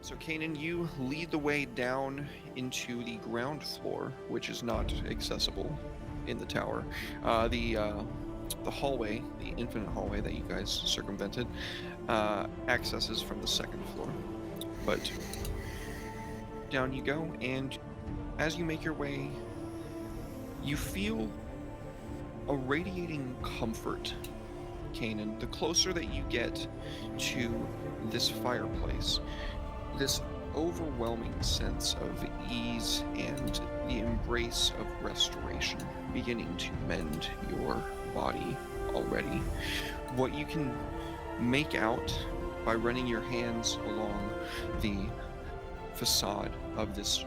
So, Kanan, you lead the way down into the ground floor, which is not accessible in the tower. The hallway, the infinite hallway that you guys circumvented, accesses from the second floor. But down you go, and as you make your way, you feel a radiating comfort, Kanan. The closer that you get to this fireplace, this overwhelming sense of ease and the embrace of restoration beginning to mend your body already. What you can make out by running your hands along the facade of this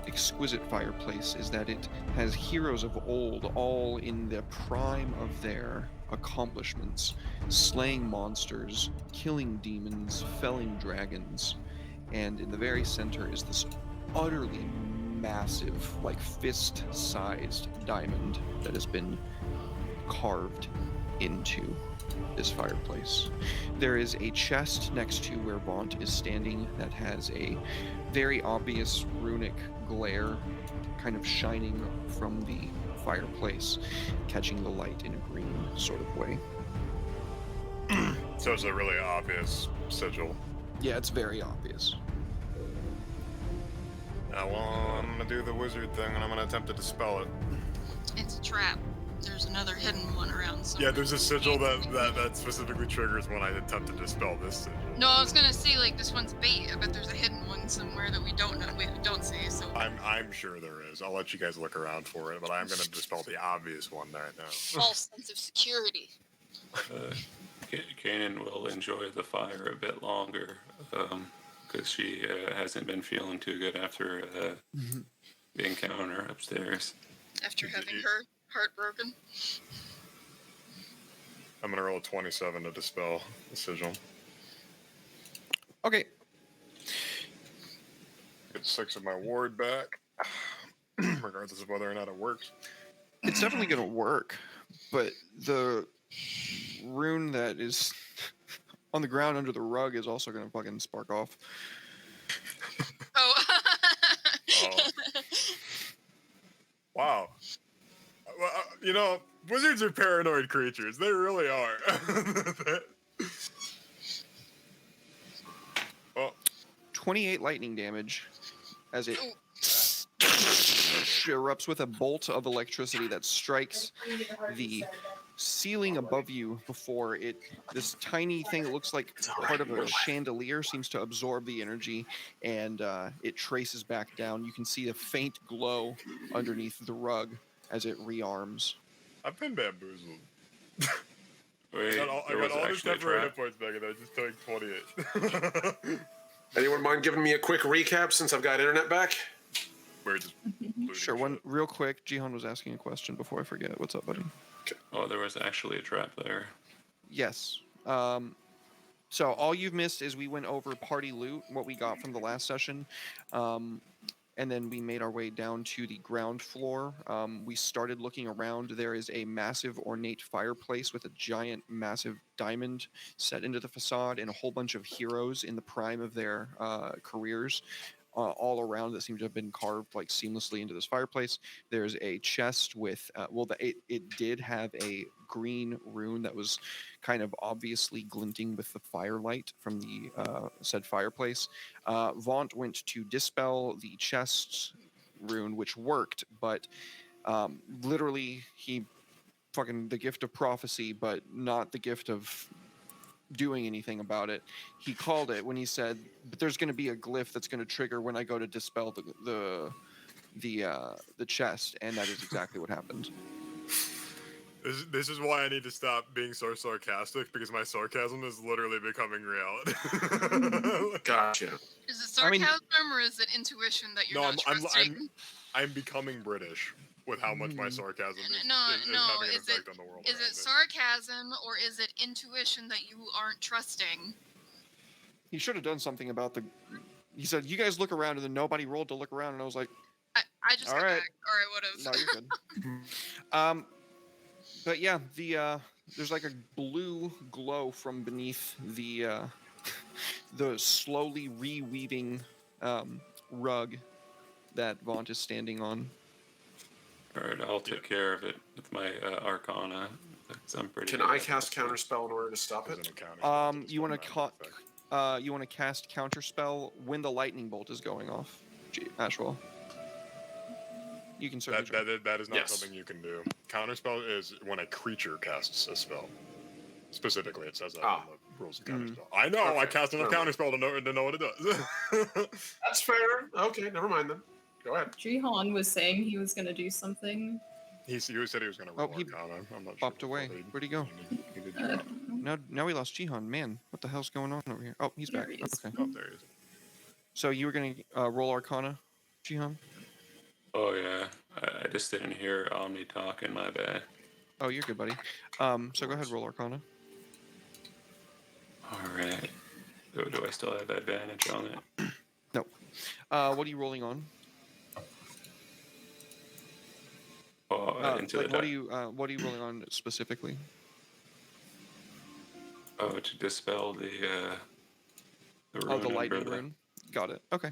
exquisite fireplace is that it has heroes of old all in the prime of their accomplishments, slaying monsters, killing demons, felling dragons, and in the very center is this utterly massive, like fist-sized diamond that has been carved into this fireplace. There is a chest next to where Vaunt is standing that has a very obvious runic glare kind of shining from the fireplace, catching the light in a green sort of way. So it's a really obvious sigil. Yeah, it's very obvious. Well, I'm gonna do the wizard thing and I'm gonna attempt to dispel it. It's a trap. There's another hidden one around somewhere. Yeah, there's a sigil that specifically triggers when I attempt to dispel this sigil. No, I was gonna say, like, this one's bait. I bet there's a hidden one somewhere that we don't know, we don't see, so... I'm sure there is. I'll let you guys look around for it, but I'm gonna dispel the obvious one right now. False sense of security. Kanan will enjoy the fire a bit longer, because she hasn't been feeling too good after the encounter upstairs. After having her heart broken. I'm gonna roll a 27 to dispel the sigil. Okay. Get 6 of my ward back, regardless of whether or not it works. It's definitely going to work, but the rune that is on the ground under the rug is also going to fucking spark off. Oh. Wow. Well, you know, wizards are paranoid creatures. They really are. Well, 28 lightning damage as it erupts with a bolt of electricity that strikes the ceiling above you before this tiny thing that looks like part of a chandelier seems to absorb the energy, and it traces back down. You can see a faint glow underneath the rug as it rearms. I've been bamboozled. Wait, I got all the temporary hit points back and I just took 28. Anyone mind giving me a quick recap since I've got internet back? We're just Sure, one real quick. Jihan was asking a question before I forget. What's up, buddy? Oh, there was actually a trap there. Yes. So all you've missed is we went over party loot, what we got from the last session, and then we made our way down to the ground floor. We started looking around. There is a massive ornate fireplace with a giant, massive diamond set into the facade and a whole bunch of heroes in the prime of their careers. All around that seem to have been carved like seamlessly into this fireplace. There's a chest with, it did have a green rune that was kind of obviously glinting with the firelight from the said fireplace. Vaunt went to dispel the chest rune, which worked, but literally he fucking the gift of prophecy, but not the gift of doing anything about it. He called it when he said, "But there's going to be a glyph that's going to trigger when I go to dispel the chest," and that is exactly what happened. This is why I need to stop being so sarcastic, because my sarcasm is literally becoming reality. Gotcha. Is it sarcasm or is it intuition that you're not trusting? I'm becoming British with how much my sarcasm is having an effect on the world. Is it sarcasm or is it intuition that you aren't trusting? He should have done something about he said, "You guys look around," and then nobody rolled to look around, and I was like, I just got back, or I would have. No, you're good. But yeah, there's like a blue glow from beneath the the slowly reweaving rug that Vaunt is standing on. Alright, I'll take care of it with my Arcana. 'Cause I'm pretty. Can I cast Counterspell in order to stop Doesn't it? encounter You want to cast Counterspell when the lightning bolt is going off, Ashwell. You can certainly try. That is not Yes. something you can do. Counterspell is when a creature casts a spell. Specifically, it says that in the rules of Counterspell. I know, I Okay, cast enough never mind. Counterspell to know what it does. That's fair. Okay, never mind then. Go ahead. Jihan was saying he was going to do something. He said he was going to roll he Arcana. I'm not popped sure. away. Where'd he go? He did I drop. don't know. Now we lost Jihan. Man, what the hell's going on over here? Oh, he's There back. he is. Okay. Oh, there he is. So you were gonna roll Arcana, Jihan? Oh yeah, I just didn't hear Omni talking. My bad. Oh, you're good, buddy. So go ahead, roll Arcana. All right. Do I still have advantage on it? No. What are you rolling on? Oh, into like the what are you rolling on specifically? Oh, to dispel the rune. Oh, the lightning umbrella. rune. Got it. Okay.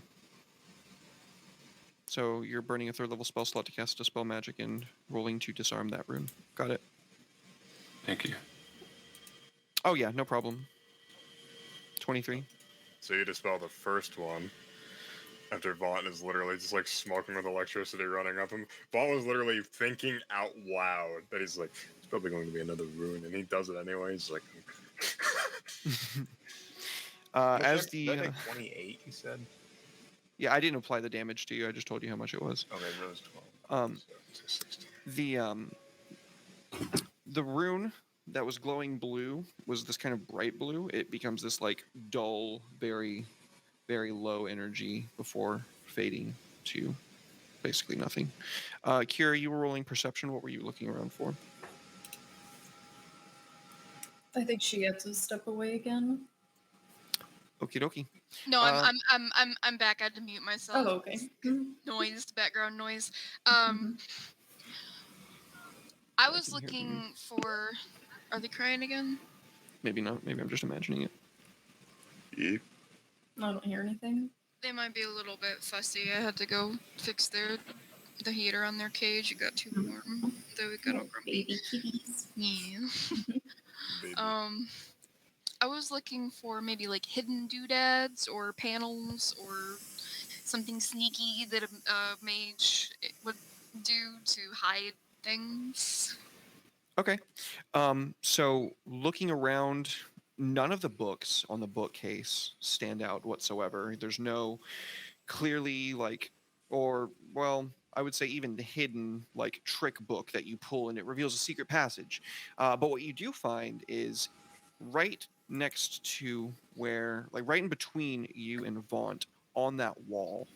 So you're burning a third level spell slot to cast Dispel Magic and rolling to disarm that rune. Got it. Thank you. Oh yeah, no problem. 23. So you dispel the first one. After Vaughn is literally just like smoking with electricity running up him. Vaughn was literally thinking out loud that he's like, it's probably going to be another rune, and he does it anyway. He's like, As Did the I take 28, you said? yeah, I didn't apply the damage to you. I just told you how much it was. Okay, that was 12. so 16. The rune that was glowing blue was this kind of bright blue. It becomes this like dull, very, very low energy before fading to basically nothing. Kira, you were rolling perception. What were you looking around for? I think she had to step away again. Okie dokie. No, I'm back. I had to mute myself. Oh, okay. Noise, background noise. Mhm. I I was can hear them. looking for. Are they crying again? Maybe not. Maybe I'm just imagining it. Yep. I don't hear anything. They might be a little bit fussy. I had to go fix the heater on their cage. It got too warm. They got all grumpy. Baby kitties. Yeah. Baby. I was looking for maybe like hidden doodads or panels or something sneaky that a mage would do to hide things. Okay. So looking around, none of the books on the bookcase stand out whatsoever. There's no clearly I would say even the hidden like trick book that you pull and it reveals a secret passage. But what you do find is right next to right in between you and Vaunt on that wall,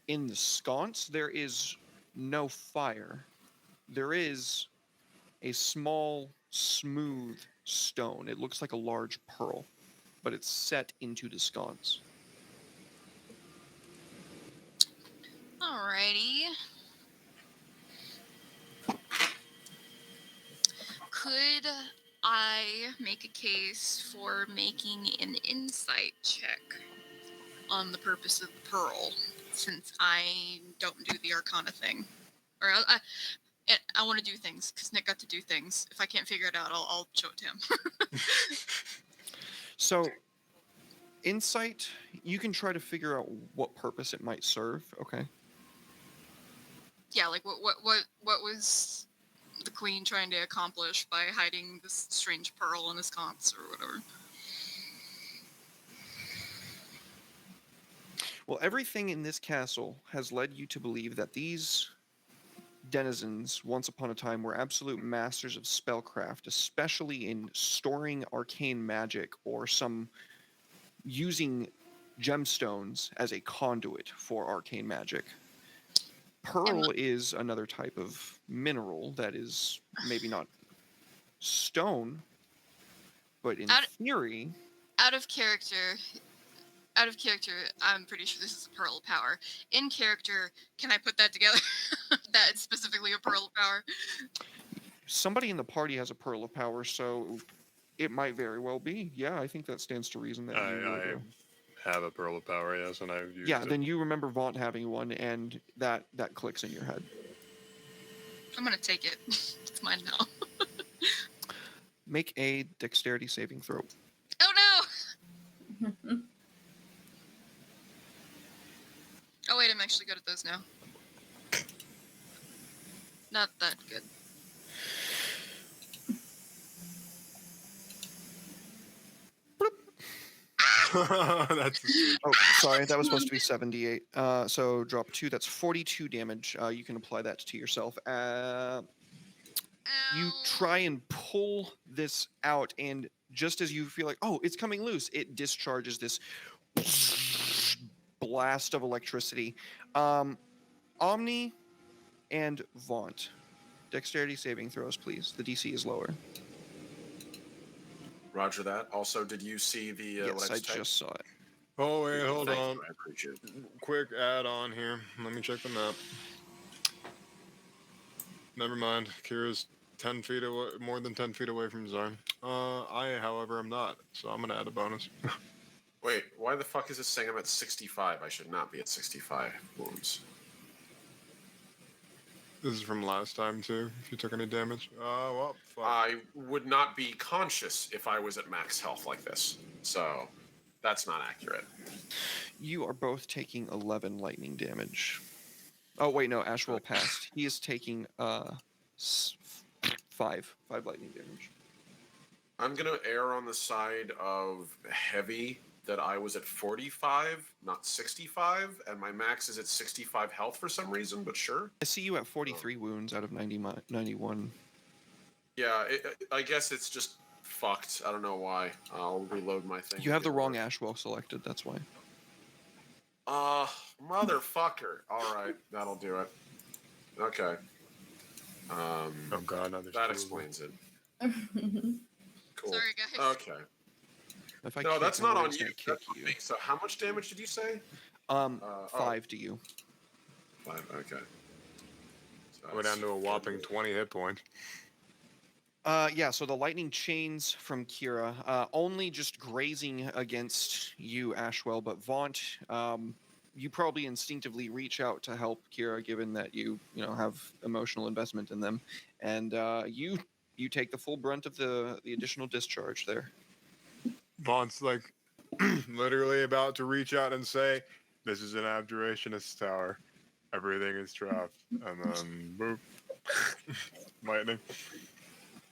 in the sconce, there is no fire. There is a small, smooth stone. It looks like a large pearl, but it's set into the sconce. Alrighty. Could I make a case for making an insight check on the purpose of the pearl, since I don't do the Arcana thing? Or I want to do things, because Nick got to do things. If I can't figure it out, I'll show it to him. So, insight, you can try to figure out what purpose it might serve. Okay. Yeah, like what was the queen trying to accomplish by hiding this strange pearl in his sconce or whatever? Well, everything in this castle has led you to believe that these denizens, once upon a time, were absolute masters of spellcraft, especially in storing arcane magic or using gemstones as a conduit for arcane magic. Pearl is another type of mineral that is maybe not stone, but in theory... Out of character, I'm pretty sure this is a pearl of power. In character, can I put that together? That it's specifically a pearl of power? Somebody in the party has a pearl of power, so It might very well be. Yeah, I think that stands to reason that you would. I have a pearl of power, yes, and I've used Yeah, it. then you remember Vaunt having one, and that clicks in your head. I'm gonna take it. It's mine now. Make a dexterity saving throw. Oh no! Oh wait, I'm actually good at those now. Not that good. That's the sweet. Oh, sorry, that was supposed to be 78. So drop 2, that's 42 damage. You can apply that to yourself. You Ow. try and pull this out, and just as you feel like, oh, it's coming loose, it discharges this blast of electricity. Omni and Vaunt. Dexterity saving throws, please. The DC is lower. Roger that. Also, did you see the Yes, what I just typed? just saw it. Oh wait, hold Thank on. you, I appreciate it. Quick add on here. Let me check the map. Never mind. Kira's 10 feet away, more than 10 feet away from Zarn. I, however, am not, so I'm gonna add a bonus. Wait, why the fuck is this saying I'm at 65? I should not be at 65 wounds. This is from last time too. If you took any damage. Well, fuck. I would not be conscious if I was at max health like this. So, that's not accurate. You are both taking 11 lightning damage. Oh, wait, no, Ashwell passed. He is taking 5 lightning damage. I'm gonna err on the side of heavy that I was at 45, not 65, and my max is at 65 health for some reason, but sure. I see you at 43 wounds out of 91. Yeah, I guess it's just fucked. I don't know why. I'll reload my thing. You have the wrong Ashwell selected, that's why. Motherfucker. Alright, that'll do it. Okay. Oh god, no, That explains it. Cool. Sorry, guys. Okay. If I No, kick that's him, not on he's you. gonna kick That's on you. me. So how much damage did you say? 5 to you. 5, okay. So We're down to a whopping 20 hit points. Yeah, so the lightning chains from Kira, only just grazing against you, Ashwell, but Vaunt, you probably instinctively reach out to help Kira, given that you have emotional investment in them, and you take the full brunt of the additional discharge there. Vaught's like literally about to reach out and say, "This is an abjurationist tower. Everything is trapped," and then boop, lightning.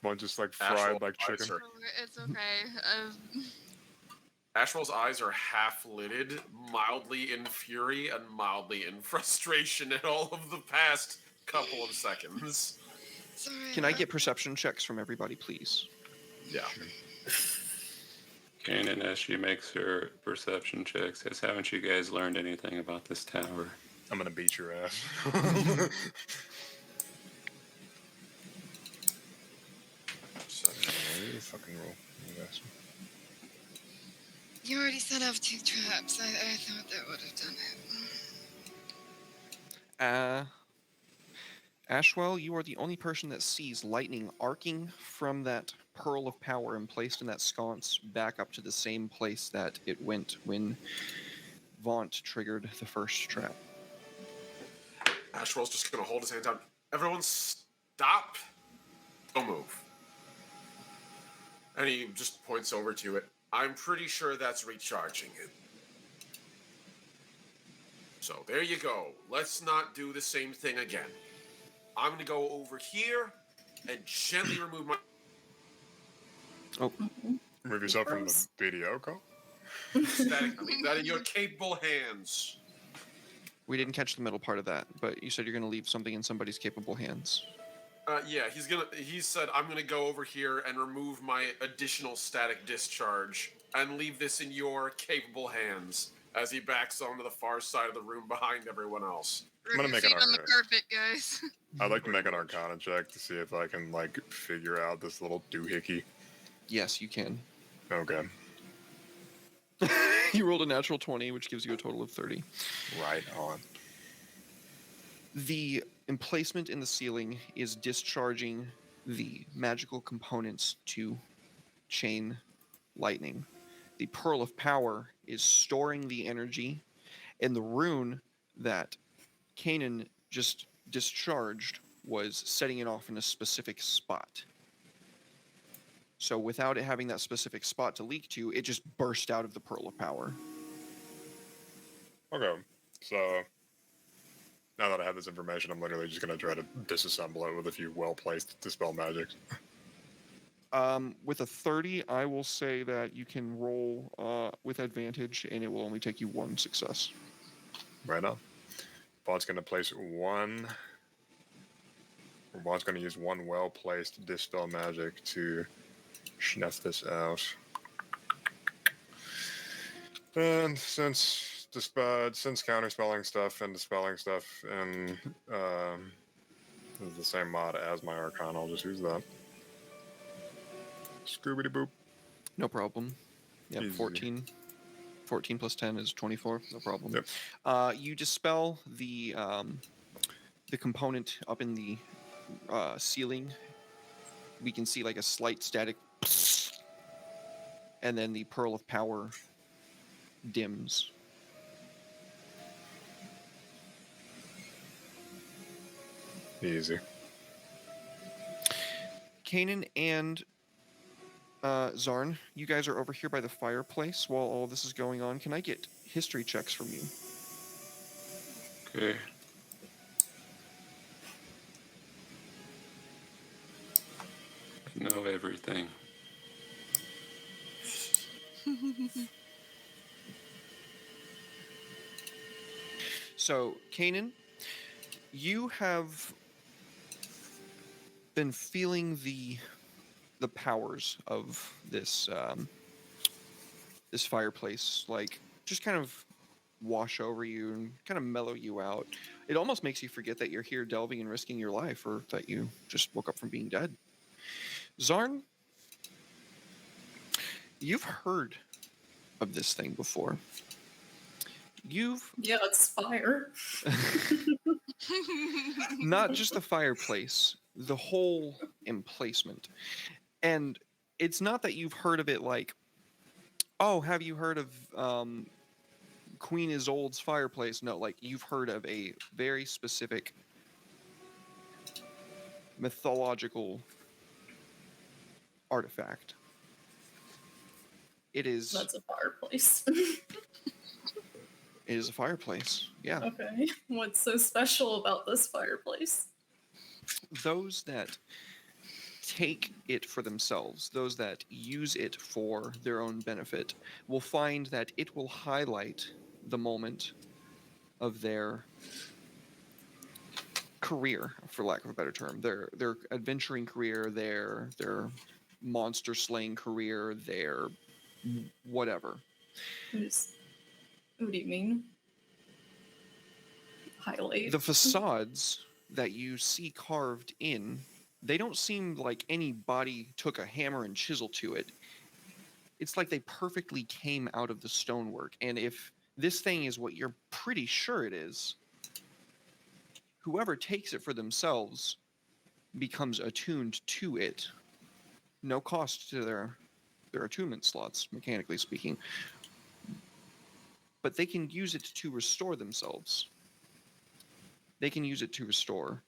Vaught just like fried Ashwell like chicken. eyes are- It's okay. Ashwell's eyes are half lidded, mildly in fury and mildly in frustration at all of the past couple of seconds. Sorry. Can I get perception checks from everybody, please? Yeah. Kanan, as she makes her perception checks, haven't you guys learned anything about this tower? I'm gonna beat your ass. Fucking roll. You already set off 2 traps. I thought that would have done it. Ashwell, you are the only person that sees lightning arcing from that pearl of power and placed in that sconce back up to the same place that it went when Vaunt triggered the first trap. Ashwell's just gonna hold his hand down. Everyone stop! Don't move. And he just points over to it. I'm pretty sure that's recharging it. So there you go. Let's not do the same thing again. I'm gonna go over here and gently remove my Remove yourself from the video call. static. Leave that in your capable hands. We didn't catch the middle part of that, but you said you're going to leave something in somebody's capable hands. Yeah, he said I'm gonna go over here and remove my additional static discharge and leave this in your capable hands as he backs onto the far side of the room behind everyone else. I'm gonna make it on the alright. carpet, guys. I'd like to make an Arcana check to see if I can like figure out this little doohickey. Yes, you can. Okay. You rolled a natural 20, which gives you a total of 30. Right on. The emplacement in the ceiling is discharging the magical components to chain lightning. The Pearl of Power is storing the energy, and the rune that Kanan just discharged was setting it off in a specific spot. So without it having that specific spot to leak to, it just burst out of the Pearl of Power. Okay, so now that I have this information, I'm literally just gonna try to disassemble it with a few well-placed dispel magics. With a 30, I will say that you can roll with advantage, and it will only take you 1 success. Right now, Bond's gonna place one. Bond's gonna use one well-placed dispel magic to snuff this out. And since counterspelling stuff and dispelling stuff and is the same mod as my Arcana, I'll just use that. Scooby boop. No problem. Yeah, Easy. 14. 14 plus 10 is 24. No problem. Yep. You dispel the component up in the ceiling. We can see like a slight static, and then the Pearl of Power dims. Easy. Kanan and Zarn, you guys are over here by the fireplace while all this is going on. Can I get history checks from you? Okay. I know everything. So, Kanan, you have been feeling the powers of this this fireplace, like just kind of wash over you and kind of mellow you out. It almost makes you forget that you're here delving and risking your life, or that you just woke up from being dead. Zarn, you've heard of this thing before. Yeah, it's fire. Not just the fireplace, the whole emplacement. And it's not that you've heard of it like, oh, have you heard of Queen Isolde's fireplace? No, like you've heard of a very specific mythological artifact. It is. That's a fireplace. It is a fireplace. Yeah. Okay. What's so special about this fireplace? Those that take it for themselves, those that use it for their own benefit, will find that it will highlight the moment of their career, for lack of a better term, their adventuring career, their monster slaying career, their whatever. What do you mean? Highlight. The facades that you see carved in, they don't seem like anybody took a hammer and chisel to it. It's like they perfectly came out of the stonework. And if this thing is what you're pretty sure it is, whoever takes it for themselves becomes attuned to it. No cost to their attunement slots, mechanically speaking. But they can use it to restore themselves. They can use it to restore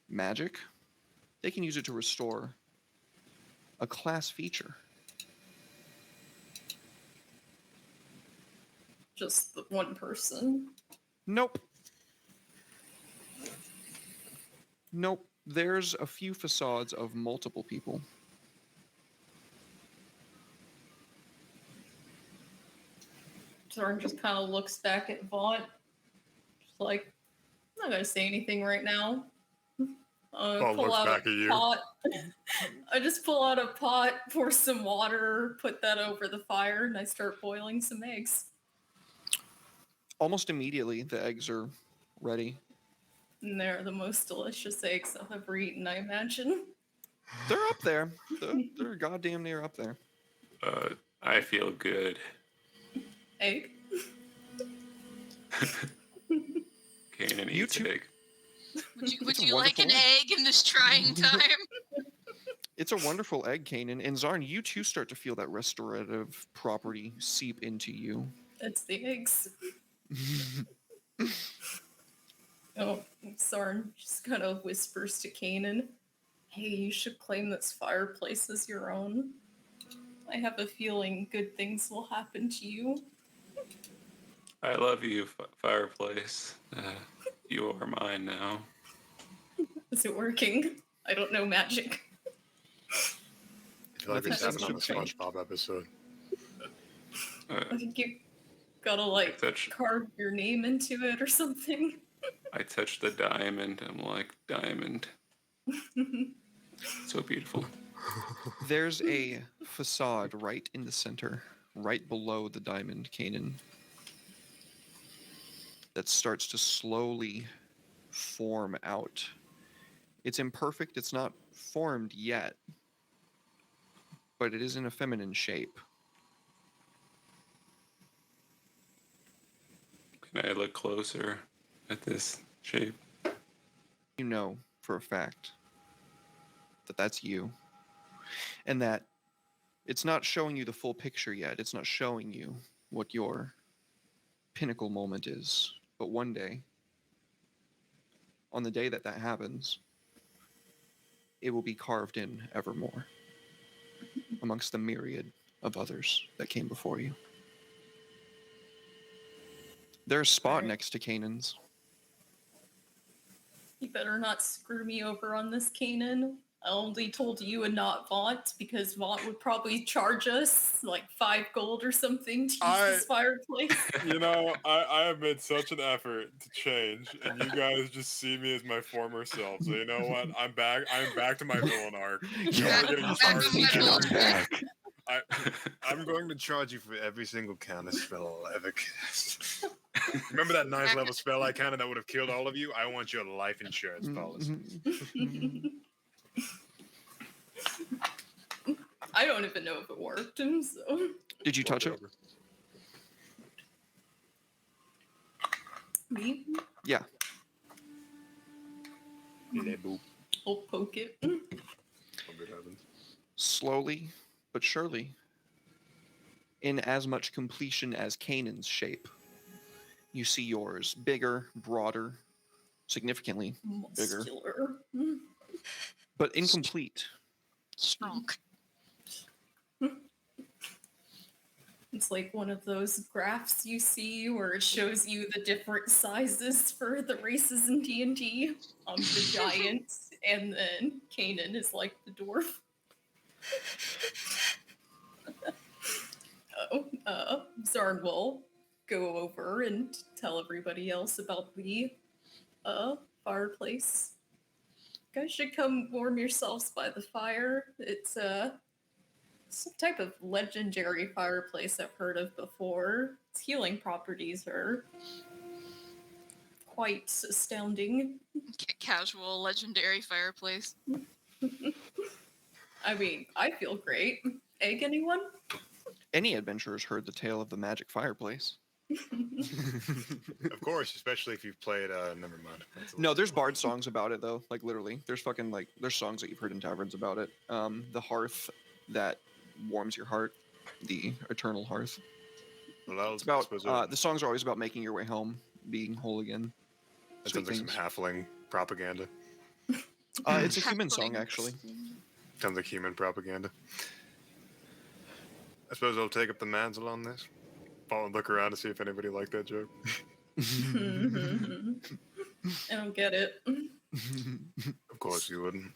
magic. They can use it to restore a class feature. Just the one person. Nope. Nope. There's a few facades of multiple people. Zorn just kind of looks back at Vaught. Just like, I'm not going to say anything right now. Vaught looks back at you. Pot. I just pull out a pot, pour some water, put that over the fire, and I start boiling some eggs. Almost immediately, the eggs are ready. And they're the most delicious eggs I've ever eaten, I imagine. They're up there. They're goddamn near up there. I feel good. Egg? Kanan You eats two- egg. Would It's you like an wonderful. egg in this trying time? It's a wonderful egg, Kanan. And Zarn, you too start to feel that restorative property seep into you. That's the eggs. Oh, Sarn just kind of whispers to Kanan, "Hey, you should claim this fireplace as your own. I have a feeling good things will happen to you." I love you, fireplace. You are mine now. Is it working? I don't know magic. I feel like Nothing it's happened on the seems to change. SpongeBob episode. I think you gotta like touch- carve your name into it or something. I touch the diamond. I'm like, diamond. So beautiful. There's a facade right in the center, right below the diamond, Kanan, that starts to slowly form out. It's imperfect, it's not formed yet, but it is in a feminine shape. Can I look closer at this shape? You know for a fact that that's you, and that it's not showing you the full picture yet. It's not showing you what your pinnacle moment is. But one day, on the day that that happens, it will be carved in evermore amongst the myriad of others that came before you. There's a spot Alright. next to Kanan's. You better not screw me over on this, Kanan. I only told you and not Vaught because Vaught would probably charge us like 5 gold or something to use this fireplace. You know, I have made such an effort to change, and you guys just see me as my former self. So you know what? I'm back. I'm back to my villain arc. Yeah. We're getting Back charged. to my villain back. I'm going to charge you for every single counter spell I'll ever cast. Remember that 9th level spell I counted that would have killed all of you? I want your life insurance policy. I don't even know if it worked, so. Did you touch it? Whatever. Me? Yeah. I'll poke it. Oh, good heavens. Slowly but surely, in as much completion as Kanan's shape, you see yours bigger, broader, significantly bigger, Muscular. but incomplete. Strong. It's like one of those graphs you see where it shows you the different sizes for the races in D&D. I'm the giant, and then Kanan is like the dwarf. Zarn will go over and tell everybody else about the fireplace. You guys should come warm yourselves by the fire. It's some type of legendary fireplace I've heard of before. Its healing properties are quite astounding. Casual legendary fireplace. I mean, I feel great. Egg anyone? Any adventurer's heard the tale of the magic fireplace. Of course, especially if you've played. Never mind. That's a No, little- there's bard songs about it though. Like literally, there's fucking like there's songs that you've heard in taverns about it. The hearth that warms your heart, the eternal hearth. Well, It's about the songs are always about making your way home, being whole again. that Sweet sounds like some things. halfling propaganda. It's a human song Halflings. actually. Sounds like human propaganda. I suppose I'll take up the mantle on this. Follow and look around to see if anybody liked that joke. I don't get it. Of course you wouldn't.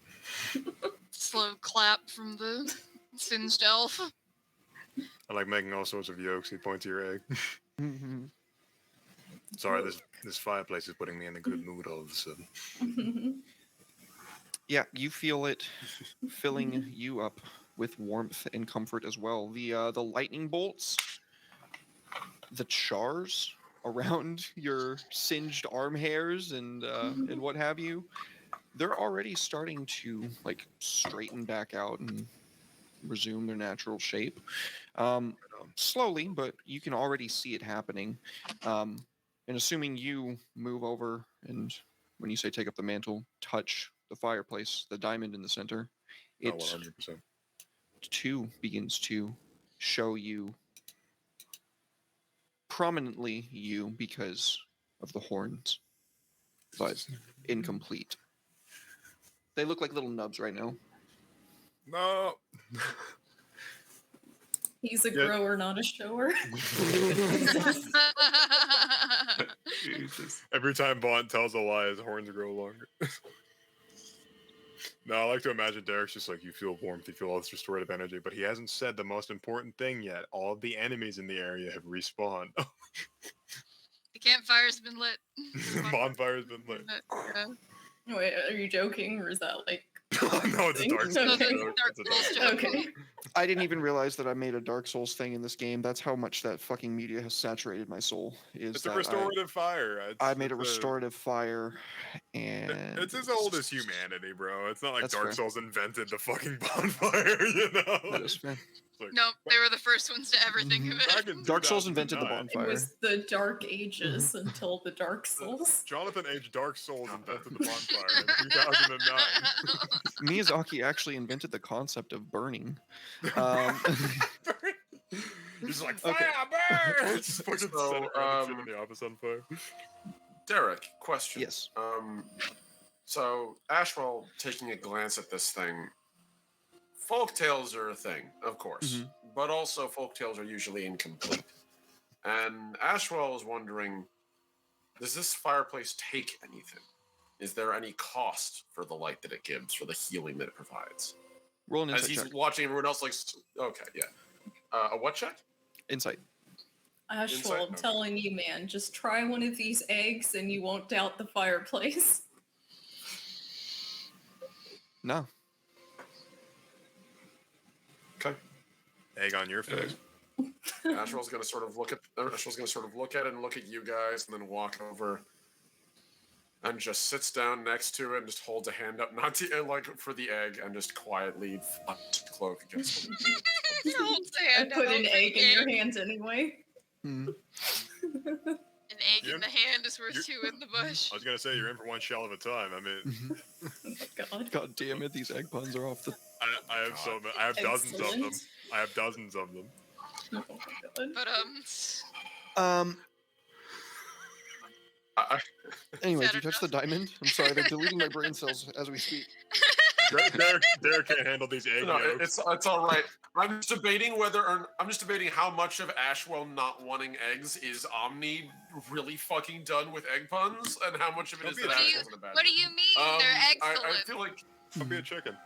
Slow clap from the singed elf. I like making all sorts of jokes. You point to your egg. Sorry, this fireplace is putting me in a good mood all of a sudden. Yeah, you feel it filling you up with warmth and comfort as well. The lightning bolts, the chars around your singed arm hairs and what have you, they're already starting to like straighten back out and resume their natural shape. Slowly, but you can already see it happening. And assuming you move over and when you say take up the mantle, touch the fireplace, the diamond in the center, Not it 100%. too begins to show you prominently you because of the horns, but incomplete. They look like little nubs right now. No. He's a Yeah. grower, not a shower. Jesus. Every time Vaughn tells a lie, his horns grow longer. No, I like to imagine Derek's just like, you feel warmth, you feel all this restorative energy, but he hasn't said the most important thing yet. All of the enemies in the area have respawned. The campfire's been lit. Bonfire's been lit. Yeah. Wait, are you joking, or is that like? No, it's a Dark Souls Okay. joke. Dark It's a Dark Souls Souls joke. joke. Okay. I didn't even realize that I made a Dark Souls thing in this game. That's how much that fucking media has saturated my soul. Is It's a that restorative fire. I made a restorative fire, and It's as old as humanity, bro. It's not like That's Dark fair. Souls invented the fucking bonfire, you know? That is fair. It's like, Nope, they were the first ones to ever think of back it. in Dark Souls invented the 2009, It bonfire. was the Dark Ages until the Dark Souls. Jonathan H. Dark Souls invented the bonfire in 2009. Miyazaki actually invented the concept of burning. He's like, fire, Okay. burn! Just fucking So, set it around and setting the office on fire. Derek, question. Yes. So Ashwell taking a glance at this thing. Folk tales are a thing, of course, but also folk tales are usually incomplete. And Ashwell is wondering, does this fireplace take anything? Is there any cost for the light that it gives, for the healing that it provides? Roll an As insight he's check. watching everyone else, like, okay, yeah. A what check? Insight. Ashwell, Insight? I'm telling you, man, just try one of these eggs and you won't doubt the fireplace. No. Okay. Egg on your face. Ashwell's gonna sort of look at it and look at you guys, and then walk over and just sits down next to it and just holds a hand up, not to like for the egg, and just quietly flaps the cloak against it. Holds the I hand put out an for egg in your egg. hands anyway. Hmm. An egg in the hand is worth two in the bush. I was gonna say, you're in for one shell at a time. I mean, Oh my god. God damn it! These egg puns are off the. I have so many. I have dozens of them. Excellent. I have dozens of them. Oh my god. But I, Anyway, Is do you that touch the diamond? I'm sorry, they're deleting my brain cells as we speak. Derek can't handle these egg no, yolks. it's all right. I'm just debating how much of Ashwell not wanting eggs is Omni really fucking done with egg puns, and how much of it is that what do you Ashwell's in a bad what do mood. you mean? They're I excellent. feel like I'll be a chicken.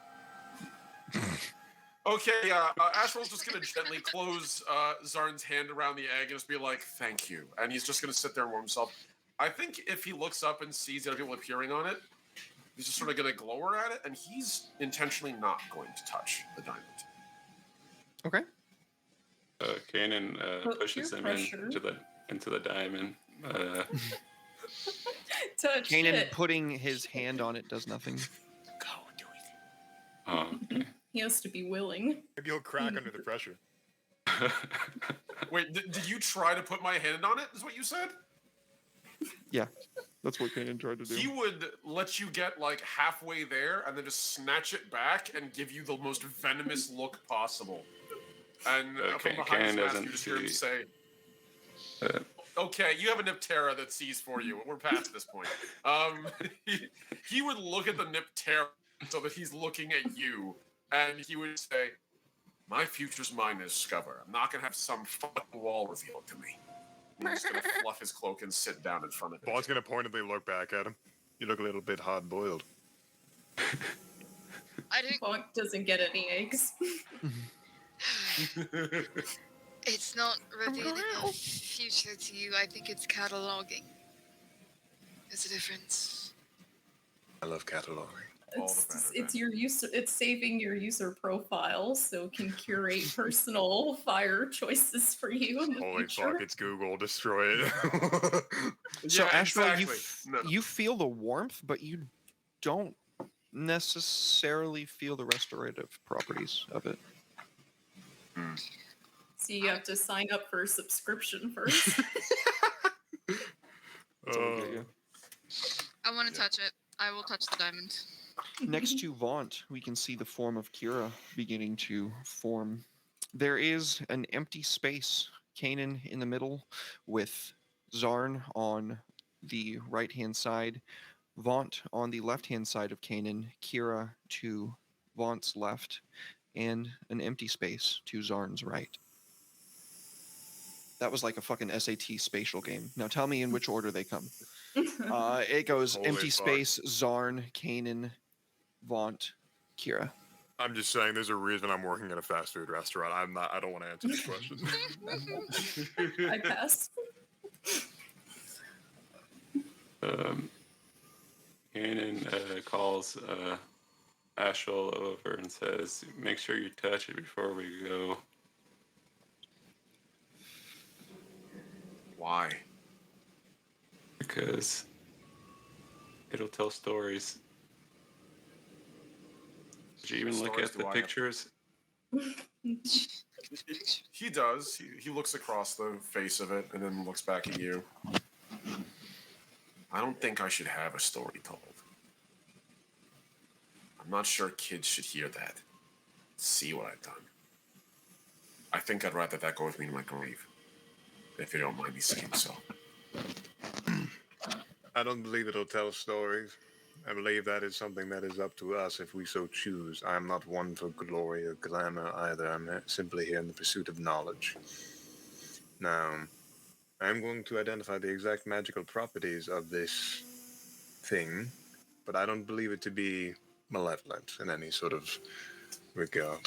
okay, Ashwell's just gonna gently close Zarn's hand around the egg and just be like, "Thank you," and he's just gonna sit there and warm himself. I think if he looks up and sees the other people appearing on it, he's just sort of gonna glower at it, and he's intentionally not going to touch the diamond. Okay. Kanan Put pushes peer him pressure. into the diamond. Touch Kanan it. putting his hand on it does nothing. Oh, okay. He has to be willing. Maybe he'll crack under the pressure. Wait, did you try to put my hand on it? Is what you said? Yeah, that's what Kanan tried to do. He would let you get like halfway there and then just snatch it back and give you the most venomous look possible. And Okay, from behind Ken his mask, doesn't you just hear him see- say, Uh, "Okay, you have a Niptera that sees for you. We're past this point." He would look at the Niptera so that he's looking at you, and he would say, "My future's mine as Discover. I'm not gonna have some fucking wall revealed to me." He's just gonna fluff his cloak and sit down in front of it. Vaughn's gonna pointedly look back at him. You look a little bit hard-boiled. I think Bonk doesn't get any eggs. it's not revealing a future to you. I think it's cataloging. There's a difference. I love cataloging. All the It's, better it's your user. It's saving your user profile so it can curate personal fire choices for you in the Holy future. fuck, it's Google. Destroy it. So Yeah, Ashwell, exactly. No. you feel the warmth, but you don't necessarily feel the restorative properties of it. So you have to sign up for a subscription first. That's all we get you. I want to touch it. I will touch the diamond. Next to Vaunt, we can see the form of Kira beginning to form. There is an empty space, Kanan in the middle, with Zarn on the right-hand side, Vaunt on the left-hand side of Kanan, Kira to Vaunt's left, and an empty space to Zarn's right. That was like a fucking SAT spatial game. Now tell me in which order they come. It goes Holy empty fuck. space, Zarn, Kanan, Vaunt, Kira. I'm just saying, there's a reason I'm working at a fast food restaurant. I don't want to answer these questions. I pass. Kanan calls Ashel over and says, "Make sure you touch it before we go." Why? Because it'll tell stories. Did you even look Stories at the do I have? pictures? He does. He looks across the face of it and then looks back at you. I don't think I should have a story told. I'm not sure kids should hear that. See what I've done. I think I'd rather that go with me to my grave. If you don't mind me saying so. I don't believe it'll tell stories. I believe that is something that is up to us if we so choose. I am not one for glory or glamour either. I'm simply here in the pursuit of knowledge. Now, I'm going to identify the exact magical properties of this thing, but I don't believe it to be malevolent in any sort of regard.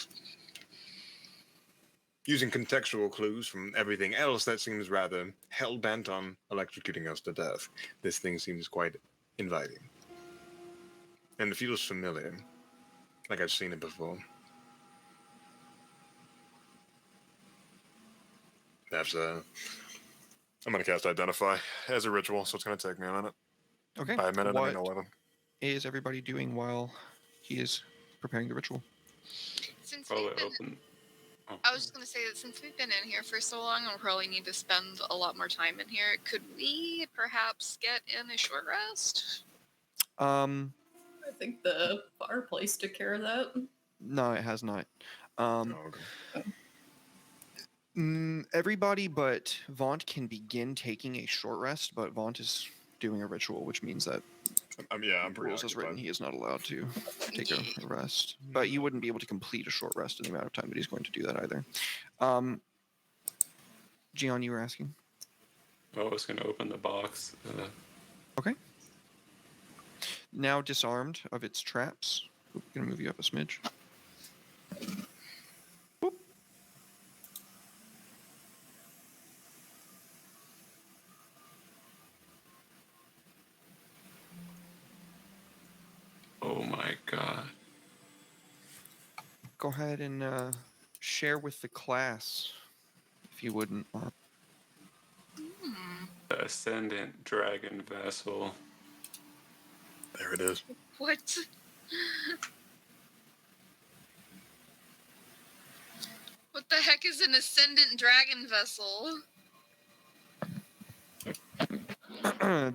Using contextual clues from everything else that seems rather hell-bent on electrocuting us to death, this thing seems quite inviting. And it feels familiar, like I've seen it before. Perhaps, I'm gonna cast Identify as a ritual, so it's gonna take me a minute. Okay. By a minute, I mean What 11. is everybody doing while he is preparing the ritual? Since Probably we've been, open. Oh. I was just gonna say that since we've been in here for so long, we'll probably need to spend a lot more time in here. Could we perhaps get in a short rest? I think the fireplace took care of that. No, it has not. Oh, okay. Everybody but Vaunt can begin taking a short rest, but Vaunt is doing a ritual, which means that I'm pretty rules as written, occupied. he is not allowed to take a rest. But you wouldn't be able to complete a short rest in the amount of time that he's going to do that either. Gian, you were asking? I was going to open the box. Okay. Now disarmed of its traps. Oop, gonna move you up a smidge. Boop. Oh my god. Go ahead and share with the class, if you wouldn't. The Ascendant Dragon Vessel. There it is. What? What the heck is an ascendant dragon vessel?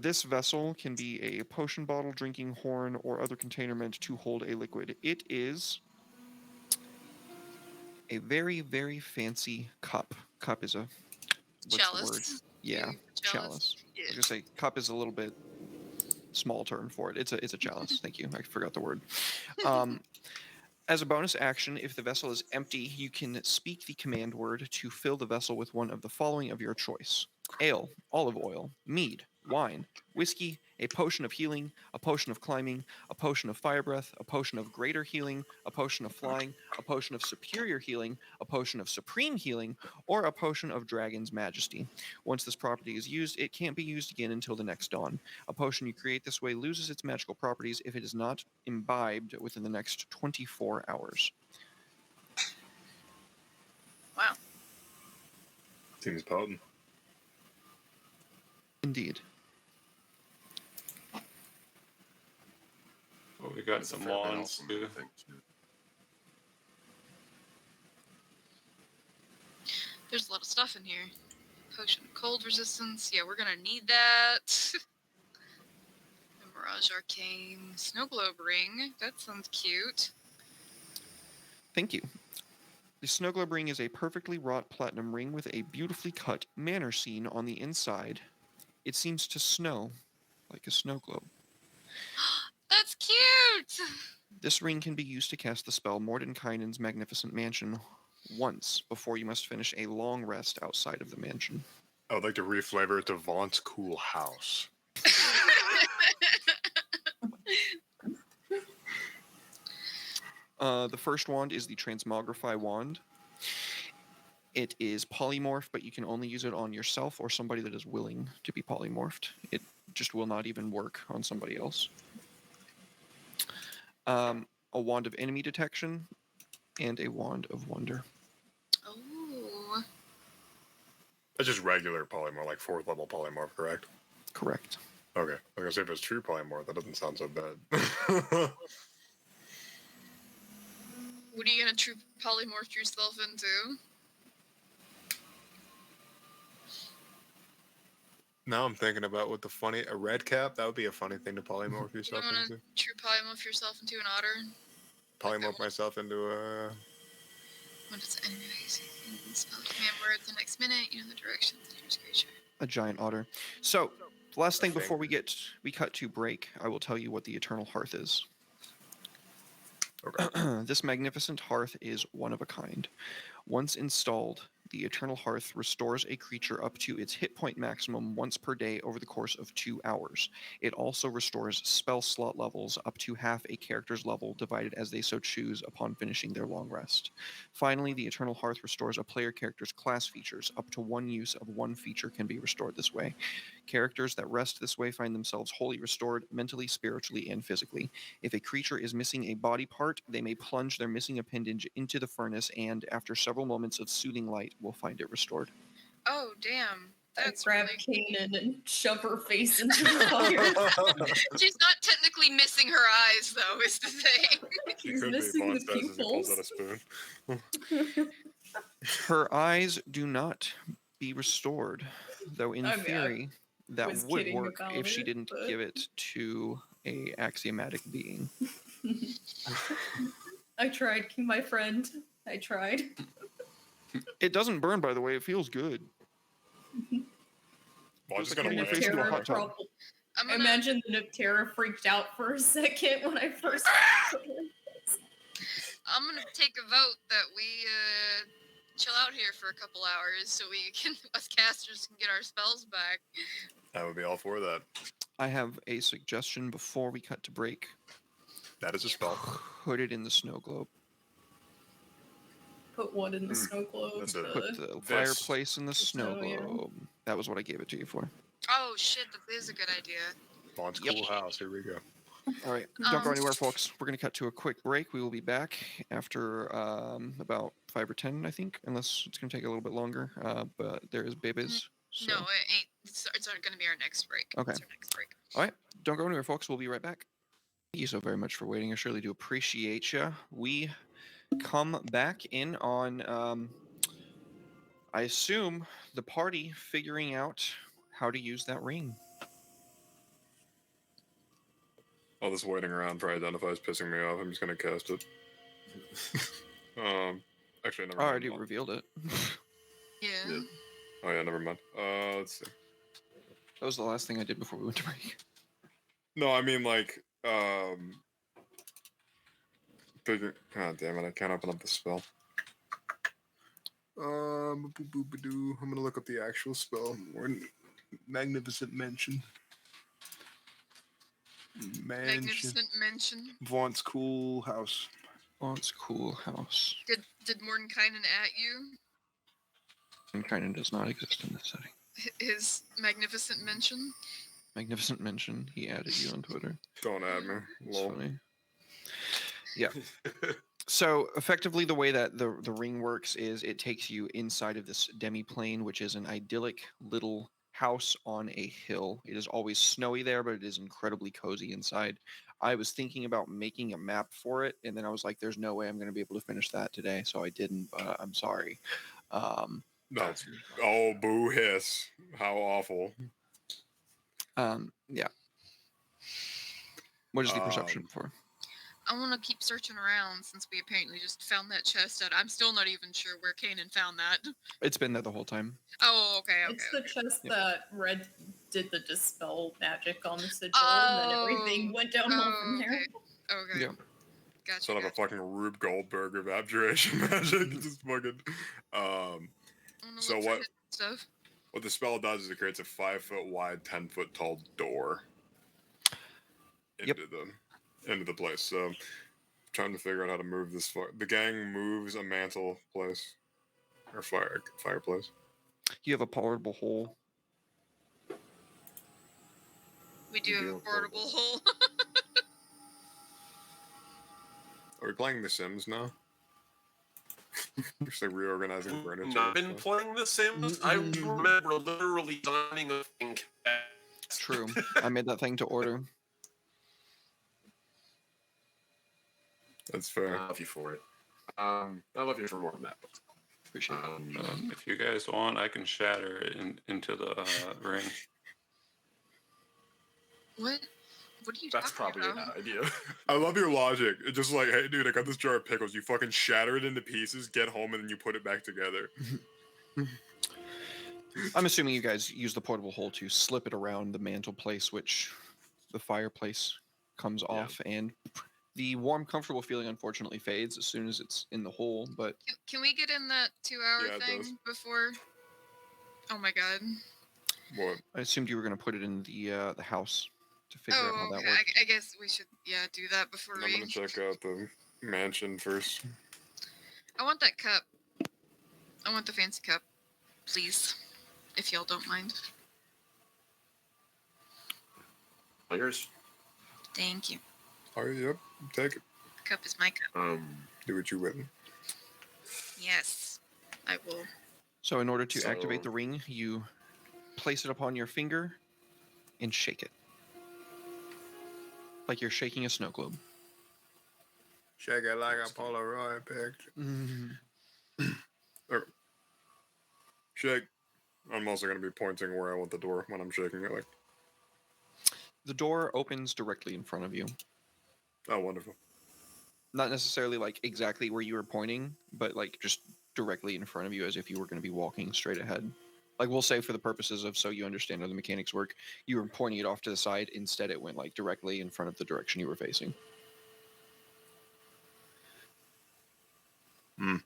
This vessel can be a potion bottle, drinking horn, or other container meant to hold a liquid. It is a very, very fancy cup. Cup is a... what's Chalice. the word? Yeah, chalice. I was gonna say cup is a little bit small term for it. It's a chalice. Thank you. I forgot the word. As a bonus action, if the vessel is empty, you can speak the command word to fill the vessel with one of the following of your choice: ale, olive oil, mead, wine, whiskey, a potion of healing, a potion of climbing, a potion of fire breath, a potion of greater healing, a potion of flying, a potion of superior healing, a potion of supreme healing, or a potion of dragon's majesty. Once this property is used, it can't be used again until the next dawn. A potion you create this way loses its magical properties if it is not imbibed within the next 24 hours. Wow. Seems potent. Indeed. Oh, we got That's a some fair bit wands awesome, too. I think, too. There's a lot of stuff in here. Potion of cold resistance. Yeah, we're gonna need that. Mirage Arcane Snow Globe Ring. That sounds cute. Thank you. The snow globe ring is a perfectly wrought platinum ring with a beautifully cut manor scene on the inside. It seems to snow like a snow globe. That's cute! This ring can be used to cast the spell Mordenkainen's Magnificent Mansion once before you must finish a long rest outside of the mansion. I would like to reflavor it to Vaughn's Cool House. The first wand is the Transmogrify wand. It is polymorph, but you can only use it on yourself or somebody that is willing to be polymorphed. It just will not even work on somebody else. A wand of enemy detection and a wand of wonder. Oh. That's just regular polymorph, like 4th level polymorph, correct? Correct. Okay. I was gonna say if it's true polymorph, that doesn't sound so bad. What are you gonna true polymorph yourself into? Now I'm thinking about what a red cap, that would be a funny thing to polymorph You yourself wanna into. true polymorph yourself into an otter? Polymorph myself into a... When it's enemy facing spell command word the next minute, you know the direction of the nearest creature. A giant otter. So, the last thing Okay. before we cut to break, I will tell you what the Eternal Hearth is. Okay. This magnificent hearth is one of a kind. Once installed, the Eternal Hearth restores a creature up to its hit point maximum once per day over the course of 2 hours. It also restores spell slot levels up to half a character's level, divided as they so choose upon finishing their long rest. Finally, the Eternal Hearth restores a player character's class features. Up to 1 use of 1 feature can be restored this way. Characters that rest this way find themselves wholly restored mentally, spiritually, and physically. If a creature is missing a body part, they may plunge their missing appendage into the furnace and, after several moments of soothing light, will find it restored. Oh damn. I That's grab really... Kanan and shove her face into the fire. She's not technically missing her eyes though, is the thing. He's Could be missing Vaughn the says as he pulls out pupils. a spoon. Her eyes do not be restored, though in I mean, I theory that was would kidding work about if she it, didn't but- give it to a axiomatic being. I tried, my friend. I tried. It doesn't burn, by the way. It feels good. Well, I'm just like gonna putting your wait. face into a Niptera hot tub. probably- I'm I gonna, imagine the Niptera freaked out for a second when I first. I'm gonna take a vote that we chill out here for a couple hours so we can, us casters can get our spells back. I would be all for that. I have a suggestion before we cut to break. That is a spell. Put it in the snow globe. Put one in the snow globe. That's a- Put the fireplace in the snow snow, yeah. globe. That was what I gave it to you for. Oh shit, that is a good idea. Vaughn's Yep. Cool House. Here we go. All right, don't go Um, anywhere, folks. We're going to cut to a quick break. We will be back after about 5 or 10, I think, unless it's going to take a little bit longer. But there is babies. So. No, it ain't. It's going to be our next break. Okay. It's our next break. All right, don't go anywhere, folks. We'll be right back. Thank you so very much for waiting. I surely do appreciate you. We come back in on, I assume, the party figuring out how to use that ring. All this waiting around for identify is pissing me off. I'm just gonna cast it. Actually, never I mind. already revealed it. Yeah. Yeah. Oh yeah, never mind. Let's see. That was the last thing I did before we went to break. No, I mean like, God damn it! I can't open up the spell. I'm gonna look up the actual spell. Magnificent Mansion. Magnificent mention. Vaughn's Cool House. Oh, it's cool house. Did Mordenkainen at you? And kind of does not exist in this setting. His magnificent mention? Magnificent mention. He added you on Twitter. Don't add me. It's Lol. funny. Yeah. So effectively, the way that the ring works is it takes you inside of this demi-plane, which is an idyllic little house on a hill. It is always snowy there, but it is incredibly cozy inside. I was thinking about making a map for it, and then I was like, "There's no way I'm going to be able to finish that today," so I didn't. But I'm sorry. No. Oh, boo hiss. How awful. Yeah. What is the perception for? I want to keep searching around since we apparently just found that chest. I'm still not even sure where Kanan found that. It's been there the whole time. Oh, okay. It's the chest Yep. that Red did the dispel magic on the sigil, and then everything went downhill from there. Okay. Yeah. Gotcha. Sort of a fucking Rube Goldberg of abjuration magic. Just fucking. So what the spell does is it creates a 5-foot wide, 10-foot tall door into the place. So trying to figure out how to move this. The gang moves a mantle place or fireplace. You have a portable hole. We do have a portable hole. Are we playing The Sims now? Just like reorganizing furniture. Not been playing The Sims. I remember literally designing a thing. True. I made that thing to order. That's fair. I love you for it. I love you for more than that. Appreciate it. If you guys want, I can shatter it into the ring. What? What are you That's talking probably about? an idea. I love your logic. It's just like, hey, dude, I got this jar of pickles. You fucking shatter it into pieces, get home, and then you put it back together. I'm assuming you guys use the portable hole to slip it around the mantle place, which the fireplace comes off, and the warm, comfortable feeling unfortunately fades as soon as it's in the hole. But Can we get in that 2-hour thing before? Oh my god. What? I assumed you were going to put it in the house to figure out how that okay. works. I guess we should, do that before I'm gonna check out the mansion first. I want that cup. I want the fancy cup, please, if y'all don't mind. Yours. Thank you. Oh, yep. Take it. Cup is my cup. Do what you will. Yes, I will. So in order to activate the ring, you place it upon your finger and shake it. Like you're shaking a snow globe. Shake it like a Polaroid picture. Okay. Shake. I'm also going to be pointing where I want the door when I'm shaking it. Like. The door opens directly in front of you. Oh, wonderful. Not necessarily like exactly where you were pointing, but like just directly in front of you as if you were going to be walking straight ahead. Like we'll say for the purposes of so you understand how the mechanics work, you were pointing it off to the side. Instead, it went like directly in front of the direction you were facing. Mom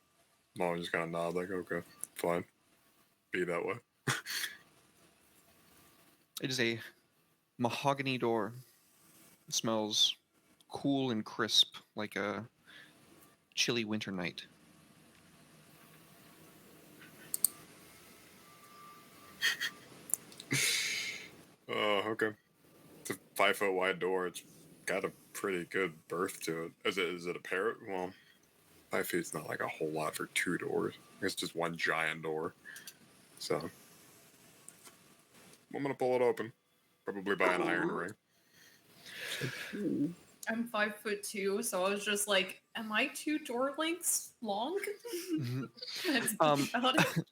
just kind of nod like, okay, fine. Be that way. It is a mahogany door. It smells cool and crisp like a chilly winter night. Oh, okay. It's a 5-foot wide door. It's got a pretty good berth to it. Is it a parrot? Well, 5 feet's not like a whole lot for 2 doors. It's just one giant door. So I'm gonna pull it open, probably by an iron ring. I'm 5'2", so I was just like, "Am I 2 door lengths long?" That's about it.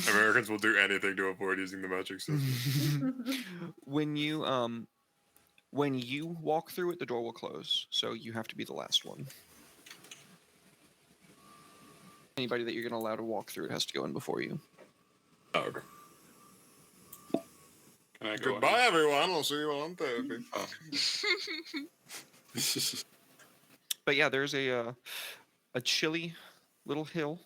Americans will do anything to avoid using the metric system. When you walk through it, the door will close, so you have to be the last one. Anybody that you're going to allow to walk through it has to go in before you. Oh, okay. Can I go Goodbye, everyone. I'll see you on Thursday. But yeah, there's a chilly little hill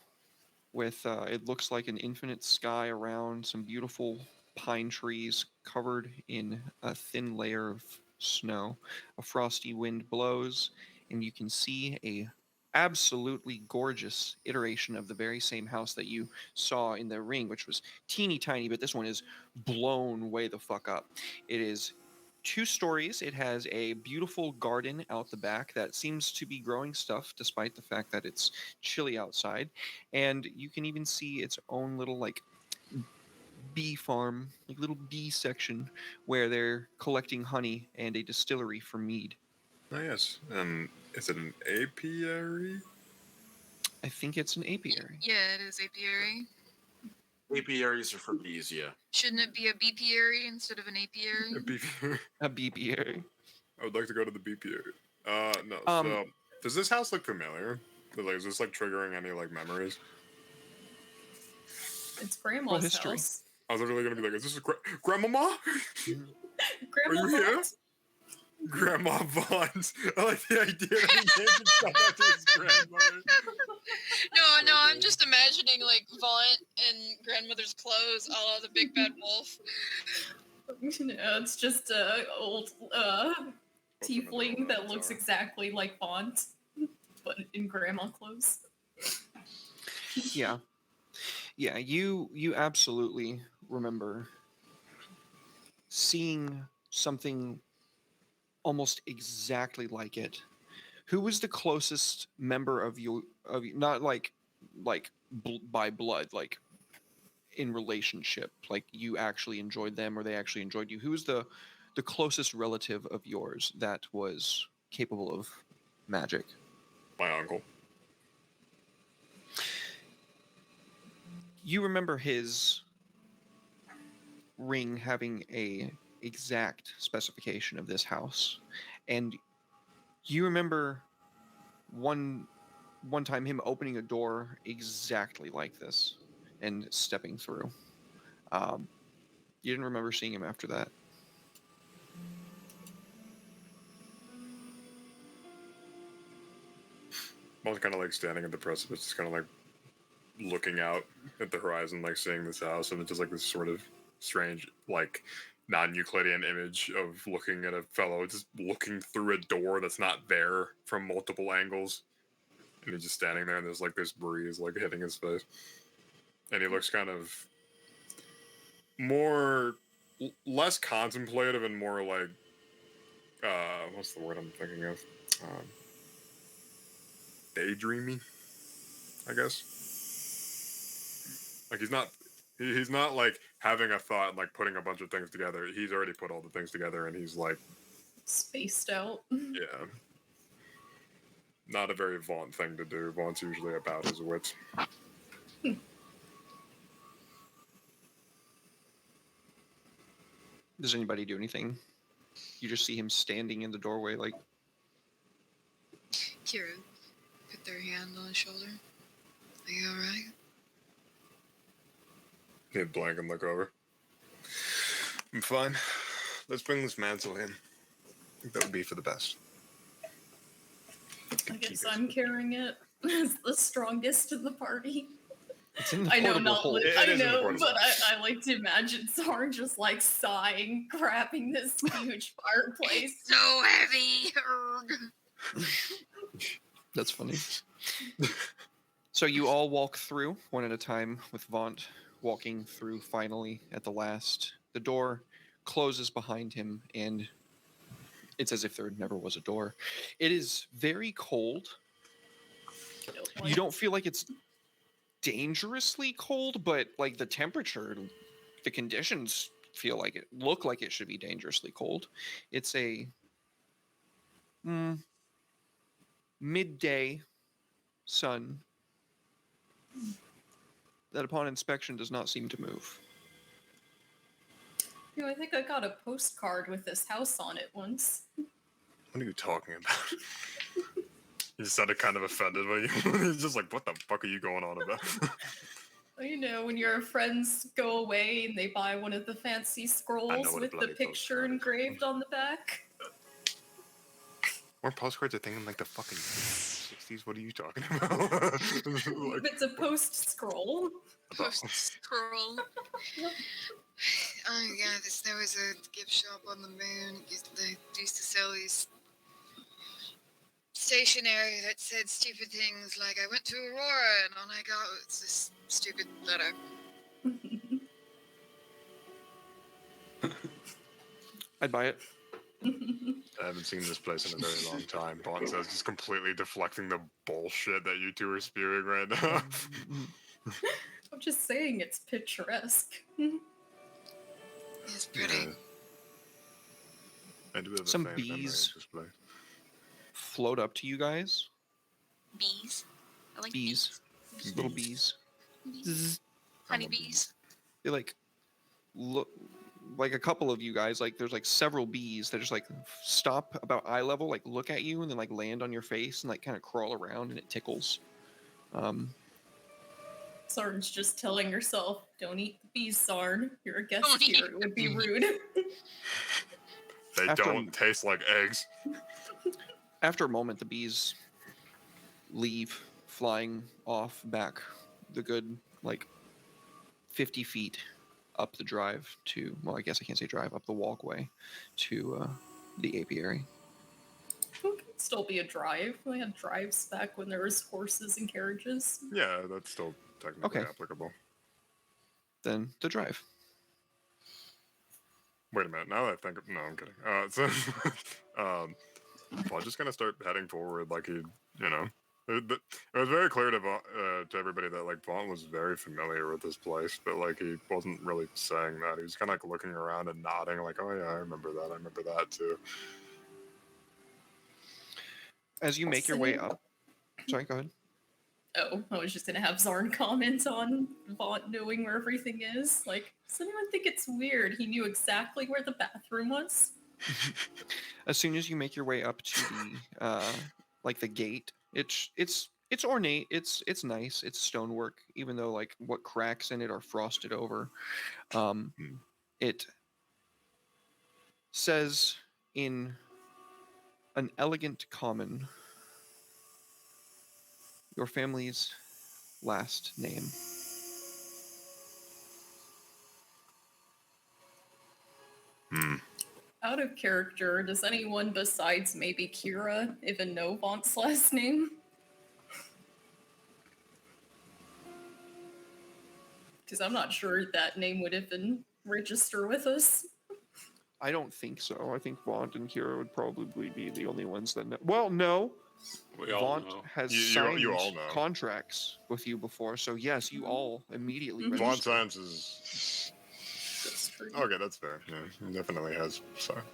with it looks like an infinite sky around, some beautiful pine trees covered in a thin layer of snow. A frosty wind blows, and you can see a absolutely gorgeous iteration of the very same house that you saw in the ring, which was teeny tiny, but this one is blown way the fuck up. It is 2 stories. It has a beautiful garden out the back that seems to be growing stuff despite the fact that it's chilly outside. And you can even see its own little like bee farm, like little bee section where they're collecting honey and a distillery for mead. Oh, yes. Is it an apiary? I think it's an apiary. Yeah, it is apiary. Apiaries are for bees, yeah. Shouldn't it be a beepiary instead of an apiary? A beepiary. I would like to go to the BPA. No. Um, So, does this house look familiar? Like, is this like triggering any like memories? It's Grandma's history. house. I was literally gonna be like, "Is this a grandmama? Grandma Are you here? Vaught? Grandma Vaughn." I like the idea that he named himself after his grandmother. No, I'm just imagining like Vaunt in grandmother's clothes, a la the Big Bad Wolf. No, it's just a old tiefling that looks exactly like Vaunt, but in grandma clothes. Yeah. Yeah, you absolutely remember seeing something almost exactly like it. Who was the closest member of you, not like by blood, like in relationship, like you actually enjoyed them or they actually enjoyed you? Who was the closest relative of yours that was capable of magic? My uncle. You remember his ring having a exact specification of this house, and you remember one time him opening a door exactly like this and stepping through. You didn't remember seeing him after that. I was kind of like standing at the precipice, just kind of like looking out at the horizon, like seeing this house, and it's just like this sort of strange, like non-Euclidean image of looking at a fellow just looking through a door that's not there from multiple angles, and he's just standing there, and there's like this breeze like hitting his face, and he looks kind of more less contemplative and more like what's the word I'm thinking of? Daydreamy, I guess. Like he's not like having a thought and like putting a bunch of things together. He's already put all the things together, and he's like Spaced out. yeah, not a very Vaughn thing to do. Vaughn's usually about his wits. Does anybody do anything? You just see him standing in the doorway, like, Kira put their hand on his shoulder. Are you alright? He'd blank and look over. I'm fine. Let's bring this mantle in. I think that would be for the best. I guess I'm carrying it as the strongest in the party. it's in the I know, portable not hole. li- It I is in the know, portable. but I like to imagine Sarn just like sighing, grabbing this huge fireplace. So heavy. Urgh. That's funny. So you all walk through one at a time, with Vaunt walking through finally at the last. The door closes behind him, and it's as if there never was a door. It is very cold. You don't feel like it's dangerously cold, but like the temperature, the conditions look like it should be dangerously cold. It's a midday sun that upon inspection does not seem to move. You know, I think I got a postcard with this house on it once. What are you talking about? He sounded kind of offended when he's just like, "What the fuck are you going on about?" You know, when your friends go away and they buy one of the fancy scrolls what a with the bloody picture postcard is. engraved on the back. Weren't postcards a thing in like the fucking 60s? What are you talking about? Like, It's a post scroll. Post scroll. Oh yeah, there was a gift shop on the moon. They used to sell these stationery that said stupid things like "I went to Aurora and all I got was this stupid letter." I'd buy it. I haven't seen this place in a very long time. Bond says, just completely deflecting the bullshit that you two are spewing right now. I'm just saying it's picturesque. It's pretty. Yeah. I do have Some a faint memory of bees this place. float up to you guys. Bees. I like Bees. Little bees. Bees. Zzz. Honeybees. They like look like a couple of you guys, like there's like several bees that just like stop about eye level, like look at you, and then like land on your face and like kind of crawl around, and it tickles. Sarn's just telling herself, "Don't eat the bees, Sarn. You're a guest Don't eat here. It would be rude." They After- don't taste like eggs. After a moment, the bees leave, flying off back the good like 50 feet up the drive to, well, I guess I can't say drive, up the walkway to the apiary. It could still be a drive. We had drives back when there was horses and carriages. Yeah, that's still technically Okay. applicable. Then the drive. Wait a minute. Now that I think, no, I'm kidding. Well, I'm just gonna start heading forward, like he, you know. It was very clear to everybody that like Vaughn was very familiar with this place, but like he wasn't really saying that. He was kind of like looking around and nodding, like, "Oh yeah, I remember that. I remember that too." As you make your way up, sorry, go ahead. Oh, I was just gonna have Zarn comment on Vaught knowing where everything is. Like, does anyone think it's weird? He knew exactly where the bathroom was. As soon as you make your way up to the like the gate, it's ornate, it's nice, it's stonework, even though like what cracks in it are frosted over. It says in an elegant common your family's last name. Out of character, does anyone besides maybe Kira even know Vaunt's last name? Because I'm not sure that name would even register with us. I don't think so. I think Vaunt and Kira would probably be the only ones that know. Well, no. We all Vaunt know. has You signed all know. contracts with you before, so yes, you all immediately Mhm. Vaughn register. Science is That's true. okay. That's fair. Yeah, he definitely has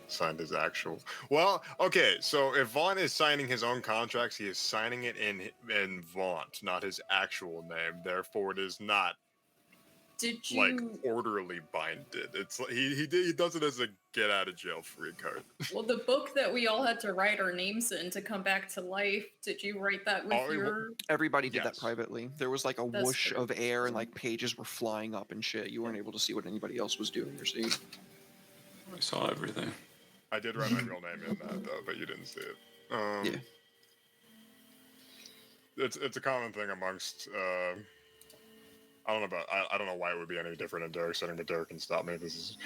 signed his actual. Well, okay. So if Vaughn is signing his own contracts, he is signing it in Vaunt, not his actual name. Therefore, it is not Did like you... orderly binded. It's like he does it as a get out of jail free card. Well, the book that we all had to write our names in to come back to life, did you write that with Oh, well, your... Everybody did that Yes. privately. There was like a That's whoosh true. of air and like pages were flying up and shit. You weren't able to see what anybody else was doing or seeing. I saw everything. I did write my real name in that though, but you didn't see it. Yeah. It's a common thing amongst. I don't know about. I don't know why it would be any different in Derek's setting, but Derek can stop me. This is.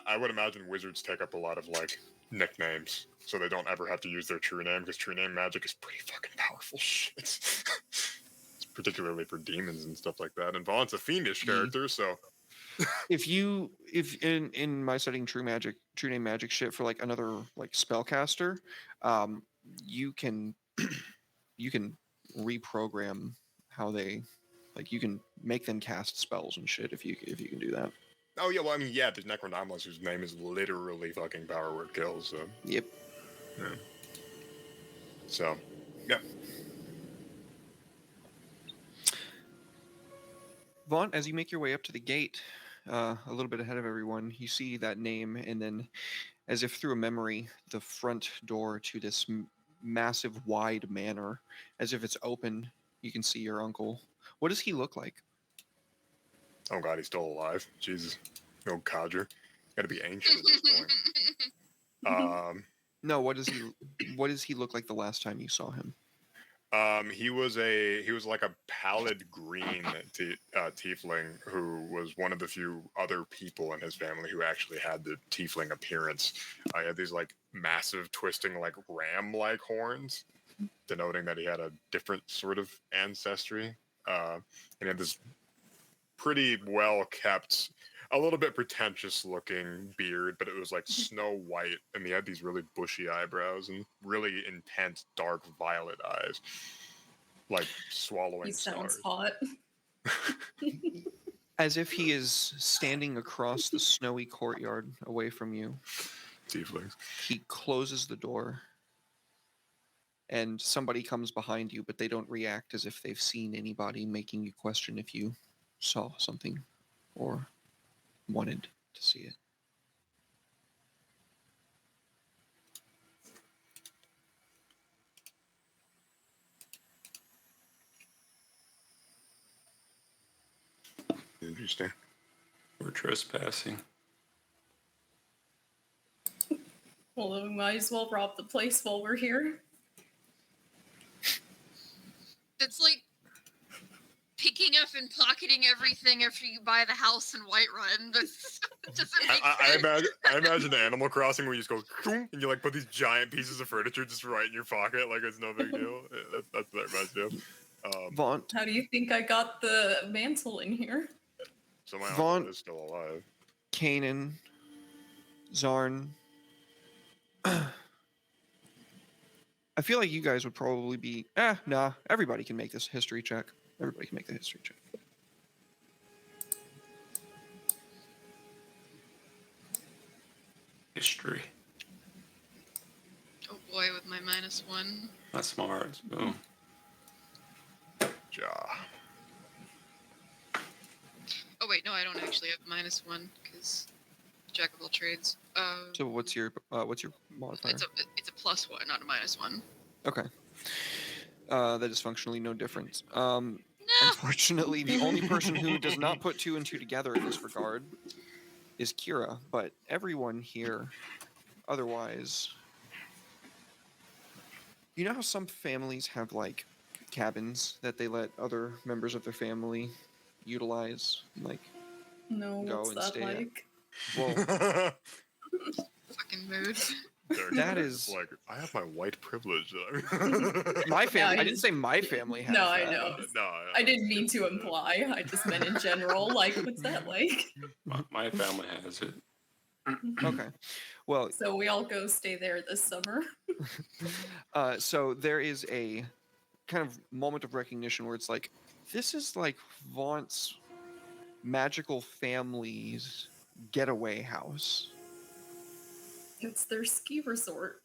I would imagine wizards take up a lot of like nicknames, so they don't ever have to use their true name because true name magic is pretty fucking powerful shit. It's particularly for demons and stuff like that. And Vaughn's a fiendish character, so If in my setting true name magic shit for like another like spellcaster, you can you can reprogram how they like you can make them cast spells and shit if you can do that. oh yeah, well I mean yeah, there's Necronomalist whose name is literally fucking power word kills. So Yep. yeah. So yeah. Vaughn, as you make your way up to the gate, a little bit ahead of everyone, you see that name, and then, as if through a memory, the front door to this massive, wide manor, as if it's open. You can see your uncle. What does he look like? Oh god, he's still alive. Jesus, old codger. Got to be ancient at this point. No, what does he look like the last time you saw him? He was like a pallid green tiefling who was one of the few other people in his family who actually had the tiefling appearance. He had these like massive twisting like ram-like horns, denoting that he had a different sort of ancestry. And he had this pretty well kept, a little bit pretentious looking beard, but it was like snow white, and he had these really bushy eyebrows and really intense dark violet eyes, like swallowing He sounds stars. hot. As if he is standing across the snowy courtyard away from you, Tieflings. he closes the door, and somebody comes behind you, but they don't react as if they've seen anybody, making you question if you saw something or wanted to see it. Interesting. We're trespassing. Well, we might as well rob the place while we're here. It's like picking up and pocketing everything after you buy the house in Whiterun. This doesn't make sense. I imagine Animal Crossing where you just go and you like put these giant pieces of furniture just right in your pocket like it's no big deal. That's what that reminds me of. Vaunt, How do you think I got the mantle in here? So my Vaughn- uncle is still alive. Kanan, Zarn. I feel like you guys would probably be. Nah. Everybody can make this history check. Everybody can make the history check. History. Oh boy, with my -1. That's smart. Boom. Ja. Oh wait, no, I don't actually have -1 because jack of all trades. So what's your modifier? It's a +1, not a -1. Okay. That is functionally no different. No. Unfortunately, the only person who does not put 2 and 2 together in this regard is Kira, but everyone here, otherwise, you know how some families have like cabins that they let other members of their family utilize, like No, Go what's and that stay at- like? well, Fucking mood. That is- like I have my white privilege though. my family. Yeah, I didn't say my family has No, I that. know. No, I didn't mean to imply. I just meant in general. Like, what's that like? My family has it. Okay. Well, So we all go stay there this summer. so there is a kind of moment of recognition where it's like, this is like Vaunt's magical family's getaway house. It's their ski resort.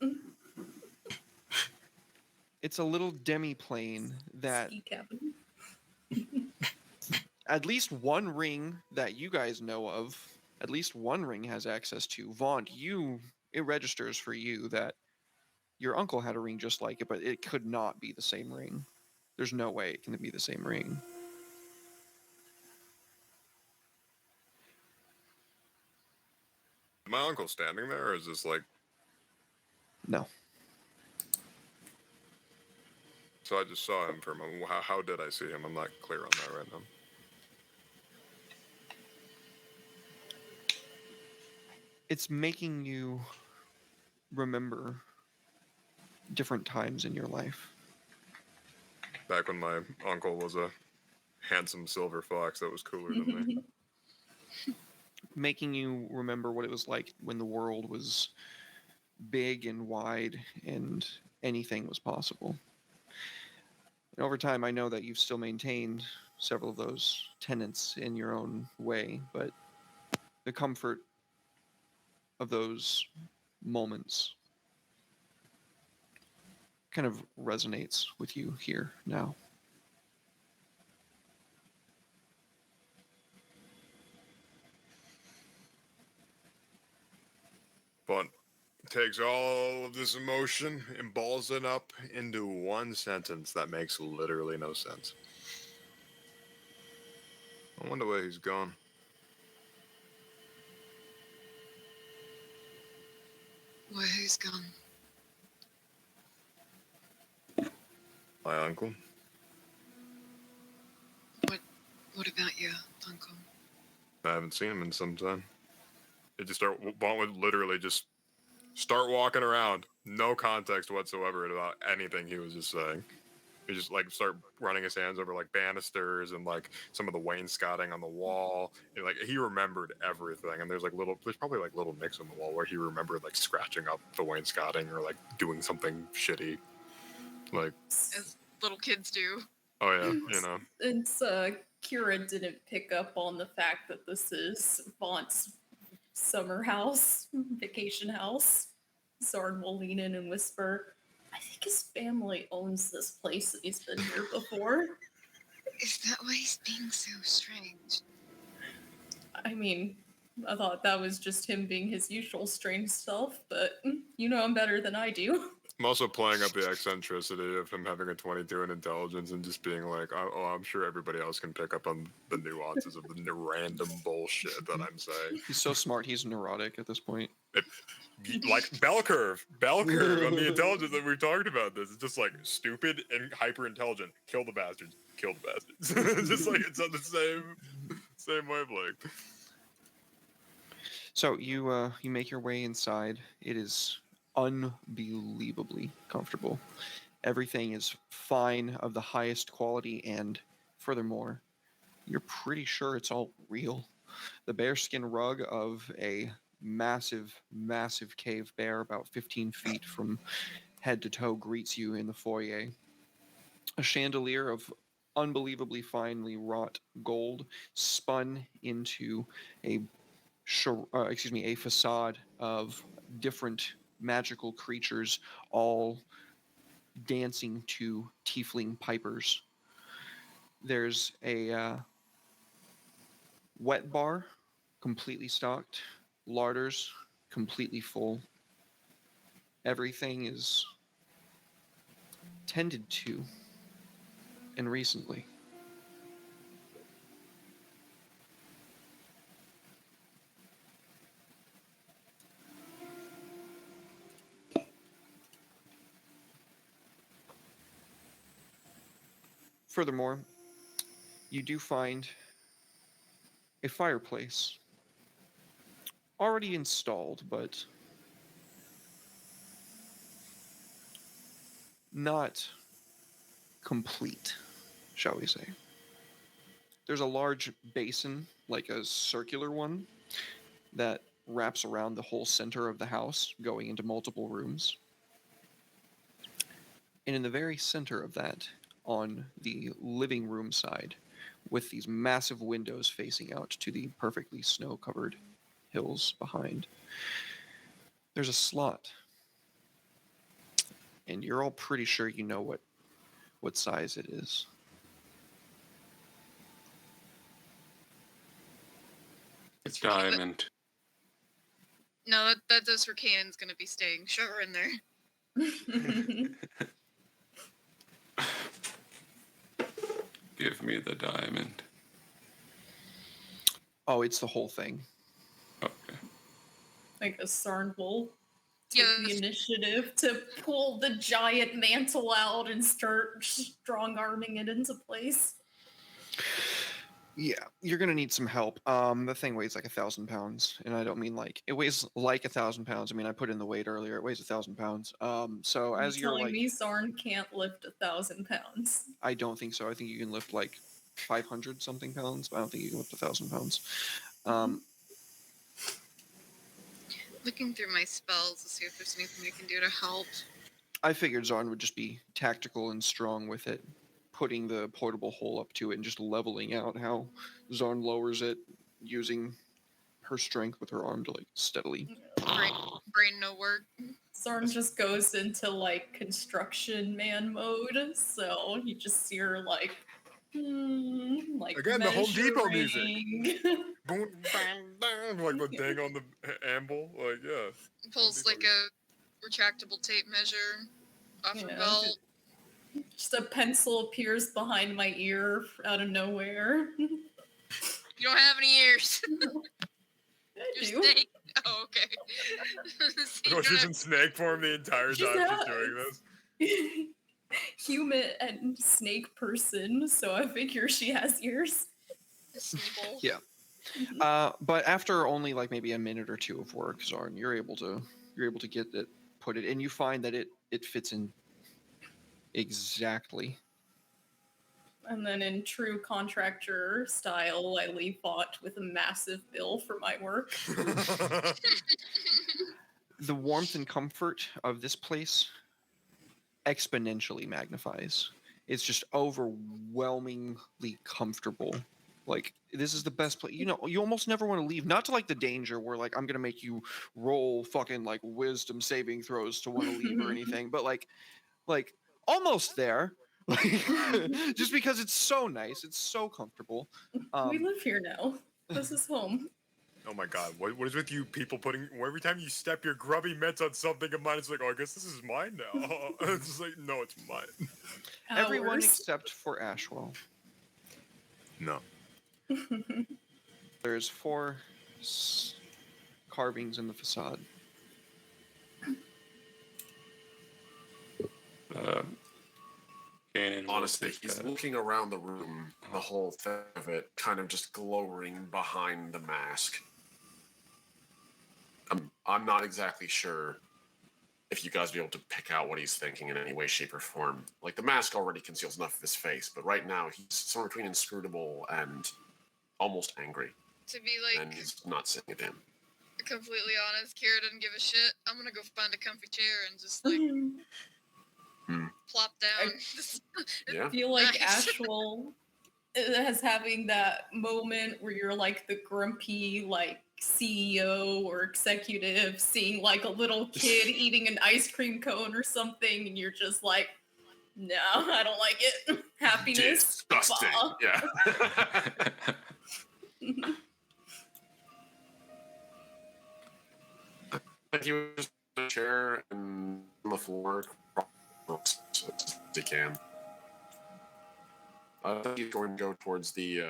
It's a little demi-plane that Ski cabin. at least one ring that you guys know of, at least one ring has access to. Vaunt, it registers for you that your uncle had a ring just like it, but it could not be the same ring. There's no way it can be the same ring. Is my uncle standing there, or is this like? No. So I just saw him for a moment. How did I see him? I'm not clear on that right now. It's making you remember different times in your life. Back when my uncle was a handsome silver fox that was cooler than me. Making you remember what it was like when the world was big and wide and anything was possible. And over time, I know that you've still maintained several of those tenets in your own way, but the comfort of those moments kind of resonates with you here now. But takes all of this emotion and balls it up into one sentence that makes literally no sense. I wonder where he's gone. Where who's gone? My uncle. What about your uncle? I haven't seen him in some time. Bont would literally just start walking around, no context whatsoever about anything he was just saying. He just like start running his hands over like banisters and like some of the wainscoting on the wall. And, like he remembered everything, and there's probably like little nicks on the wall where he remembered like scratching up the wainscoting or like doing something shitty. Like, As little kids do. oh yeah, you know. It's Kira didn't pick up on the fact that this is Vaunt's summer house, vacation house. Zard will lean in and whisper, I think his family owns this place and he's been here before. Is that why he's being so strange? I mean, I thought that was just him being his usual strange self, but you know him better than I do. I'm also playing up the eccentricity of him having a 22 in intelligence and just being like, oh, I'm sure everybody else can pick up on the nuances of the random bullshit that I'm saying. He's so smart. He's neurotic at this point. Like bell curve on the intelligence that we've talked about. This it's just like stupid and hyper intelligent. Kill the bastards. Just like it's on the same wavelength. So you make your way inside. It is unbelievably comfortable. Everything is fine, of the highest quality, and furthermore, you're pretty sure it's all real. The bearskin rug of a massive, massive cave bear, about 15 feet from head to toe, greets you in the foyer. A chandelier of unbelievably finely wrought gold spun into a a facade of different magical creatures, all dancing to tiefling pipers. There's a wet bar, completely stocked, larders completely full. Everything is tended to, and recently. Furthermore, you do find a fireplace already installed, but not complete, shall we say. There's a large basin, like a circular one, that wraps around the whole center of the house, going into multiple rooms. And in the very center of that, on the living room side, with these massive windows facing out to the perfectly snow-covered hills behind, there's a slot. And you're all pretty sure you know what size it is. It's diamond. No, that does for Kanan's gonna be staying. Shove her in there. Give me the diamond. Oh, it's the whole thing. Okay. I guess Sarn will take the Yes. initiative to pull the giant mantle out and start strong arming it into place. Yeah, you're gonna need some help. The thing weighs like 1,000 pounds, and I don't mean like it weighs like 1,000 pounds. I mean, I put in the weight earlier. It weighs 1,000 pounds. So as you're telling like, me Sarn can't lift 1,000 pounds. I don't think so. I think you can lift like 500 something pounds, but I don't think you can lift 1,000 pounds. Looking through my spells to see if there's anything I can do to help. I figured Zarn would just be tactical and strong with it, putting the portable hole up to it and just leveling out how Zarn lowers it using her strength with her arm to like steadily. Brain no work. Sarn just goes into like construction man mode, so you just see her like Again, the Home Depot music. measuring. Boom, bam, bam, like the ding on the anvil. Like, yeah. Pulls like a retractable tape measure off her Yeah, belt. Just a pencil appears behind my ear out of nowhere. You don't have any ears. I You're do. snake. Oh, okay. See, Oh, you she's don't in snake form the entire She's time not. she's doing this. Human and snake person, so I figure she has ears. have a sneeple. Yeah. But after only like maybe a minute or two of work, Zarn, you're able to get it, put it, and you find that it fits in exactly. And then in true contractor style, I leave Vought with a massive bill for my work. The warmth and comfort of this place exponentially magnifies. It's just overwhelmingly comfortable. Like, this is the best place. You know, you almost never want to leave. Not to like the danger where like I'm gonna make you roll fucking like wisdom saving throws to want to leave or anything, but like almost there. Like, just because it's so nice, it's so comfortable. We live here now. This is home. Oh my god, what is with you people putting... Every time you step your grubby mitts on something of mine, it's like, oh, I guess this is mine now. It's just like, no, it's mine. Everyone Ours. except for Ashwell. No. There's 4 carvings in the facade. Kanan will Honestly, take he's that. looking around the room, the whole thing of it, kind of just glowering behind the mask. I'm not exactly sure if you guys will be able to pick out what he's thinking in any way, shape, or form. Like, the mask already conceals enough of his face, but right now he's somewhere between inscrutable and almost angry. To be like And he's not saying it in. completely honest, Kira doesn't give a shit. I'm gonna go find a comfy chair and just like plop down. Yeah. I feel like Nice. Ashwell has having that moment where you're like the grumpy like CEO or executive seeing like a little kid eating an ice cream cone or something, and you're just like, no, I don't like it. Happiness. Disgusting. Bah. Yeah. He was just in a chair and on the floor as he can. I think he's going to go towards the.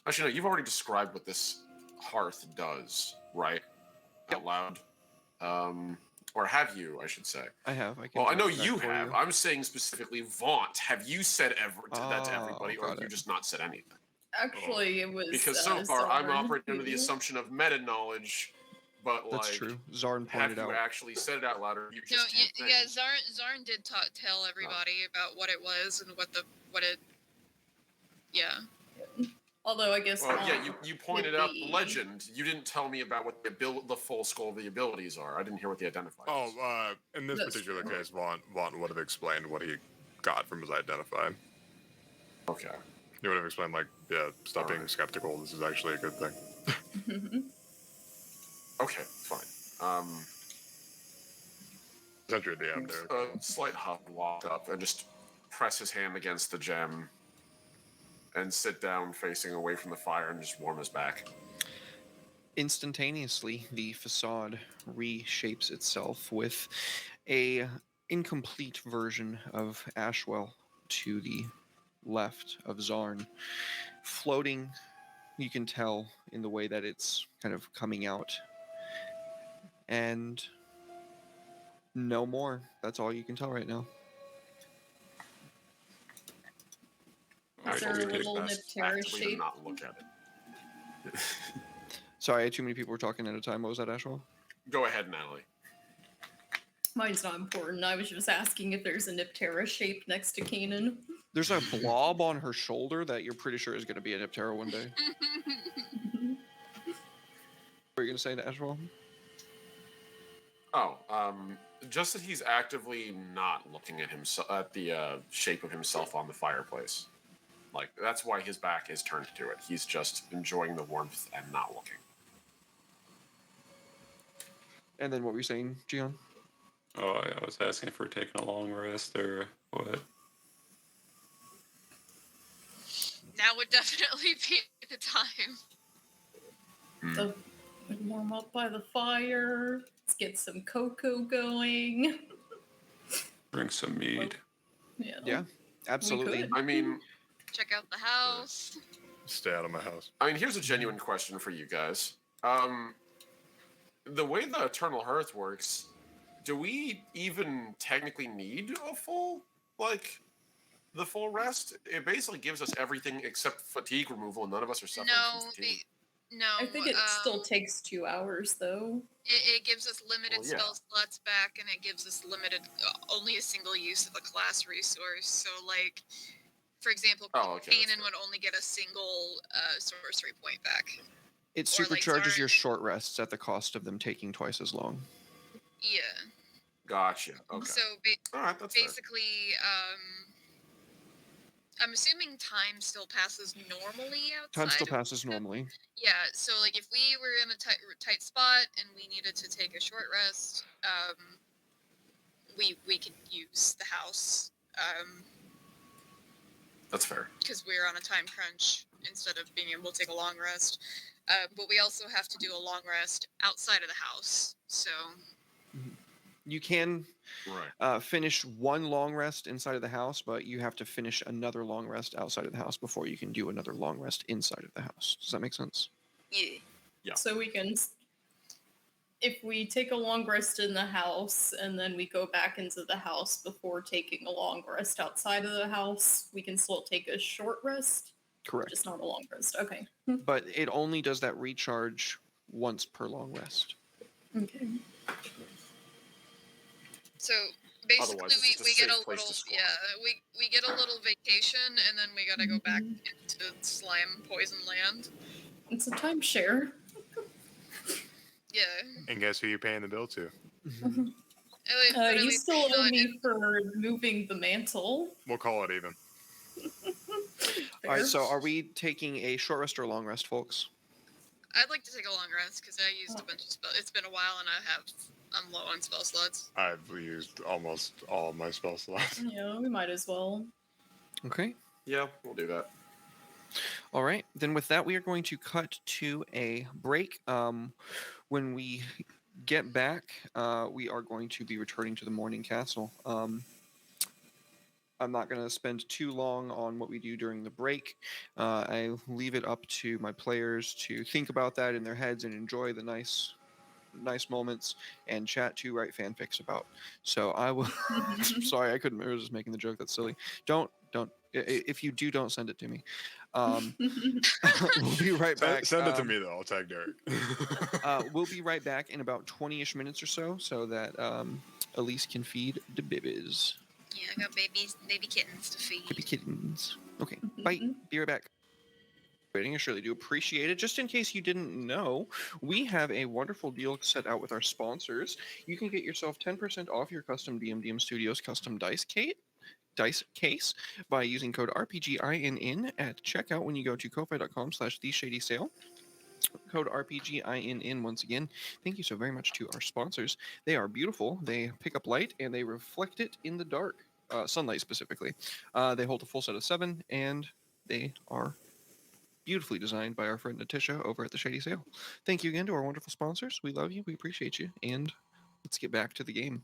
Actually, no. You've already described what this hearth does, right? Out loud. Or have you? I should say. I have. I can Well, I know do that you for have. I'm saying specifically Vaunt. Have you said that to everybody, or have you just not said anything? Actually, it was Because so far I'm Zorn operating under the who- assumption of meta knowledge, but That's like, true. Zarn have pointed you out. actually said it out loud, or you No, just yeah, Zarn did tell everybody about what it was and what it. Yeah. Although I guess Well, yeah, Vaughn you pointed would out be- the legend. You didn't tell me about what the full skull of the abilities are. I didn't hear what the identifiers. Oh, in this That's particular true. case, Vaughn would have explained what he got from his identify. Okay. He would have explained, like, yeah, stop being Alright. skeptical. This is actually a good thing. Okay, fine. Essentially, the end there. A slight hub walk up and just press his hand against the gem and sit down facing away from the fire and just warm his back. Instantaneously, the facade reshapes itself with a incomplete version of Ashwell to the left of Zarn, floating. You can tell in the way that it's kind of coming out, and no more. That's all you can tell right now. Is there a Actually, little best Niptera actively to shape? not look at it. Sorry, too many people were talking at a time. What was that, Ashwell? Go ahead, Natalie. Mine's not important. I was just asking if there's a Niptera shape next to Kanan. There's a blob on her shoulder that you're pretty sure is going to be a Niptera one day. What are you going to say to Ashwell? Oh, just that he's actively not looking at himself at the shape of himself on the fireplace. Like, that's why his back is turned to it. He's just enjoying the warmth and not looking. And then what were you saying, Gian? Oh, I was asking if we're taking a long rest or what. Now would definitely be the time. So, warm up by the fire. Let's get some cocoa going. Bring some mead. Yeah, absolutely. could. I mean, Check out the house. Stay out of my house. here's a genuine question for you guys. The way the Eternal Hearth works, do we even technically need a full, the full rest? It basically gives us everything except fatigue removal, and none of us are suffering No, from fatigue. no. I think it still takes 2 hours, though. It gives us limited Well, yeah. spell slots back, and it gives us limited, only a single use of a class resource. So, like, for example, Oh, okay, that's Kanan fair. would only get a single sorcery point back. It Or, like, supercharges Zarn. your short rests at the cost of them taking twice as long. Yeah. Gotcha. Okay. So All right, that's fair. basically, I'm assuming time still passes normally outside. Time still of- passes normally. Yeah. So, like, if we were in a tight spot and we needed to take a short rest, we could use the house. That's fair. Because we're on a time crunch instead of being able to take a long rest. But we also have to do a long rest outside of the house. So You can Right. finish one long rest inside of the house, but you have to finish another long rest outside of the house before you can do another long rest inside of the house. Does that make sense? yeah. Yeah. So we can, if we take a long rest in the house and then we go back into the house before taking a long rest outside of the house, we can still take a short rest, Correct. just not a long rest. Okay. But it only does that recharge once per long rest. Okay. So basically, Otherwise, it's just a we get a safe place little to squat. we get a little vacation, and then we gotta go back Mhm. into slime poison land. It's a timeshare. Yeah. And guess who you're paying the bill to? But at You least still we're owe not me for moving the mantle. We'll call it even. All right, Fair. so are we taking a short rest or a long rest, folks? I'd like to take a long rest because I used a bunch of spells. It's been a while, and I'm low on spell slots. I've used almost all of my spell slots. Yeah, we might as well. Okay. Yeah, we'll do that. All right. Then with that, we are going to cut to a break. When we get back, we are going to be returning to the Morning Castle. I'm not going to spend too long on what we do during the break. I leave it up to my players to think about that in their heads and enjoy the nice moments and chat to write fanfics about. So I will. Sorry, I couldn't. I was just making the joke. That's silly. Don't. If you do, don't send it to me. We'll be right back. Send it to me though. I'll tag Derek. We'll be right back in about 20-ish minutes or so that Elise can feed the babies. Yeah, I got baby kittens to feed. Baby kittens. Okay, bye. Be right back. I surely do appreciate it. Just in case you didn't know, we have a wonderful deal set out with our sponsors. You can get yourself 10% off your custom DMDM Studios custom dice case by using code RPGINN at checkout when you go to ko-fi.com/theshadysale. Code RPGINN once again. Thank you so very much to our sponsors. They are beautiful. They pick up light and they reflect it in the dark, sunlight specifically. They hold a full set of 7 and they are beautifully designed by our friend Natisha over at the Shady Sale. Thank you again to our wonderful sponsors. We love you. We appreciate you. And let's get back to the game.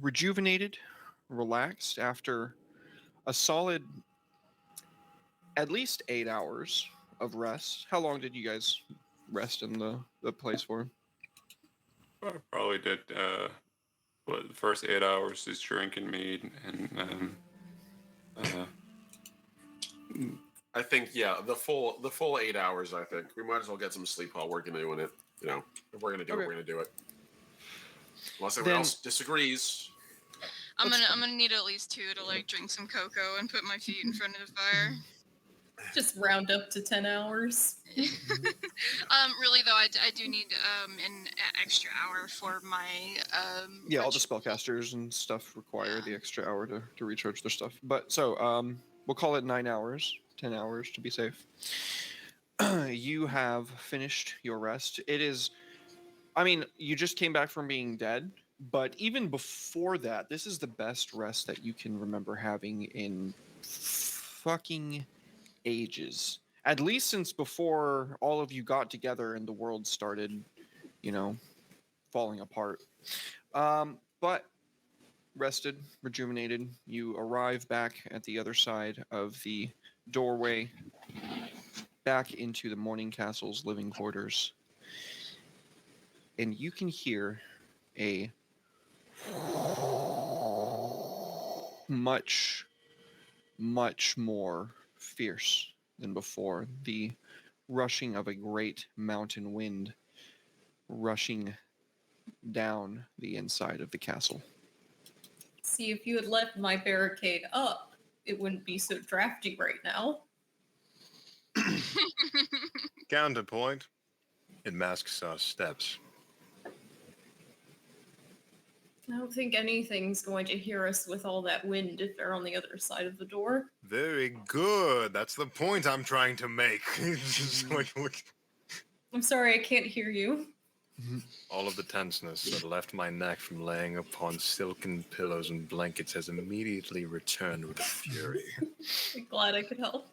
Rejuvenated, relaxed after a solid at least 8 hours of rest. How long did you guys rest in the place for? I probably did the first 8 hours is drinking mead and I think the full 8 hours. I think we might as well get some sleep while we're gonna doing it. You know, if we're gonna do it, we're gonna do it. Unless anyone else disagrees. I'm gonna need at least 2 to like drink some cocoa and put my feet in front of the fire. Just round up to 10 hours. Really though, I do need an extra hour for my Yeah, all the spellcasters and stuff require the extra hour to recharge their stuff. But so we'll call it 9 hours, 10 hours to be safe. You have finished your rest. It is, I mean, you just came back from being dead, but even before that, this is the best rest that you can remember having in fucking ages. At least since before all of you got together and the world started, falling apart. But rested, rejuvenated, you arrive back at the other side of the doorway, back into the Morning Castle's living quarters. And you can hear a much, much more fierce than before. The rushing of a great mountain wind rushing down the inside of the castle. See, if you had left my barricade up, it wouldn't be so drafty right now. Counterpoint. It masks our steps. I don't think anything's going to hear us with all that wind if they're on the other side of the door. Very good. That's the point I'm trying to make. Just like, look. I'm sorry, I can't hear you. All of the tenseness that left my neck from laying upon silken pillows and blankets has immediately returned with a fury. I'm glad I could help.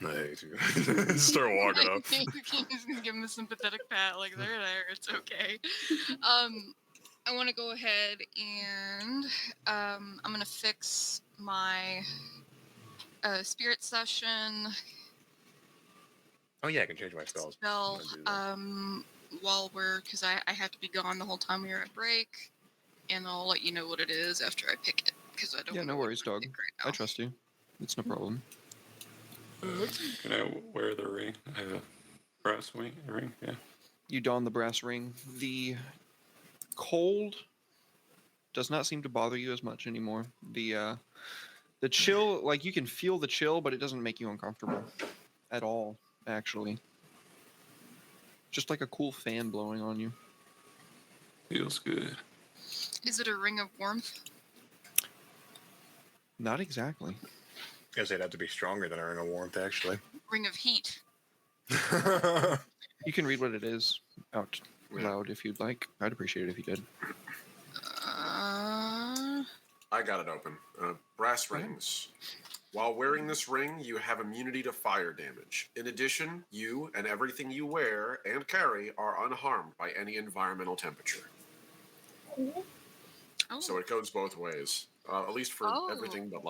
I hate you. Start walking up. You can just give him a sympathetic pat, like they're there, it's okay. I want to go ahead and I'm gonna fix my spirit session Oh yeah, I can change my spells. spell. I'm gonna do that. While because I had to be gone the whole time we were at break, and I'll let you know what it is after I pick it because I don't. Yeah, know no what worries, to dog. pick right I now. trust you. It's no problem. Can I wear the ring? I have a brass ring. Yeah. You don the brass ring. The cold does not seem to bother you as much anymore. The chill, like you can feel the chill, but it doesn't make you uncomfortable at all, actually. Just like a cool fan blowing on you. Feels good. Is it a ring of warmth? Not exactly. Guess they'd have to be stronger than a ring of warmth, actually. Ring of heat? You can read what it is out Yeah. loud if you'd like. I'd appreciate it if you did. I got it open. Brass rings. While wearing this ring, you have immunity to fire damage. In addition, you and everything you wear and carry are unharmed by any environmental temperature. Oh. So it goes both ways. At least for Oh. everything, but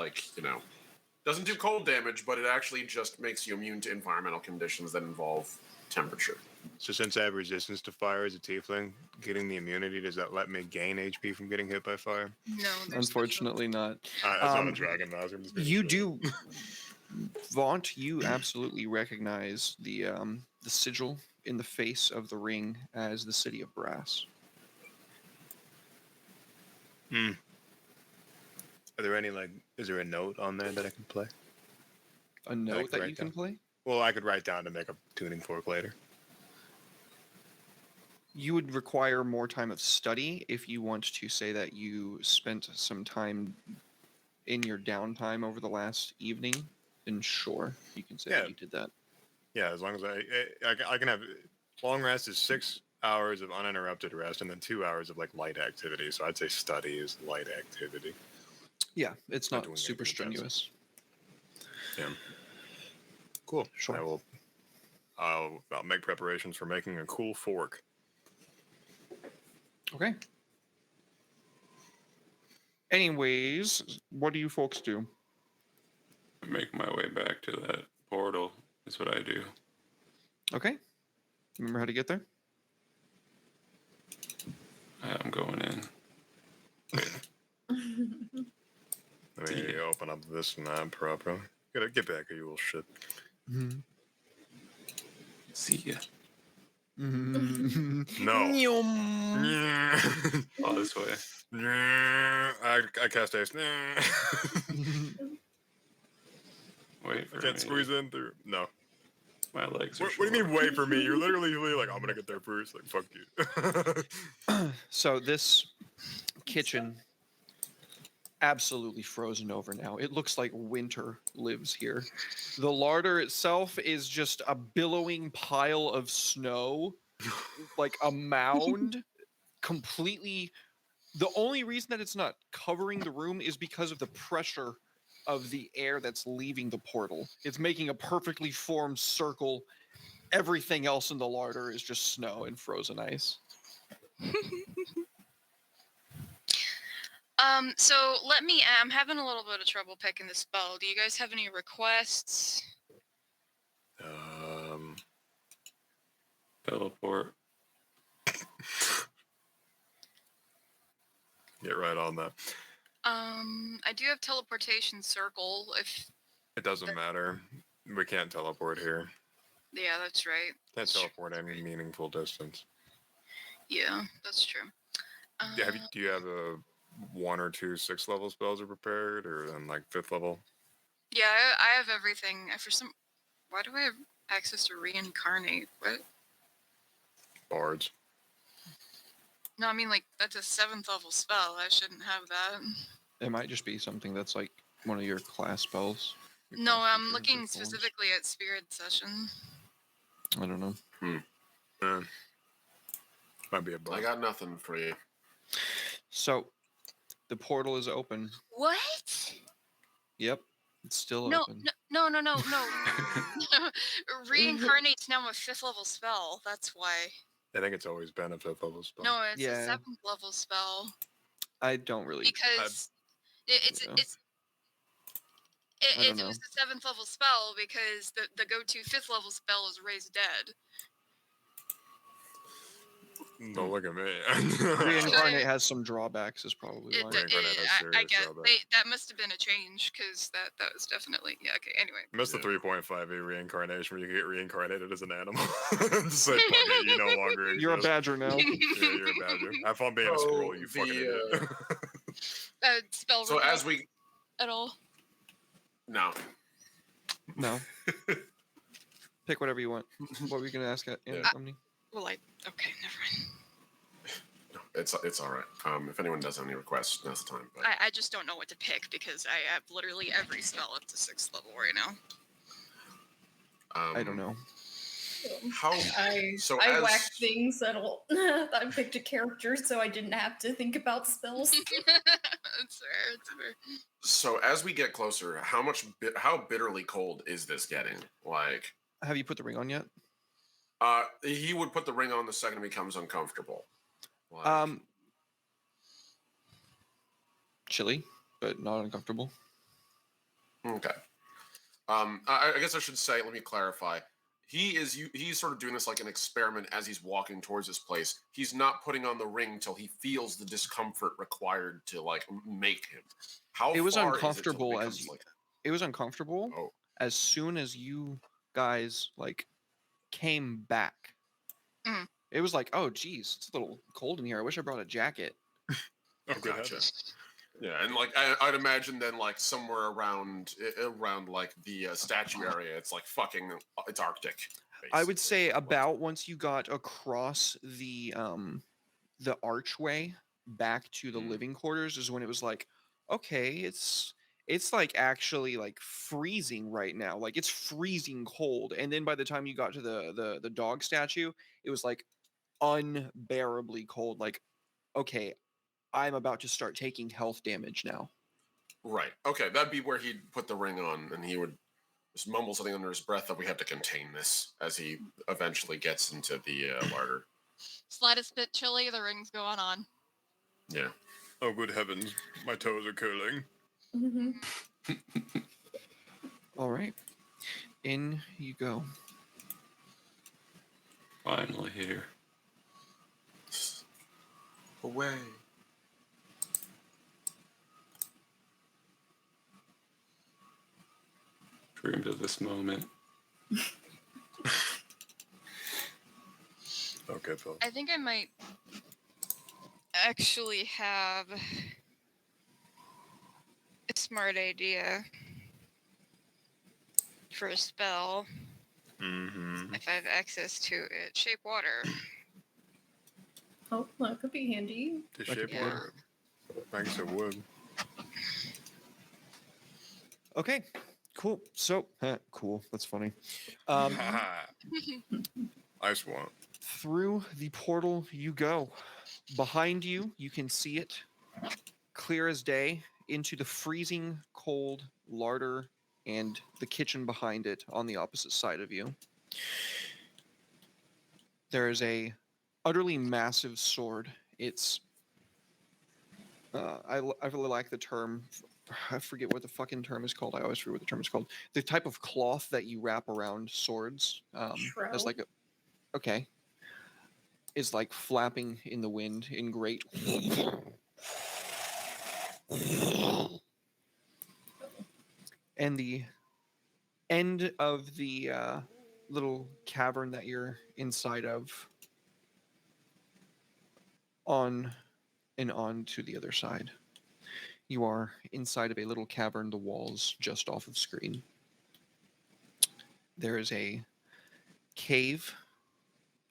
doesn't do cold damage, but it actually just makes you immune to environmental conditions that involve temperature. So since I have resistance to fire as a tiefling, getting the immunity, does that let me gain HP from getting hit by fire? No, Unfortunately not. That's not a dragon mouse. I'm just making You sure. do, Vaunt, you absolutely recognize the sigil in the face of the ring as the City of Brass. Are there any, is there a note on there that I can play? A note that write you can down. play? Well, I could write down to make a tuning fork later. You would require more time of study if you want to say that you spent some time in your downtime over the last evening. Then sure, you can say that Yeah. you did that. Yeah, as long as I can have long rest is 6 hours of uninterrupted rest and then 2 hours of light activity. So I'd say study is light activity. Yeah, it's Not not doing super anything intense. strenuous. Yeah. Cool. Sure. I'll make preparations for making a cool fork. Okay. Anyways, what do you folks do? Make my way back to that portal is what I do. Okay. Remember how to get there? I'm going in. Let me open up this map properly. Gotta get back here, you little shit. Mm-hmm. See ya. No. Yeah. Oh, this way. I cast haste. Wait for I can't me. squeeze in through. No. My legs are What do you mean wait for me? You're literally like, I'm gonna get there first. Like, fuck you. So this kitchen absolutely frozen over now. It looks like winter lives here. The larder itself is just a billowing pile of snow, like a mound, completely. The only reason that it's not covering the room is because of the pressure of the air that's leaving the portal. It's making a perfectly formed circle. Everything else in the larder is just snow and frozen ice. So I'm having a little bit of trouble picking the spell. Do you guys have any requests? Teleport. Get right on that. I do have teleportation circle. If It doesn't matter. We can't teleport here. yeah, that's right. Can't teleport any meaningful distance. Yeah, that's true. Do you have a 1 or 2 6th level spells are prepared, or then 5th level? Yeah, I have everything. Why do I have access to reincarnate? What? Bards. No, I mean that's a 7th level spell. I shouldn't have that. It might just be something that's like one of your class spells. Your No, class I'm features or looking forms. specifically at Spirit Session. I don't know. Might be a bug. I got nothing for you. So, the portal is open. What? Yep. It's still No, open. no. Reincarnate's now a 5th level spell. That's why. I think it's always been a 5th level spell. No, it's a Yeah. 7th level spell I don't really. because Yeah. I don't it know. was a 7th level spell because the go-to 5th level spell is Raise Dead. Don't look at me. Reincarnate has some drawbacks, is probably why. Reincarnate has I serious guess drawbacks. that must have been a change because that was definitely okay. Anyway, Missed the Yeah. 3.5e reincarnation where you get reincarnated as an animal. Just say, fuck it, you no longer exist. You're a badger now. Yeah, you're a badger. Have fun being a So squirrel, you fucking idiot. spell. So as we at all. no, No. Pick whatever you want. What were you gonna ask at Yeah. Omni? Well, okay, never mind. it's all right. If anyone does have any requests, now's the time. But I just don't know what to pick because I have literally every spell up to 6th level right now. I don't know. How I So I as- whacked things that'll. I picked a character, so I didn't have to think about spells. It's fair. It's fair. So as we get closer, how bitterly cold is this getting? Like, Have you put the ring on yet? he would put the ring on the second he becomes uncomfortable. Like, Chilly, but not uncomfortable. okay. I guess I should say. Let me clarify. He's sort of doing this like an experiment as he's walking towards this place. He's not putting on the ring till he feels the discomfort required to like make him. How It was far is it till uncomfortable it as becomes you- like, It was uncomfortable oh, as soon as you guys like came back. Mm. It was like, oh geez, it's a little cold in here. I wish I brought a jacket. Oh, good gotcha. heavens. Yeah, and like I'd imagine then like somewhere around like the statue area, it's like fucking it's Arctic. I would say basically. about once you got across the archway back to the Mm. living quarters is when it was like, okay, it's like actually like freezing right now. Like it's freezing cold. And then by the time you got to the dog statue, it was like unbearably cold. Like, okay, I'm about to start taking health damage now. Right. Okay, that'd be where he'd put the ring on, and he would just mumble something under his breath that we have to contain this as he eventually gets into the larder. Slightest bit chilly, the ring's going on. Yeah. Oh, good heavens. My toes are curling. Mhm. All right. In you go. Finally here. Away. Dreamed of this moment. Okay, Phil. I think I might actually have a smart idea for a spell Mm-hmm. if I have access to it. Shape water. Oh, that could be handy. The Like shape it water. Thanks, it would. Okay. Cool. So cool. That's funny. Ice one. Through the portal you go. Behind you, you can see it clear as day into the freezing cold larder and the kitchen behind it on the opposite side of you. There is a utterly massive sword. It's I really like the term. I forget what the fucking term is called. I always forget what the term is called. The type of cloth that you wrap around swords. As Shroud? like a okay. Is like flapping in the wind in great. And the end of the little cavern that you're inside of, on and on to the other side. You are inside of a little cavern, the walls just off of screen. There is a cave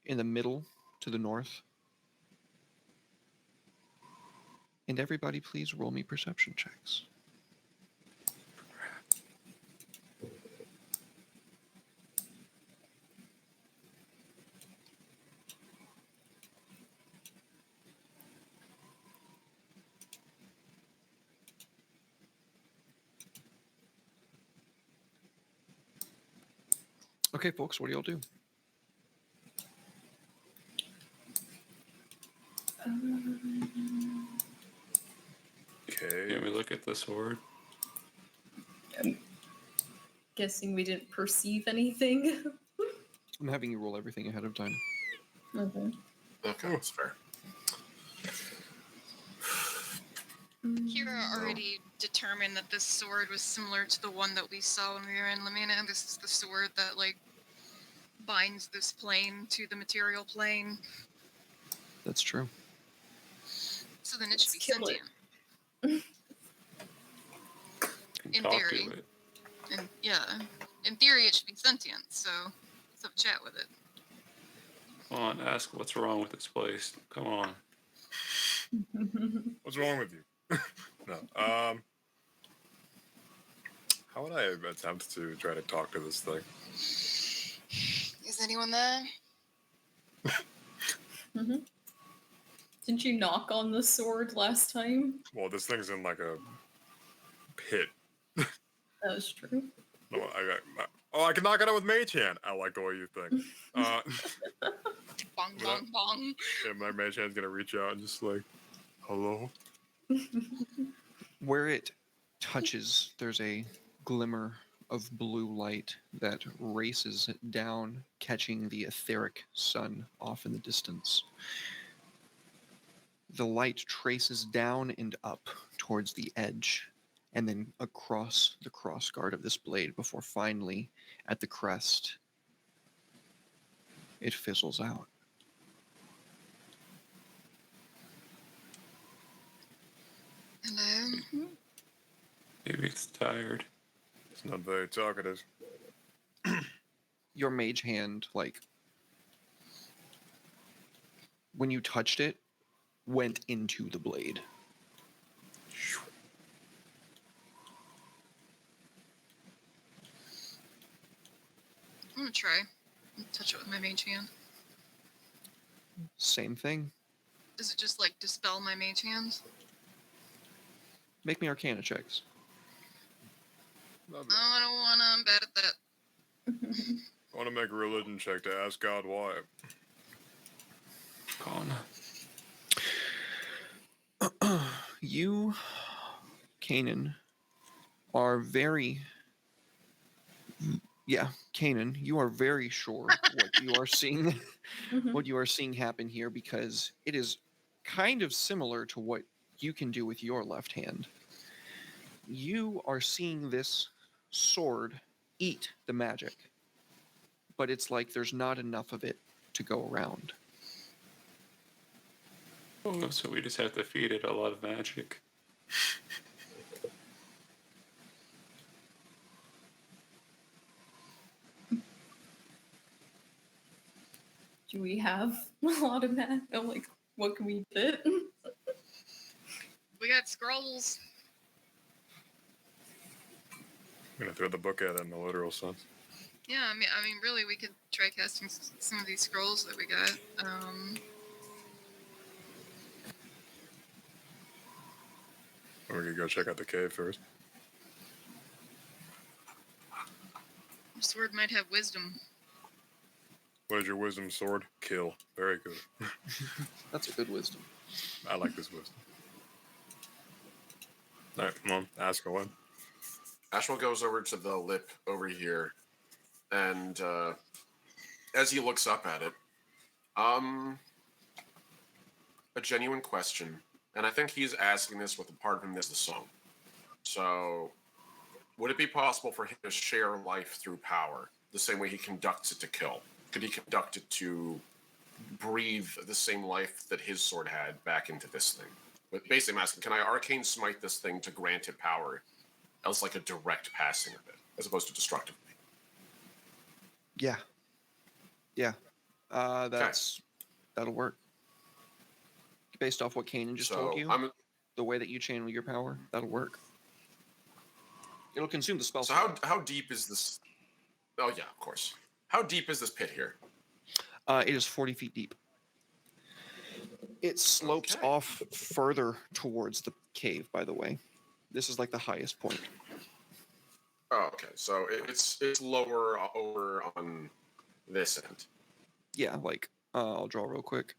in the middle to the north. And everybody, please roll me perception checks. Okay, folks, what do y'all do? Okay. Can we look at the sword? I'm guessing we didn't perceive anything. I'm having you roll everything ahead of time. Okay. Okay, that's fair. Kira already determined that this sword was similar to the one that we saw when we were in Lamina. This is the sword that, like, binds this plane to the material plane. That's true. So then it should be Let's kill it. sentient. Can In talk theory. to it. And yeah, in theory it should be sentient, so let's have a chat with it. Come on, ask what's wrong with this place. Come on. What's wrong with you? No. How would I attempt to try to talk to this thing? Is anyone there? Didn't you knock on the sword last time? Well, this thing's in like a pit. That was true. No, I can knock it out with Mage Hand. I like the way you think. Bong, But bong, bong. Yeah, my Mage Hand's gonna reach out and just like, hello? Where it touches, there's a glimmer of blue light that races down, catching the etheric sun off in the distance. The light traces down and up towards the edge, and then across the crossguard of this blade before finally, at the crest, it fizzles out. Hello? Maybe it's tired. It's not very talkative. Your mage hand, like, when you touched it, went into the blade. I'm gonna try. Touch it with my mage hand. Same thing. Does it just, like, dispel my mage hand? Make me Arcana checks. Love No, it. I don't wanna. I'm bad at that. I want to make a religion check to ask God why. Gone. You, Kanan, are very... Yeah, Kanan, you are very sure what you are seeing what you are seeing happen here, because it is kind of similar to what you can do with your left hand. You are seeing this sword eat the magic, but it's like there's not enough of it to go around. Oh, so we just have to feed it a lot of magic. Do we have a lot of mana? Like, what can we fit? We got scrolls. I'm gonna throw the book at it in the literal sense. Yeah, I mean, really, we could try casting some of these scrolls that we got. Or we could go check out the cave first. The sword might have wisdom. What is your wisdom sword? Kill. Very good. That's a good wisdom. I like this wisdom. Alright, Mom, ask away. Ashwell goes over to the lip over here, and as he looks up at it, a genuine question, and I think he's asking this with a part of him that's the song. So, would it be possible for him to share life through power, the same way he conducts it to kill? Could he conduct it to breathe the same life that his sword had back into this thing? But basically, I'm asking, can I arcane smite this thing to grant it power? Else, like a direct passing of it, as opposed to destructively. Yeah. Yeah. That'll work. Based off what Kanan just told you, the way that you channel your power, that'll work. It'll consume the spell. So how deep is this? Oh yeah, of course. How deep is this pit here? It is 40 feet deep. It slopes off further towards the cave, by the way. This is like the highest point. Oh, okay. So it's lower over on this end. Yeah, like I'll draw real quick.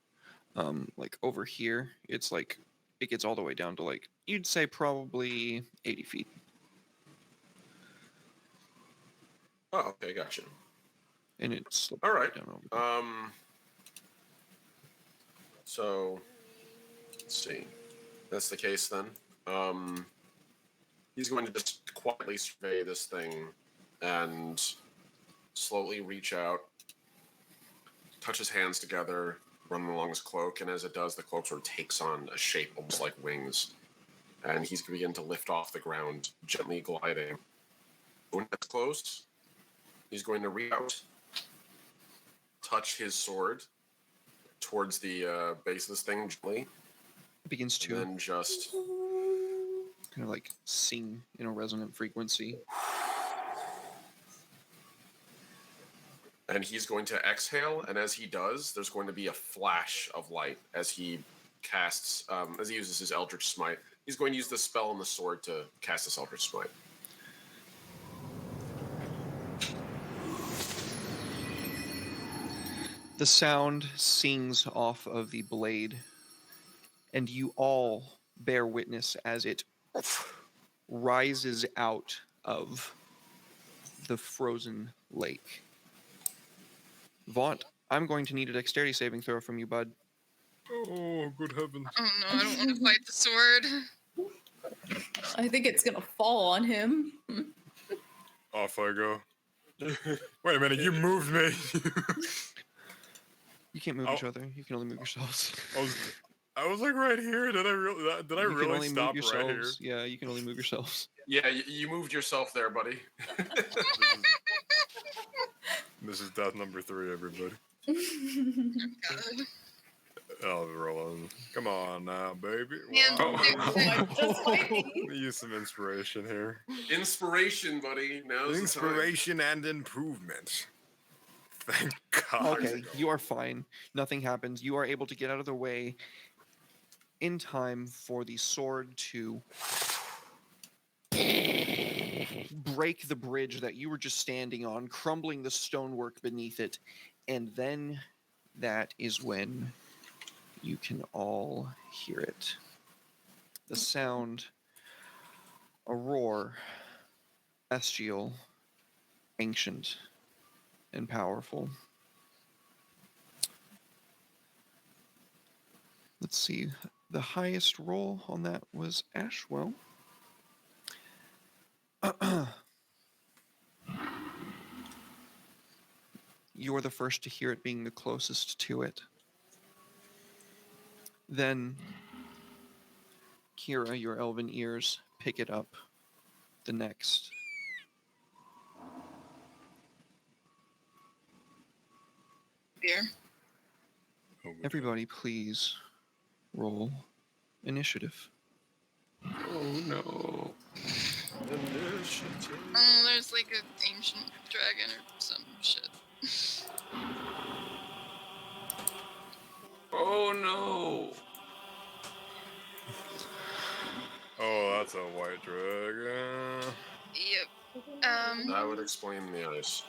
Like over here, it's like it gets all the way down to like you'd say probably 80 feet. Oh, okay, gotcha. And it's All right. down over there. So let's see. If that's the case then. He's going to just quietly survey this thing and slowly reach out, touch his hands together, run them along his cloak, and as it does, the cloak sort of takes on a shape almost like wings. And he's going to begin to lift off the ground, gently gliding. When it's close, he's going to reach out, touch his sword towards the base of this thing gently, It begins and to then just kind of like sing in a resonant frequency. and he's going to exhale, and as he does, there's going to be a flash of light as he casts, as he uses his Eldritch Smite. He's going to use the spell on the sword to cast this Eldritch Smite. The sound sings off of the blade, and you all bear witness as it rises out of the frozen lake. Vaunt, I'm going to need a dexterity saving throw from you, bud. Oh, good heavens. Oh no, I don't want to fight the sword. I think it's gonna fall on him. Off I go. Wait a minute, you moved me. You can't move Oh. each other. You can only move yourselves. I was like right here. Did I You can really only stop move right here? yourselves. Yeah, you can only move yourselves. Yeah, you moved yourself there, buddy. This is death number 3, everybody. God. I'll roll on. Come on now, baby. Man, Wow. I'm just fighting. Use some inspiration here. Inspiration, buddy. Now's the time. Inspiration and improvement. Thank God. Okay, you are fine. Nothing happens. You are able to get out of the way in time for the sword to break the bridge that you were just standing on, crumbling the stonework beneath it. And then that is when you can all hear it. The sound, a roar, bestial, ancient, and powerful. Let's see. The highest roll on that was Ashwell. You're the first to hear it, being the closest to it. Then, Kira, your elven ears pick it up the next. Dear. Everybody, please roll initiative. Oh no. Oh, there's like an ancient dragon or some shit. Oh no. Oh, that's a white dragon. Yep. That would explain the ice.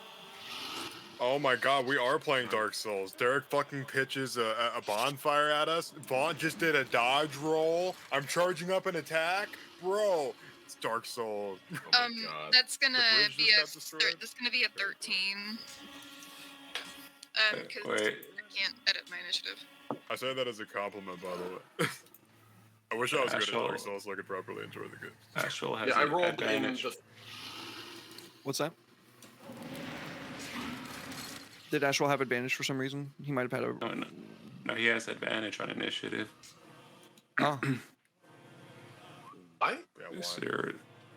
Oh my God, we are playing Dark Souls. Derek fucking pitches a bonfire at us. Vaughn just did a dodge roll. I'm charging up an attack, bro. It's Dark Souls. Oh my God. That's gonna bridge be just a got destroyed? that's gonna be a 13. Because Wait. I can't edit my initiative. I say that as a compliment, by the way. I wish I was good at Dark Ashwell- Souls so I could properly enjoy the game. Ashwell has Yeah, I an rolled advantage. in the. What's that? Did Ashwell have advantage for some reason? He might have had a... No, he has advantage on initiative. Ah, I? Yeah, Is why? there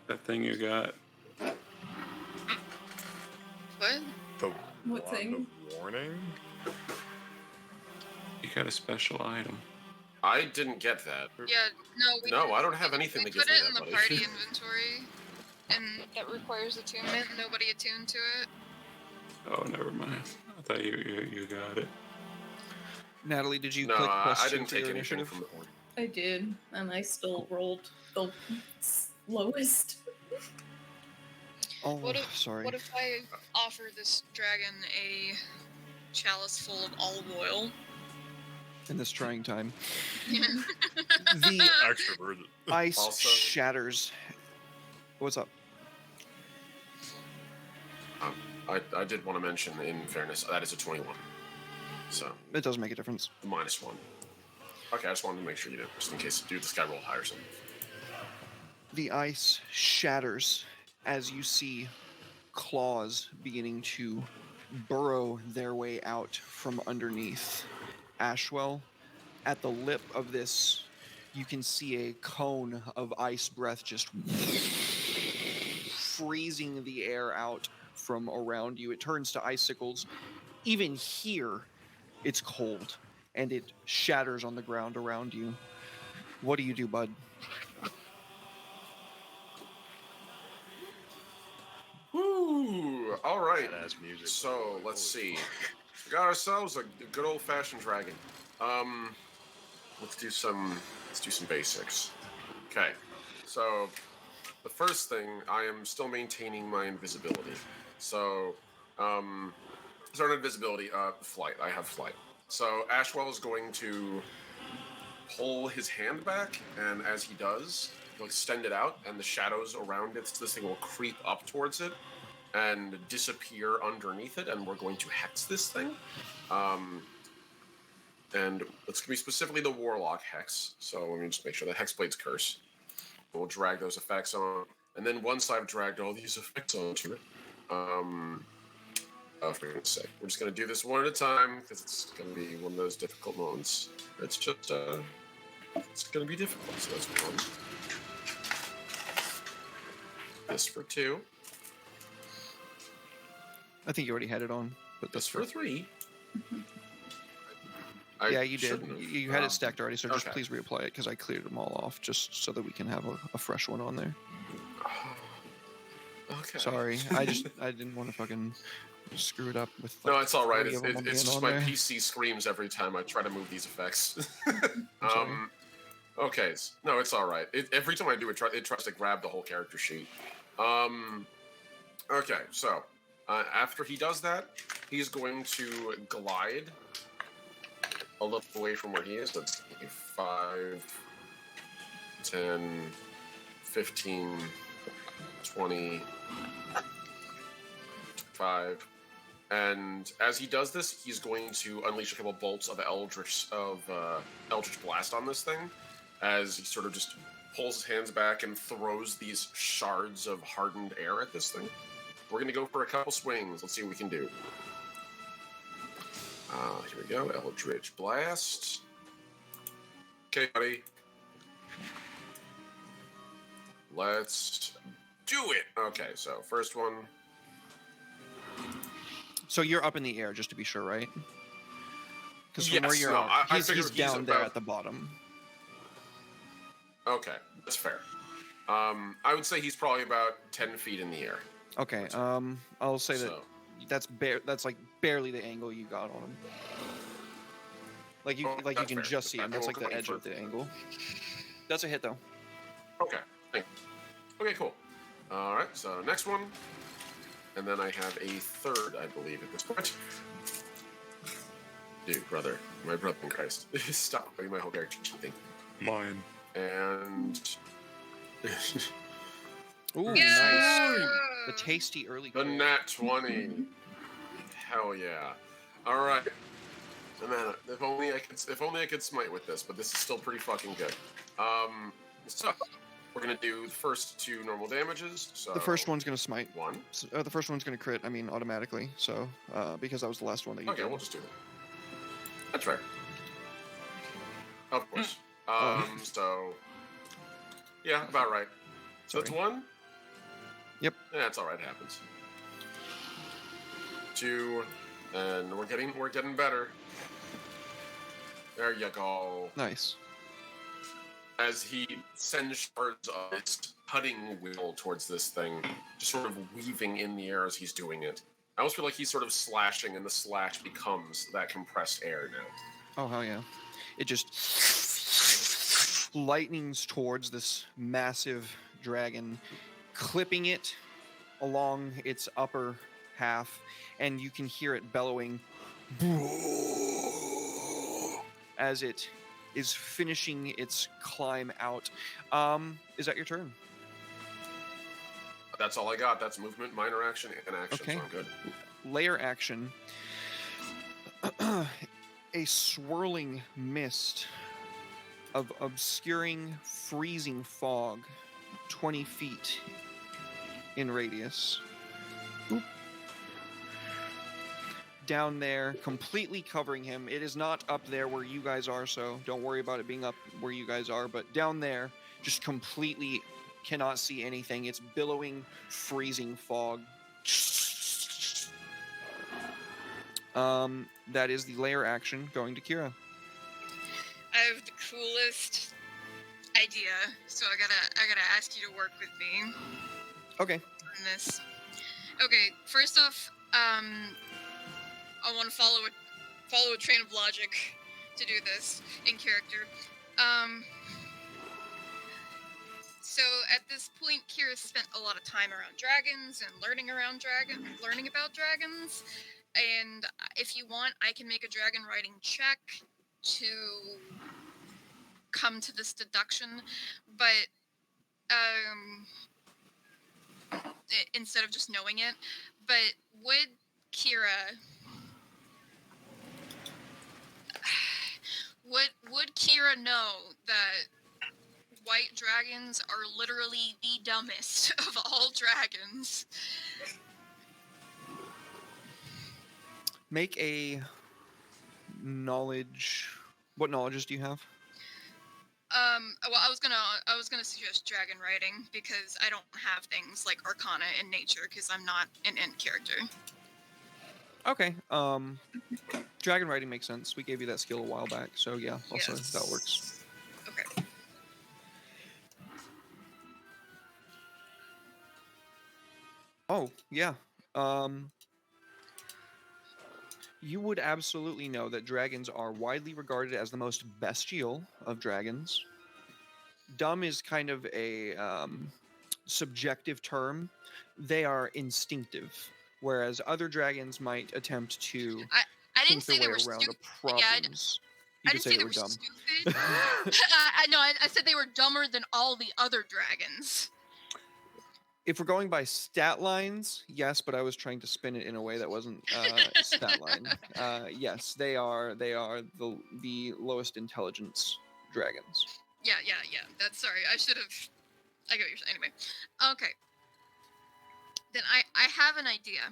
that thing you got? What? The What wand thing? of warning? You got a special item. I didn't get that. Yeah, no. No, I don't have anything we that gives put me it in that, the buddy. party inventory, and that requires attunement. Nobody attuned to it. Oh, never mind. I thought you got it. Natalie, did you No, click plus I 2 didn't for take your anything initiative? from the board. I did, and I still rolled the lowest. Oh, What if, sorry. What if I offer this dragon a chalice full of olive oil? In this trying time, Yeah. the Extroverted. ice Also- shatters. What's up? I did want to mention, in fairness, that is a 21. So, It doesn't make a difference. the -1. Okay, I just wanted to make sure you did, just in case this guy rolled high or something. The ice shatters as you see claws beginning to burrow their way out from underneath Ashwell. At the lip of this, you can see a cone of ice breath just freezing the air out from around you. It turns to icicles. Even here, it's cold, and it shatters on the ground around you. What do you do, bud? Woo! All right. Badass music. So let's Holy see. We got ourselves a good old-fashioned dragon. Let's do some basics. Okay. So the first thing, I am still maintaining my invisibility. So starting invisibility, flight. I have flight. So Ashwell is going to pull his hand back, and as he does, he'll extend it out, and the shadows around it, this thing will creep up towards it and disappear underneath it, and we're going to hex this thing. And it's going to be specifically the Warlock Hex, so let me just make sure that Hexblade's Curse. We'll drag those effects on, and then once I've dragged all these effects onto it, for goodness sake, we're just going to do this one at a time, because it's going to be one of those difficult moments. It's just, it's going to be difficult, so that's one. This for 2. I think you already had it on, but This for 3. Yeah, you did. shouldn't have. You had it stacked already, so just okay. please reapply it because I cleared them all off just so that we can have a fresh one on there. Okay. Sorry, I didn't want to fucking screw it up with. No, it's all right. 40 of them It's being just on my there. PC screams every time I try to move these effects. sorry. Okay. No, it's all right. Every time I do it, it tries to grab the whole character sheet. Okay, so after he does that, he's going to glide a little away from where he is. That's 5, 10, 15, 20, 5. And as he does this, he's going to unleash a couple bolts of Eldritch Blast on this thing, as he sort of just pulls his hands back and throws these shards of hardened air at this thing. We're going to go for a couple swings. Let's see what we can do. Here we go. Eldritch Blast. Okay, buddy. Let's do it. Okay, so first one. So you're up in the air, just to be sure, right? Because from where Yes, you're no, at, I he's figured he's down there about- at the bottom. Okay, that's fair. I would say he's probably about 10 feet in the air. Okay, I'll say that So, that's like barely the angle you got on him. Like you that's can fair. just see him. I That's like won't the edge complain of the angle. That's a hit though. okay, thanks. Okay, cool. All right, so next one. And then I have a third, I believe, at this point. Dude, brother. My brother in Christ. Stop putting my whole character thing. Mine. And... Ooh, Yeah! nice. The tasty early the kill. nat 20. Hell yeah. All right. Man, if only I could smite with this, but this is still pretty fucking good. So we're gonna do the first 2 normal damages. So The first one's gonna smite. 1. The first one's gonna crit. I mean, automatically. So, because that was the last one that you Okay, did. we'll just do that. That's fair. Of course. So yeah, about right. So it's Sorry. 1. Yep. Yeah, that's all right. It happens. 2, and we're getting better. There you go. Nice. As he sends shards of his cutting wheel towards this thing, just sort of weaving in the air as he's doing it. I almost feel like he's sort of slashing, and the slash becomes that compressed air now. Oh hell yeah! It just lightnings towards this massive dragon, clipping it along its upper half, and you can hear it bellowing as it is finishing its climb out. Is that your turn? That's all I got. That's movement, minor action, and action. Okay. So I'm good. Layer action. A swirling mist of obscuring, freezing fog, 20 feet in radius. Boop. Down there, completely covering him. It is not up there where you guys are, so don't worry about it being up where you guys are, but down there, just completely cannot see anything. It's billowing, freezing fog. That is the layer action going to Kira. I have the coolest idea, so I gotta ask you to work with me Okay. on this. Okay, first off, I want to follow a train of logic to do this in character. So at this point, Kira spent a lot of time around dragons and learning about dragons. And if you want, I can make a dragon riding check to come to this deduction, but instead of just knowing it. But would Kira know that white dragons are literally the dumbest of all dragons? Make a knowledge. What knowledges do you have? Well, I was gonna suggest dragon riding because I don't have things like Arcana and Nature because I'm not an Ent character. Okay. Dragon riding makes sense. We gave you that skill a while back, so yeah, also Yes. that works. Okay. Oh, yeah. You would absolutely know that dragons are widely regarded as the most bestial of dragons. Dumb is kind of a subjective term. They are instinctive, whereas other dragons might attempt to I didn't think say their they way were around stupid. a problems. I didn't say they were dumb. stupid. I know. I said they were dumber than all the other dragons. If we're going by stat lines, yes, but I was trying to spin it in a way that wasn't stat line. Yes, they are the lowest intelligence dragons. Yeah. That's sorry. I should have. I get what you're saying. Anyway, okay. Then I have an idea.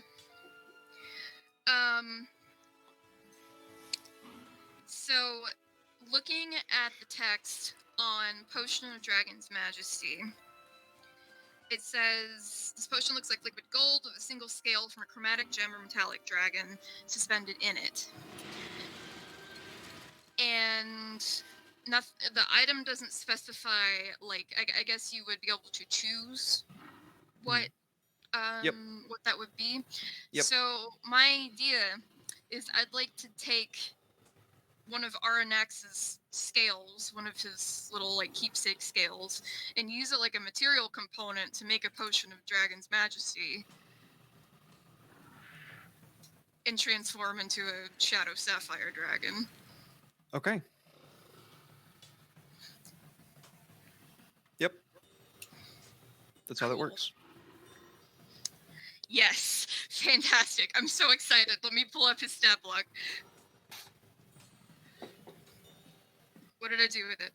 So, looking at the text on Potion of Dragon's Majesty, it says, this potion looks like liquid gold with a single scale from a chromatic gem or metallic dragon suspended in it. And the item doesn't specify, like, I guess you would be able to choose what what that would be. Yep. So my idea is I'd like to take one of Aranax's scales, one of his little like keepsake scales, and use it like a material component to make a potion of Dragon's Majesty and transform into a Shadow Sapphire dragon. Okay. Yep. That's how that Cool. works. Yes, fantastic. I'm so excited. Let me pull up his stat block. What did I do with it?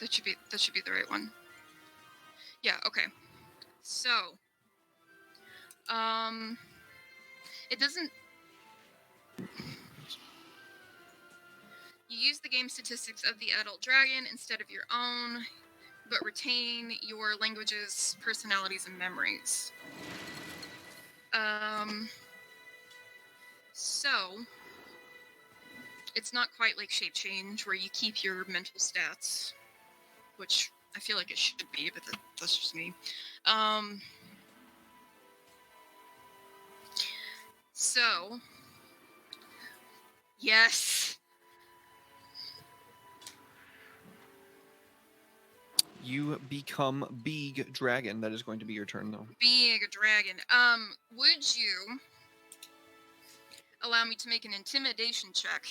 That should be the right one. Yeah, okay. So, it doesn't. You use the game statistics of the adult dragon instead of your own, but retain your languages, personalities, and memories. So, it's not quite like Shape Change, where you keep your mental stats, which I feel like it should be, but that's just me. So, yes. You become Big Dragon. That is going to be your turn, though. Big dragon. Would you allow me to make an intimidation check,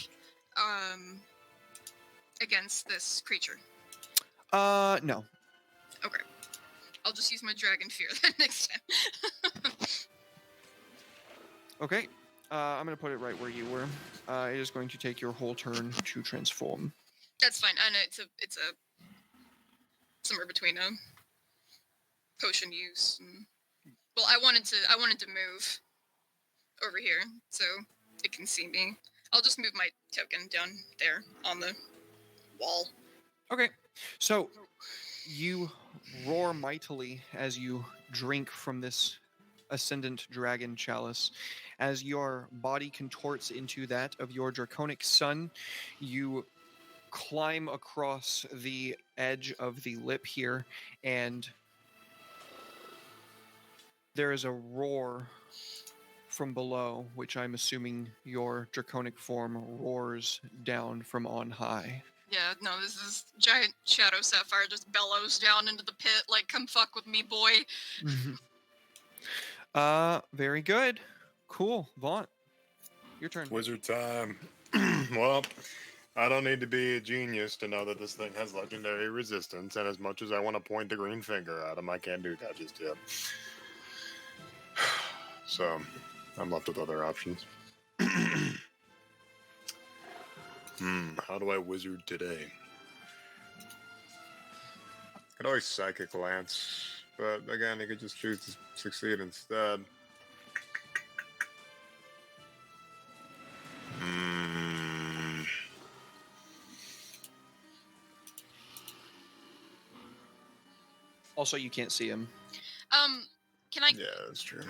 against this creature? No. Okay. I'll just use my dragon fear then next time. Okay. I'm going to put it right where you were. It is going to take your whole turn to transform. That's fine. I know it's a somewhere between a potion use and, well, I wanted to move over here so it can see me. I'll just move my token down there on the wall. Okay. So you roar mightily as you drink from this ascendant dragon chalice. As your body contorts into that of your draconic son, you climb across the edge of the lip here, and there is a roar from below, which I'm assuming your draconic form roars down from on high. Yeah, no, this is giant shadow sapphire just bellows down into the pit like, come fuck with me, boy. Very good. Cool. Vaughn, your turn. Wizard time. Well, I don't need to be a genius to know that this thing has legendary resistance, and as much as I want to point the green finger at him, I can't do that just yet. So, I'm left with other options. How do I wizard today? Could always psychic lance, but again, you could just choose to succeed instead. Also, you can't see him. Can I? Yeah, that's true.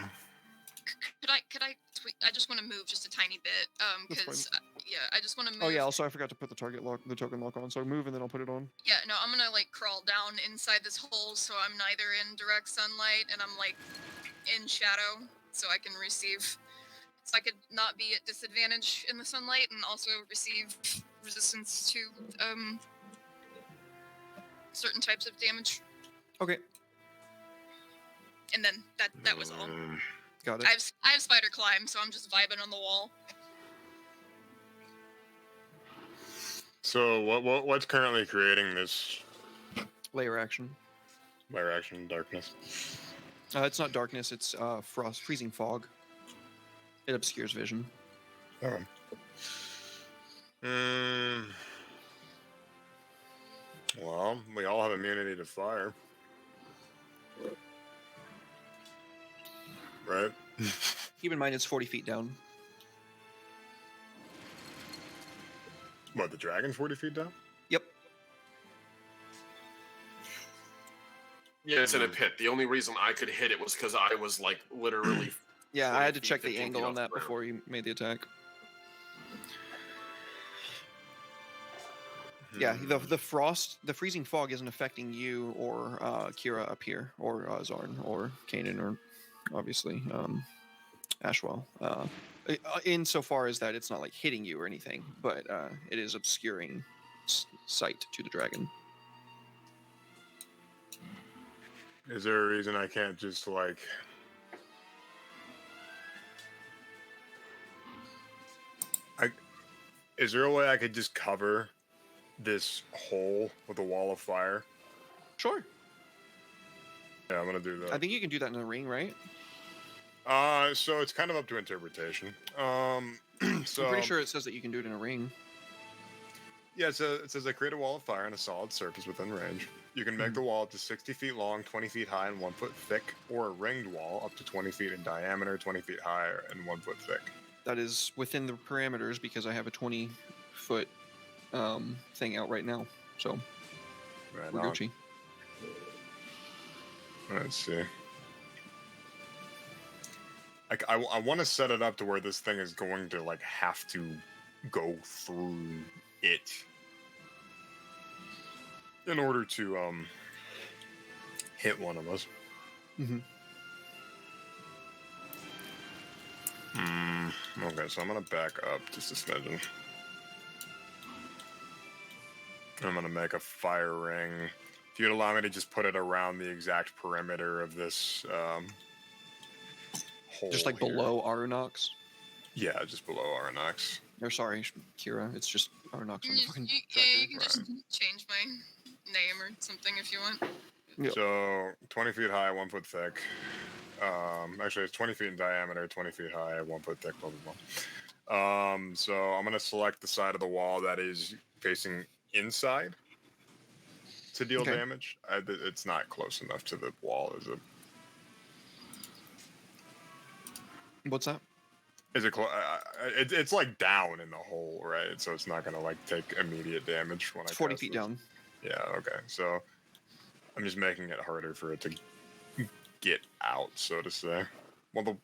Could I? I just want to move just a tiny bit. That's Because yeah, I just want to move. Oh yeah. Also, I forgot to put the token lock on. So move, and then I'll put it on. Yeah, no, I'm gonna like crawl down inside this hole, so I'm neither in direct sunlight and I'm like in shadow, so I can receive. So I could not be at disadvantage in the sunlight and also receive resistance to certain types of damage. Okay. And then that was all. Got it. I have spider climb, so I'm just vibing on the wall. So what's currently creating this Layer action. layer action darkness? It's not darkness. It's freezing fog. It obscures vision. Okay. Well, we all have immunity to fire. Right? Keep in mind, it's 40 feet down. What, the dragon's 40 feet down? Yep. Yeah, it's in a pit. The only reason I could hit it was because I was like literally. Yeah, I 40 had to feet, check the 15 angle feet on off that the ground. before you made the attack. Yeah, the frost, the freezing fog isn't affecting you or Kira up here, or Zarn, or Kanan, or obviously Ashwell. Insofar as that it's not like hitting you or anything, but it is obscuring sight to the dragon. Is there a reason I can't just like... Is there a way I could just cover this hole with a wall of fire? Sure. Yeah, I'm gonna do that. I think you can do that in the ring, right? So it's kind of up to interpretation. So I'm pretty sure it says that you can do it in a ring. Yeah, it says I create a wall of fire on a solid surface within range. You can make the wall up to 60 feet long, 20 feet high, and 1 foot thick, or a ringed wall up to 20 feet in diameter, 20 feet high, and 1 foot thick. That is within the parameters because I have a 20-foot thing out right now. So Right we're on. Gucci. Let's see. Like, I want to set it up to where this thing is going to like have to go through it in order to hit one of us. Mm-hmm. Okay, so I'm gonna back up just a smidgen. I'm gonna make a fire ring if you'd allow me to just put it around the exact perimeter of this hole. Just like here. below Arunox. Yeah, just below Arnox. Or sorry, Kira. It's just Arunox on the fucking you tracker. can just change my name or something if you want. Yep. So 20 feet high, 1 foot thick. Actually, it's 20 feet in diameter, 20 feet high, 1 foot thick, blah, blah, blah. So I'm going to select the side of the wall that is facing inside to deal Okay. damage. It's not close enough to the wall, is it? What's that? Is it? It's like down in the hole, right? So it's not going to like take immediate damage when It's I 40 cast feet this. down. Yeah, okay. So I'm just making it harder for it to get out, so to say. Well,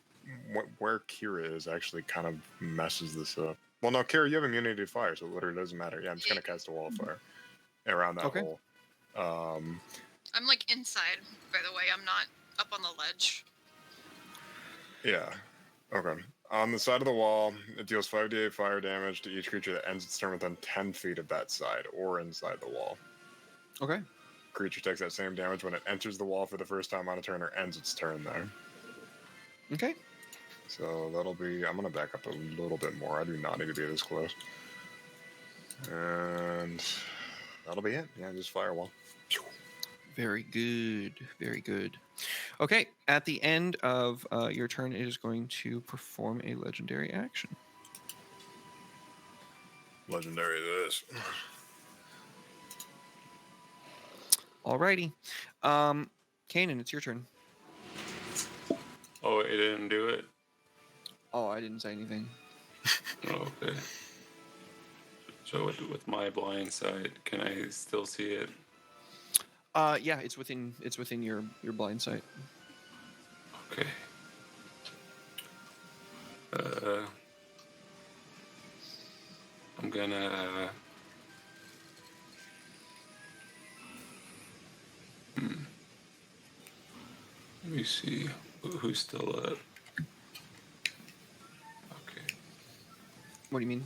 where Kira is actually kind of messes this up. Well, no, Kira, you have immunity to fire, so it literally doesn't matter. Yeah, I'm just going to cast a wall of fire around that Okay. hole. I'm like inside, by the way. I'm not up on the ledge. Yeah. Okay. On the side of the wall, it deals 5d8 fire damage to each creature that ends its turn within 10 feet of that side or inside the wall. Okay. Creature takes that same damage when it enters the wall for the first time on a turn or ends its turn there. Okay. So that'll be... I'm going to back up a little bit more. I do not need to be this close. And that'll be it. Yeah, just firewall. Very good. Very good. Okay. At the end of your turn, it is going to perform a legendary action. Legendary this. Alrighty. Kanan, it's your turn. Oh, it didn't do it? Oh, I didn't say anything. Oh, okay. So with my blind sight, can I still see it? Yeah, it's within your blind sight. Okay. I'm gonna... Let me see. Who's still up? Okay. What do you mean?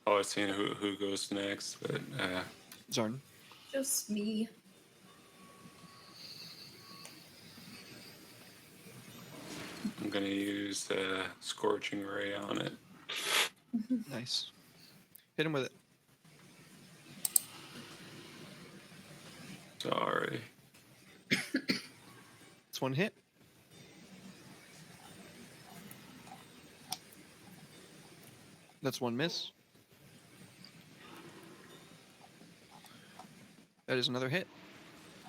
Oh, I was seeing who goes next, but Zarn. Just me. I'm gonna use Scorching Ray on it. Nice. Hit him with it. Sorry. It's one hit. That's one miss. That is another hit.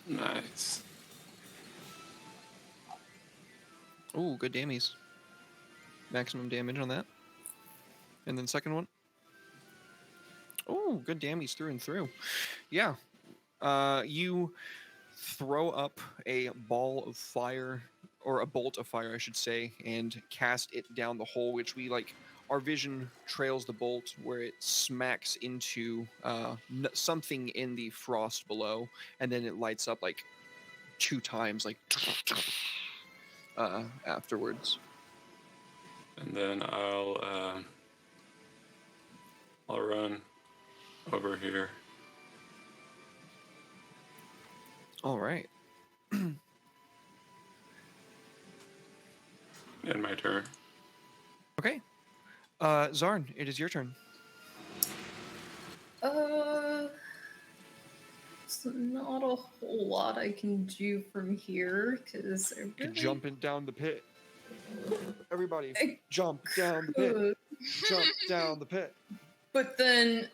Nice. Ooh, good dammies. Maximum damage on that. And then second one. Ooh, good dammies through and through. Yeah. You throw up a ball of fire, or a bolt of fire, I should say, and cast it down the hole, which our vision trails the bolt where it smacks into something in the frost below, and then it lights up like 2 times, like afterwards. And then I'll run over here. All right. End my turn. Okay. Zarn, it is your turn. It's not a whole lot I can do from here because I really Jumping down the pit. Everybody, I jump down the pit. could. Jump down the pit. But then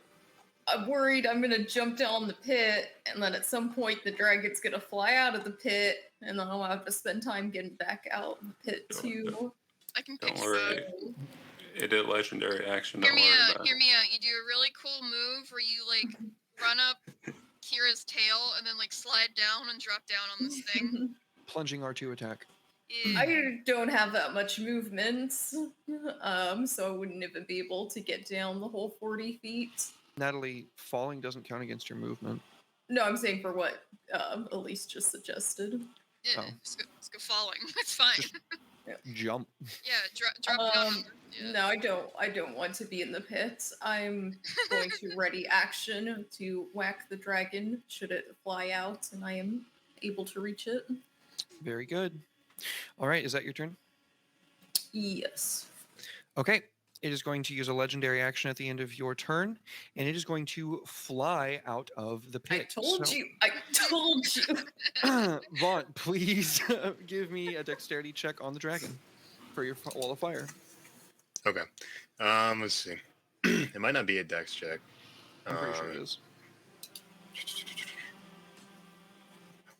I'm worried I'm gonna jump down the pit, and then at some point the dragon's gonna fly out of the pit, and then I'll have to spend time getting back out in the pit too. I can Don't fix worry. that. It did legendary action. Hear Don't me worry out. about Hear it. me out. You do a really cool move where you like run up Kira's tail and then like slide down and drop down on this thing. Plunging R2 attack. Yeah. I don't have that much movement, so I wouldn't even be able to get down the whole 40 feet. Natalie, falling doesn't count against your movement. No, I'm saying for what Elise just suggested. Yeah, Oh. let's go following. It's fine. Just- jump. Yeah, drop down. Yeah. No, I don't want to be in the pit. I'm going to ready action to whack the dragon should it fly out and I am able to reach it. Very good. All right, is that your turn? Yes. Okay. It is going to use a legendary action at the end of your turn, and it is going to fly out of the pit. I told you. Vaughn, please give me a dexterity check on the dragon for your wall of fire. Okay. Let's see. It might not be a dex check. I'm pretty sure it is.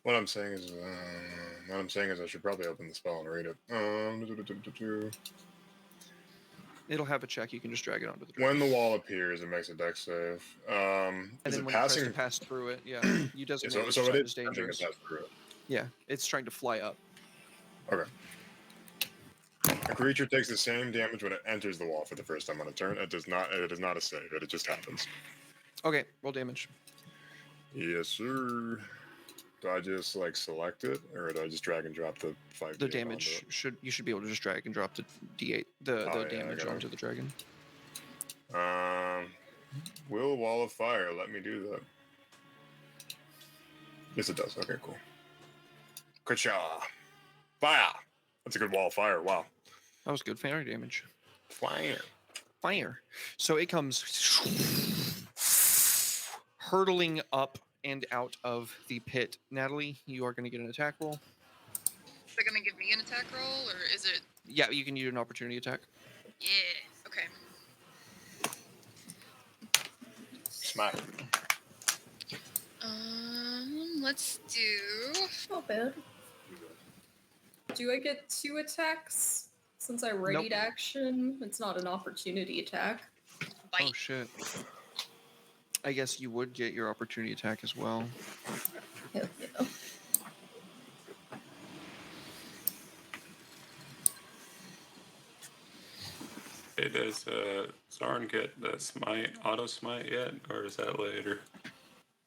What I'm saying is I should probably open the spell and read it. It'll have a check. You can just drag it onto the dragon. When the wall appears, it makes a dex save. And Is then it when it tries passing? to pass through it, yeah, you designate So which it side is is attempting dangerous. to pass through it. Yeah, it's trying to fly up. Okay. A creature takes the same damage when it enters the wall for the first time on a turn. It does not. It is not a save. It just happens. Okay, roll damage. Yes, sir. Do I just like select it, or do I just drag and drop the 5? The damage you should be able to just drag and drop the d8 the Oh, yeah, I damage got it. onto the dragon. Will Wall of Fire let me do that? Yes, it does. Okay, cool. Kacha! Fire! That's a good Wall of Fire. Wow. That was good fire damage. Fire. Fire. So it comes hurtling up and out of the pit. Natalie, you are going to get an attack roll. Is it gonna give me an attack roll, or is it? Yeah, you can use an opportunity attack. Yeah. Okay. Smack. Let's do. Not bad. Do I get 2 attacks? Since I readied action, it's not an opportunity attack. Bite. Oh shit. I guess you would get your opportunity attack as well. Hell yeah. Hey, does Zarn get the smite, auto smite yet, or is that later?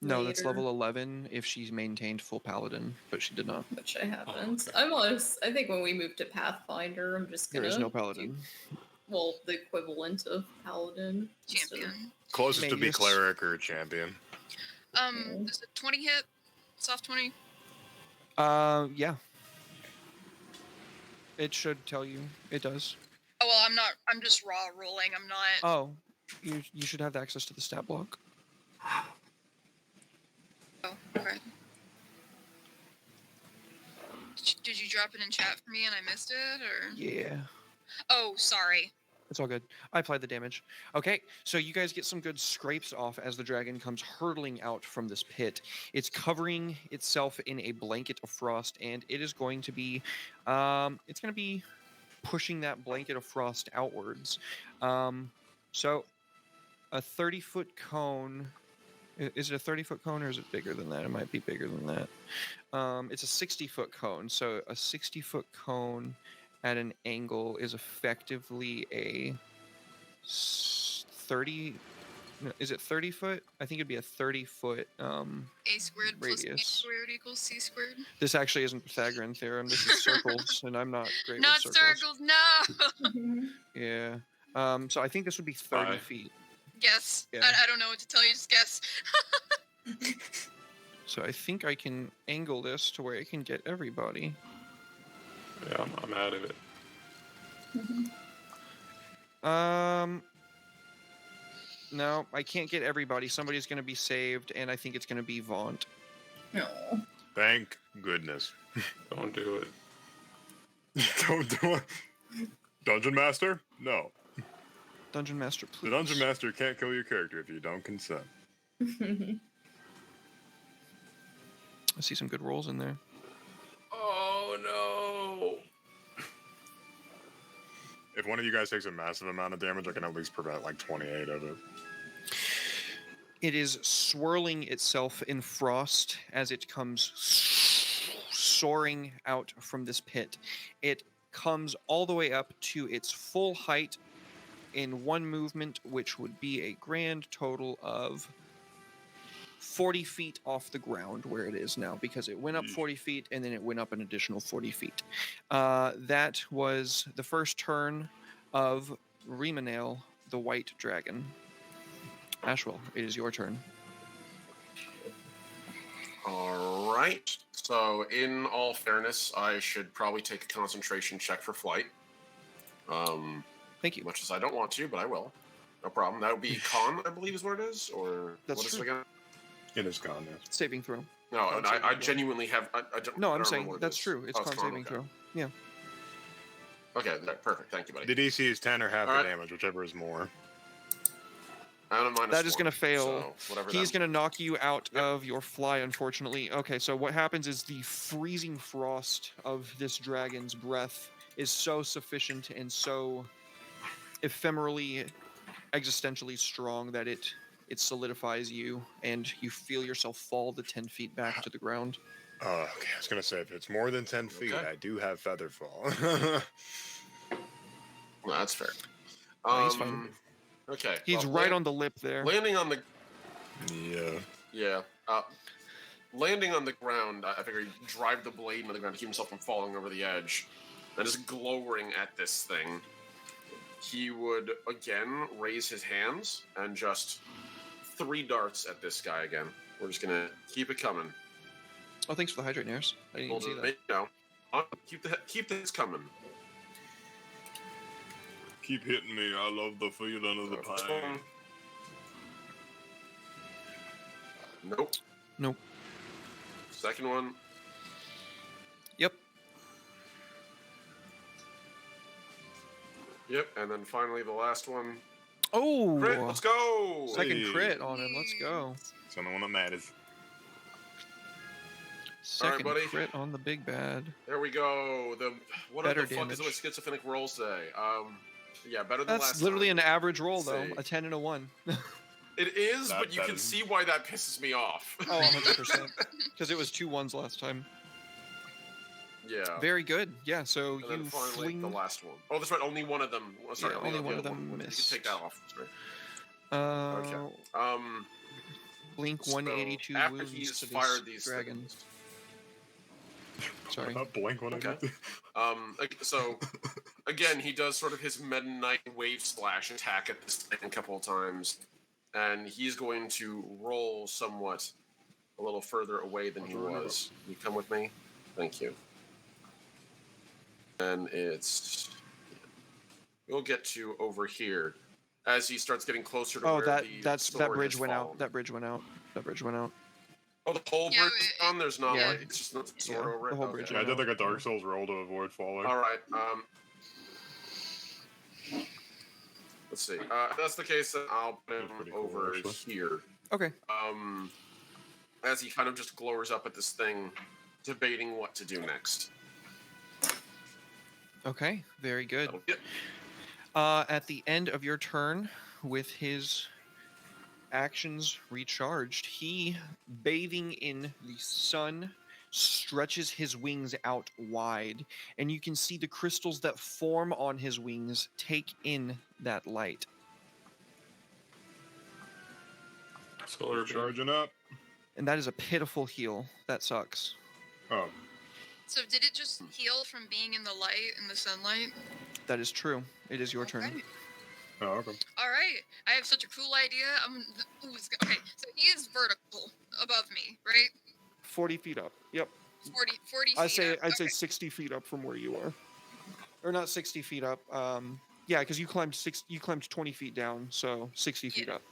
No, that's Later. level 11 if she's maintained full paladin, but she did not. Which I haven't. okay. I think when we move to Pathfinder, I'm just There gonna is no paladin. well, the equivalent of paladin. instead of- Champion. Closest to be Magus. cleric or champion. Is it 20 hit? Soft 20? Yeah. It should tell you. It does. Oh well, I'm not. I'm just raw rolling. I'm not. Oh, you should have access to the stat block. Oh, okay. Did you drop it in chat for me and I missed it, or? Yeah. Oh, sorry. It's all good. I applied the damage. Okay, so you guys get some good scrapes off as the dragon comes hurtling out from this pit. It's covering itself in a blanket of frost, and it is going to be, pushing that blanket of frost outwards. So a 30-foot cone. Is it a 30-foot cone or is it bigger than that? It might be bigger than that. It's a 60-foot cone. So a 60-foot cone at an angle is effectively a 30. No, is it 30 foot? I think it'd be a 30-foot. A squared plus B Radius. squared equals C squared. This actually isn't Pythagorean theorem. This is circles, and I'm not great Not with circles. circles, no. Mhm. Yeah. So I think this would be 30 Five. feet. Guess. Yeah. I don't know what to tell you. Just guess. So I think I can angle this to where I can get everybody. Yeah, I'm out of it. No, I can't get everybody. Somebody's going to be saved, and I think it's going to be Vaunt. No. Thank goodness. Don't do it. Don't do it. Dungeon Master? No. Dungeon Master, please. The Dungeon Master can't kill your character if you don't consent. I see some good rolls in there. Oh no! If one of you guys takes a massive amount of damage, I can at least prevent like 28 of it. It is swirling itself in frost as it comes soaring out from this pit. It comes all the way up to its full height in one movement, which would be a grand total of 40 feet off the ground where it is now, because it went up 40 feet and then it went up an additional 40 feet. That was the first turn of Remanale, the white dragon. Ashwell, it is your turn. All right. So, in all fairness, I should probably take a concentration check for flight. Thank you. Much as I don't want to, but I will. No problem. That would be con, I believe, is what it is, or That's what is it true. again? It is gone, yes. Saving throw. No, Con and saving I throw. genuinely have. I don't. No, I I'm don't saying remember what it that's is. true. It's Oh, con saving okay. throw. Yeah. Okay, perfect. Thank you, buddy. The DC is 10 or half the Alright. damage, whichever is more. I'm a minus That is 4, going to fail. So whatever He's that- going to knock you out Yep. of your fly, unfortunately. Okay, so what happens is the freezing frost of this dragon's breath is so sufficient and so ephemerally, existentially strong that it solidifies you, and you feel yourself fall the 10 feet back to the ground. Okay, I was going to say, if it's more than 10 feet, Okay. I do have Feather Fall. No, that's fair. No, he's fine. Okay. He's well, right on the lip there. landing on the Yeah. yeah. Landing on the ground, I figure he'd drive the blade into the ground to keep himself from falling over the edge. And just glowering at this thing, he would again raise his hands and just 3 darts at this guy again. We're just gonna keep it coming. Oh, thanks for the hydrate, Nares. I didn't even see that. You know, keep this coming. Keep hitting me. I love the feeling of the First pain. one. Nope. Nope. Second one. Yep. Yep. And then finally the last one. Oh! Crit, let's go! Second Hey. crit on him. Let's go. It's the only one that matters. Second buddy. crit on the big bad. There we go. What Better the fuck is damage. what schizophrenic rolls say? Yeah, better than That's last literally time. an average roll, though. See. A 10 and a 1. It is, That- but you that can is- see why that pisses me off. Oh, 100%. Because it was 2 1s last time. Yeah. Very good. Yeah, so And then you finally fling... the last one. Oh, that's right. Only one of them. Oh, sorry, Yeah, only one the of other them You can missed. take that off. Sorry. Okay. Blink So 182 after wounds he's to this fired these dragon. things- Sorry. Blink one Okay. of you. So again, he does sort of his Meta Knight wave splash attack at this thing a couple of times, and he's going to roll somewhat a little further away than he was. You come with me? Thank you. And we'll get to over here as he starts getting closer to Oh, where that the sword bridge has went fallen. out. That bridge went out. That bridge went out. Oh, the whole Yeah, bridge is gone. There's not Yeah. like it's just not the sword Yeah, over it. the whole bridge Yeah, I Okay. did like a Dark Souls roll to avoid falling. All right. Let's see. If that's the case, then I'll put That's him pretty cool, over actually. here. Okay. As he kind of just glowers up at this thing, debating what to do next. Okay. Very good. That'll be it. At the end of your turn, with his actions recharged, he, bathing in the sun, stretches his wings out wide, and you can see the crystals that form on his wings take in that light. Solar beam. Charging up. And that is a pitiful heal. That sucks. Oh, So did it just heal from being in the light, in the sunlight? That is true. It is your turn. Okay. oh, okay. All right. I have such a cool idea. Okay, so he is vertical above me, right? 40 feet up. Yep. 40 feet I'd say up. Okay. 60 feet up from where you are. Or not 60 feet up. Yeah, because you climbed 20 feet down, so 60 feet Yeah. up.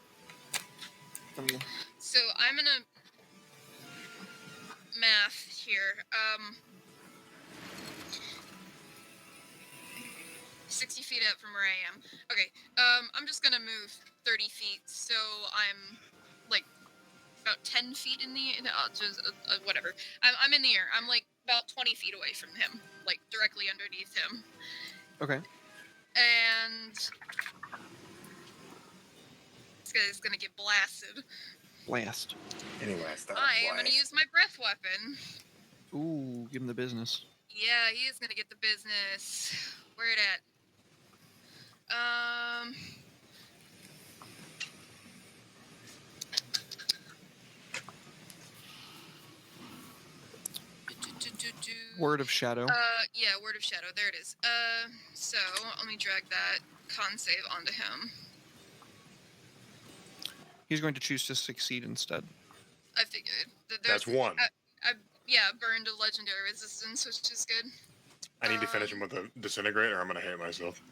From you. So I'm gonna math here. 60 feet up from where I am. Okay. I'm just gonna move 30 feet, so I'm like about 10 feet in the whatever. I'm in the air. I'm like about 20 feet away from him, like directly underneath him. Okay. And this guy's gonna get blasted. Blast. Anyway, stop. I am gonna use my breath weapon. Ooh, give him the business. Yeah, he is gonna get the business. Where it at? Word of Shadow. Yeah, Word of Shadow. There it is. So let me drag that con save onto him. He's going to choose to succeed instead. I figured. That's one. Yeah, burned a legendary resistance, which is good. I need to finish him with a disintegrate, or I'm gonna hate myself.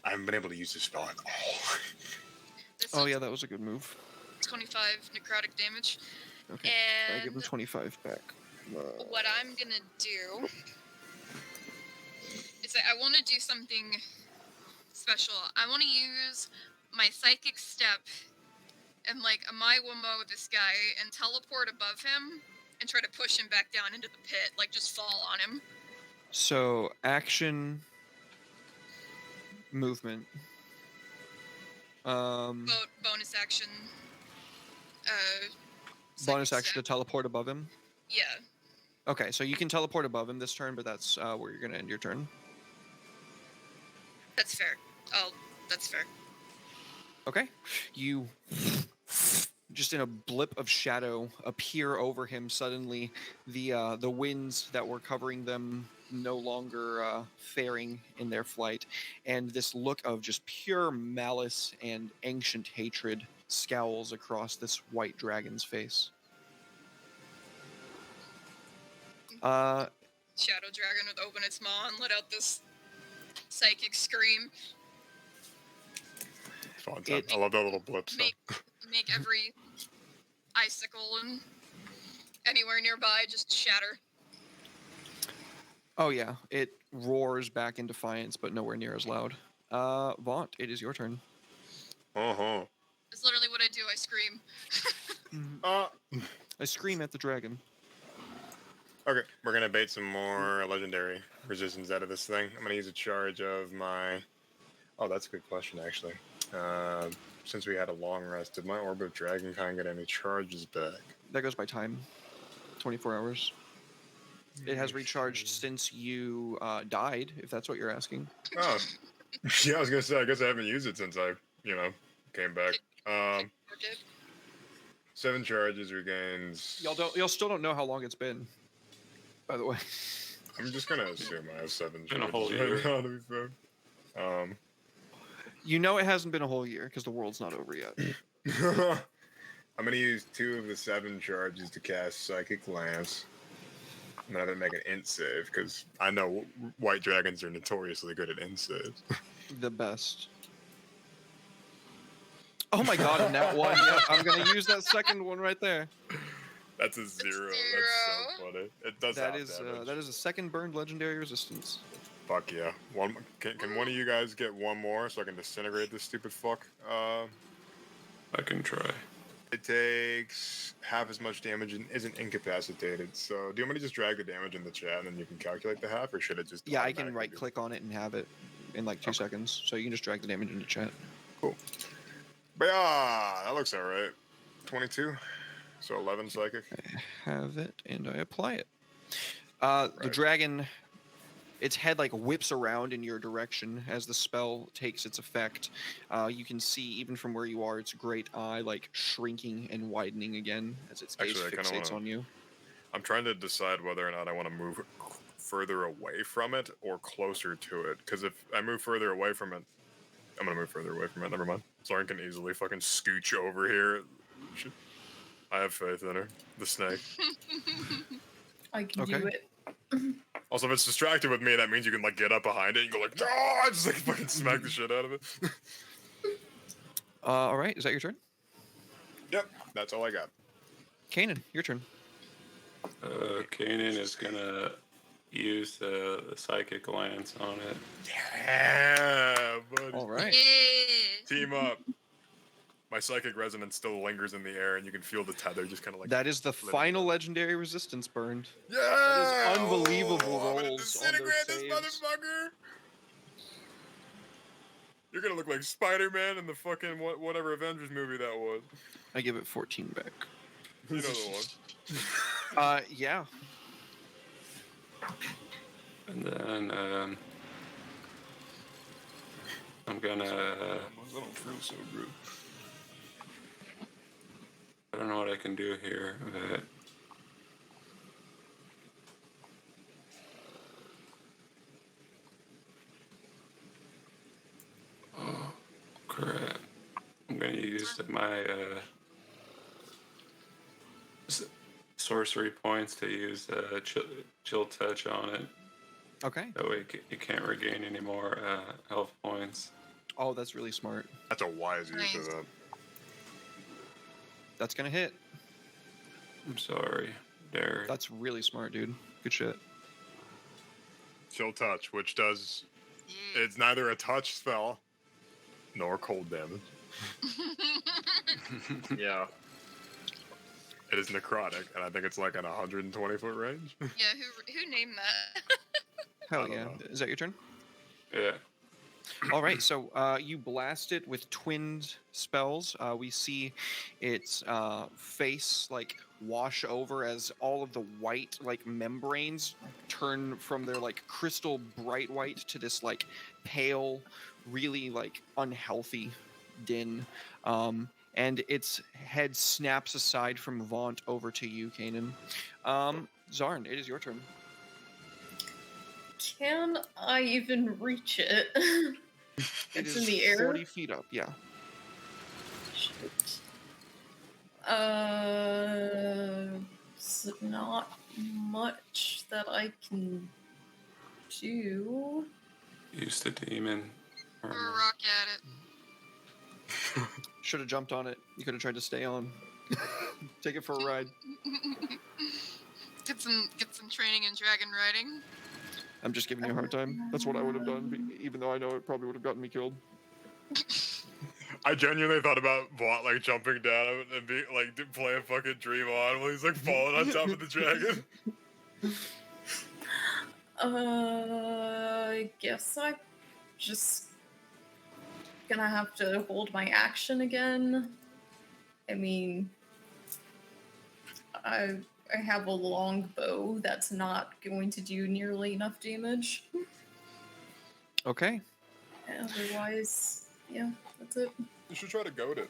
I haven't been able to use this spell at all. This Oh is yeah, that was a good move. 25 necrotic damage. Okay, I give him And 25 back. what I'm gonna do is I want to do something special. I want to use my psychic step and like a my wumbo this guy and teleport above him and try to push him back down into the pit, like just fall on him. So action, movement. Bonus action. Bonus psychic action step. to teleport above him. Yeah. Okay, so you can teleport above him this turn, but that's where you're gonna end your turn. That's fair. Oh, that's fair. Okay, you just in a blip of shadow appear over him suddenly. The winds that were covering them no longer faring in their flight, and this look of just pure malice and ancient hatred scowls across this white dragon's face. Shadow dragon would open its maw and let out this psychic scream. Fun time. I love that little blip stuff. Make every icicle and anywhere nearby just shatter. Oh yeah, it roars back in defiance, but nowhere near as loud. Vaunt, it is your turn. Uh-huh. It's literally what I do. I scream. I scream at the dragon. Okay, we're gonna bait some more legendary resistance out of this thing. I'm gonna use a charge of my... Oh, that's a good question, actually. Since we had a long rest, did my Orb of Dragonkind get any charges back? That goes by time. 24 hours. It has recharged since you died, if that's what you're asking. Oh, yeah, I was gonna say, I guess I haven't used it since I, came back. 7 charges regains... Y'all still don't know how long it's been, by the way. I'm just gonna assume I have 7 Been a charges whole right year. now, to be fair. You know it hasn't been a whole year, because the world's not over yet. I'm gonna use 2 of the 7 charges to cast Psychic Lance. I'm gonna have to make an int save, because I know white dragons are notoriously good at int saves. The best. Oh my god, and that one, yeah, I'm gonna use that second one right there. That's a 0. That's so funny. It does That half is damage. that is a second burned legendary resistance. Fuck yeah. Can one of you guys get one more so I can disintegrate this stupid fuck? I can try. It takes half as much damage and isn't incapacitated. So do you want me to just drag the damage in the chat and then you can calculate the half, or should it just... Yeah, I can automatically right do- click on it and have it in like 2 seconds. So you can just drag the damage into chat. Cool. But yeah, that looks alright. 22. So 11 psychic. I have it and I apply it. The Right. dragon, its head like whips around in your direction as the spell takes its effect. You can see even from where you are its great eye like shrinking and widening again as its gaze Actually, I kinda fixates wanna- on you. I'm trying to decide whether or not I want to move further away from it or closer to it. Because if I move further away from it, I'm gonna move further away from it. Never mind. Soren can easily fucking scooch over here. I have faith in her. The snake. I can Okay. do it. Also, if it's distracted with me, that means you can like get up behind it and go like, no, just like fucking smack the shit out of it. All right, is that your turn? Yep, that's all I got. Kanan, your turn. Kanan is gonna use the psychic lance on it. Yeah, buddy. All right. Yeah. Team up. My psychic resonance still lingers in the air, and you can feel the tether just kind of like. That is the letting final go. legendary resistance burned. Yeah! That is unbelievable I'm gonna rolls on disintegrate those this saves. motherfucker! You're gonna look like Spider-Man in the fucking whatever Avengers movie that was. I give it 14 back. You know the one. Yeah. And then I'm gonna. I don't feel so good. I don't know what I can do here, but I'm going to use my sorcery points to use chill touch on it. Okay. That way you can't regain any more health points. Oh, that's really smart. That's a wise use Nice. of that. That's gonna hit. I'm sorry, Derek. That's really smart, dude. Good shit. Chill touch, which does Yeah. it's neither a touch spell nor cold damage. Yeah. It is necrotic, and I think it's like an 120-foot range. Yeah, who named that? Hell I don't yeah. know. Is that your turn? Yeah. All right, so you blast it with twinned spells. We see its face like wash over as all of the white like membranes turn from their like crystal bright white to this like pale, really like unhealthy din. And its head snaps aside from Vaunt over to you, Kanan. Zarn, it is your turn. Can I even reach it? It It's is in the air. 40 feet up, yeah. Shit. It's not much that I can do. Use the demon. Throw a armor. rock at it. Should have jumped on it. You could have tried to stay on. Take it for a ride. Get some training in dragon riding. I'm just giving you a hard time. That's what I would have done, even though I know it probably would have gotten me killed. I genuinely thought about Vaught like jumping down and being like playing fucking Dream On while he's like falling on top of the dragon. I guess I'm just gonna have to hold my action again. I mean, I have a long bow that's not going to do nearly enough damage. Okay. Otherwise, yeah, that's it. You should try to goad it.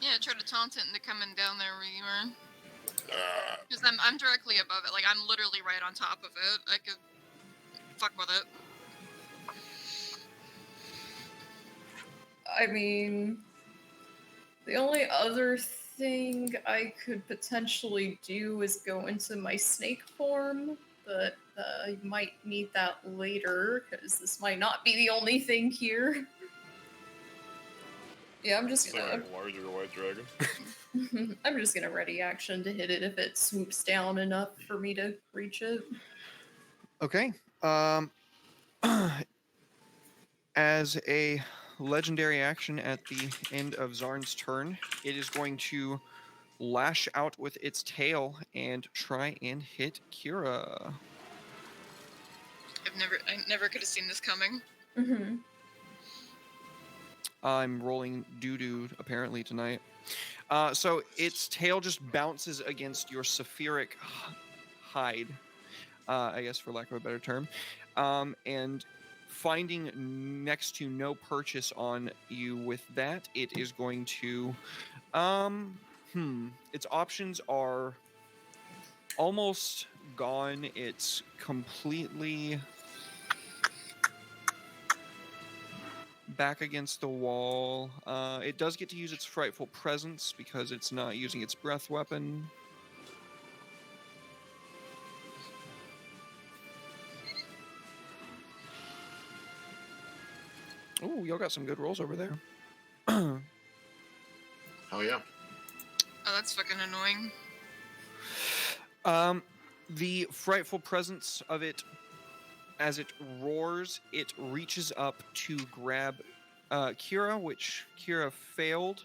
Yeah, try to taunt it into coming down there where you are. Because I'm directly above it. Like, I'm literally right on top of it. I could fuck with it. I mean, the only other thing I could potentially do is go into my snake form, but I might need that later because this might not be the only thing here. Yeah, I'm just It's like gonna. a larger white dragon. I'm just gonna ready action to hit it if it swoops down enough for me to reach it. Okay. As a legendary action at the end of Zarn's turn, it is going to lash out with its tail and try and hit Kira. I never could have seen this coming. Mm-hmm. I'm rolling doo-doo apparently tonight. So its tail just bounces against your saphiric hide, I guess for lack of a better term, and finding next to no purchase on you with that, it is going to, its options are almost gone. It's completely back against the wall. It does get to use its frightful presence because it's not using its breath weapon. Oh, y'all got some good rolls over there. Oh yeah. Oh, that's fucking annoying. The frightful presence of it, as it roars, it reaches up to grab Kira, which Kira failed.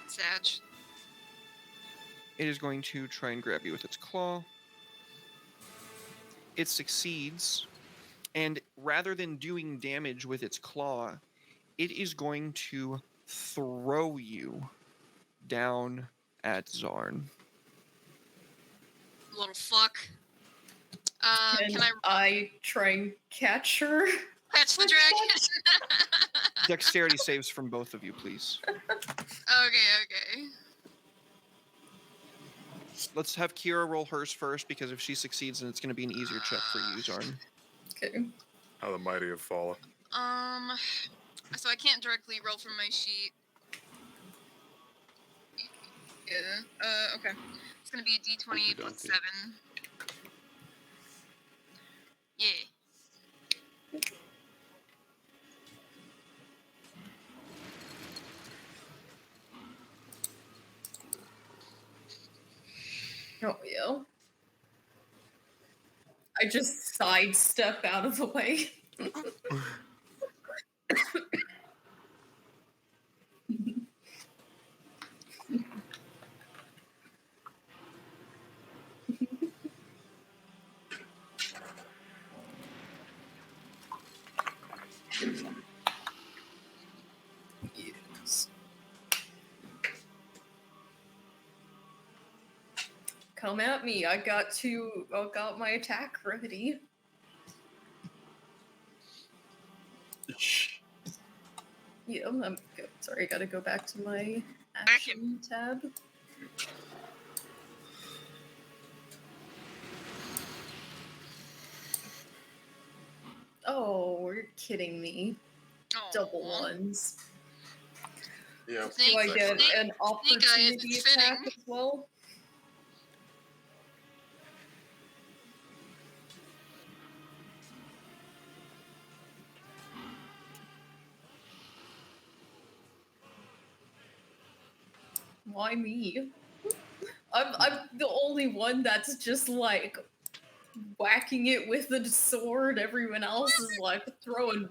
Sag. It is going to try and grab you with its claw. It succeeds, and rather than doing damage with its claw, it is going to throw you down at Zarn. Little fuck. Can Can I I try and catch her? catch the dragon? Dexterity saves from both of you, please. Okay. let's have Kira roll hers first, because if she succeeds, then it's going to be an easier check for you, Zarn. Okay. How the mighty have fallen. So I can't directly roll from my sheet. Yeah. Okay. It's gonna be a D20 plus Okey-dokey. 7. Yeah. Oh yeah. I just sidestep out of the way. Yes. Come at me. I got my attack ready. Yeah, sorry, I gotta go back to my action tab. Oh, you're kidding me. Double Aw. ones. Yeah. Do I get Snake- an opportunity it's attack fitting. as well? Why me? I'm the only one that's just like whacking it with the sword. Everyone else is like throwing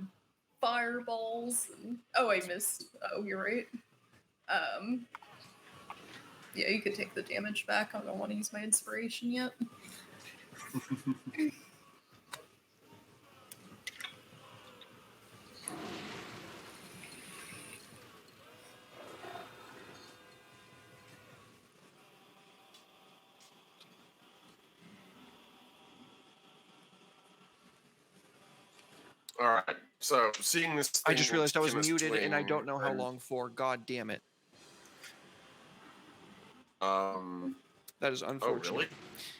fireballs. Oh, I missed. Oh, you're right. Yeah, you could take the damage back. I don't want to use my inspiration yet. All right. So seeing this, I just thing realized I was taking a muted, and I swing don't know how and, long for. God damn it. That is Oh, unfortunate. really?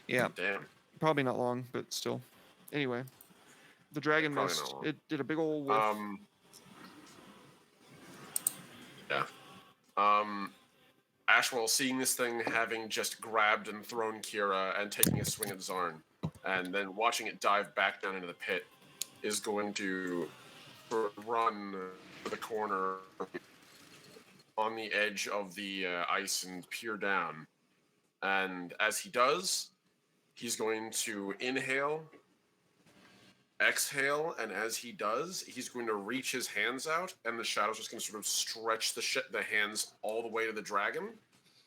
Yeah, Damn. probably not long, but still. Anyway, the dragon Probably not missed. long. It did a big old whiff. Yeah. Ashwell, seeing this thing having just grabbed and thrown Kira and taking a swing at Zarn, and then watching it dive back down into the pit, is going to run to the corner on the edge of the ice and peer down. And as he does, he's going to inhale, exhale, and as he does, he's going to reach his hands out, and the shadow's just going to sort of stretch the hands all the way to the dragon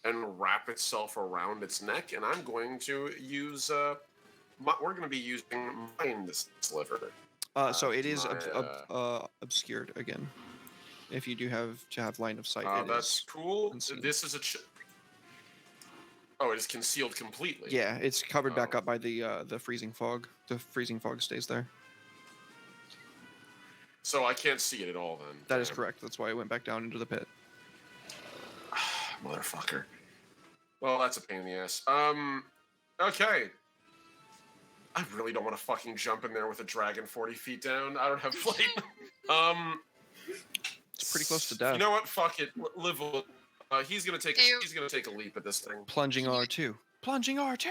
and wrap itself around its neck. And I'm going to use we're going to be using Mind Sliver. So it is my, obscured again. If you do have to have line of sight, it that's is cool. unseen. This is oh, it is concealed completely. Yeah, it's covered back Oh. up by the freezing fog. The freezing fog stays there. So I can't see it at all then. That is correct. That's why I went back down into the pit. Motherfucker. Well, that's a pain in the ass. Okay. I really don't want to fucking jump in there with a dragon 40 feet down. I don't have flight. It's pretty close to death. You know what? Fuck it. Live with. He's gonna take a leap at this thing. Plunging R2. Plunging R2.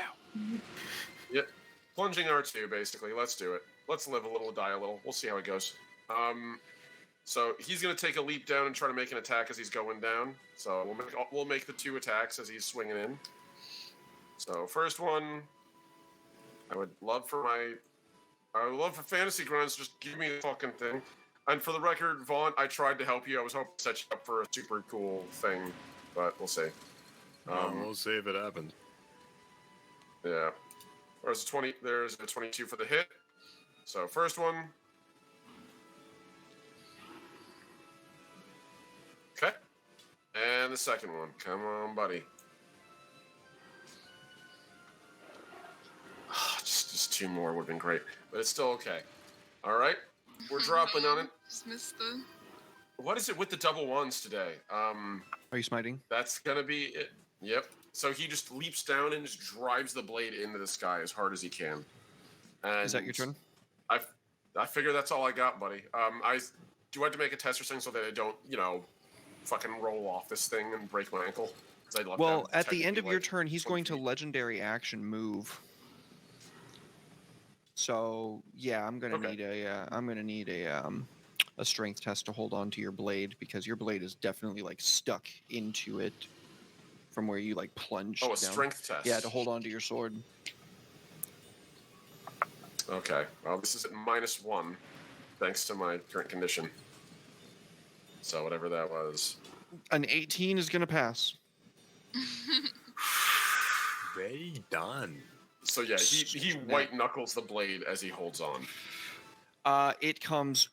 Yep. Plunging R2, basically. Let's do it. Let's live a little, die a little. We'll see how it goes. So he's gonna take a leap down and try to make an attack as he's going down. So we'll make the 2 attacks as he's swinging in. So first one, I would love for Fantasy Grounds, just give me the fucking thing. And for the record, Vaughn, I tried to help you. I was hoping to set you up for a super cool thing, but we'll see. We'll see if it happens. Yeah. There's a 22 for the hit. So first one. Okay. And the second one. Come on, buddy. Just 2 more would have been great, but it's still okay. All right. We're dropping on it. Just missed the. What is it with the double ones today? Are you smiting? That's gonna be it. Yep. So he just leaps down and just drives the blade into the sky as hard as he can. And Is that your turn? I figure that's all I got, buddy. Do I have to make a test or something so that I don't, fucking roll off this thing and break my ankle? 'Cause I'd love to Well, at the end technically, of your like, turn, he's swim going to feet. legendary action move. So yeah, I'm gonna Okay. need a strength test to hold on to your blade because your blade is definitely like stuck into it from where you like plunged Oh, a down. strength test. Yeah, to hold on to your sword. Okay. Well, this is at -1, thanks to my current condition. So whatever that was. An 18 is gonna pass. Very done. So yeah, he white knuckles the blade as he holds on. It comes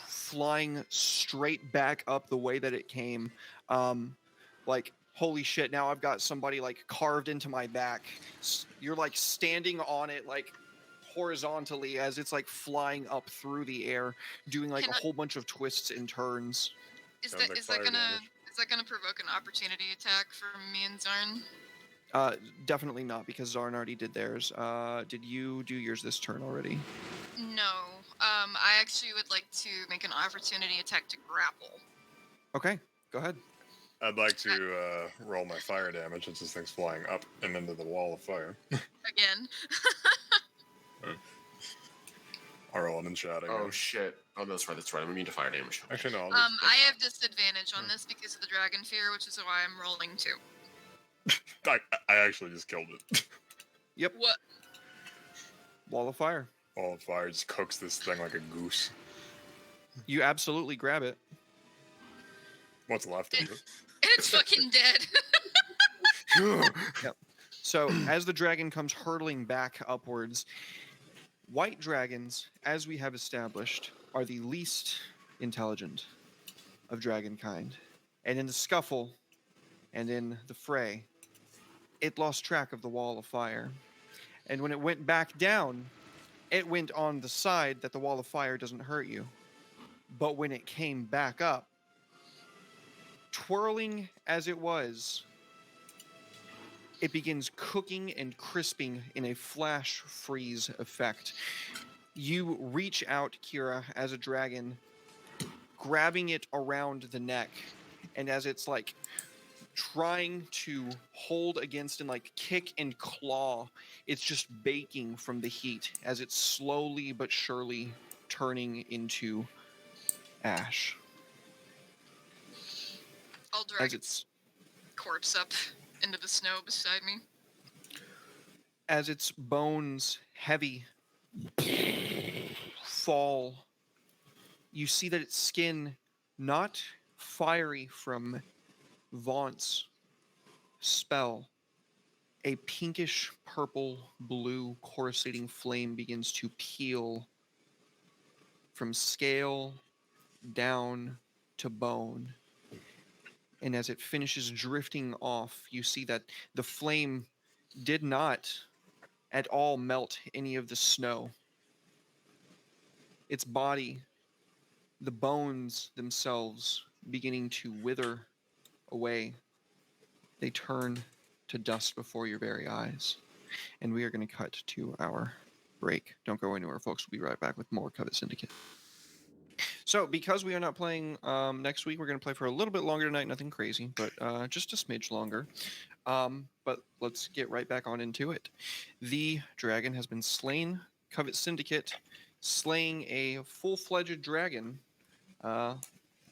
flying straight back up the way that it came. Like, holy shit, now I've got somebody like carved into my back. You're like standing on it like horizontally as it's like flying up through the air, doing like a whole bunch of twists and turns. Is Sounds that like is that fire gonna damage. is that gonna provoke an opportunity attack from me and Zarn? Definitely not, because Zarn already did theirs. Did you do yours this turn already? No. I actually would like to make an opportunity attack to grapple. Okay, go ahead. I'd like to roll my fire damage since this thing's flying up and into the wall of fire. Again. I'll roll it in shouting. Oh shit. Oh, that's right. I'm immune to fire damage. Actually, no. I have disadvantage on this because of the dragon fear, which is why I'm rolling 2. I actually just killed it. Yep. What? Wall of fire. Wall of fire just cooks this thing like a goose. You absolutely grab it. What's left of it? And it's fucking dead. Yep. So as the dragon comes hurtling back upwards, white dragons, as we have established, are the least intelligent of dragon kind. And in the scuffle and in the fray, it lost track of the wall of fire. And when it went back down, it went on the side that the wall of fire doesn't hurt you. But when it came back up, twirling as it was, it begins cooking and crisping in a flash freeze effect. You reach out, Kira, as a dragon, grabbing it around the neck, and as it's like trying to hold against and like kick and claw, it's just baking from the heat as it's slowly but surely turning into ash. I'll drag As its corpse up into the snow beside me. As its bones, heavy, fall, you see that its skin, not fiery from Vaunt's spell, a pinkish purple blue coruscating flame begins to peel from scale down to bone. And as it finishes drifting off, you see that the flame did not at all melt any of the snow. Its body, the bones themselves, beginning to wither away. They turn to dust before your very eyes. And we are going to cut to our break. Don't go anywhere, folks. We'll be right back with more Covet Syndicate. So, because we are not playing next week, we're going to play for a little bit longer tonight. Nothing crazy, but just a smidge longer. But let's get right back on into it. The dragon has been slain. Covet Syndicate slaying a full-fledged dragon,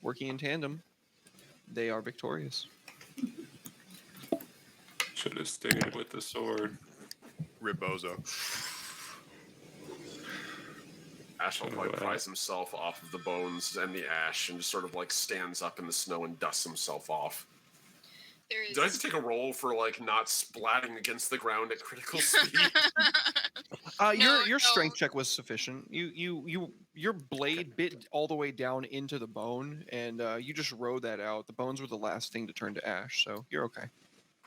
working in tandem. They are victorious. Should have stayed with the sword. Ribozo. Ash will Oh, prise himself off of the bones and the ash and just sort of like stands up in the snow and dusts himself off. There is. Did I just take a roll for like not splatting against the ground at critical speed? Your strength check was sufficient. Your blade bit all the way down into the bone, and you just rode that out. The bones were the last thing to turn to ash, so you're okay.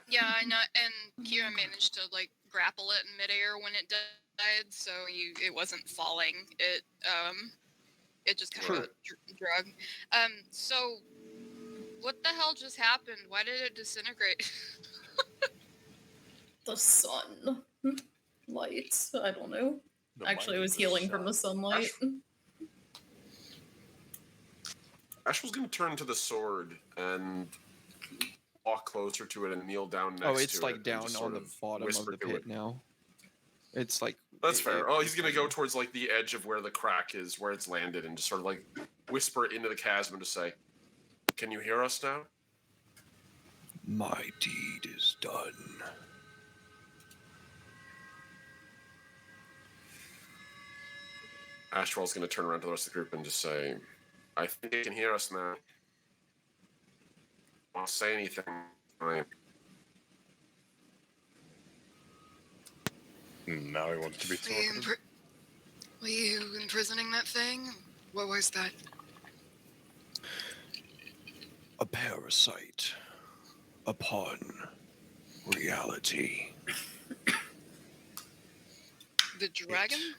Yeah, I know. And Kira managed to like grapple it in midair when it died, so it wasn't falling. It just kind of drug. So What the hell just happened? Why did it disintegrate? The sun. Lights. I don't know. The Actually, might it of was the healing from the sun. sunlight. Ashwell's going to turn to the sword and walk closer to it and kneel down next to it. Oh, it's like and down just on sort the of bottom of whisper the to pit it. now. It's like That's fair. Oh, he's going to go towards like the edge of where the crack is, where it's landed, and just sort of like whisper into the chasm and just say, "Can you hear us now?" My deed is done. Ashwell's going to turn around to the rest of the group and just say, "I think you can hear us now. I'll say anything. Now he wants to be talkative. Were you imprisoning that thing? What was that? A parasite upon reality The dragon?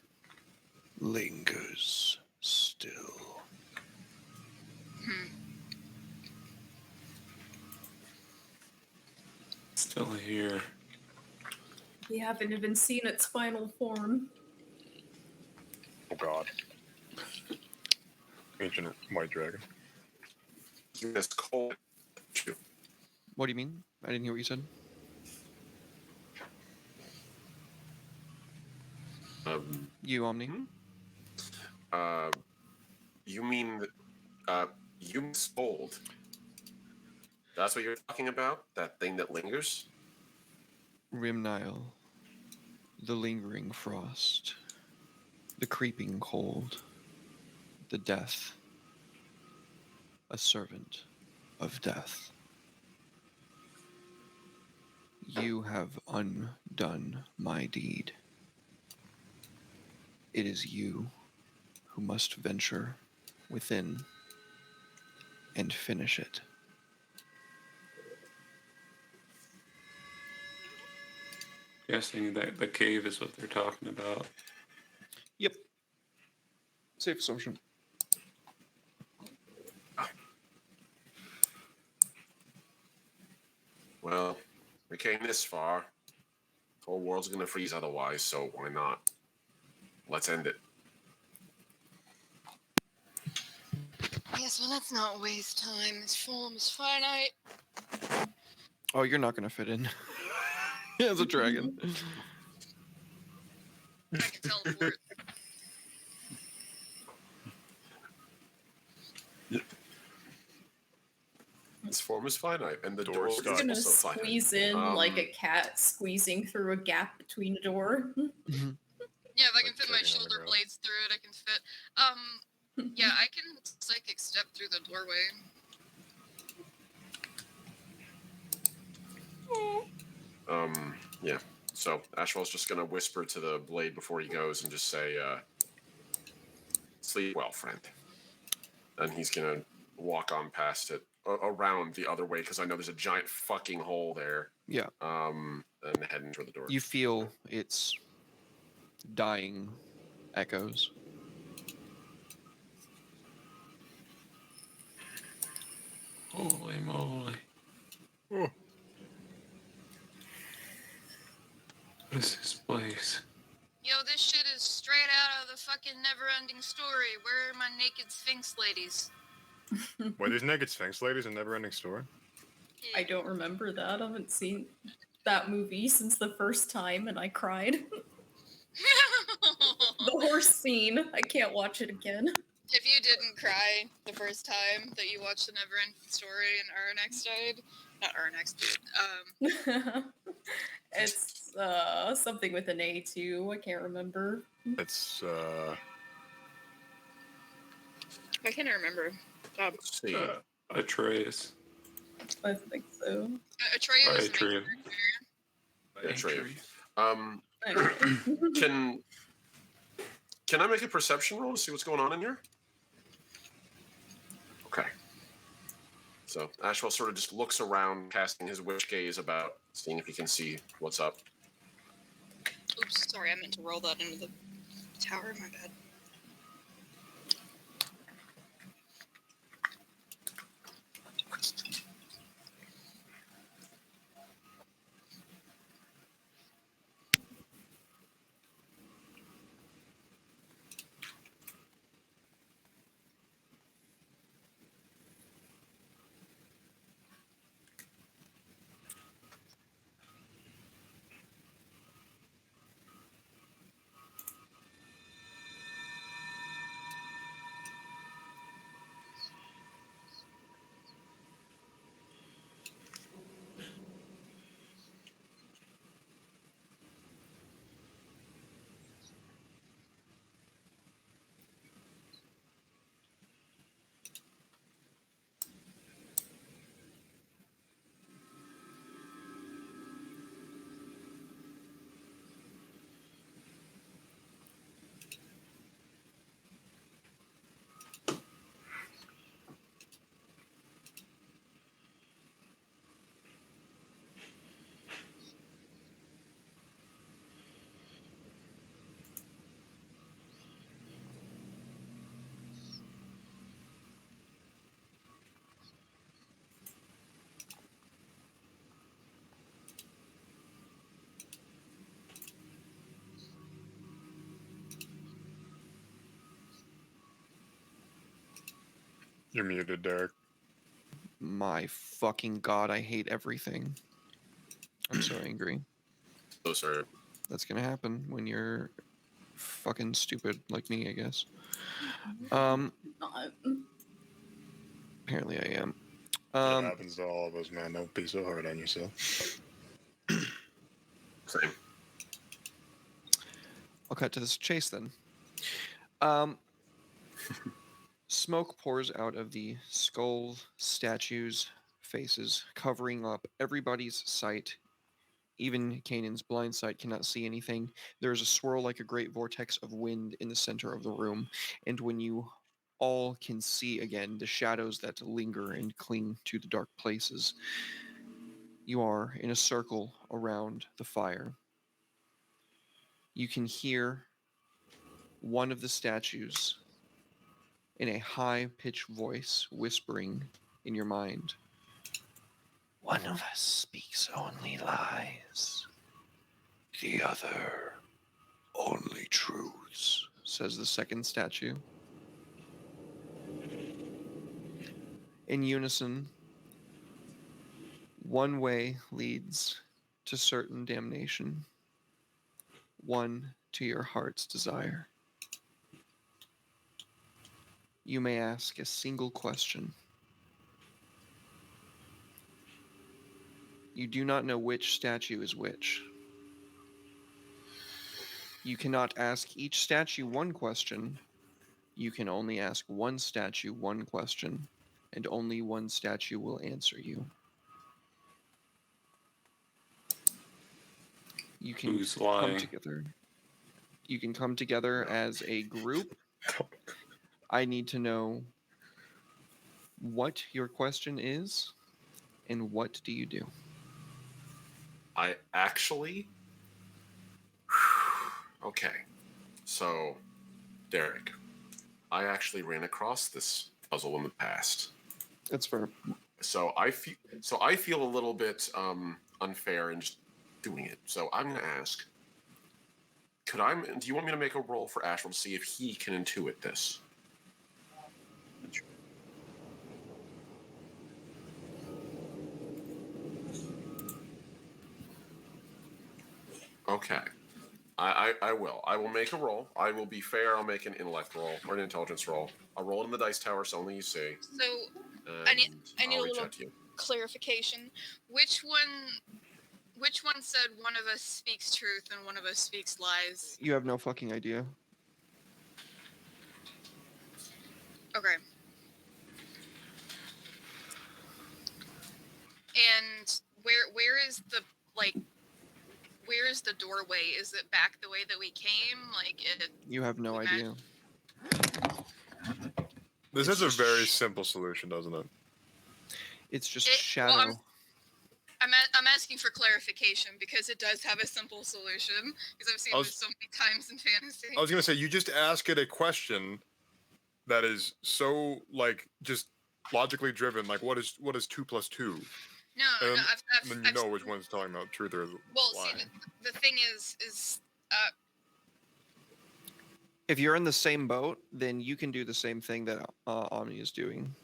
lingers still. Still here. We haven't even seen its final form. Oh god. Ancient white dragon. It's cold. What do you mean? I didn't hear what you said. You, Omni? You mean you misfold? That's what you're talking about? That thing that lingers? Rimnile. The lingering frost. The creeping cold. The death. A servant of death. You have undone my deed. It is you who must venture within and finish it. Guessing that the cave is what they're talking about. Yep. Safe assumption. Well, we came this far. The whole world's gonna freeze otherwise, so why not? Let's end it. Yes, well, let's not waste time. This form is finite. Oh, you're not gonna fit in. As a dragon. I can teleport. This form is finite, and the Door door is stuck. It's gonna also finite. squeeze in like a cat squeezing through a gap between a door. Yeah, if I can Like fit my tagging on the shoulder ground. blades through it, I can fit. Yeah, I can psychic step through the doorway. Yeah. So Ashwell's just gonna whisper to the blade before he goes and just say, "Sleep well, friend." And he's gonna walk on past it, around the other way, because I know there's a giant fucking hole there. Yeah. And heading toward the door. You feel its dying echoes. Holy moly. Oh. What is this place? Yo, this shit is straight out of the fucking never-ending story. Where are my naked Sphinx ladies? Wait, there's naked Sphinx ladies in Neverending Story? I don't remember that. I haven't seen that movie since the first time, and I cried. The horse scene. I can't watch it again. If you didn't cry the first time that you watched the never-ending story and Arnex died, not Arnex, It's something with an A too. I can't remember. It's I can't remember. Let's see. Atreus. I think so. Atreyu is the main Atreyu. character. Yeah, Atreyu. Anyway. Can I make a perception roll to see what's going on in here? Okay. So Ashwell sort of just looks around, casting his witch gaze about, seeing if he can see what's up. Oops, sorry, I meant to roll that into the tower. My bad. You're muted, Derek. My fucking god, I hate everything. I'm so angry. Oh, sorry. That's gonna happen when you're fucking stupid like me, I guess. Apparently I am. It happens to all of us, man. Don't be so hard on yourself. Same. I'll cut to this chase then. Smoke pours out of the skull statues' faces, covering up everybody's sight. Even Kanan's blind sight cannot see anything. There is a swirl like a great vortex of wind in the center of the room, and when you all can see again the shadows that linger and cling to the dark places, you are in a circle around the fire. You can hear one of the statues in a high-pitched voice whispering in your mind. One of us speaks only lies. The other only truths, says the second statue. In unison, one way leads to certain damnation, one to your heart's desire. You may ask a single question. You do not know which statue is which. You cannot ask each statue one question. You can only ask one statue one question, and only one statue will answer you. You can Who's come lying? together. You can come together as a group. I need to know what your question is and what do you do? I actually. Okay. So, Derek, I actually ran across this puzzle in the past. That's fair. So I feel a little bit unfair in just doing it. So I'm gonna ask. Do you want me to make a roll for Ashwell to see if he can intuit this? Okay. I will. I will make a roll. I will be fair. I'll make an intellect roll or an intelligence roll. I'll roll it in the dice tower, so only you see. So I need I'll a reach little out to you. clarification. Which one said one of us speaks truth and one of us speaks lies? You have no fucking idea. Okay. And where is the where is the doorway? Is it back the way that we came? You have no idea. This has a very simple solution, doesn't it? It's just Well, shadow. I'm asking for clarification because it does have a simple solution because I've seen this so many times in fantasy. I was gonna say, you just ask it a question that is so just logically driven. Like, what is 2 + 2? No, then you know which one's talking about truth or well, lie. see, the thing is If you're in the same boat, then you can do the same thing that Omni is doing.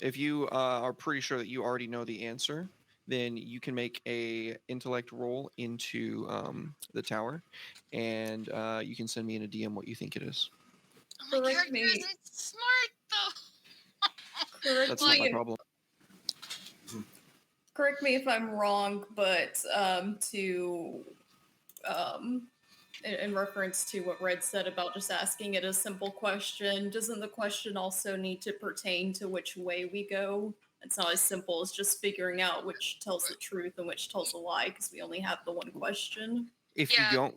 If you are pretty sure that you already know the answer, then you can make a intellect roll into the tower, and you can send me in a DM what you think it is. my character isn't smart though. That's not my problem. Correct me if I'm wrong, but in reference to what Red said about just asking it a simple question, doesn't the question also need to pertain to which way we go? It's not as simple as just figuring out which tells the truth and which tells a lie, because we only have the one question. If you don't,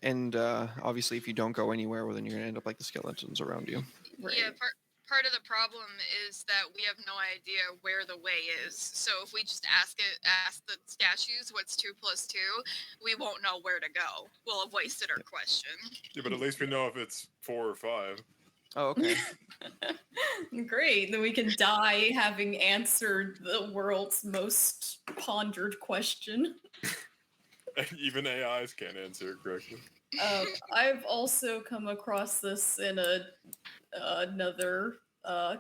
and obviously if you don't go anywhere, well, then you're gonna end up like the skeletons around you. Right. Yeah, part of the problem is that we have no idea where the way is. So if we just ask the statues what's 2 + 2, we won't know where to go. We'll have wasted our question. Yeah, but at least we know if it's 4 or 5. Oh, okay. Great. Then we can die having answered the world's most pondered question. Even AIs can't answer it correctly. I've also come across this in another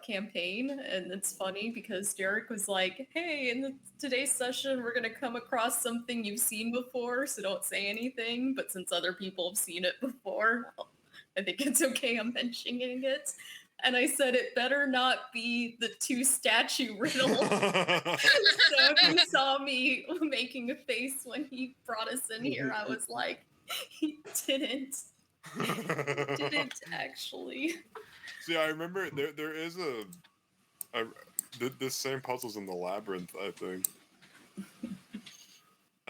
campaign, and it's funny because Derek was like, "Hey, in today's session, we're gonna come across something you've seen before, so don't say anything." But since other people have seen it before, I think it's okay I'm mentioning it. And I said it better not be the two statue riddle. So if you saw me making a face when he brought us in here, I was like, he didn't actually. See, I remember there is this same puzzle's in the labyrinth, I think.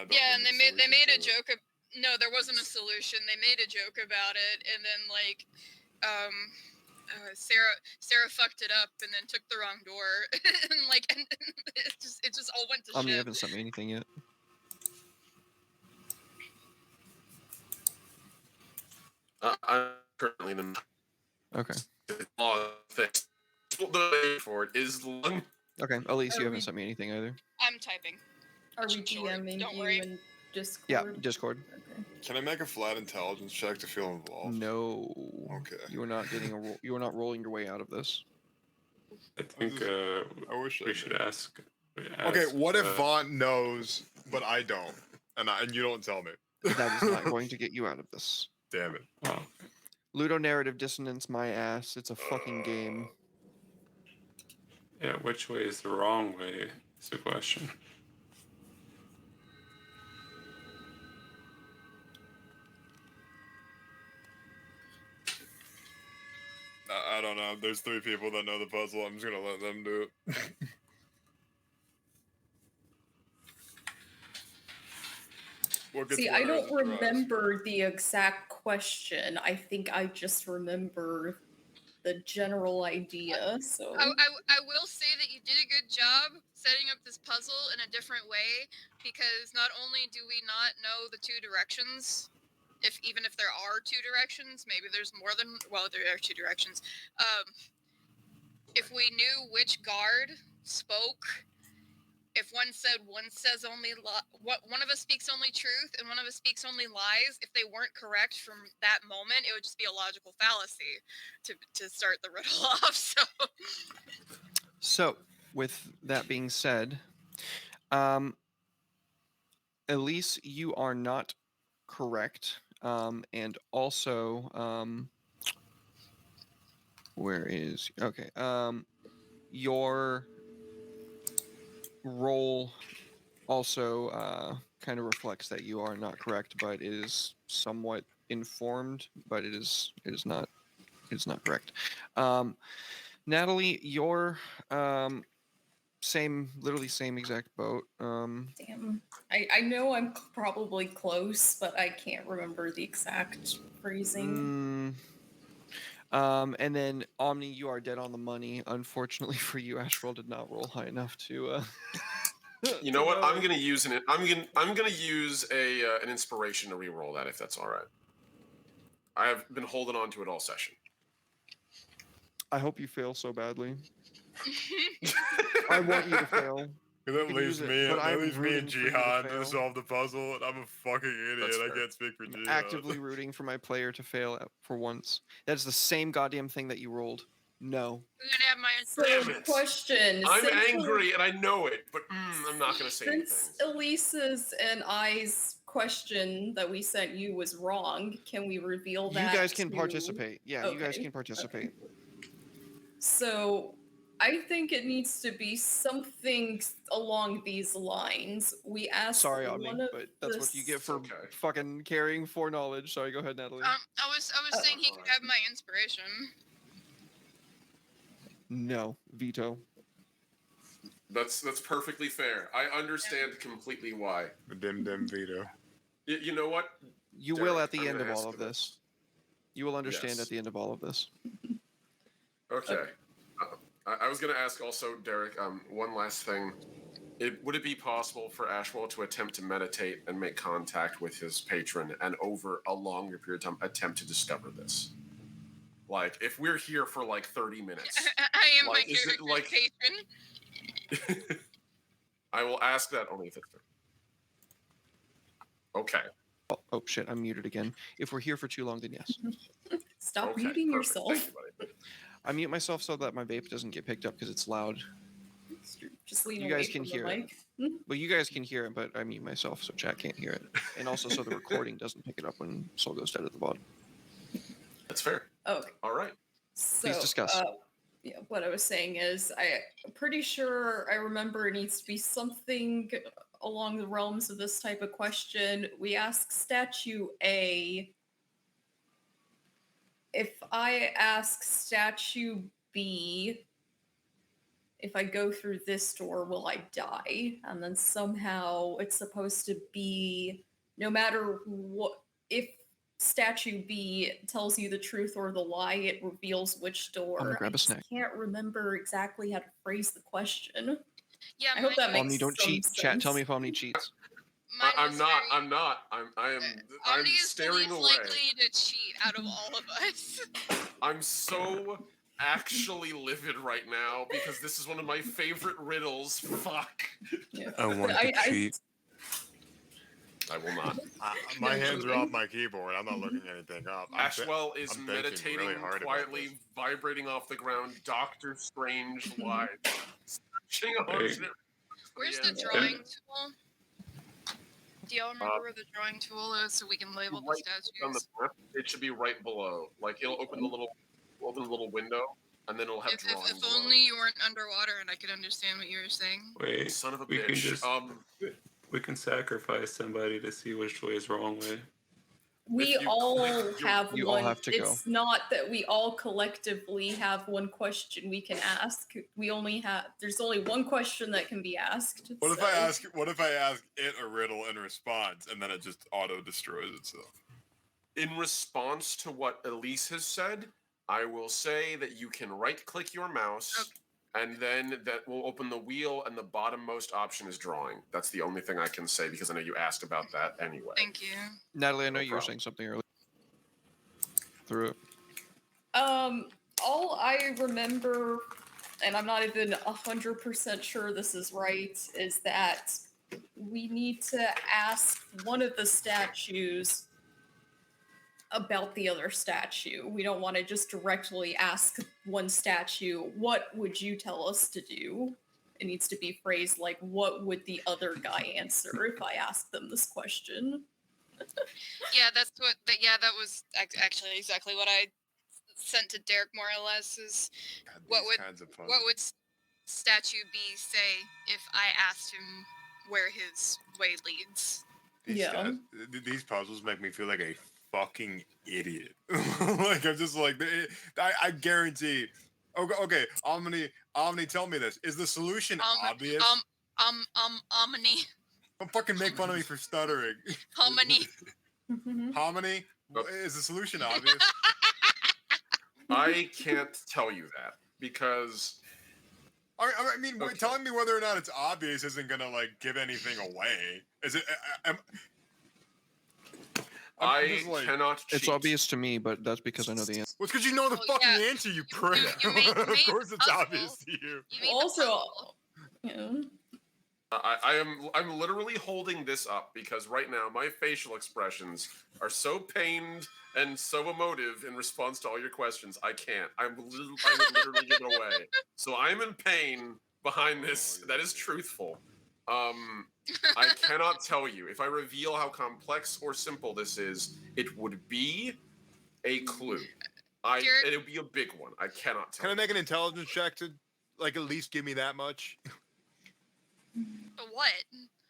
Yeah, and they made a joke. No, there wasn't a solution. They made a joke about it, and then like, Sarah fucked it up and then took the wrong door, and like, and it just all went to You shit. haven't sent me anything yet. I'm currently in Okay. the thing. The for it is lung. Okay. Elise, you haven't sent me anything either. I'm typing. Are we Sure, DMing don't you worry. in Discord? Yeah, Discord. Okay. Can I make a flat intelligence check to feel involved? No. Okay. You are not getting a. You are not rolling your way out of this. I think I wish we I should did. ask. Okay, what if uh, Vaughn knows, but I don't, and you don't tell me? That is not going to get you out of this. Damn it. Oh, Ludonarrative dissonance, my ass. It's a fucking game. yeah, which way is the wrong way? Is the question. I don't know. There's 3 people that know the puzzle. I'm just gonna let them do it. What gets See, I winners don't is prize. remember the exact question. I think I just remember the general idea. So I will say that you did a good job setting up this puzzle in a different way, because not only do we not know the two directions, even if there are two directions, maybe there's more than, well, there are two directions. If we knew which guard spoke, if one says only one of us speaks only truth and one of us speaks only lies, if they weren't correct from that moment, it would just be a logical fallacy to start the riddle off. So, with that being said, Elise, you are not correct. And also, where is okay? Your role also kind of reflects that you are not correct, but it is somewhat informed, but it is not correct. Natalie, your literally same exact boat. damn, I know I'm probably close, but I can't remember the exact phrasing. And then Omni, you are dead on the money. Unfortunately for you, Ashwell did not roll high enough to. You know what? I'm gonna use an inspiration to re-roll that, if that's all right. I have been holding on to it all session. I hope you fail so badly. I want you to fail. That can leaves use it, me, but that I'm leaves me rooting and for you to Jihan fail. to solve the puzzle, and I'm a fucking idiot. That's I fair. can't speak for I'm Jihan. actively rooting for my player to fail for once. That is the same goddamn thing that you rolled. No. I'm gonna have my So, Damn it. question. I'm since angry and I know it, but I'm not gonna say Since anything. Elise's and I's question that we sent you was wrong, can we reveal You that? guys can to- participate. Yeah, you guys Okay, can participate. So I think it needs to be something along these lines. We asked Sorry, Omni, one of but that's what you get for Okay. fucking carrying foreknowledge. Sorry, go ahead, Natalie. I was saying he could have my inspiration. No, veto. That's perfectly fair. I understand completely why. Dim veto. You know what? You Derek, will at the I'm end gonna of all ask of you this. You will understand Yes. at the end of all of this. Okay. I was going to ask also, Derek, one last thing. Would it be possible for Ashwell to attempt to meditate and make contact with his patron and over a longer period of time attempt to discover this? Like, if we're here for like 30 minutes, I am Like, my is it character's like- patron. I will ask that only if it's fair. Okay. Oh shit, I'm muted again. If we're here for too long, then yes. Stop Okay. muting Perfect. yourself. Thank you, buddy. I mute myself so that my vape doesn't get picked up because it's loud. Just lean You away guys can from hear the it. mic. Well, you guys can hear it, but I mute myself so chat can't hear it, and also so the recording doesn't pick it up when Soul goes dead at the bottom. That's fair. Okay. All right. So, Please discuss. Yeah, what I was saying is, I'm pretty sure I remember it needs to be something along the realms of this type of question. We ask statue A. If I ask statue B, if I go through this door, will I die? And then somehow it's supposed to be no matter what, if statue B tells you the truth or the lie, it reveals which door. I'm gonna grab I a just snack. can't remember exactly how to phrase the question. Yeah, I hope that makes Omni, don't some cheat. Chat, tell me sense. if Omni cheats. mine I'm was not. very- I'm not. I'm Omni is the staring least away. likely to cheat out of all of us. I'm so actually livid right now because this is one of my favorite riddles. Fuck. Yeah. I want I- to cheat. I will not. My hands are off my keyboard. I'm not looking anything up. Ashwell is I'm thinking meditating really hard about quietly, this. vibrating off the ground. Doctor Strange live. Searching alternate- Where's Yeah. the drawing tool? Do y'all remember where the drawing tool is so we can label the Right on the statues? map, it should be right below. Like it'll open the little window, and then it'll have drawings. If below. only you weren't underwater and I could understand what you were saying. Wait, Son of a we bitch. can just we can sacrifice somebody to see which way is wrong way. We If you all click- have you all one. have to go. It's not that we all collectively have one question we can ask. We only have. There's only one question that can be asked. What if so- I ask? What if I ask it a riddle in response, and then it just auto destroys itself? In response to what Elise has said, I will say that you can right-click your mouse, and then that will open the wheel, and the bottommost option is drawing. That's the only thing I can say because I know you asked about that anyway. Thank you. Natalie, I know No you were problem. saying something earlier. Through it. All I remember, and I'm not even 100% sure this is right, is that we need to ask one of the statues about the other statue. We don't want to just directly ask one statue, what would you tell us to do? It needs to be phrased like, what would the other guy answer if I asked them this question? Yeah, that was actually exactly what I sent to Derek more or less is God, What these would- kinds of puzzles. what would statue B say if I asked him where his way leads? These Yeah. These puzzles make me feel like a fucking idiot. Like I'm just like I guarantee. Okay, Omni, tell me this: is the solution obvious? Omni, Don't fucking make fun of me for stuttering. hominy. Hominy, is the solution obvious? I can't tell you that because I mean, Okay. telling me whether or not it's obvious isn't gonna like give anything away. Is it? I'm I just like, cannot cheat. It's obvious to me, but that's because I know the answer. well, it's because you know the Well, fucking yeah, answer, you prick. you made Of the course, it's puzzle. obvious to you. You made the Also, puzzle. yeah. I'm literally holding this up because right now my facial expressions are so pained and so emotive in response to all your questions. I can't. I would literally give it away. So I'm in pain behind this. That is truthful. I cannot tell you. If I reveal how complex or simple this is, it would be a clue. Jared- It would be a big one. I cannot tell. Can I make an intelligence check to, like, at least give me that much? What?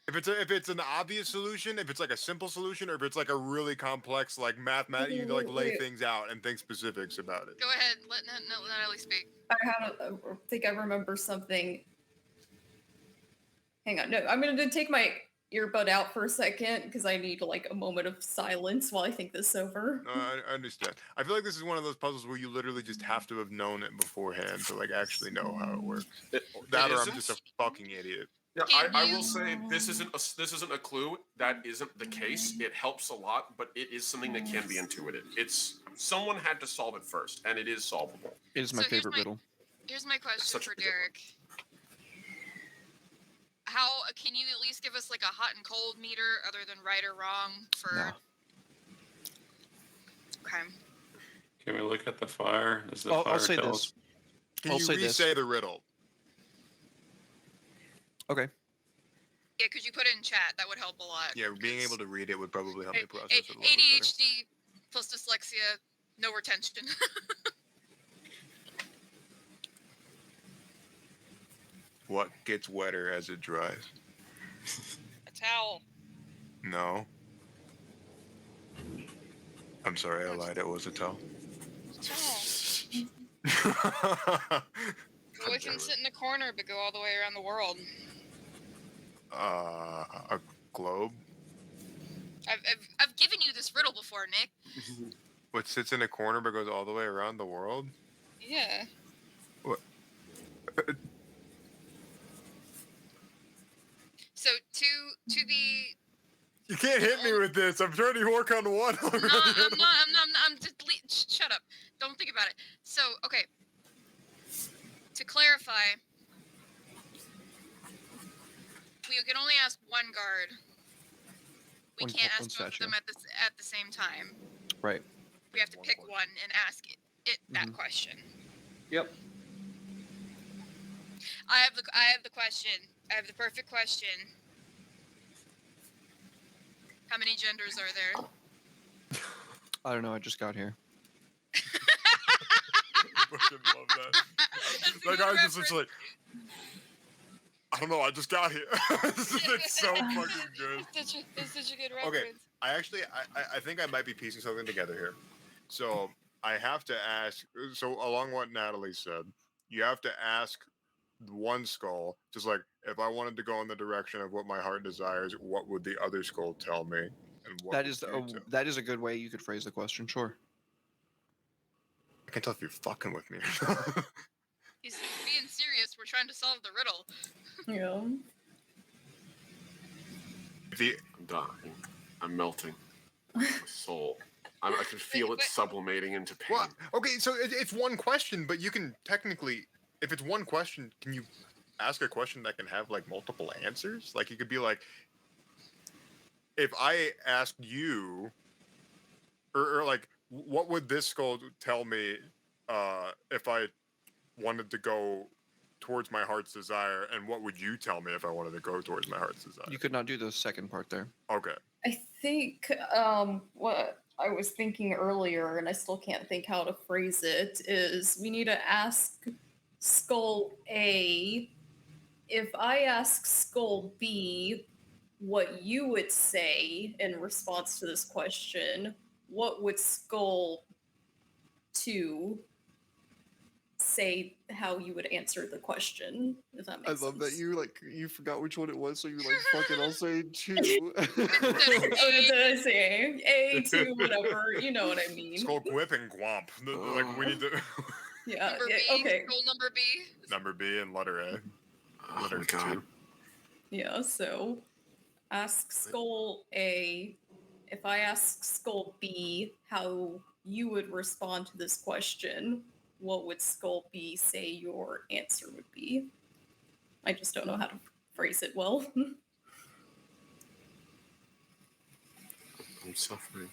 If it's an obvious solution, if it's like a simple solution, or if it's like a really complex, like mathematic, you like lay Wait. things out and think specifics about it. Go ahead. Let Natalie speak. I think I remember something. Hang on. No, I'm going to take my earbud out for a second because I need like a moment of silence while I think this over. No, I understand. I feel like this is one of those puzzles where you literally just have to have known it beforehand to like actually know how it works. That, or I'm isn't? just a fucking idiot. Yeah, Can I you- will say this isn't a clue. That isn't the case. It helps a lot, but it is something that can be intuited. It's someone had to solve it first, and it is solvable. It is my So here's favorite my- riddle. Here's my question Such a for good one. Derek. How can you at least give us like a hot and cold meter other than right or wrong for? No. Okay. Can we look at the fire? Does the I'll fire say tell this. us? Can I'll you say this. re-say the riddle? Okay. Yeah, could you put it in chat? That would help a lot. Yeah, being 'cause able to read it would probably help me process it a little bit ADHD plus dyslexia, no retention. better. What gets wetter as it dries? A towel. No. I'm sorry, I lied. It was a towel. Towel. Boy can sit in a corner but go all the way around the world. A globe? I've given you this riddle before, Nick. What sits in a corner but goes all the way around the world? Yeah. What? So to the You can't hit me with this. I'm trying to work on one already. I'm just shut up. Don't think about it. So, okay. To clarify, we can only ask one guard. We can't ask both of them at the same time. Right. We have to pick one and ask it that question. Yep. I have the question. I have the perfect question. How many genders are there? I don't know. I just got here. Fucking love that. That guy's just literally, I don't know. I just got here. It's so fucking good. It's such a good reference. Okay, I think I might be piecing something together here. So I have to ask. So along what Natalie said, you have to ask one skull, just like if I wanted to go in the direction of what my heart desires, what would the other skull tell me? And what That is a good way you could phrase the question. Sure. I can tell if you're fucking with me. He's being serious. We're trying to solve the riddle. Yeah. I'm dying. I'm melting. My soul. I can feel it sublimating into pain. Well, okay, so it's one question, but you can technically, if it's one question, can you ask a question that can have like multiple answers? Like you could be like, if I asked you, or like, what would this skull tell me if I wanted to go towards my heart's desire, and what would you tell me if I wanted to go towards my heart's desire? You could not do the second part there. Okay. I think what I was thinking earlier, and I still can't think how to phrase it, is we need to ask Skull A, if I ask Skull B what you would say in response to this question, what would Skull 2 say how you would answer the question, if that makes sense. I love that you forgot which one it was, so you're like, fuck it, I'll say 2. Oh, did I say A2, whatever, you know what I mean. Skull Gwip and Gwomp. Like we need to Yeah, Number B, okay. Skull number B. number B and letter A. Oh Letter my god. 2. Yeah, so ask Skull A, if I ask Skull B how you would respond to this question, what would Skull B say your answer would be? I just don't know how to phrase it well. I'm suffering.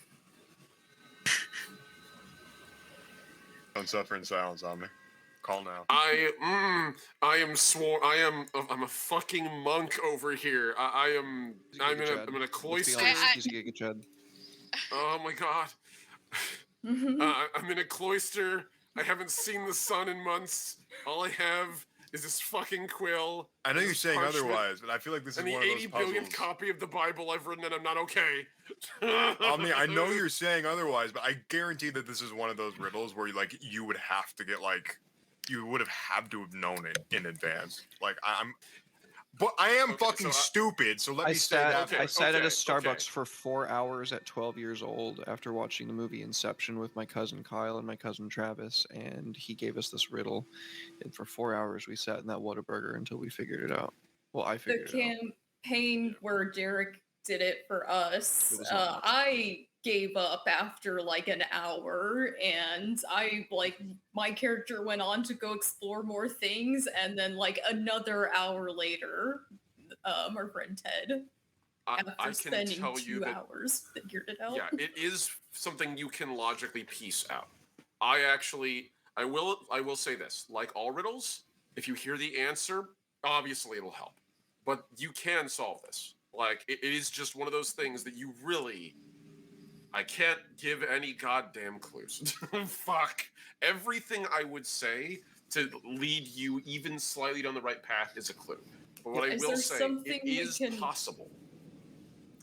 Don't suffer in silence on me. Call now. I'm a fucking monk over here. I'm in a cloister. He's a Giga Chad. Oh my god. I'm in a cloister. I haven't seen the sun in months. All I have is this fucking quill. I know you're this saying parchment, otherwise, but I feel like this is and the one of those 80 puzzles. billionth copy of the Bible I've written, and I'm not okay. I mean, I know you're saying otherwise, but I guarantee that this is one of those riddles where you would have to get you would have had to have known it in advance. Like but I am Okay, fucking so stupid. So let me say that. I sat at a okay. Starbucks for 4 hours at 12 years old after watching the movie Inception with my cousin Kyle and my cousin Travis, and he gave us this riddle. And for 4 hours, we sat in that Whataburger until we figured it out. Well, I The figured it out. campaign where Derek did it for us, It was not much. I gave up after like an hour, and my character went on to go explore more things, and then like another hour later, our friend Ted, after I can spending tell 2 you that hours, figured it out. yeah, it is something you can logically piece out. I I will say this. Like all riddles, if you hear the answer, obviously it'll help. But you can solve this. Like it is just one of those things that you really. I can't give any goddamn clues. Fuck. Everything I would say to lead you even slightly down the right path is a clue. But what I Is will there say, something it we is can- possible.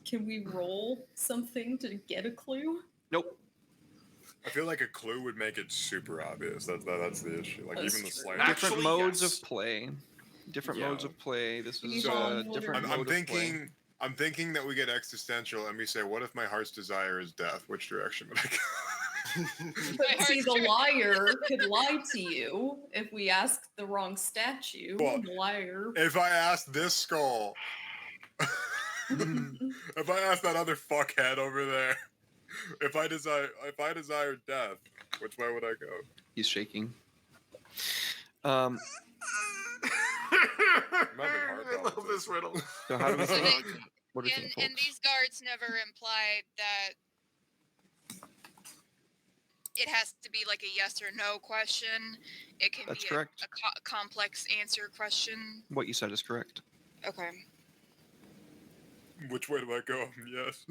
Can we roll something to get a clue? Nope. I feel like a clue would make it super obvious. That's the issue. Like That's even the true. slightest. Different Actually, modes yes. of play. Different Yeah. modes of play. This is Yvonne, a what different are- mode of play. I'm thinking that we get existential and we say, what if my heart's desire is death? Which direction would I go? But see, the liar could lie to you if we ask the wrong statue. Well, the liar. If I ask this skull, if I ask that other fuckhead over there, if I desire death, which way would I go? He's shaking. I'm having heart I love this riddle. So how do we So think? they- What do you think, And folks? these guards never implied that it has to be like a yes or no question. It can That's be correct. a complex answer question. What you said is correct. Okay. Which way do I go? Yes.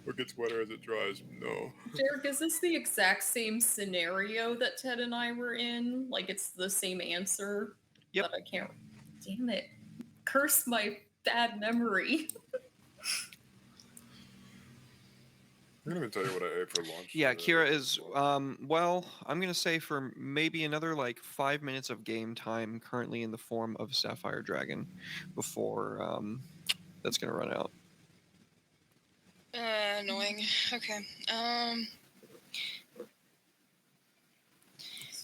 What gets wetter as it dries? No. Derek, is this the exact same scenario that Ted and I were in? Like it's the same answer? Yep. But I can't. Damn it. Curse my bad memory. I'm gonna tell you what I ate for lunch. Yeah, today. Kira is well, I'm gonna say for maybe another like 5 minutes of game time currently in the form of Sapphire Dragon before that's gonna run out. Annoying. Okay.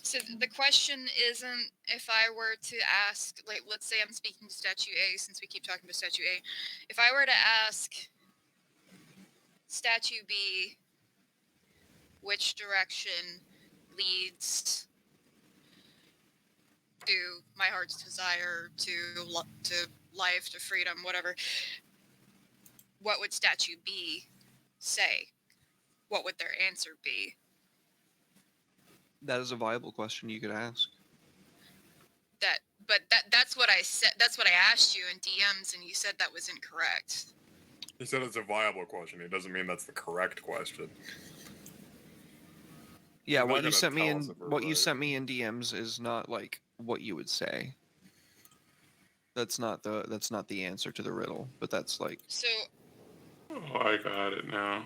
So the question isn't if I were to ask, like, let's say I'm speaking to Statue A, since we keep talking about Statue A. If I were to ask Statue B, which direction leads to my heart's desire, to life, to freedom, whatever, what would Statue B say? What would their answer be? That is a viable question you could ask. That's what I said. That's what I asked you in DMs, and you said that was incorrect. He said it's a viable question. It doesn't mean that's the correct question. Yeah, You're not what you gonna sent me tell in us if we're what you right. sent me in DMs is not like what you would say. That's not the answer to the riddle, but that's like So Oh, I got it now.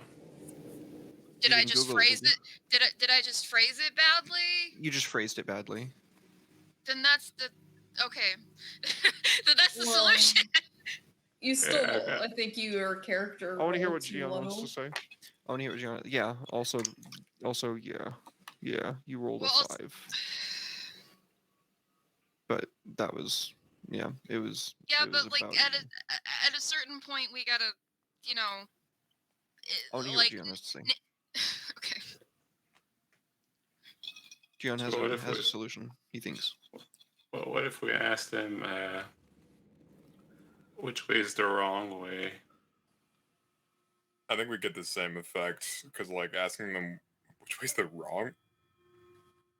did You I can just Google it, phrase did you? it? Did I just phrase it badly? you just phrased it badly. Then that's the okay. Then that's the Well, solution. You still, okay. I think your character. I want to hear rolled what too Gianna wants low. to say. I want to hear what Gianna. Yeah. Also, yeah. You rolled Well, a 5, but that was It was. Yeah, it was but like about at even. a certain point, we gotta, you know, I want to hear like what Gianna has to say. okay. Gianna has, So what a, if has a we- solution. He thinks. Well, what if we asked them which way is the wrong way? I think we get the same effect because, like, asking them which way's the wrong.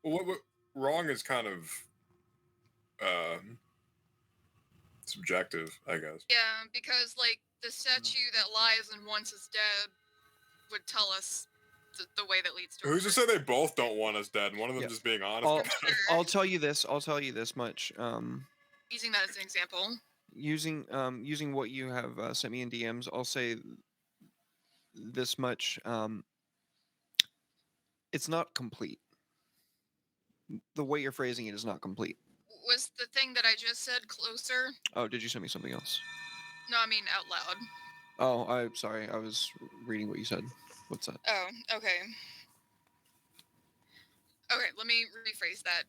Well, what wrong is kind of subjective, I guess. Yeah, because like the statue that lies and once is dead would tell us the way that leads to. Who's to say they both don't want us dead? And one of them Yeah. just being honest I'll, about it. I'll tell you this. I'll tell you this much. Using that as an example. Using what you have sent me in DMs, I'll say this much. It's not complete. The way you're phrasing it is not complete. Was the thing that I just said closer? Oh, did you send me something else? No, I mean out loud. Oh, I'm sorry. I was reading what you said. What's that? Oh, okay. Okay, let me rephrase that.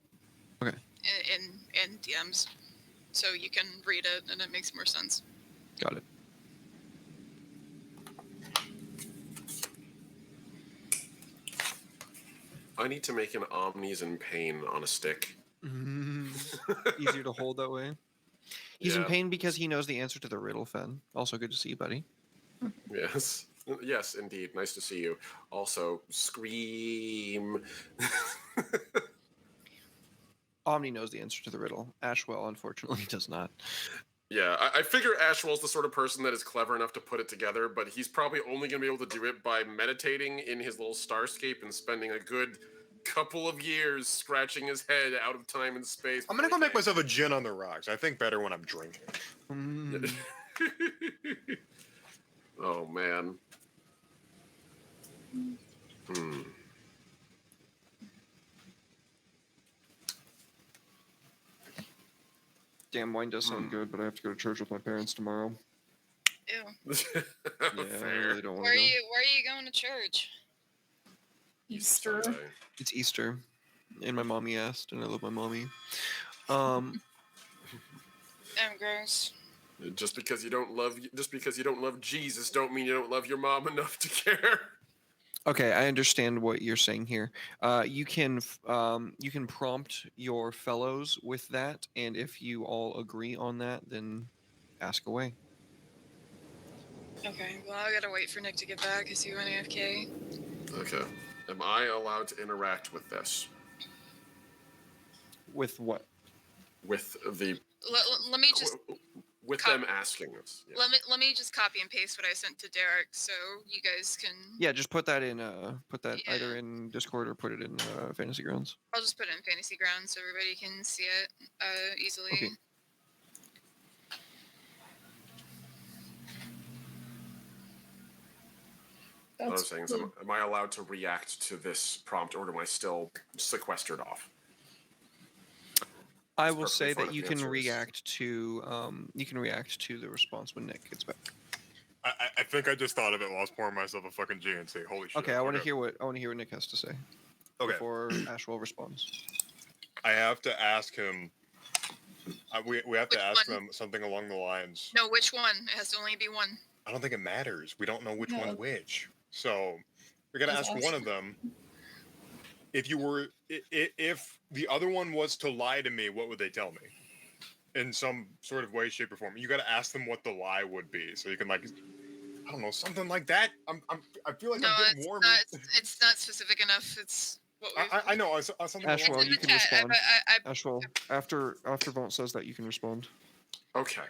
Okay. In DMs, so you can read it and it makes more sense. Got it. I need to make an Omnis in pain on a stick. Easier to hold that way. He's in Yeah. pain because he knows the answer to the riddle, Fen. Also good to see you, buddy. Yes. Yes, indeed. Nice to see you. Also, scream. Omni knows the answer to the riddle. Ashwell, unfortunately, does not. Yeah, I figure Ashwell's the sort of person that is clever enough to put it together, but he's probably only going to be able to do it by meditating in his little starscape and spending a good couple of years scratching his head out of time and space. I'm gonna go make myself a gin on the rocks. I think better when I'm drinking. Mm. Oh man. Hmm. Damn, wine does sound good, but I have to go to church with my parents tomorrow. Ew. Yeah, I Fair. really don't want Where to are go. you going to church? Easter. Sunday. It's Easter, and my mommy asked, and I love my mommy. Gross. Just because you don't love Jesus, don't mean you don't love your mom enough to care. Okay, I understand what you're saying here. You can prompt your fellows with that, and if you all agree on that, then ask away. Okay, well, I gotta wait for Nick to get back. Is he went AFK? Okay. Am I allowed to interact with this? With what? With the Let me just with Cop- them asking us. Yeah. let me just copy and paste what I sent to Derek, so you guys can. Yeah, just put that in. Yeah. Either in Discord or put it in Fantasy Grounds. I'll just put it in Fantasy Grounds so everybody can see it easily. Okay. What I was saying is, am I allowed to react to this prompt, or am I still sequestered off? I It's will perfectly say fine that if you the can answer is- react to the response when Nick gets back. I think I just thought of it while I was pouring myself a fucking GNC. Holy shit. Okay, I want to hear what Nick has to say Okay. before Ashwell responds. I have to ask him. We have Which to ask one? them something along the lines. No, which one? It has to only be one. I don't think it matters. We don't know which No. one's which. So we got to Just ask ask one of them. If the other one was to lie to me, what would they tell me? In some sort of way, shape, or form. You got to ask them what the lie would be, so you can, like, I don't know, something like that. I feel like No, I'm getting it's warm. not. It's not specific enough. It's what we've. I know. Something It's Ashwell, in you the can chat. respond. I Ashwell, after Vaunt says that, you can respond. Okay.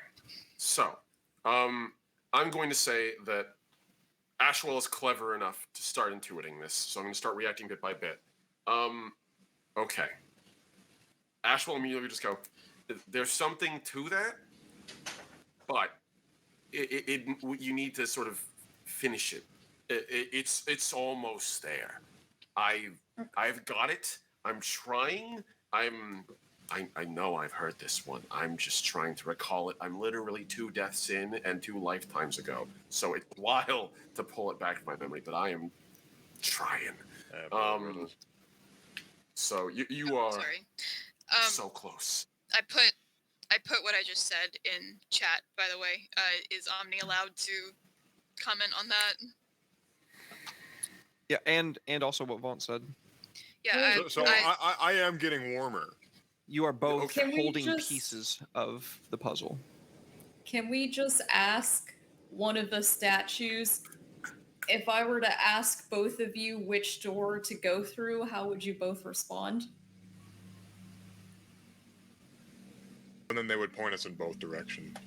So, I'm going to say that Ashwell is clever enough to start intuiting this, so I'm going to start reacting bit by bit. Okay. Ashwell immediately just go, there's something to that, but you need to sort of finish it. It's almost there. I've got it. I'm trying. I know I've heard this one. I'm just trying to recall it. I'm literally 2 deaths in and 2 lifetimes ago. So it's wild to pull it back to my memory, but I am trying. So you are sorry. so close. I put what I just said in chat. By the way, is Omni allowed to comment on that? Yeah, and also what Vaunt said. Yeah. So I am getting warmer. You are both Okay. Can we holding just- pieces of the puzzle. Can we just ask one of the statues, if I were to ask both of you which door to go through, how would you both respond? And then they would point us in both directions.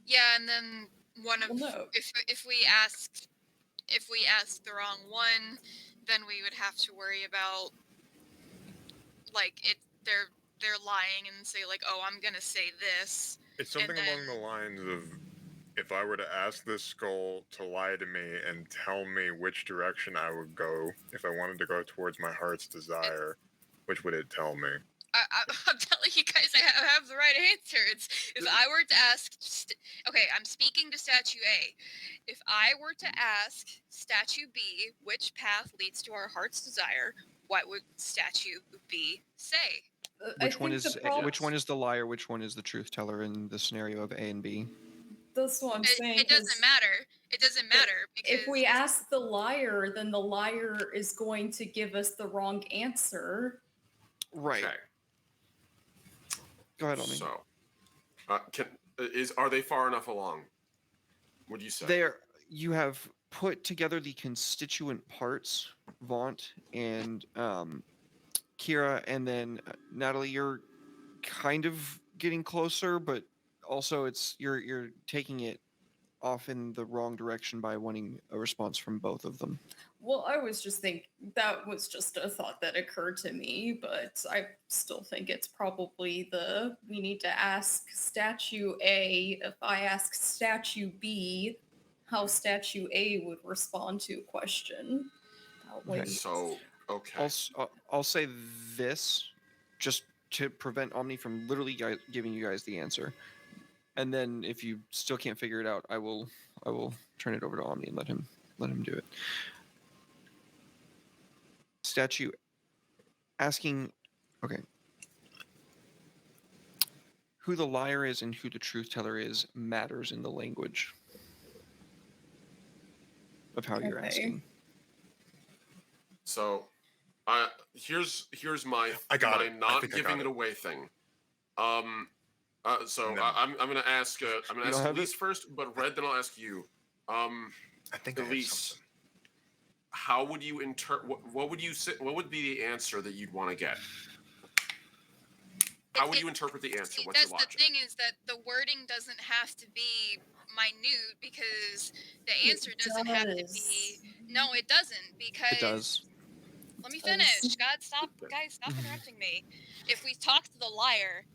Yeah, and then one of Well, no. if we asked the wrong one, then we would have to worry about like they're lying and say like, oh, I'm gonna say this. It's something then- along the lines of, if I were to ask this skull to lie to me and tell me which direction I would go, if I wanted to go towards my heart's desire, which would it tell me? I'm telling you guys, I have the right answer. It's if I were to ask, okay, I'm speaking to statue A. If I were to ask statue B which path leads to our heart's desire, what would statue B say? Which one is the liar? Which one is the truth teller in the scenario of A and B? That's what I'm saying. It doesn't 'cause matter. It doesn't matter because If we ask the liar, then the liar is going to give us the wrong answer. Right. Okay. Go ahead, Omni. So, are they far enough along? Would you say? You have put together the constituent parts, Vaunt and Kira, and then Natalie, you're kind of getting closer, but also you're taking it off in the wrong direction by wanting a response from both of them. Well, I was just thinking that was just a thought that occurred to me, but I still think it's probably we need to ask statue A. If I ask statue B, how statue A would respond to a question. That way, Okay. So, okay. I'll say this just to prevent Omni from literally giving you guys the answer. And then if you still can't figure it out, I will turn it over to Omni and let him do it. Statue asking, okay, who the liar is and who the truth teller is matters in the language of how you're Okay. asking. So, here's my I got my it. I not think I giving got it it. away thing. So No. I'm gonna ask have Elise it? first, but Red, then I'll ask you. I think I have Elise, something. how would you what would you say? What would be the answer that you'd want to get? How would you interpret the answer? See, What's that's your the logic? thing is that the wording doesn't have to be minute because the answer doesn't have to be. No, it doesn't because. It does. Let me finish. Guys, stop interrupting me. If we talk to the liar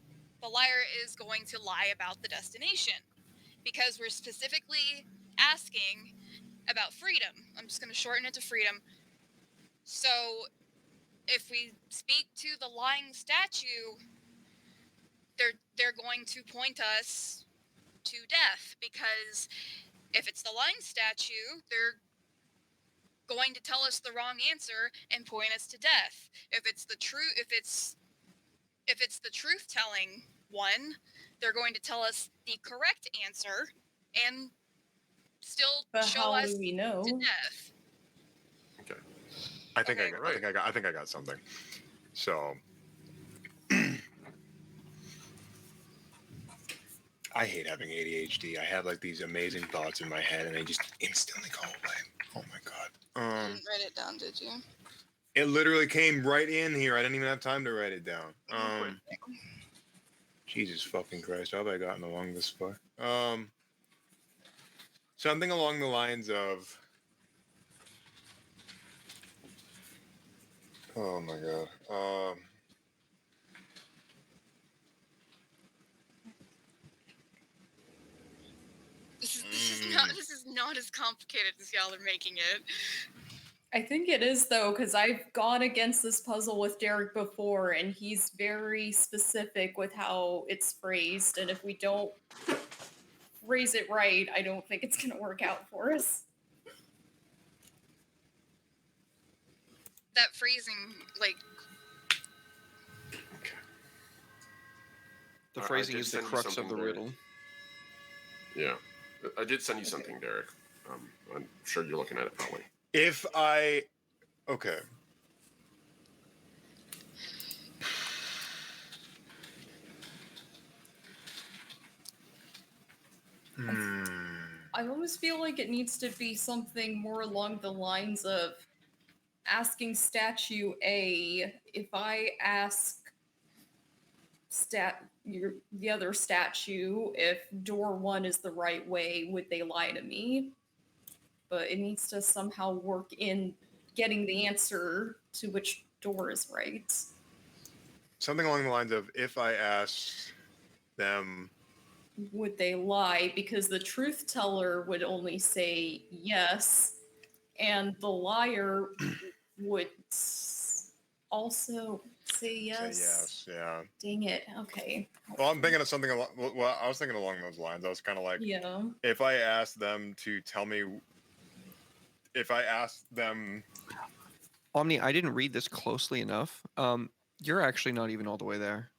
is going to lie about the destination because we're specifically asking about freedom. I'm just going to shorten it to freedom. So if we speak to the lying statue, they're going to point us to death because if it's the lying statue, they're going to tell us the wrong answer and point us to death. If it's the truth telling one, they're going to tell us the correct answer and still but show how us do we know? to death. Okay. I think Okay. I think I got something. So I hate having ADHD. I have like these amazing thoughts in my head and they just instantly go away. Oh my god. You didn't write it down, did you? It literally came right in here. I didn't even have time to write it down. Jesus fucking Christ. How have I gotten along this far? Something along the lines of, oh my god. This is not as complicated as y'all are making it. I think it is though, because I've gone against this puzzle with Derek before, and he's very specific with how it's phrased. And if we don't phrase it right, I don't think it's going to work out for us. That phrasing, like, The I phrasing did is the send you crux of something, the Derek. riddle. Yeah, I did send you something, Derek. I'm sure you're looking at it probably. If I, okay. I almost feel like it needs to be something more along the lines of asking statue A, if I ask the other statue if door 1 is the right way, would they lie to me? But it needs to somehow work in getting the answer to which door is right. Something along the lines of, if I asked them, would they lie? Because the truth teller would only say yes, and the liar would also say yes. say yes, yeah. Dang it. Okay. Well, I'm thinking of something along, well, I was thinking along those lines. I was kind of like, Yeah. if I asked them to tell me, if I asked them, Omni, I didn't read this closely enough. You're actually not even all the way there.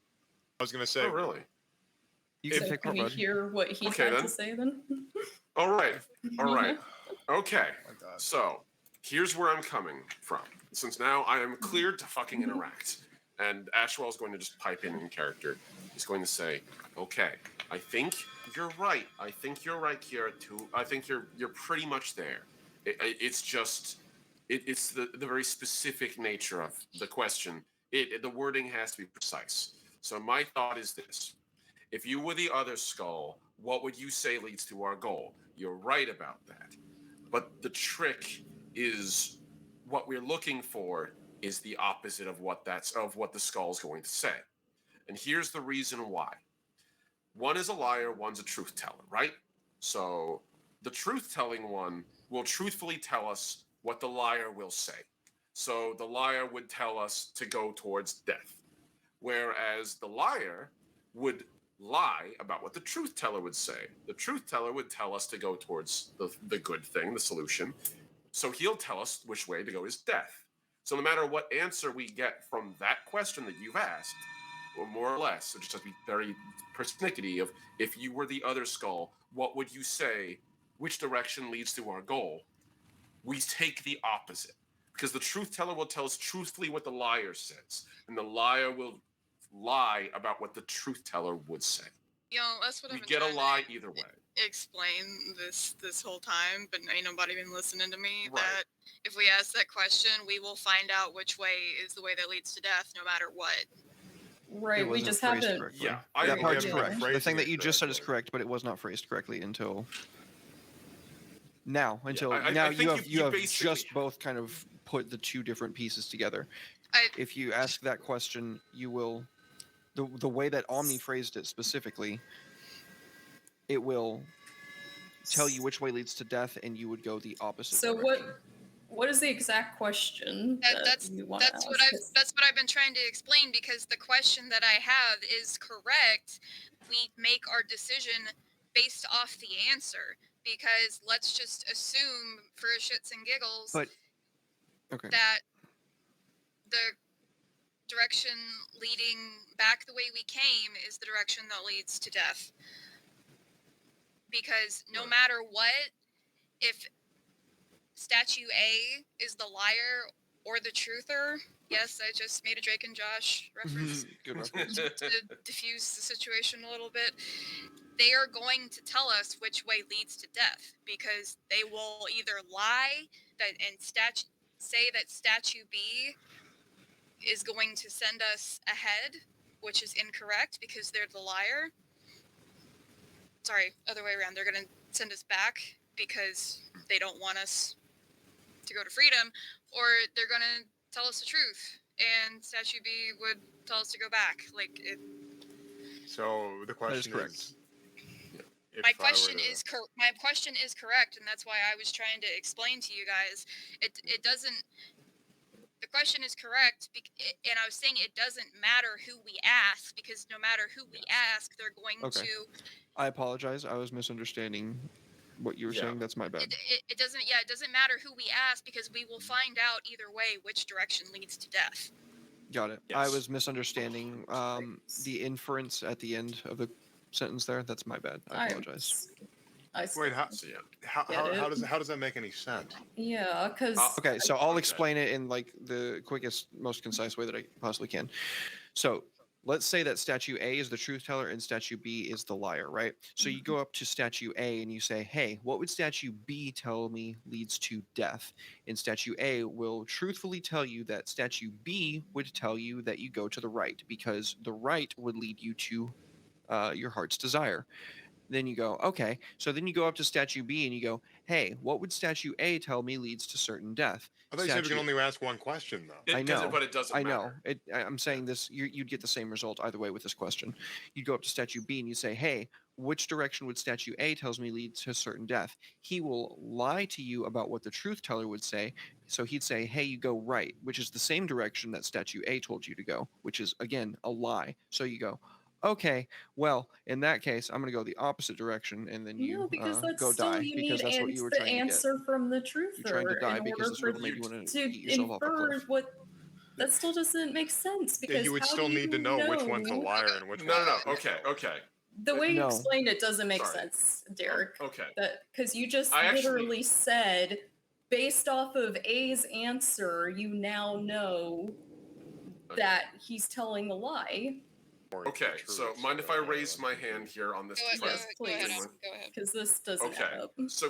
I was going to say, Oh, really? You If- can So pick can one, we bud. hear what he Okay, had then. to say then? All right. All right. Okay. oh my God. So here's where I'm coming from. Since now I am cleared to fucking interact, and Ashwell's going to just pipe in character. He's going to say, "Okay, I think you're right. I think you're right, Kira. Too. I think you're pretty much there. It's just it's the very specific nature of the question. The wording has to be precise. So my thought is this: if you were the other skull, what would you say leads to our goal? You're right about that. But the trick is what we're looking for is the opposite of what the skull's going to say. And here's the reason why. One is a liar, one's a truth teller, right? So the truth telling one will truthfully tell us what the liar will say. So the liar would tell us to go towards death, whereas the liar would lie about what the truth teller would say. The truth teller would tell us to go towards the good thing, the solution. So he'll tell us which way to go is death. So no matter what answer we get from that question that you've asked, or more or less, it just has to be very persnickety of if you were the other skull, what would you say? Which direction leads to our goal? We take the opposite. Because the truth teller will tell us truthfully what the liar says, and the liar will lie about what the truth teller would say. That's what We I've been get a trying lie to either way. explain this whole time, but ain't nobody been listening to me. Right. That if we ask that question, we will find out which way is the way that leads to death, no matter what. Right, we wasn't just phrased haven't. correctly. Yeah, that agree. part's Yeah. correct. The Phrasing thing that it you just said is correctly. correct, but it was not phrased correctly until now. Until I now, think you have basically just both kind of put the two different pieces together. I- If you ask that question, you will the way that Omni phrased it specifically, it will tell you which way leads to death, and you would go the opposite So direction. what is the exact question that you want to ask? That's what I've been trying to explain, because the question that I have is correct. We make our decision based off the answer, because let's just assume for shits and giggles But okay, that the direction leading back the way we came is the direction that leads to death. Because no Right. matter what, if statue A is the liar or the truther, yes, I just made a Drake and Josh reference good reference. to diffuse the situation a little bit. They are going to tell us which way leads to death, because they will either lie say that statue B is going to send us ahead, which is incorrect because they're the liar. Sorry, other way around. They're going to send us back because they don't want us to go to freedom, or they're going to tell us the truth, and statue B would tell us to go back. So the question correct. is, if My I were question to- is my question is correct, and that's why I was trying to explain to you guys. It doesn't. The question is correct, and I was saying it doesn't matter who we ask, because no matter who we ask, they're going Okay. to. I apologize. I was misunderstanding what you were Yeah. saying. That's my bad. It doesn't. Yeah, it doesn't matter who we ask, because we will find out either way which direction leads to death. Got it. I Yes. was misunderstanding the inference at the end of the sentence there. That's my bad. I apologize. I Wait, how, So, yeah. how, Get how, it? how does that make any sense? Yeah, because Okay, so I'll Okay. explain it in like the quickest, most concise way that I possibly can. So let's say that statue A is the truth teller and statue B is the liar, right? So you go up to statue A and you say, hey, what would statue B tell me leads to death? And statue A will truthfully tell you that statue B would tell you that you go to the right, because the right would lead you to your heart's desire. Then you go, okay. So then you go up to statue B and you go, hey, what would statue A tell me leads to certain death? I thought you said we can only ask one question though. I know, but it doesn't I know. matter. I'm saying this. You'd get the same result either way with this question. You'd go up to statue B and you say, "Hey, which direction would statue A tells me leads to certain death?" He will lie to you about what the truth teller would say. So he'd say, "Hey, you go right," which is the same direction that statue A told you to go, which is again a lie. So you go, "Okay, well, in that case, I'm going to go the opposite direction," and then you no, because that's go still die you because need that's what you were the trying to get. answer from the truther You're trying to die in because order this for would make you want to to eat yourself off a infer cliff. what. That still doesn't make sense, because Yeah, you would how still do need to you know which one's a know- liar and which No, one's no, a no. truth Okay, teller. okay. The way you No. explained it doesn't make Sorry. sense, Derek. Okay. That because you just I actually- literally said, based off of A's answer, you now know Okay. that he's telling a lie. Or the Okay, so truth, mind if I yeah, raise I'm my hand confused. here on this? Go ahead, to try Yes, to go ahead, please. begin Adam, with? go ahead. Because this doesn't Okay. add up. So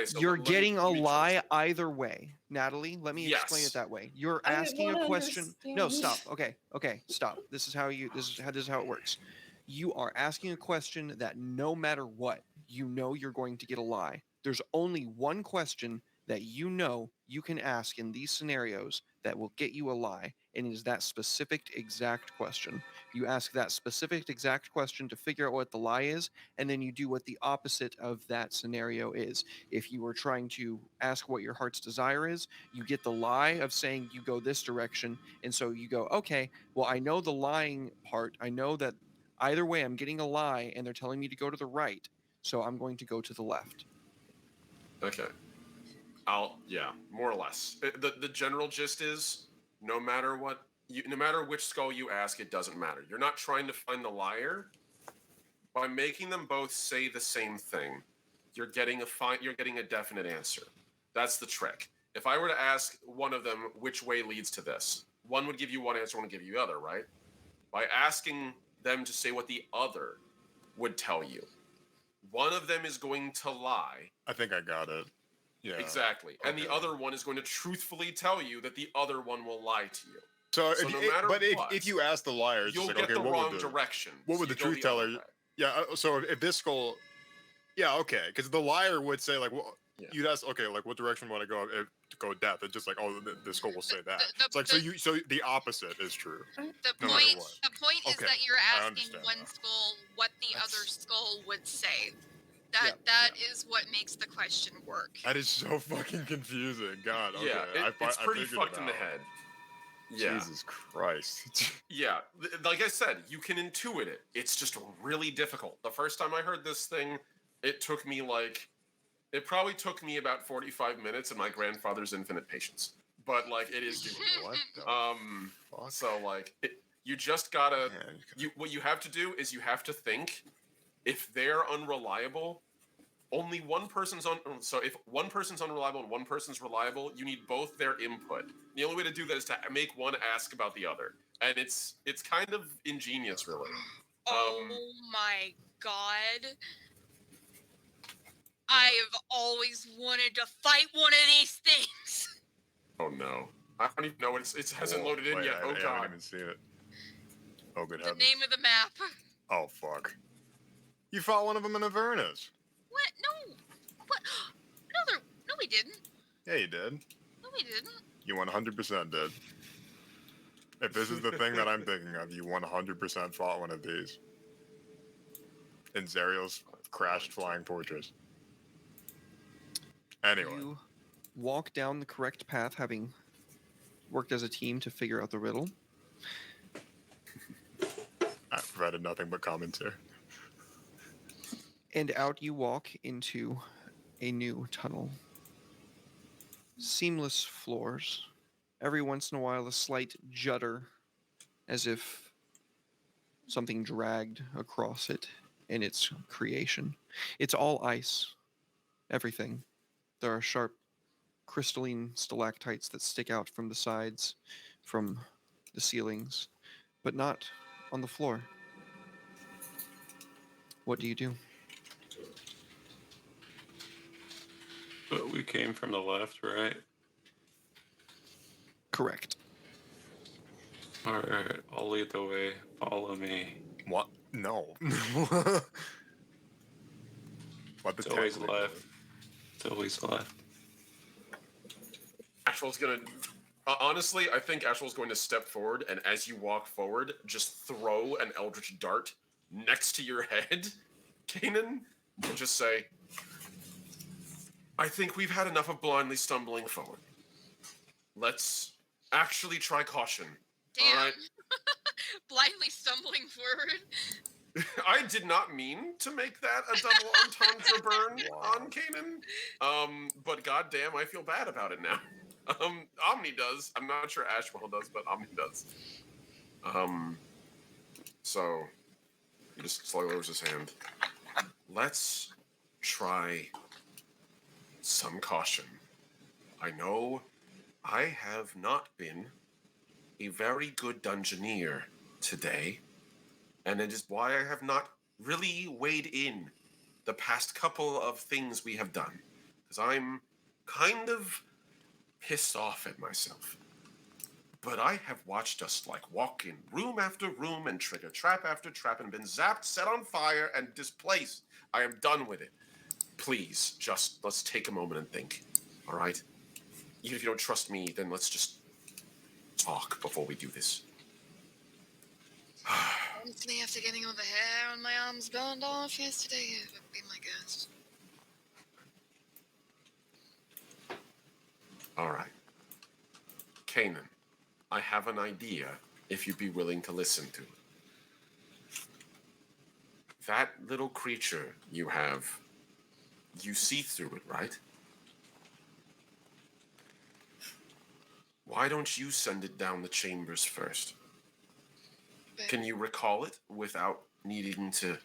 so You're let me- getting a let me lie translate. either way, Natalie. Let me explain it Yes. that way. You're I asking a wanna question. No, understand. stop. Okay, stop. This is how it works. You are asking a question that no matter what, you know you're going to get a lie. There's only one question that you know you can ask in these scenarios that will get you a lie, and it is that specific exact question. You ask that specific exact question to figure out what the lie is, and then you do what the opposite of that scenario is. If you were trying to ask what your heart's desire is, you get the lie of saying you go this direction, and so you go, okay, well, I know the lying part. I know that either way I'm getting a lie, and they're telling me to go to the right, so I'm going to go to the left. Okay. More or less. The general gist is no matter which skull you ask, it doesn't matter. You're not trying to find the liar. By making them both say the same thing, you're getting a definite answer. That's the trick. If I were to ask one of them which way leads to this, one would give you one answer, one would give you the other, right? By asking them to say what the other would tell you, one of them is going to lie. I think I got it. Yeah. Exactly. And the Okay. other one is going to truthfully tell you that the other one will lie to you. So, So if, no you- matter but what, if you ask the liar, it's You'll just like, get okay, the what wrong would the direction. what so would you the go truth other teller? way. Yeah. So if this skull, yeah, okay, because the liar would say like, well, Yeah. you'd ask, okay, like what direction would I go to go death? It's just like, oh, the skull will say that. the- It's like so the opposite is true. The No point, matter what. the point is Okay, that you're I asking understand one now. skull what the other That's- skull would say. Yeah, That is what makes the question work. That is so fucking confusing. God. Okay. Yeah, it's I pretty figured fucked it in the out. head. Yeah. Jesus Christ. Yeah, like I said, you can intuit it. It's just really difficult. The first time I heard this thing, it probably took me about 45 minutes and my grandfather's infinite patience. But like it is doable. What the fuck? So like you just gotta Man, what you have to do is you have to think if they're unreliable, only one person's on. So if one person's unreliable and one person's reliable, you need both their input. The only way to do that is to make one ask about the other, and it's kind of ingenious, really. Oh my god. I've always wanted to fight one of these things. Oh no, I don't even know what it hasn't loaded in wait, yet. I Oh haven't god. even seen it. Oh, good The heavens. name of the map. Oh, fuck. You fought one of them in Avernus. What? No. What? No, we didn't. Yeah, you did. No, we didn't. You 100% did. If this is the thing that I'm thinking of, you 100% fought one of these. In Zariel's crashed flying fortress. Anyway. You walk down the correct path, having worked as a team to figure out the riddle. I've provided nothing but commentary. And out you walk into a new tunnel. Seamless floors. Every once in a while, a slight judder, as if something dragged across it in its creation. It's all ice. Everything. There are sharp, crystalline stalactites that stick out from the sides, from the ceilings, but not on the floor. What do you do? But we came from the left, right? Correct. All right, I'll lead the way. Follow me. What? No. What the It's always technical- left. It's always left. Ashwell's gonna. Honestly, I think Ashwell's going to step forward, and as you walk forward, just throw an eldritch dart next to your head, Kanan, and just say, I think we've had enough of blindly stumbling forward. Let's actually try caution. Damn. All right? Blindly stumbling forward. I did not mean to make that a double entendre burn on Kanan. But goddamn, I feel bad about it now. Omni does. I'm not sure Ashwell does, but Omni does. So he just slowly lowers his hand. Let's try some caution. I know I have not been a very good dungeoneer today, And it is why I have not really weighed in the past couple of things we have done. Because I'm kind of pissed off at myself. But I have watched us walk in room after room and trigger trap after trap and been zapped, set on fire, and displaced. I am done with it. Please, just let's take a moment and think. All right? Even if you don't trust me, then let's just talk before we do this. Honestly, after getting all the hair on my arms burned off yesterday, it would be my guess. All right. Kanan, I have an idea if you'd be willing to listen to it. That little creature you have, you see through it, right? Why don't you send it down the chambers first? But Can you recall it without needing to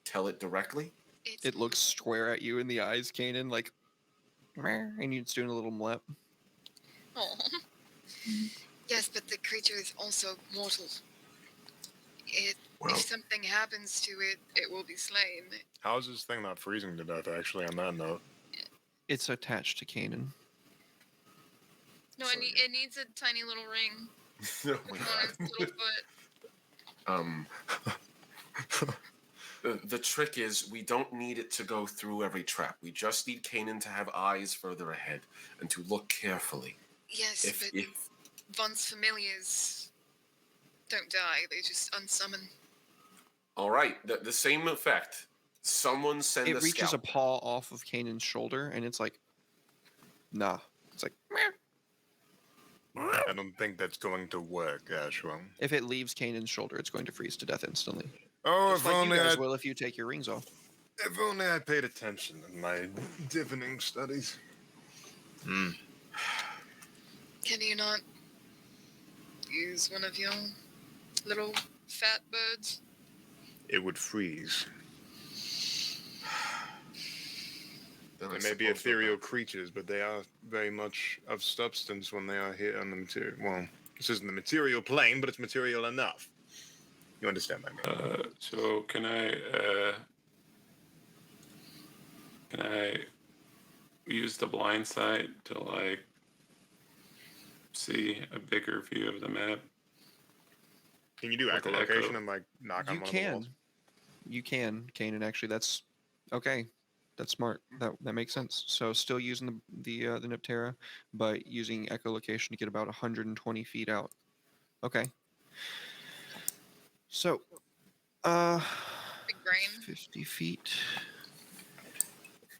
tell it directly? It looks square at you in the eyes, Kanan, like, "Meh," and it's doing a little mlep. Oh. Yes, but the creature is also mortal. Well, If something happens to it, it will be slain. How's this thing not freezing to death, actually, on that note? It's attached to Kanan. No, Sorry. it needs a tiny little ring oh my on its little foot. The trick is we don't need it to go through every trap. We just need Kanan to have eyes further ahead and to look carefully. Yes, If but Von's familiars don't die; they just unsummon. all right, the same effect. Someone send It a reaches scout. a paw off of Kanan's shoulder, and it's like, nah. It's like, meh. I don't think that's going to work, Ashwell. If it leaves Kanan's shoulder, it's going to freeze to death instantly. Oh, Just like you guys will if you take your rings off. If only I paid attention in my divining studies. Can you not use one of your little fat birds? It would freeze. Then I They may be suppose ethereal that- creatures, but they are very much of substance when they are here on the material. Well, this isn't the material plane, but it's material enough. You understand what I mean? So can I use the blind sight to like see a bigger view of the map? Can you do with the echolocation echo. and like knock on You one of the walls? can. You can, Kanan. Actually, that's okay. That's smart. That makes sense. So still using the Niptera, but using echolocation to get about 120 feet out. Okay. So, Big brain. 50 feet.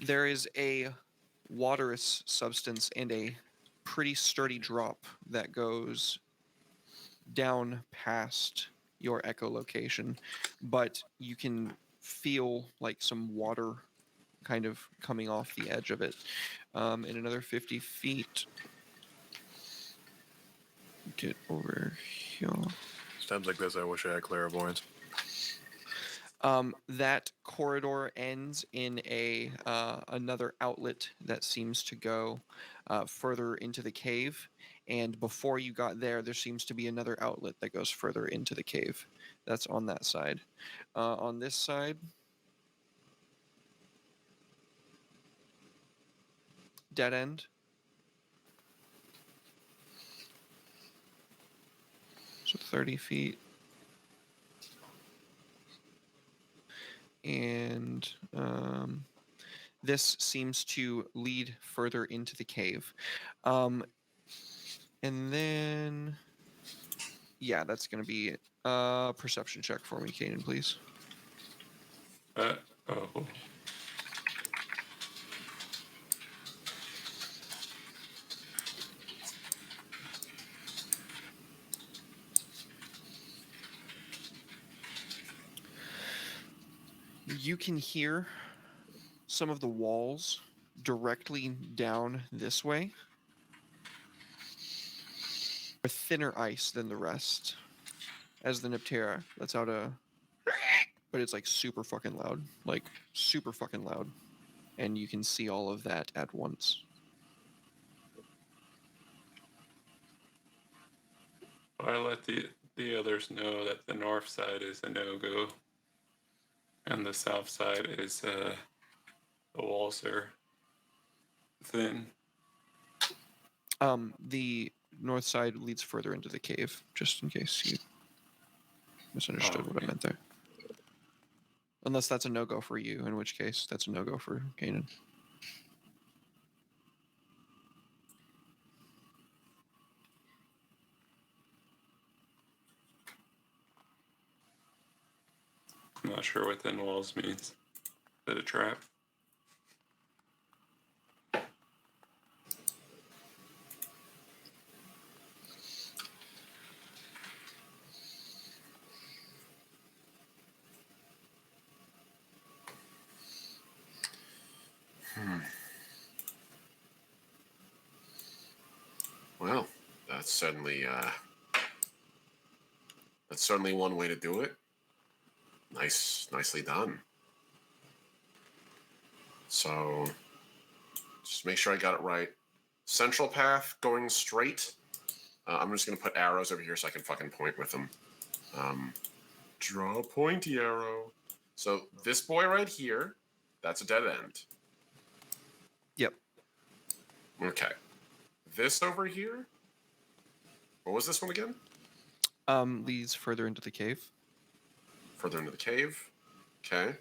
There is a waterous substance and a pretty sturdy drop that goes down past your echolocation, but you can feel like some water kind of coming off the edge of it. In another 50 feet, get over here. Times like this, I wish I had clairvoyance. That corridor ends in a another outlet that seems to go further into the cave, and before you got there, there seems to be another outlet that goes further into the cave. That's on that side. On this side, dead end. So 30 feet. And this seems to lead further into the cave. And then, yeah, that's going to be a perception check for me, Kanan, please. Oh. You can hear some of the walls directly down this way are thinner ice than the rest. As the Niptera lets out a, but it's like super fucking loud, like super fucking loud, and you can see all of that at once. I let the others know that the north side is a no-go, and the south side is the walls are thin. The north side leads further into the cave, just in case you misunderstood what I okay. meant there. Unless that's a no-go for you, in which case that's a no-go for Kanan. I'm not sure what thin walls means. Is it a trap? Well, that's certainly one way to do it. Nicely done. So, just make sure I got it right. Central path going straight. I'm just gonna put arrows over here so I can fucking point with them. Draw a pointy arrow. So this boy right here, that's a dead end. Yep. Okay. This over here. What was this one again? Leads further into the cave. Further into the cave. Okay.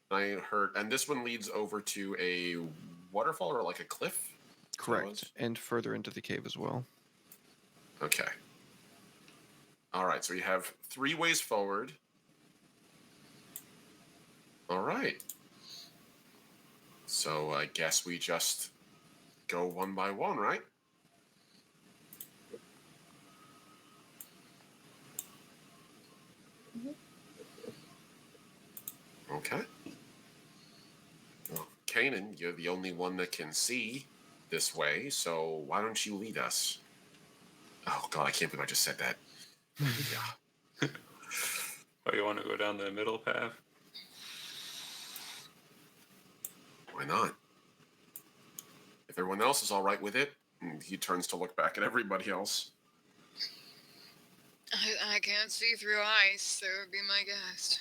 I heard, and this one leads over to a waterfall or like a cliff? Correct. And further into the cave as well. Okay. All right, so we have 3 ways forward. All right. So I guess we just go one by one, right? Okay. Well, Kanan, you're the only one that can see this way, so why don't you lead us? Oh God, I can't believe I just said that. Yeah. Oh, you want to go down the middle path? Why not? If everyone else is all right with it, and he turns to look back at everybody else. I can't see through ice, so it would be my guess.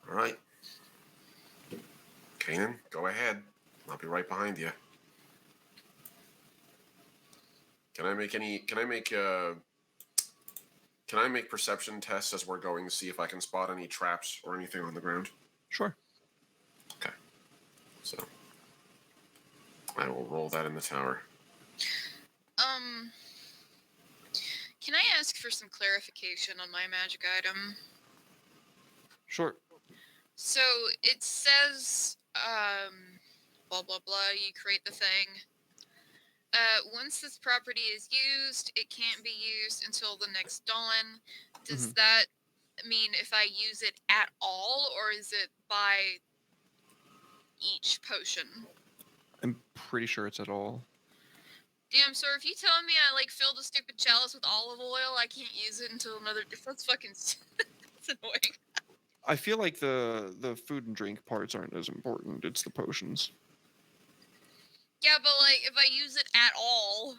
All right. Kanan, go ahead. I'll be right behind you. Can I make perception tests as we're going to see if I can spot any traps or anything on the ground? Sure. Okay. So I will roll that in the tower. Can I ask for some clarification on my magic item? Sure. So it says, blah blah blah. You create the thing. Once this property is used, it can't be used until the next dawn. Does that mean if I use it at all, or is it by each potion? I'm pretty sure it's at all. Damn, so if you telling me I fill the stupid chalice with olive oil, I can't use it until another. That's fucking. That's annoying. I feel like the food and drink parts aren't as important. It's the potions. Yeah, but if I use it at all.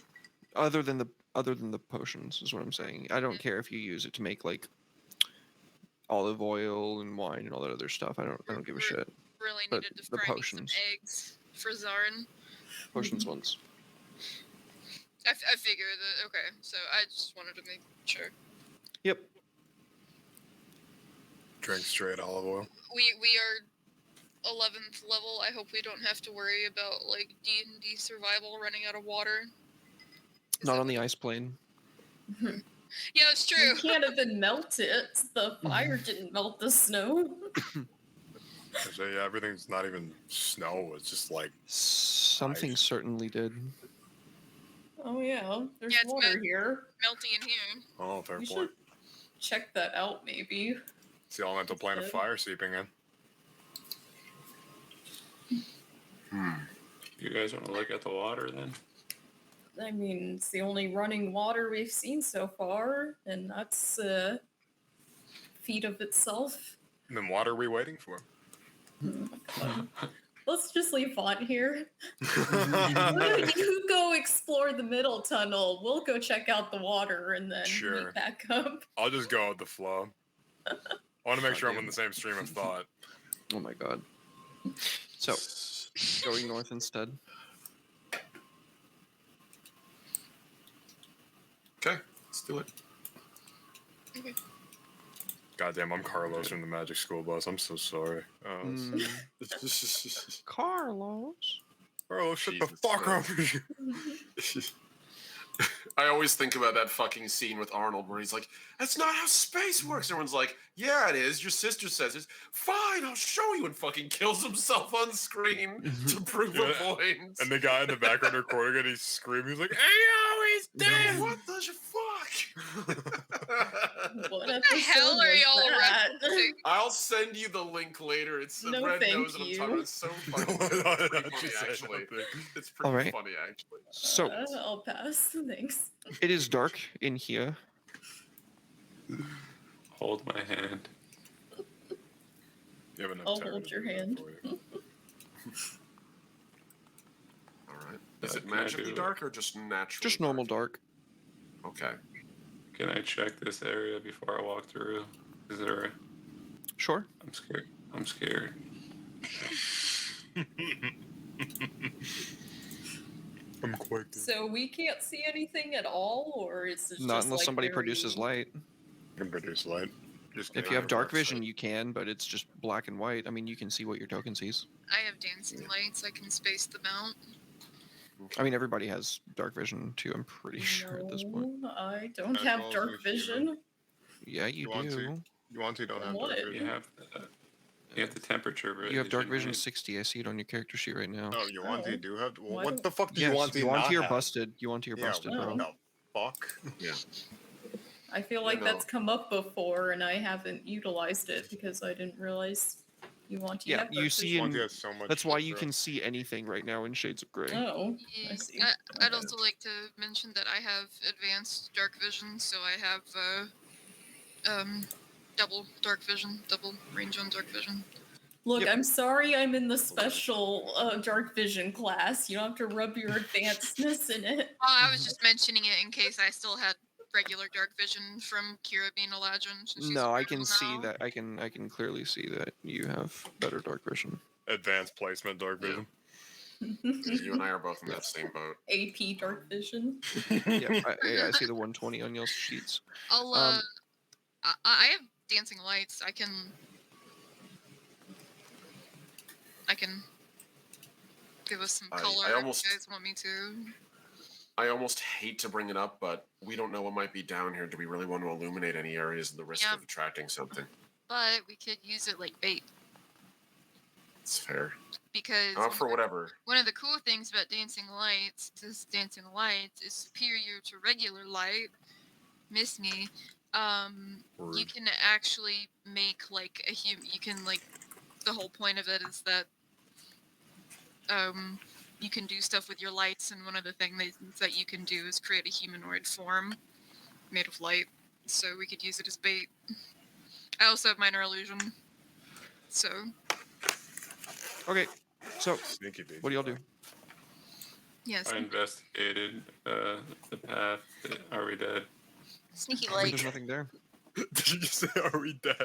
Other than the potions is what I'm saying. I don't care if you use it to make olive oil and wine and all that other stuff. I don't give a shit. Really But needed to the fry me some potions. eggs for Zarin. Potions ones. I figured that. Okay, so I just wanted to make sure. Yep. Drink straight olive oil. We are 11th level. I hope we don't have to worry about D&D survival running out of water. Not on the ice plane. Yeah, it's true. You can't even melt it. The fire didn't melt the snow. So yeah, everything's not even snow. It's just Something ice. certainly did. Oh yeah, there's Yeah, it's water here. Melty in here. Oh, fair We point. should check that out, maybe. It's the elemental plane of fire seeping in. You guys want to look at the water then? I mean, it's the only running water we've seen so far, and that's a feat of itself. And then what are we waiting for? Let's just leave Vaughn here. You go explore explore the middle tunnel. We'll go check out the water and then Sure. meet back up. I'll just go with the flow. I want to make sure I'm Goddamn. on the same stream of thought. Oh my god. So, going north instead. Okay, let's do it. Goddamn, I'm Carlos from the Magic School Bus. I'm so sorry. Oh, Carlos. Carlos, shut the Jesus fuck up. I always think about that fucking scene with Arnold where he's like, "That's not how space works." Everyone's like, "Yeah, it is. Your sister says it's fine. I'll show you," and fucking kills himself on screen to prove a Yeah, point. And the guy in the background recording it, he's screaming. He's like, "Hey, yo, he's dead!" What the fuck? What the episode hell are was y'all that? referencing? I'll send you the link later. It's No, Red thank knows what I'm you. talking about. It's so funny. No, It's pretty no, funny, she said actually. nothing. It's pretty Alright. funny, actually. So, I'll pass. Thanks. it is dark in here. Hold my hand. You have enough I'll terror hold to your do that hand. for you. All right. Is it Can I magically do- dark or just natural? Just normal dark. Okay. Can I check this area before I walk through? Is there a... Sure. I'm scared. I'm scared. I'm quite good. So we can't see anything at all, or is it Not just unless like somebody very- produces light. I can produce light. Just If get you have out of dark sight. vision, you can, but it's just black and white. I mean, you can see what your token sees. I have dancing lights. I can space them out. I mean, everybody has dark vision too, I'm pretty sure at this point. No, I don't As have well as dark a human. vision. Yeah, you You want to? do. You want to? Don't have What? dark You vision. have the temperature vision. You have dark vision right? 60. I see it on your character sheet right now. Oh, you want to? Oh. Do have? Well, Why what do- the fuck do Yes, you want to? you want not to your have? busted. You want to your Yeah, busted, what bro. the fuck? Yeah. I feel like No. that's come up before, and I haven't utilized it because I didn't realize you want to. Yeah, have you dark see vision. Want in- to have so much. That's why you extra- can see anything right now in Shades of Grey. Oh, I Yeah, see. I'd Okay. also like to mention that I have advanced dark vision, so I have double dark vision, double range on dark vision. Look, Yep. I'm sorry I'm in the special dark vision class. You don't have to rub your advancedness in it. Oh, I was just mentioning it in case I still had regular dark vision from Kira being a legend. since she's No, I immortal can see now. that. I can clearly see that you have better dark vision. Advanced placement, dark vision. You and I are both in that same boat. AP dark vision. Yeah, I see the 120 on y'all's sheets. I'll Um, I have dancing lights. I can give us some I color almost- if you guys want me to. I almost hate to bring it up, but we don't know what might be down here. Do we really want to illuminate any areas and the risk Yeah. of attracting something? But we could use it like bait It's fair. because For whatever. one of the cool things about dancing lights is superior to regular light. Miss me. You can actually make like a you can like the whole point of it is that you can do stuff with your lights, and one of the things that you can do is create a humanoid form made of light. So we could use it as bait. I also have minor illusion. So Okay, so Sneaky beak. what do y'all do? yes, I investigated the path. Are we dead? sneaky I mean, light. there's nothing there. Did you say, are we dead?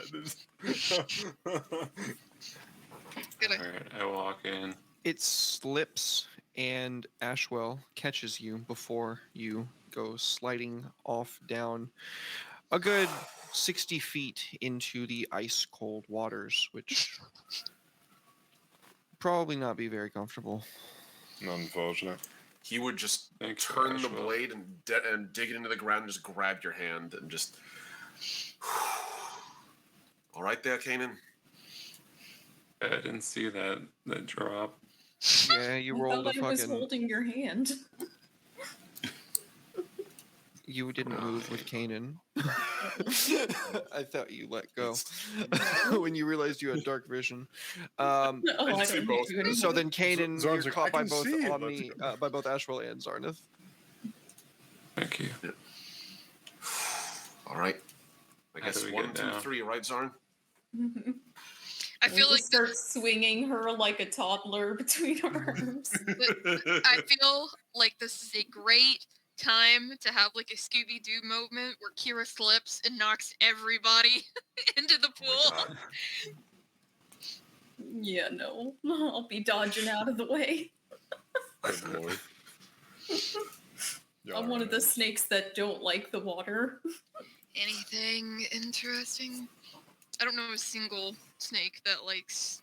Good. Alright, I walk in. It slips, and Ashwell catches you before you go sliding off down a good 60 feet into the ice cold waters, which probably not be very comfortable. Unfortunate. He would just Thanks, turn the Ashwell. blade and dig it into the ground and just grab your hand and just. All right there, Kanan. I didn't see that drop. Yeah, you I rolled a thought I was fucking. holding your hand. You didn't move with Kanan. I thought you let go when you realized you had dark vision. Oh, I I see don't both. do anything. So then, Kanan, Zorn's you're like, "I caught by can both see, on let's me, go." by both Ashwell and Zarnith. Thank you. All right. I How guess do we 1, get 2, down? 3, right, Zarn? I We feel like just start swinging her like a toddler between our arms. I feel like this is a great time to have like a Scooby-Doo moment where Kira slips and knocks everybody into the Oh pool. my Yeah, no. I'll be dodging out of the way. Good lord. I'm one of the snakes that don't like the water. Anything interesting? I don't know a single snake that likes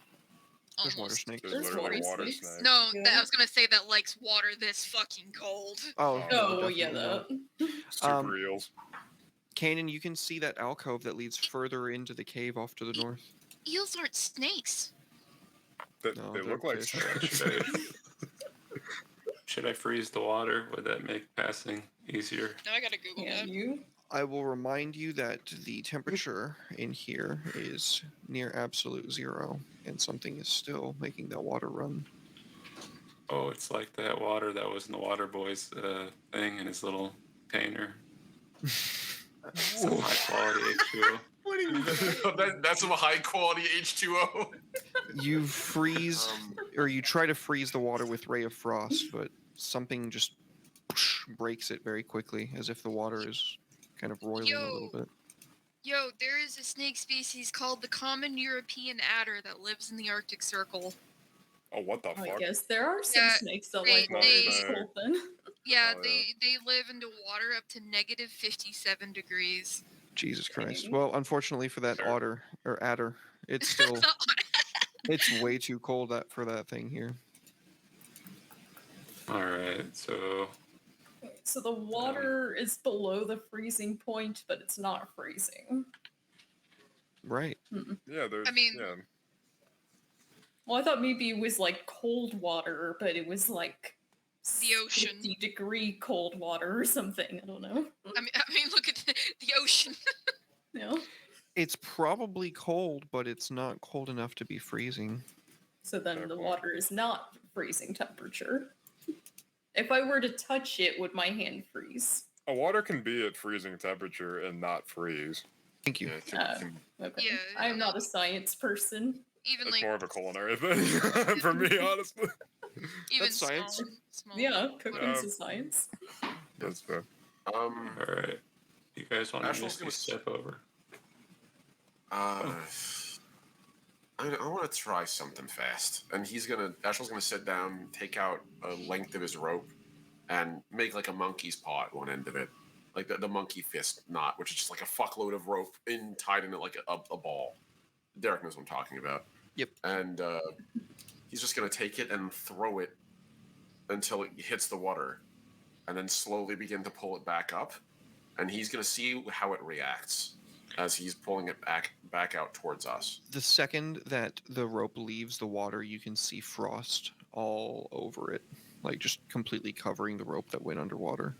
There's water almost. snakes. There's There's literally water water snakes. snakes. No, Yeah. I was gonna say that likes water this fucking cold. Oh, Oh, no, yeah, definitely not. that. Super eels. Kanan, you can see that alcove that leads further into the cave off to the north. Eels aren't snakes. No, They they're look like fish. snakes. Should I freeze the water? Would that make passing easier? Now I gotta Google Yeah, that. you. I will remind you that the temperature in here is near absolute zero, and something is still making that water run. Oh, it's like that water that was in the water boy's thing in his little container. Some high quality H2O. What are you That's some high quality H2O. You freeze, Um, or you try to freeze the water with Ray of Frost, but something just breaks it very quickly, as if the water is kind of roiling a little bit. Yo, there is a snake species called the common European adder that lives in the Arctic Circle. Oh, what the I fuck? guess there are some Yeah, snakes that they- like water they- is cold then. Yeah, Oh, they live into water up to negative 57 degrees. Jesus Christ. Dang. Well, unfortunately for that Sure. otter, or adder, it's still, it's way too cold for that thing here. All right, so So the water is below the freezing point, but it's not freezing. Right. Yeah, there's. I mean- yeah. Well, I thought maybe it was like cold water, but it was like The ocean. 50-degree cold water or something. I don't know. I mean, look at the ocean. Yeah. It's probably cold, but it's not cold enough to be freezing. So then Fair the point. water is not freezing temperature. If I were to touch it, would my hand freeze? A water can be at freezing temperature and not freeze. Thank you. yeah, Okay. Yeah, I'm not a science person. Even It's like more of a culinary thing for me, honestly. even That's science. Small Yeah, cooking's Yeah. a science. That's fair. all right. You guys want to Ashley's just gonna s- step over? I want to try something fast. And Ashel's gonna sit down, take out a length of his rope, and make like a monkey's paw at one end of it. Like the monkey fist knot, which is just like a fuckload of rope tied in it like a ball. Derek knows what I'm talking about. Yep. And he's just gonna take it and throw it until it hits the water, and then slowly begin to pull it back up. And he's gonna see how it reacts as he's pulling it back out towards us. The second that the rope leaves the water, you can see frost all over it, like just completely covering the rope that went underwater.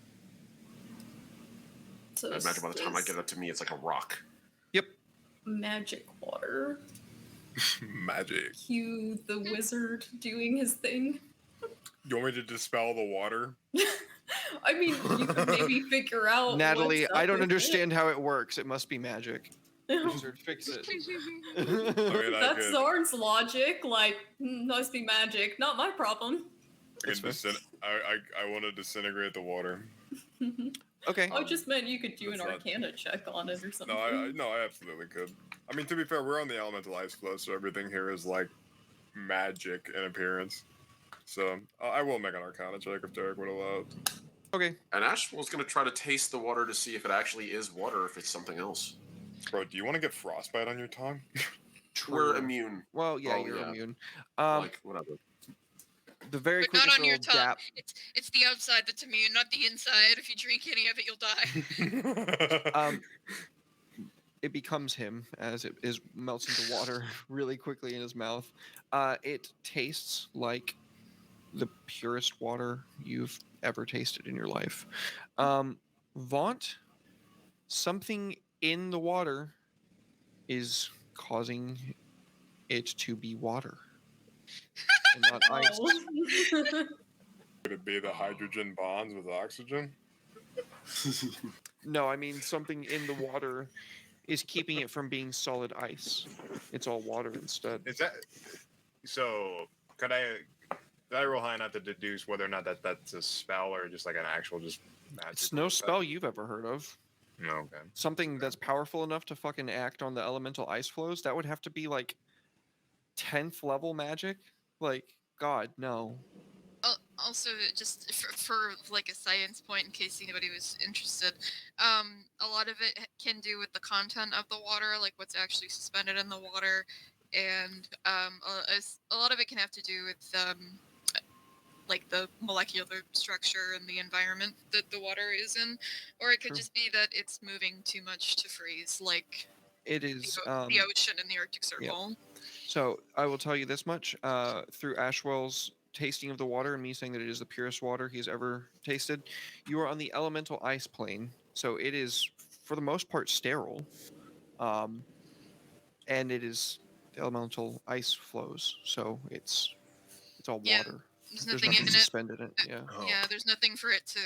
So I imagine by the time I this get it to me, it's like a rock. Yep. magic water. Magic. Cue the wizard doing his thing. You want me to dispel the water? I mean, you could maybe figure out. Natalie, what's I up don't with understand how it works. It must be magic. it. Wizard, fix it. I mean, I That's could, Zorn's logic. Like, must be magic, not my problem. I, could That's fair. I want to disintegrate the water. Okay. I just meant you could do an That's not- Arcana check on it or something. No, I absolutely could. I mean, to be fair, we're on the elemental ice flow, so everything here is like magic in appearance. So I will make an Arcana check if Derek would allow it. Okay. And Ash was going to try to taste the water to see if it actually is water or if it's something else. Bro, do you want to get frostbite on your tongue? We're True. immune. Well, yeah, Oh, you're yeah. immune. Like, whatever. The very But not quickest on your little tongue. dap. It's the outside that's immune, not the inside. If you drink any of it, you'll die. It becomes him as it melts into water really quickly in his mouth. It tastes like the purest water you've ever tasted in your life. Vaunt, something in the water is causing it to be water and not ice. Oh. Could it be the hydrogen bonds with oxygen? No, I mean something in the water is keeping it from being solid ice. It's all water instead. Is that so? Could I roll high enough to deduce whether or not that's a spell or just like an actual just magic? It's no spell you've ever heard of. No, okay. Something that's powerful enough to fucking act on the elemental ice flows, that would have to be like 10th level magic. Like, God, no. Also, just for like a science point, in case anybody was interested, a lot of it can do with the content of the water, like what's actually suspended in the water, and a lot of it can have to do with like the molecular structure and the environment that the water is in, or it could True. just be that it's moving too much to freeze, like It is. the ocean in the Arctic Circle. So I will tell you this much: through Ashwell's tasting of the water and me saying that it is the purest water he's ever tasted, you are on the elemental ice plane. So it is, for the most part, sterile, and it is the elemental ice flows. So it's all Yeah, water. There's There's nothing nothing in it. suspended in it. Yeah. Oh. Yeah, there's nothing for it to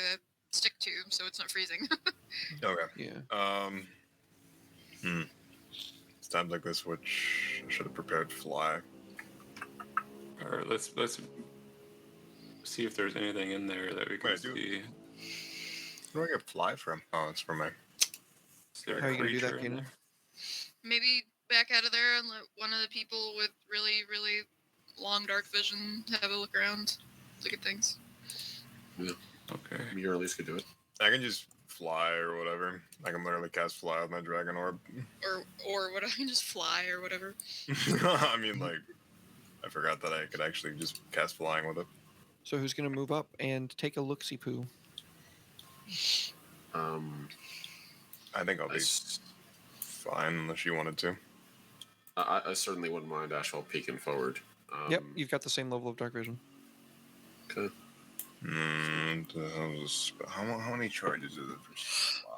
stick to, so it's not freezing. Okay. Yeah. It's times like this which I should have prepared to fly. All right, let's see if there's anything in there that we can Wait, do- see. Where do I get fly from? Oh, it's from my. Is there How a are you gonna do that, creature in Kanan? there? Maybe back out of there and let one of the people with really, really long dark vision have a look around, look at things. Okay. Me or Elise could do it. I can just fly or whatever. I can literally cast fly with my dragon orb. Or what? I can just fly or whatever. I mean, like, I forgot that I could actually just cast flying with it. So who's gonna move up and take a look-see poo? I think I'll I, be s- fine unless you wanted to. I certainly wouldn't mind Ashwell peeking forward. Yep, you've got the same level of dark vision. Okay. How many charges is it for fly?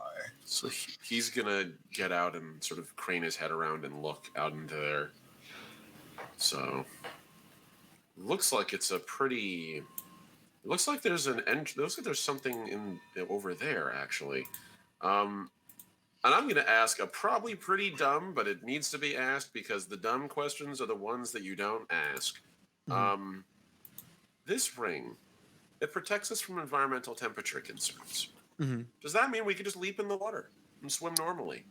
So he's gonna get out and sort of crane his head around and look out into there. So looks like it's a pretty. It looks like there's an end. Looks like there's something in over there actually. And I'm gonna ask a probably pretty dumb, but it needs to be asked because the dumb questions are the ones that you don't ask. Mhm. This ring, it protects us from environmental temperature concerns. Mm-hmm. Does that mean we could just leap in the water and swim normally?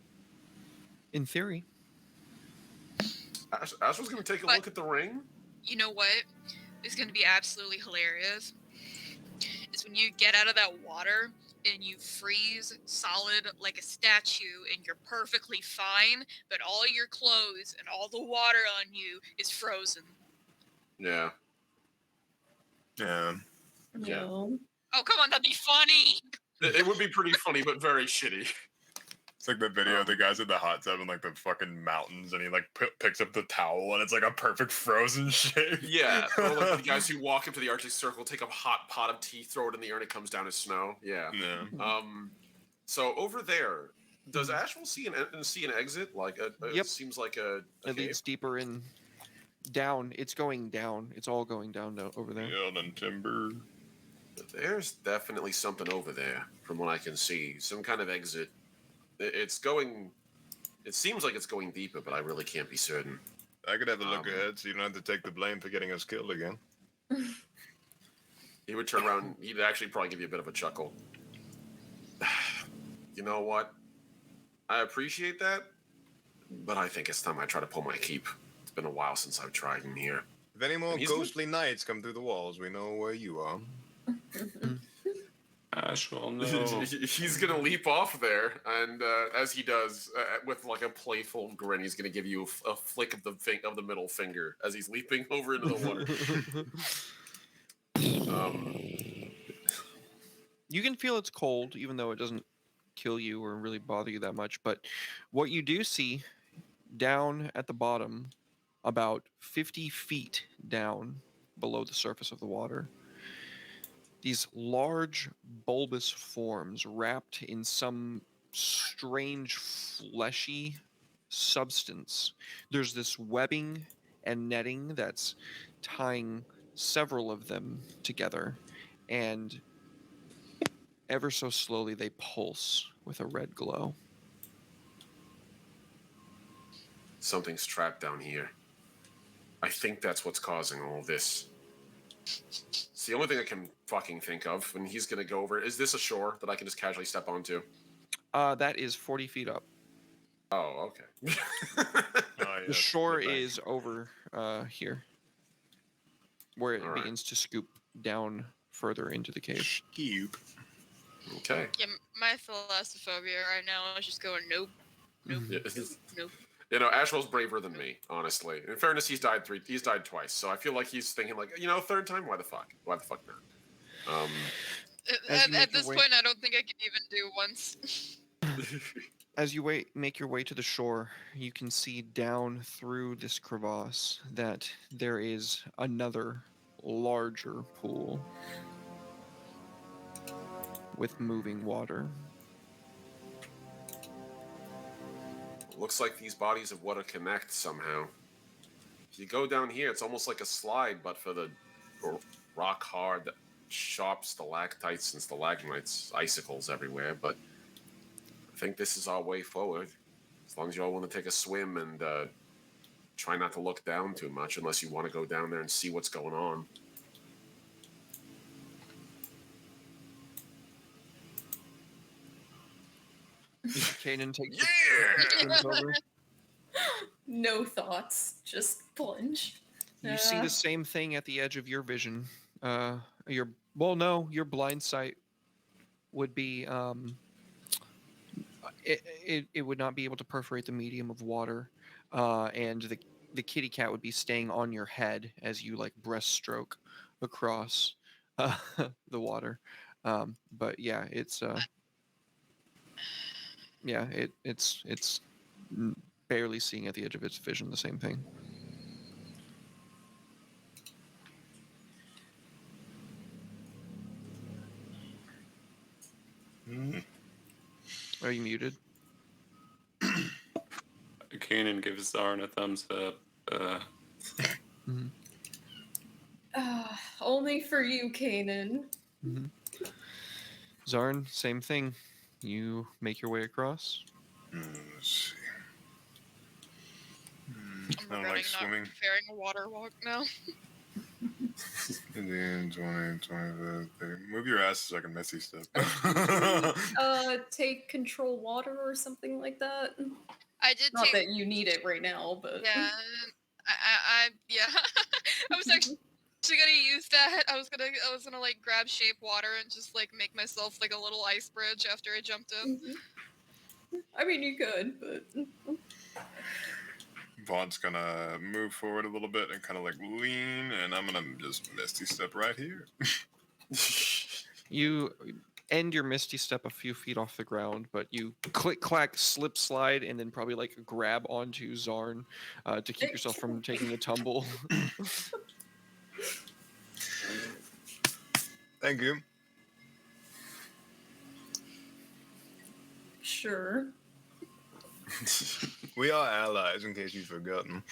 In theory. Ash was going to take a But- look at the ring. You know what is going to be absolutely hilarious? Is when you get out of that water and you freeze solid like a statue and you're perfectly fine, but all your clothes and all the water on you is frozen. Yeah. Yeah. Yeah. No. Oh, come on, that'd be funny. It would be pretty funny, but very shitty. It's like the video of the guys in the hot tub in like the fucking mountains, and he like picks up the towel, and it's like a perfect frozen shape. Yeah. Or like the guys who walk up to the Arctic Circle, take a hot pot of tea, throw it in the air, and it comes down as snow. Yeah. Yeah. So over there, does Ashwell see an exit? Like Yep. It seems like a It cave? leads deeper in. Down. It's going down. It's all going down over there. Yield and timber. There's definitely something over there, from what I can see. Some kind of exit. It's going. It seems like it's going deeper, but I really can't be certain. I could have a look ahead, so you don't have to take the blame for getting us killed again. He would turn around. He'd actually probably give you a bit of a chuckle. You know what? I appreciate that, but I think it's time I try to pull my keep. It's been a while since I've tried in here. If any more And he's ghostly knights come through the walls, we know where you are. Ashwell, no. He's gonna leap off there, and as he does, with like a playful grin, he's gonna give you a flick of the middle finger as he's leaping over into the water. You can feel it's cold, even though it doesn't kill you or really bother you that much. But what you do see down at the bottom, about 50 feet down below the surface of the water, these large bulbous forms wrapped in some strange fleshy substance. There's this webbing and netting that's tying several of them together, and ever so slowly they pulse with a red glow. something's trapped down here. I think that's what's causing all this. It's the only thing I can fucking think of. And he's gonna go over. Is this a shore that I can just casually step onto? That is 40 feet up. Oh, okay. Oh, The yes, shore bank. is over here, where it All right. begins to scoop down further into the cave. Scoop. Okay. Yeah, my thalassophobia right now is just going nope, nope, Mhm. Yeah. nope, nope. You know, Ashwell's braver than me, honestly. In fairness, he's died twice, so I feel like he's thinking like, third time, why the fuck? Why the fuck not? As you make At your this way- point, I don't think I can even do once. As you make your way to the shore, you can see down through this crevasse that there is another larger pool with moving water. Looks like these bodies have want to connect somehow. If you go down here, it's almost like a slide, but for the rock hard, sharp stalactites and stalagmites, icicles everywhere. But I think this is our way forward. As long as you all want to take a swim and try not to look down too much, unless you want to go down there and see what's going on. Kanan takes Yeah! swims over. No thoughts, just plunge. You see the same thing at the edge of your vision. Your blind sight would be it would not be able to perforate the medium of water, and the kitty cat would be staying on your head as you like breaststroke across the water. But yeah, it's it's barely seeing at the edge of its vision the same thing. Mm. Are you muted? Kanan gives Zarn a thumbs up. Mhm. Only for you, Kanan. Mhm. Zarn, same thing. You make your way across. Let's see. I'm I don't regretting like not swimming. preparing a water walk now. And then 20, 25, 30. Move your ass so I can messy step. Take control water or something like that. I did Not take. that you need it right now, but Yeah, yeah. I was actually gonna use that. I was gonna like grab shape water and just like make myself like a little ice bridge after I jumped in. I mean you could, but Vaughn's gonna move forward a little bit and kind of like lean, and I'm gonna just misty step right here. You end your misty step a few feet off the ground, but you click clack slip slide and then probably like grab onto Zarn to keep yourself from taking a tumble. Thank you. sure. We are allies, in case you've forgotten.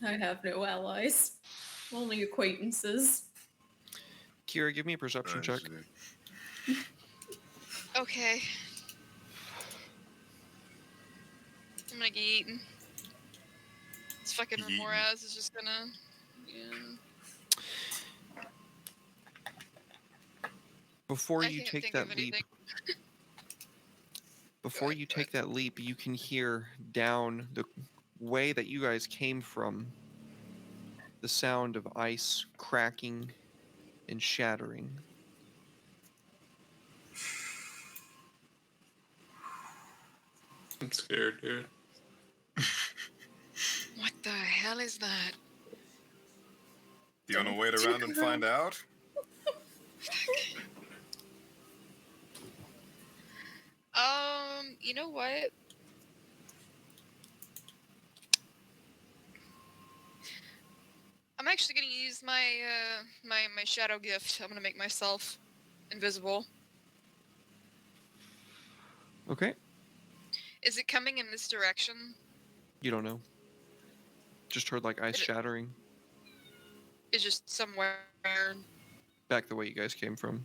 I have no allies. Only acquaintances. Kira, give me a perception check. Okay. I'm gonna get eaten. This fucking Yeetin'. Ramoraz is just gonna. Yeah. Before I you can't take think that of leap, anything. before ahead, you go take that leap, you can hear down the way that you guys came from the sound of ice cracking and shattering. I'm scared, dude. What the hell is that? Do you want to wait around and find out? You know what? I'm actually gonna use my my shadow gift. I'm gonna make myself invisible. Okay, Is it coming in this direction? you don't know. Just heard like ice Is it- shattering It's just somewhere. back the way you guys came from.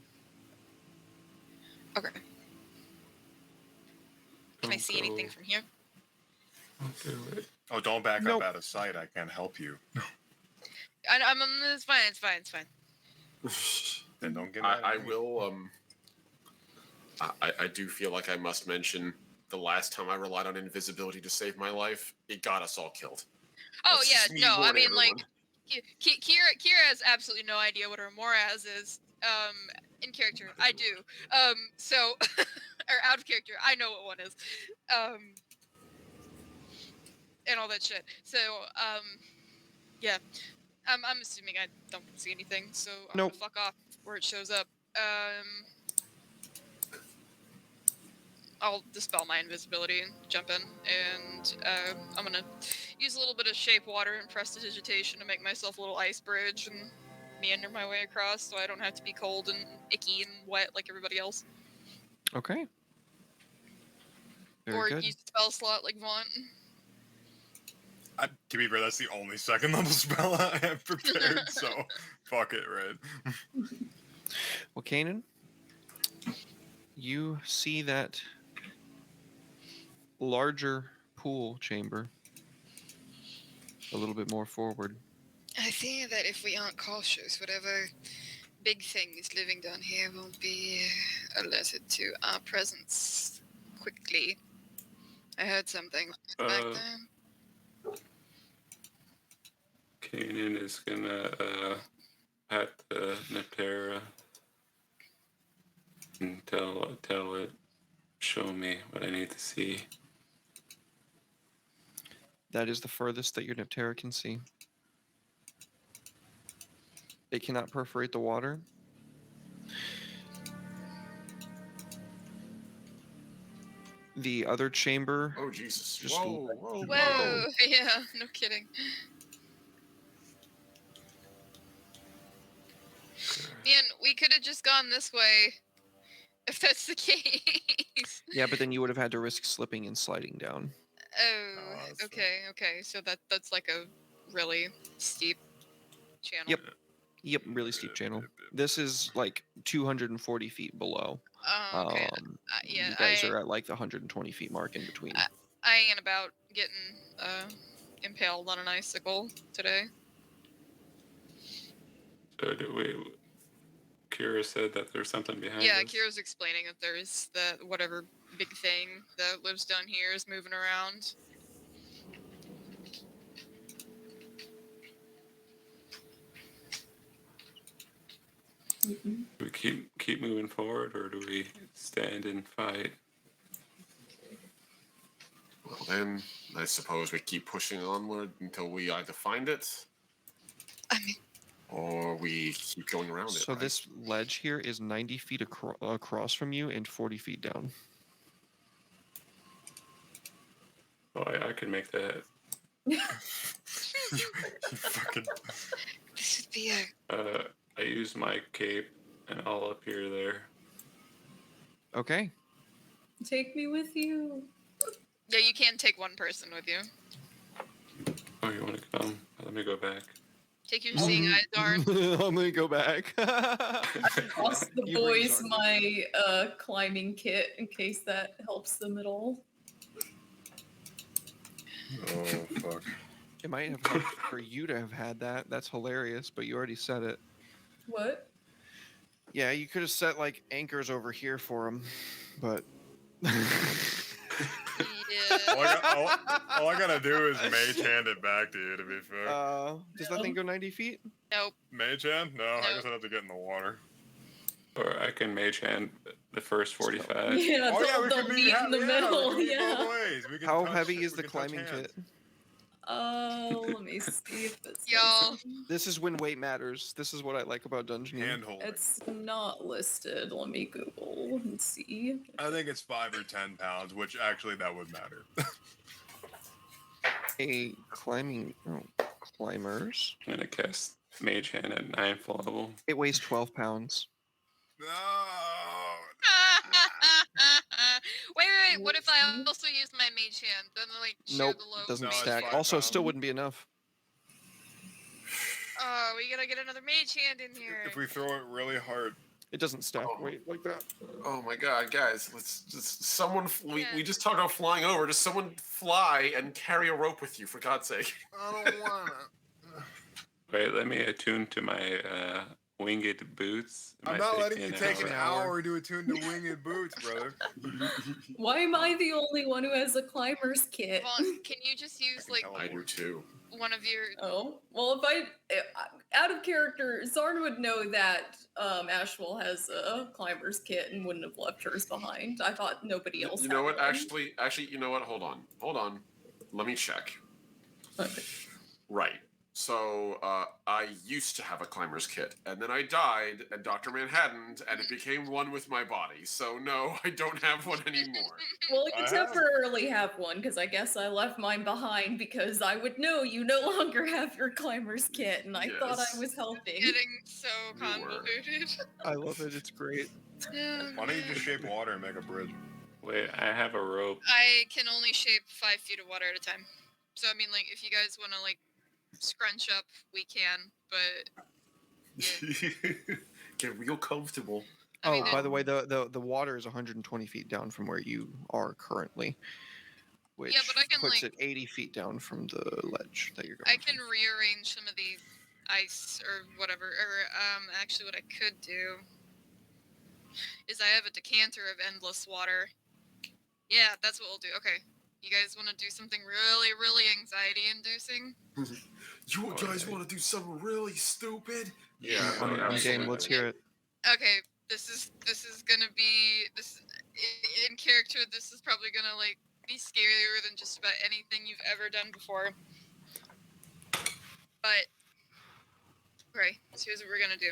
Okay. Can I Don't see anything go. from here? I'll do it. Oh, don't back Nope. up out of sight. I can't help you. I'm it's fine. It's fine. It's fine. Then don't get mad. I at me. will. I do feel like I must mention the last time I relied on invisibility to save my life, it got us all killed. Oh That's yeah, just me no. I warning mean, like, everyone. Kira has absolutely no idea what her Moraz is. In character, I do. So, or out of character, I know what one is. And all that shit. So, yeah. I'm assuming I don't see anything, so I'm Nope. gonna fuck off where it shows up. I'll dispel my invisibility and jump in, and I'm gonna use a little bit of shape water and prestidigitation to make myself a little ice bridge and meander my way across, so I don't have to be cold and icky and wet like everybody else. Okay. Very Or good. use the spell slot like Vaughn. To be fair, that's the only second level spell I have prepared, so fuck it, right? Well, Kanan, you see that larger pool chamber a little bit more forward. I think that if we aren't cautious, whatever big thing is living down here will be alerted to our presence quickly. I heard something back there. Kanan is gonna pat the Neptera and tell it, show me what I need to see. That is the furthest that your Neptera can see. It cannot perforate the water. The other chamber. Oh Jesus! Just Whoa! Whoa! Yeah, no kidding. Man, we could have just gone this way, if that's the case. Yeah, but then you would have had to risk slipping and sliding down. Oh, that's okay. So that's like a really steep channel. Yep. Yep, really steep channel. This is like 240 feet below. Oh, okay. Yeah, you guys are at like the 120 feet mark in between. I ain't about getting impaled on an icicle today. So Kira said that there's something behind Yeah, us. Kira's explaining that there's whatever big thing that lives down here is moving around. Mhm. Do we keep moving forward, or do we stand and fight? Well then, I suppose we keep pushing onward until we either find it, I mean, or we keep going around it. So right? this ledge here is 90 feet across from you and 40 feet down. Oh, I can make that. you fucking. this would be a... I use my cape, and I'll appear there. Okay. Take me with you. Yeah, you can take one person with you. Oh, you want to come? Let me go back. Take your seeing eyes, Darn. I'm gonna go back. Toss the You bring boys Zarn. my climbing kit in case that helps them at all. Oh fuck. It might have helped for you to have had that. That's hilarious, but you already said it. What? Yeah, you could have set like anchors over here for him, but. All Yeah. I gotta do is mage hand it back to you. To be fair, Does that thing go 90 feet? Nope. mage hand? No, I No. guess I'd have to get in the water. Or I can mage hand the first 45. Yeah, Oh yeah, we they'll could meet in the we middle. could meet both Yeah. ways. We can How touch- heavy is we the can touch climbing hands. kit? Let me see if it's. Y'all. This is when weight matters. This is what I like about dungeoning. Hand holding. It's not listed. Let me Google and see. I think it's 5 or 10 pounds, which actually that would matter. A climbing climbers. I'm gonna cast mage hand at 9th level. It weighs 12 pounds. No. Wait. What if I also use my mage hand? Then like share Nope, the load. doesn't No, it's stack. 5 Also, pounds. still wouldn't be enough. Oh, we gotta get another mage hand in here. If we throw it really hard, It doesn't stack Oh. weight like that. Oh my god, guys! Let's just we Yeah. just talked about flying over. Just someone fly and carry a rope with you, for God's sake. I don't wanna. Wait, let me attune to my winged boots. It I'm might not letting me you an take hour. an hour to attune to winged boots, brother. Why am I the only one who has a climber's kit? Vaughn, can you just use like I do too. one of your? Oh, well, out of character, Zarn would know that Ashwell has a climber's kit and wouldn't have left hers behind. I thought nobody else You know had what? one. Actually, you know what? Hold on. Let me check. Okay. Right. So I used to have a climber's kit, and then I died, and Dr. Manhattan, and it became one with my body. So no, I don't have one anymore. Well, you I have- temporarily have one because I guess I left mine behind because I would know you no longer have your climber's kit, and I thought I Yes. was helping. Getting so You were. convoluted. I love it. It's great. Why don't you just shape water and make a bridge? Wait, I have a rope. I can only shape 5 feet of water at a time. So I mean, like, if you guys want to like scrunch up, we can. But Get real comfortable. I mean, By the way, the water is 120 feet down from where you are currently, which but I can, puts like- it 80 feet down from the ledge that you're going. I can rearrange some of the ice or whatever. Or actually, what I could do is I have a decanter of endless water. Yeah, that's what we'll do. Okay, you guys want to do something really, really anxiety-inducing? You guys Okay. want to do something really stupid? Yeah, On game, absolutely. let's hear it. Okay, this is gonna be this in character. This is probably gonna like be scarier than just about anything you've ever done before. But okay, so here's what we're gonna do.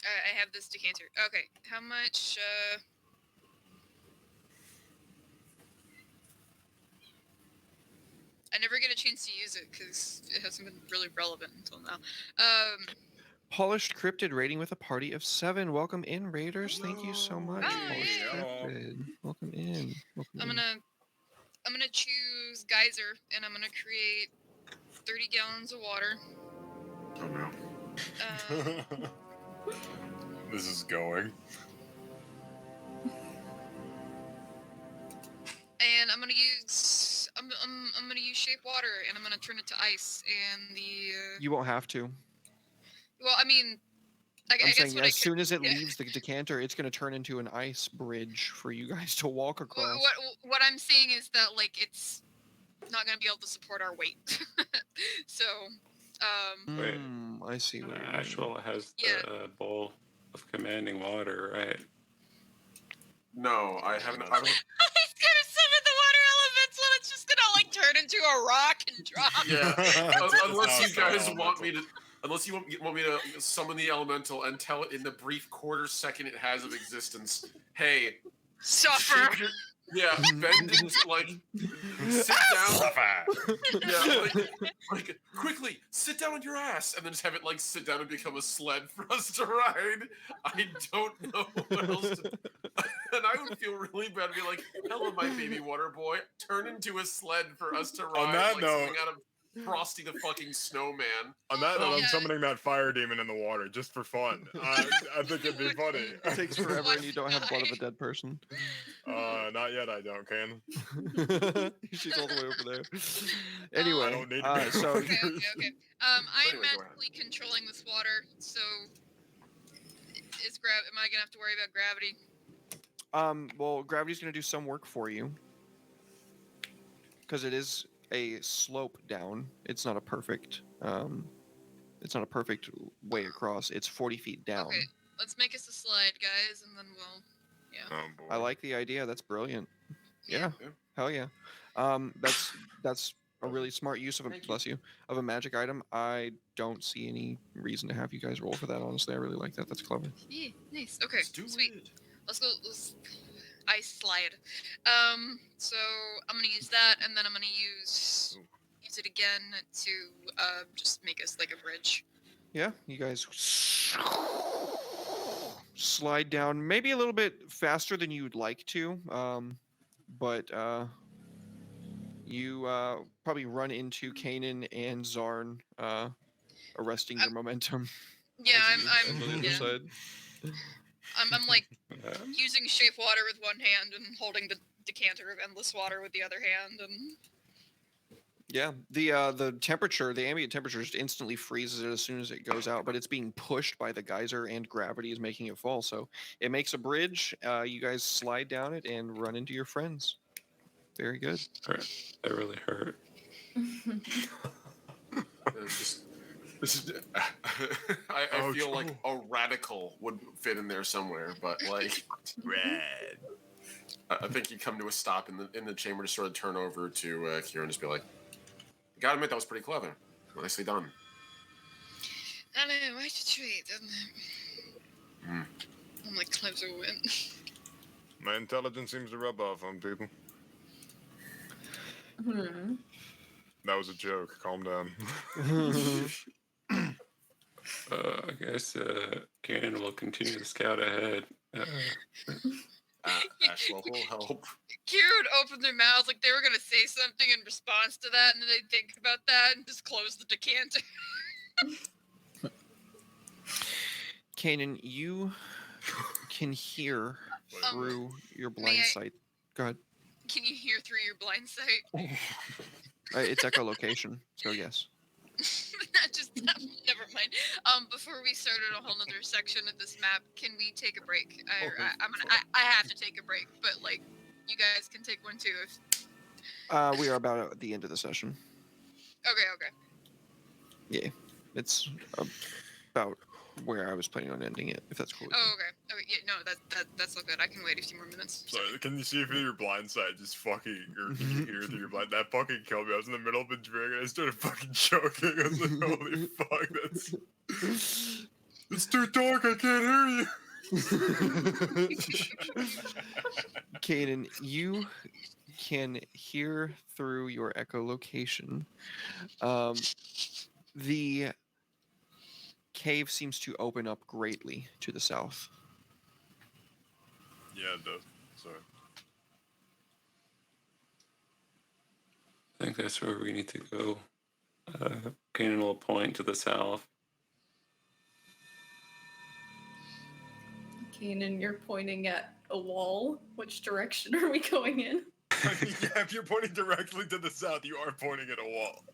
I have this decanter. Okay, how much? I never get a chance to use it because it hasn't been really relevant until now. Polished Cryptid rating with a party of 7. Welcome in, Raiders. Thank you so much. Oh, Polished yeah. Cryptid. Welcome in. Welcome I'm in. gonna choose Geyser, and I'm gonna create 30 gallons of water. Oh no. This is going. And I'm gonna use I'm gonna use shape water, and I'm gonna turn it to ice. And the You won't have to. well, I mean, I I'm guess saying what I as could, soon as it yeah. leaves the decanter, it's going to turn into an ice bridge for you guys to walk across. What I'm saying is that like it's not gonna be able to support our weight. So, Wait. I see what you're doing. Ashwell has Yeah. the bowl of commanding water, right? No, I haven't. He's gonna summon the water elemental, and it's just gonna like turn into a rock and drop. Yeah, unless you It's guys not want me to. Unless you want me to summon the elemental and tell it in the brief quarter second it has of existence, hey, Suffer. shape your, bend into like, sit down. Yeah, like quickly sit down on your ass, and then just have it like sit down and become a sled for us to ride. I don't know what else to. And I would feel really bad to be like, "Hello, my baby water boy, turn into a sled for us to ride." On that like note- something out of Frosty the fucking Snowman. On that note, I'm Yeah. summoning that fire demon in the water just for fun. I think it'd be funny. It takes forever and you don't have blood of a dead person. Not yet. I don't, Can. She's all the way over there. I Anyway, don't need to be so Okay. I'm Anyway, go ahead. magically controlling this water, so am I gonna have to worry about gravity? well, gravity's going to do some work for you because it is a slope down. It's not a perfect. It's not a perfect way across. It's 40 feet down. Okay, let's make us a slide, guys, and then we'll. Oh, boy. I like the idea. That's brilliant. Yeah. Yeah. Hell yeah. That's a really smart use of a bless you of a magic item. I don't see any reason to have you guys roll for that. Honestly, I really like that. That's clever. Yeah, nice. Okay, Let's do sweet. it. Let's go. Let's ice slide. So I'm gonna use that, and then I'm gonna use it again to just make us like a bridge. Yeah, you guys slide down maybe a little bit faster than you'd like to, but You probably run into Kanan and Zarn, arresting your momentum. Yeah, as you move on the other side. I'm like Uh, using shape water with one hand and holding the decanter of endless water with the other hand, and Yeah, the temperature, the ambient temperature, just instantly freezes it as soon as it goes out. But it's being pushed by the geyser, and gravity is making it fall. So it makes a bridge. You guys slide down it and run into your friends. Very good. that really hurt. It's just, this is, I Ouch. feel like a radical would fit in there somewhere, but like, Red. I think you come to a stop in the chamber to sort of turn over to Kira and just be like, "Gotta admit that was pretty clever. Nicely done." I know I should trade. Mm. I'm like clever win. My intelligence seems to rub off on people. That was a joke. Calm down. I guess Cannon will continue to scout ahead. Ashwell will help. Kira would open their mouths like they were gonna say something in response to that, and then they'd think about that and just close the decanter. Kanan, you can hear through your may blind I- sight. Go ahead. Can you hear through your blind sight? It's echolocation, so yes. Never mind. Before we start on a whole nother section of this map, can we take a break? I have to take a break, but like, you guys can take one too. If... We are about at the end of the session. Okay. Yeah, it's about where I was planning on ending it, if that's cool. with you. Oh, okay. Okay, yeah, no, that's all good. I can wait a few more minutes. Sorry, can you see through your blind side? Just fucking, or can you hear through your blind? That fucking killed me. I was in the middle of a drink and I started fucking choking. I was like, holy fuck, that's. It's too dark. I can't hear you. Kanan, you can hear through your echolocation. The cave seems to open up greatly to the south. Yeah, it does. Sorry. I think that's where we need to go. Cannon will point to the south. Kanan, you're pointing at a wall. Which direction are we going in? Yeah, if you're pointing directly to the south, you are pointing at a wall.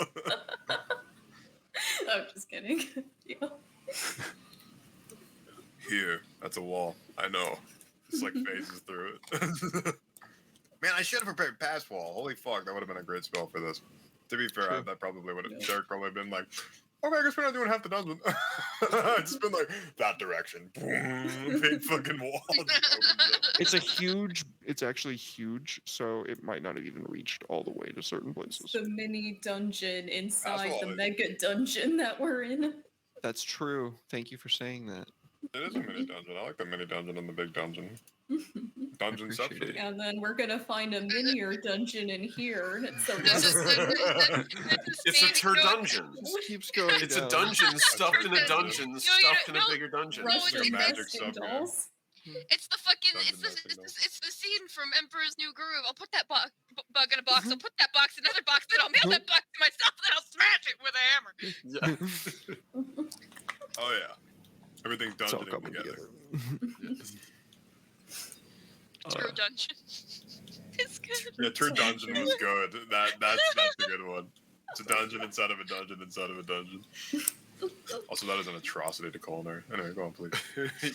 I'm just kidding. Yeah. Here, that's a wall. I know. It's like phases through it. Man, I should have prepared pass wall. Holy fuck, that would have been a great spell for this. To be fair, True. that probably would have. Yeah. Derek probably been like, okay, I guess we're not doing half the dungeon. It's just been like that direction. Boom, big fucking wall. It's actually huge, so it might not have even reached all the way to certain places. The mini dungeon inside all the it- mega dungeon that we're in. That's true. Thank you for saying that. It is a mini dungeon. I like the mini dungeon and the big dungeon. Dungeon appreciate septum. it. And then we're gonna find a minier dungeon in here. It's a This is It's a turdungeon. Just keeps going. It's a down. dungeon stuffed in a dungeon, No, stuffed in a no. bigger dungeon. No, Russian it's magic nesting sub, yeah. dolls. It's the fucking Dungeon nesting dolls. it's the scene from Emperor's New Groove. I'll put that bug in a box. I'll put that box in another box. Then I'll mail that box to myself. Then I'll smash it with a hammer. Yeah. Oh yeah. Everything's It's all dungeoning coming together. True dungeon. It's good. Yeah, True Dungeon was good. That's a good one. It's a dungeon inside of a dungeon inside of a dungeon. Also, that is an atrocity to culinary. Anyway, go on, please.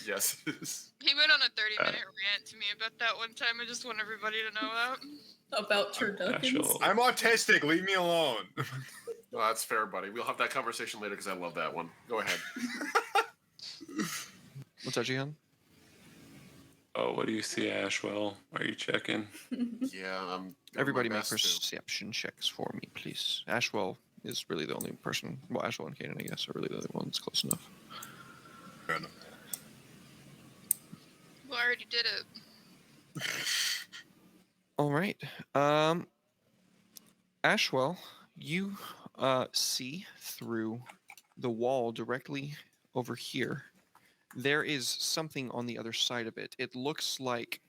Yes. it is. He went on a 30-minute rant to me about that one time. I just want everybody to know that. About turduckens. Actual- I'm autistic. Leave me alone. Well, that's fair, buddy. We'll have that conversation later because I love that one. Go ahead. What's that, Jihan? Oh, what do you see, Ashwell? Are you checking? Yeah. doing Everybody my make best to. perception checks for me, please. Ashwell is really the only person. Well, Ashwell and Kanan, I guess, are really the only ones close enough. Fair enough. Well, I already did it. All right. Ashwell, you see through the wall directly over here. There is something on the other side of it. It looks like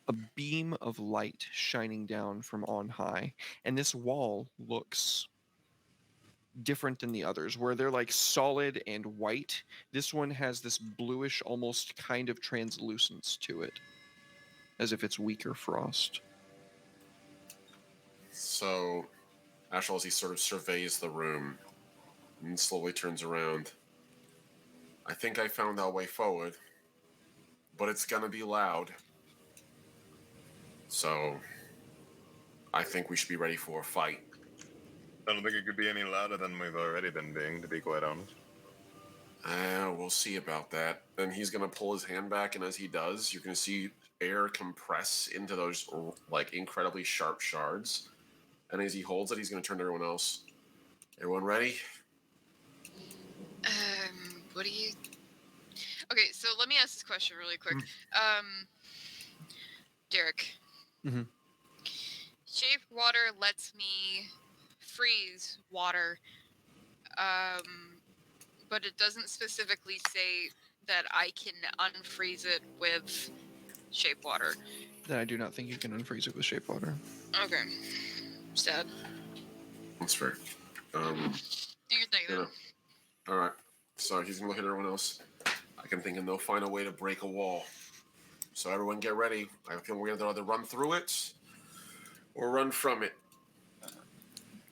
a beam of light shining down from on high, and this wall looks different than the others, where they're like solid and white. This one has this bluish, almost kind of translucence to it, as if it's weaker frost. So, Ashel, as he sort of surveys the room and slowly turns around, I think I found our way forward, but it's gonna be loud. So, I think we should be ready for a fight. I don't think it could be any louder than we've already been being, to be quite honest. We'll see about that. Then he's gonna pull his hand back, and as he does, you're gonna see air compress into those like incredibly sharp shards. And as he holds it, he's gonna turn to everyone else. Everyone ready? What do you? Okay, so let me ask this question really quick. Derek. Mhm. Shape water lets me freeze water, but it doesn't specifically say that I can unfreeze it with shape water. Then I do not think you can unfreeze it with shape water. Okay. Sad. That's fair. Do your thing then. All right. So he's gonna look at everyone else. I can think they'll find a way to break a wall. So everyone get ready. I feel we're gonna either run through it or run from it.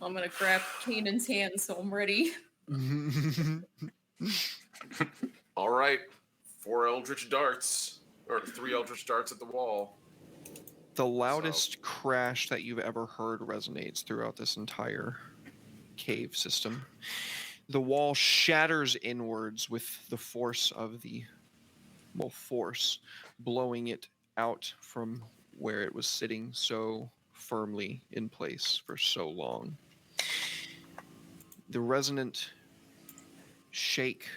I'm gonna grab Kanan's hand so I'm ready. All right. 4 eldritch darts, or 3 eldritch darts at the wall. The loudest crash that you've ever heard resonates throughout this entire cave system. The wall shatters inwards with the force of the force blowing it out from where it was sitting so firmly in place for so long. The resonant shake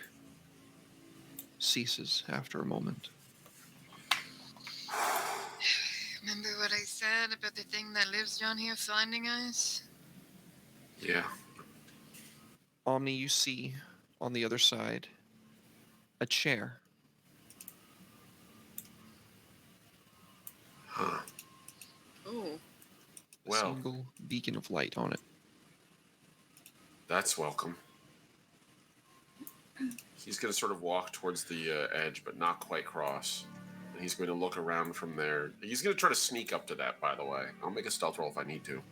ceases after a moment. Remember what I said about the thing that lives down here finding us? Yeah. Omni, you see on the other side a chair. Huh. Oh. A Well, single beacon of light on it. that's welcome. He's going to sort of walk towards the edge, but not quite cross. And he's going to look around from there. He's going to try to sneak up to that, by the way. I'll make a stealth roll if I need to.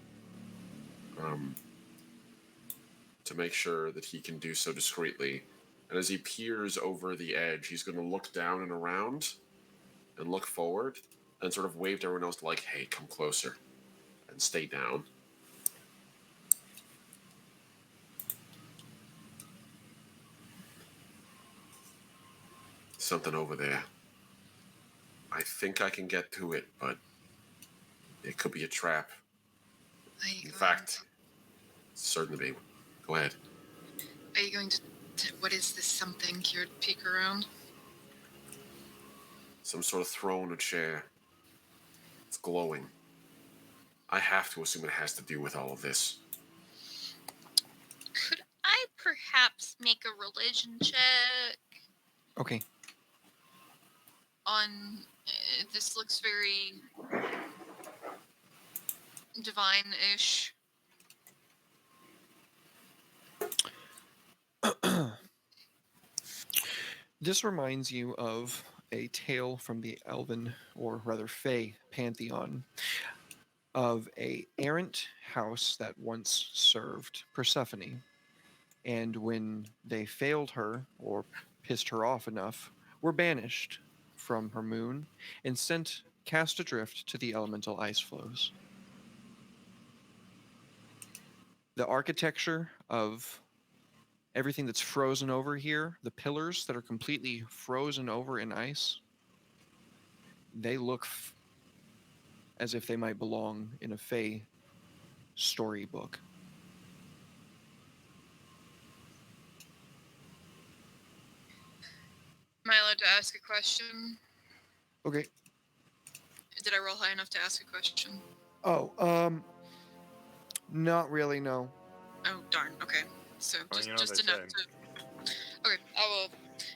To make sure that he can do so discreetly. And as he peers over the edge, he's going to look down and around and look forward and sort of wave to everyone else like, hey, come closer and stay down. Something over there. I think I can get to it, but it could be a trap. In fact, certainly be. Go ahead. Are you going to what is this something here to peek around? Some sort of throne or chair. It's glowing. I have to assume it has to do with all of this. Could I perhaps make a religion check Okay. on this? Looks very divine-ish. This reminds you of a tale from the Elven, or rather Fey, pantheon of a errant house that once served Persephone. And when they failed her, or pissed her off enough, were banished from her moon and cast adrift to the elemental ice flows. The architecture of everything that's frozen over here, the pillars that are completely frozen over in ice, they look as if they might belong in a Fey storybook. Am I allowed to ask a question? Okay. Did I roll high enough to ask a question? Oh, not really, no. Oh, darn. Okay. So Well, just, you know just they enough say. to... Okay, I will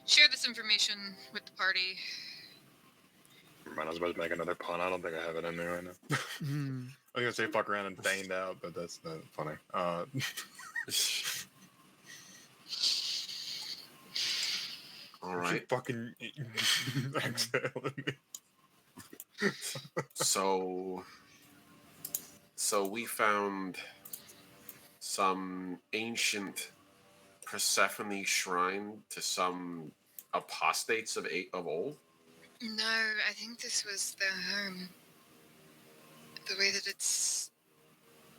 share this information with the party. mind. I was about to make another pun. I don't think I have it in there right now. Hmm. I was gonna say fuck around and feigned out, but that's not funny. All You right. fucking exhaling me. So we found some ancient Persephone shrine to some apostates of old. No, I think this was their home. The way that it's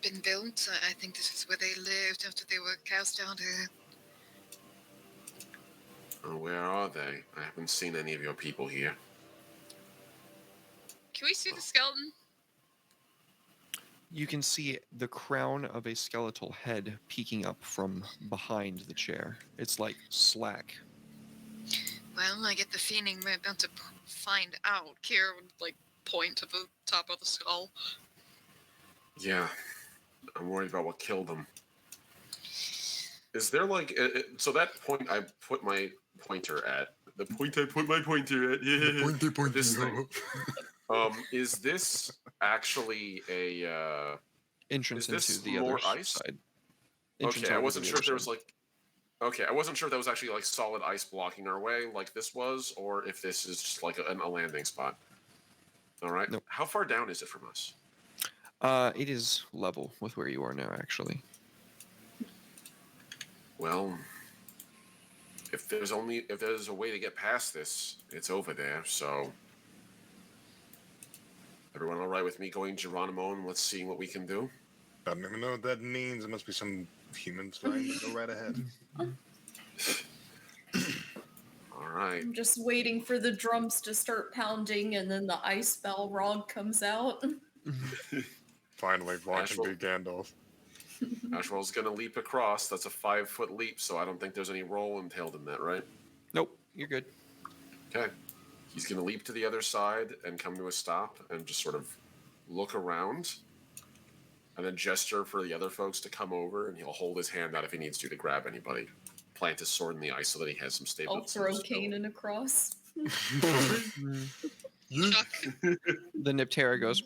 been built, I think this is where they lived after they were cast out here. Oh, where are they? I haven't seen any of your people here. Can we see the skeleton? You can see the crown of a skeletal head peeking up from behind the chair. It's like slack. Well, I get the feeling we're about to find out. Kira would, like, point to the top of the skull. Yeah, I'm worried about what killed them. Is there like so that point I put my pointer at the point I put my pointer at? Yeah, Pointy, this thing. Is this actually a Entrance Is this into the more other ice? side. Entrance okay? I onto wasn't the sure other if there was side. like okay, I wasn't sure if that was actually like solid ice blocking our way, like this was, or if this is just like a landing spot. All right. Nope. How far down is it from us? It is level with where you are now, actually. Well, if there's a way to get past this, it's over there. So, everyone all right with me going Geronimo and let's see what we can do? I don't even know what that means. It must be some human slang, but go right ahead. All right. I'm just waiting for the drums to start pounding and then the ice Balrog comes out. Finally, Vaughn can Ashwell. be Gandalf. Ashwell's gonna leap across. That's a 5-foot leap, so I don't think there's any roll entailed in that, right? Nope, you're good. Okay. He's gonna leap to the other side and come to a stop and just sort of look around, and then gesture for the other folks to come over, and he'll hold his hand out if he needs to grab anybody. Plant his sword in the ice so that he has some I'll stability. throw Kanan across. Chuck. The Niptera goes.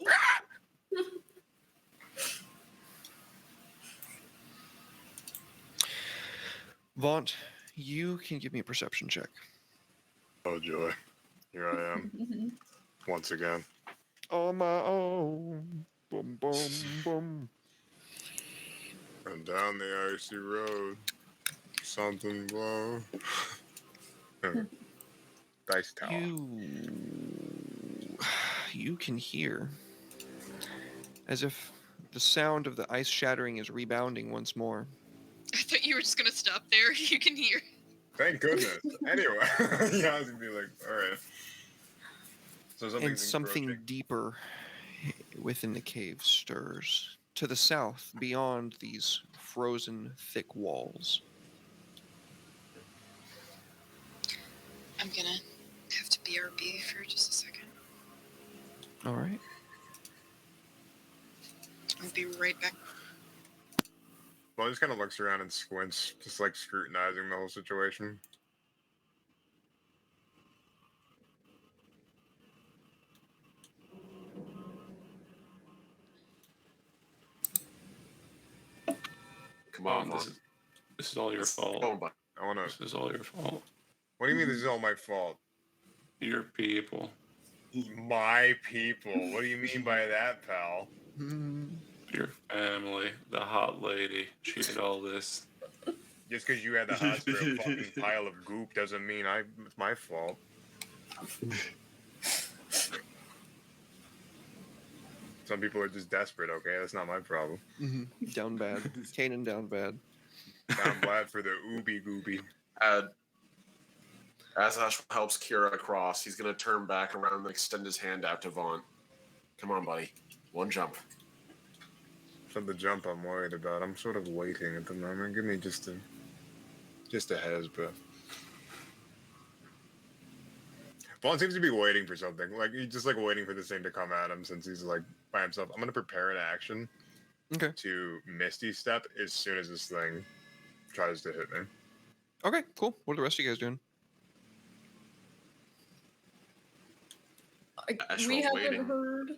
Vaunt, you can give me a perception check. Oh joy. Here I am. Once again. On my own. Boom, boom, boom. And down the icy road. Something blow. Dice tower. You can hear as if the sound of the ice shattering is rebounding once more. I thought you were just gonna stop there. You can hear. Thank goodness. Anyway. Yeah, I was gonna be like, alright. So And something's something encroaching. deeper within the cave stirs. To the south, beyond these frozen, thick walls. I'm gonna have to BRB for just a second. All right. I'll be right back. Well, he just kind of looks around and squints, just like scrutinizing the whole situation. Come on, This Vaughn. is all your fault. Come on, bud. I wanna. This is all your fault. What do you mean this is all my fault? Your people. My people. What do you mean by that, pal? Your family. The hot lady. She did all this. Just because you had the house for a fucking pile of goop doesn't mean it's my fault. Some people are just desperate, okay? That's not my problem. Down bad. Kanan down bad. I'm glad for the ooby gooby. As Ash helps Kira across, he's going to turn back around and extend his hand out to Vaughn. Come on, buddy. One jump. For the jump I'm worried about. I'm sort of waiting at the moment. Give me just a hair's breadth. Vaughn seems to be waiting for something. Like, he's just, like, waiting for this thing to come at him since he's, like, by himself. I'm going to prepare an action Okay. to Misty Step as soon as this thing tries to hit me. Okay, cool. What are the rest of you guys doing? We Ashral's haven't waiting. heard.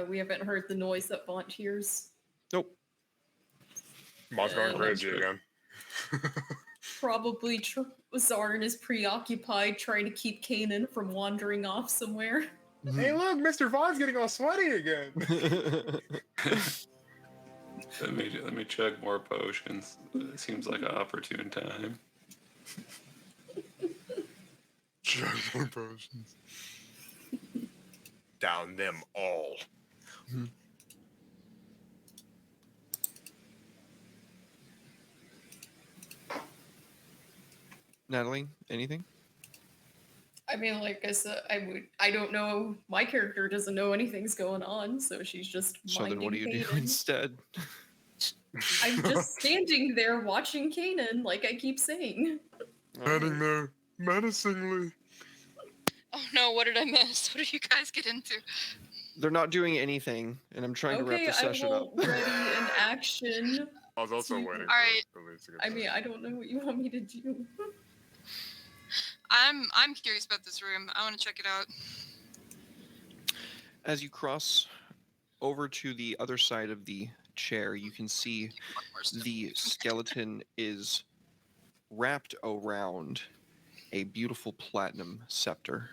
We haven't heard the noise that Vaunt hears. Nope. Mom's going And crazy good. again. Probably Zarn is preoccupied trying to keep Kanan from wandering off somewhere. Hey, look, Mr. Vaughn's getting all sweaty again. Let me chug more potions. It seems like an opportune time. Chug more potions. Down them all. Natalie, anything? I mean, like I said, I don't know. My character doesn't know anything's going on, so she's just So then what do you do Kanan. instead? I'm just standing there watching Kanan, like I keep saying. Standing there menacingly. Oh no, what did I miss? What did you guys get into? They're not doing anything, and I'm trying to wrap Okay, the I session up. will ready an action. I was also to- waiting Alright. for Elise to get I mean, back. I don't know what you want me to do. I'm curious about this room. I want to check it out. As you cross over to the other side of the chair, you can see One more step. the skeleton is wrapped around a beautiful platinum scepter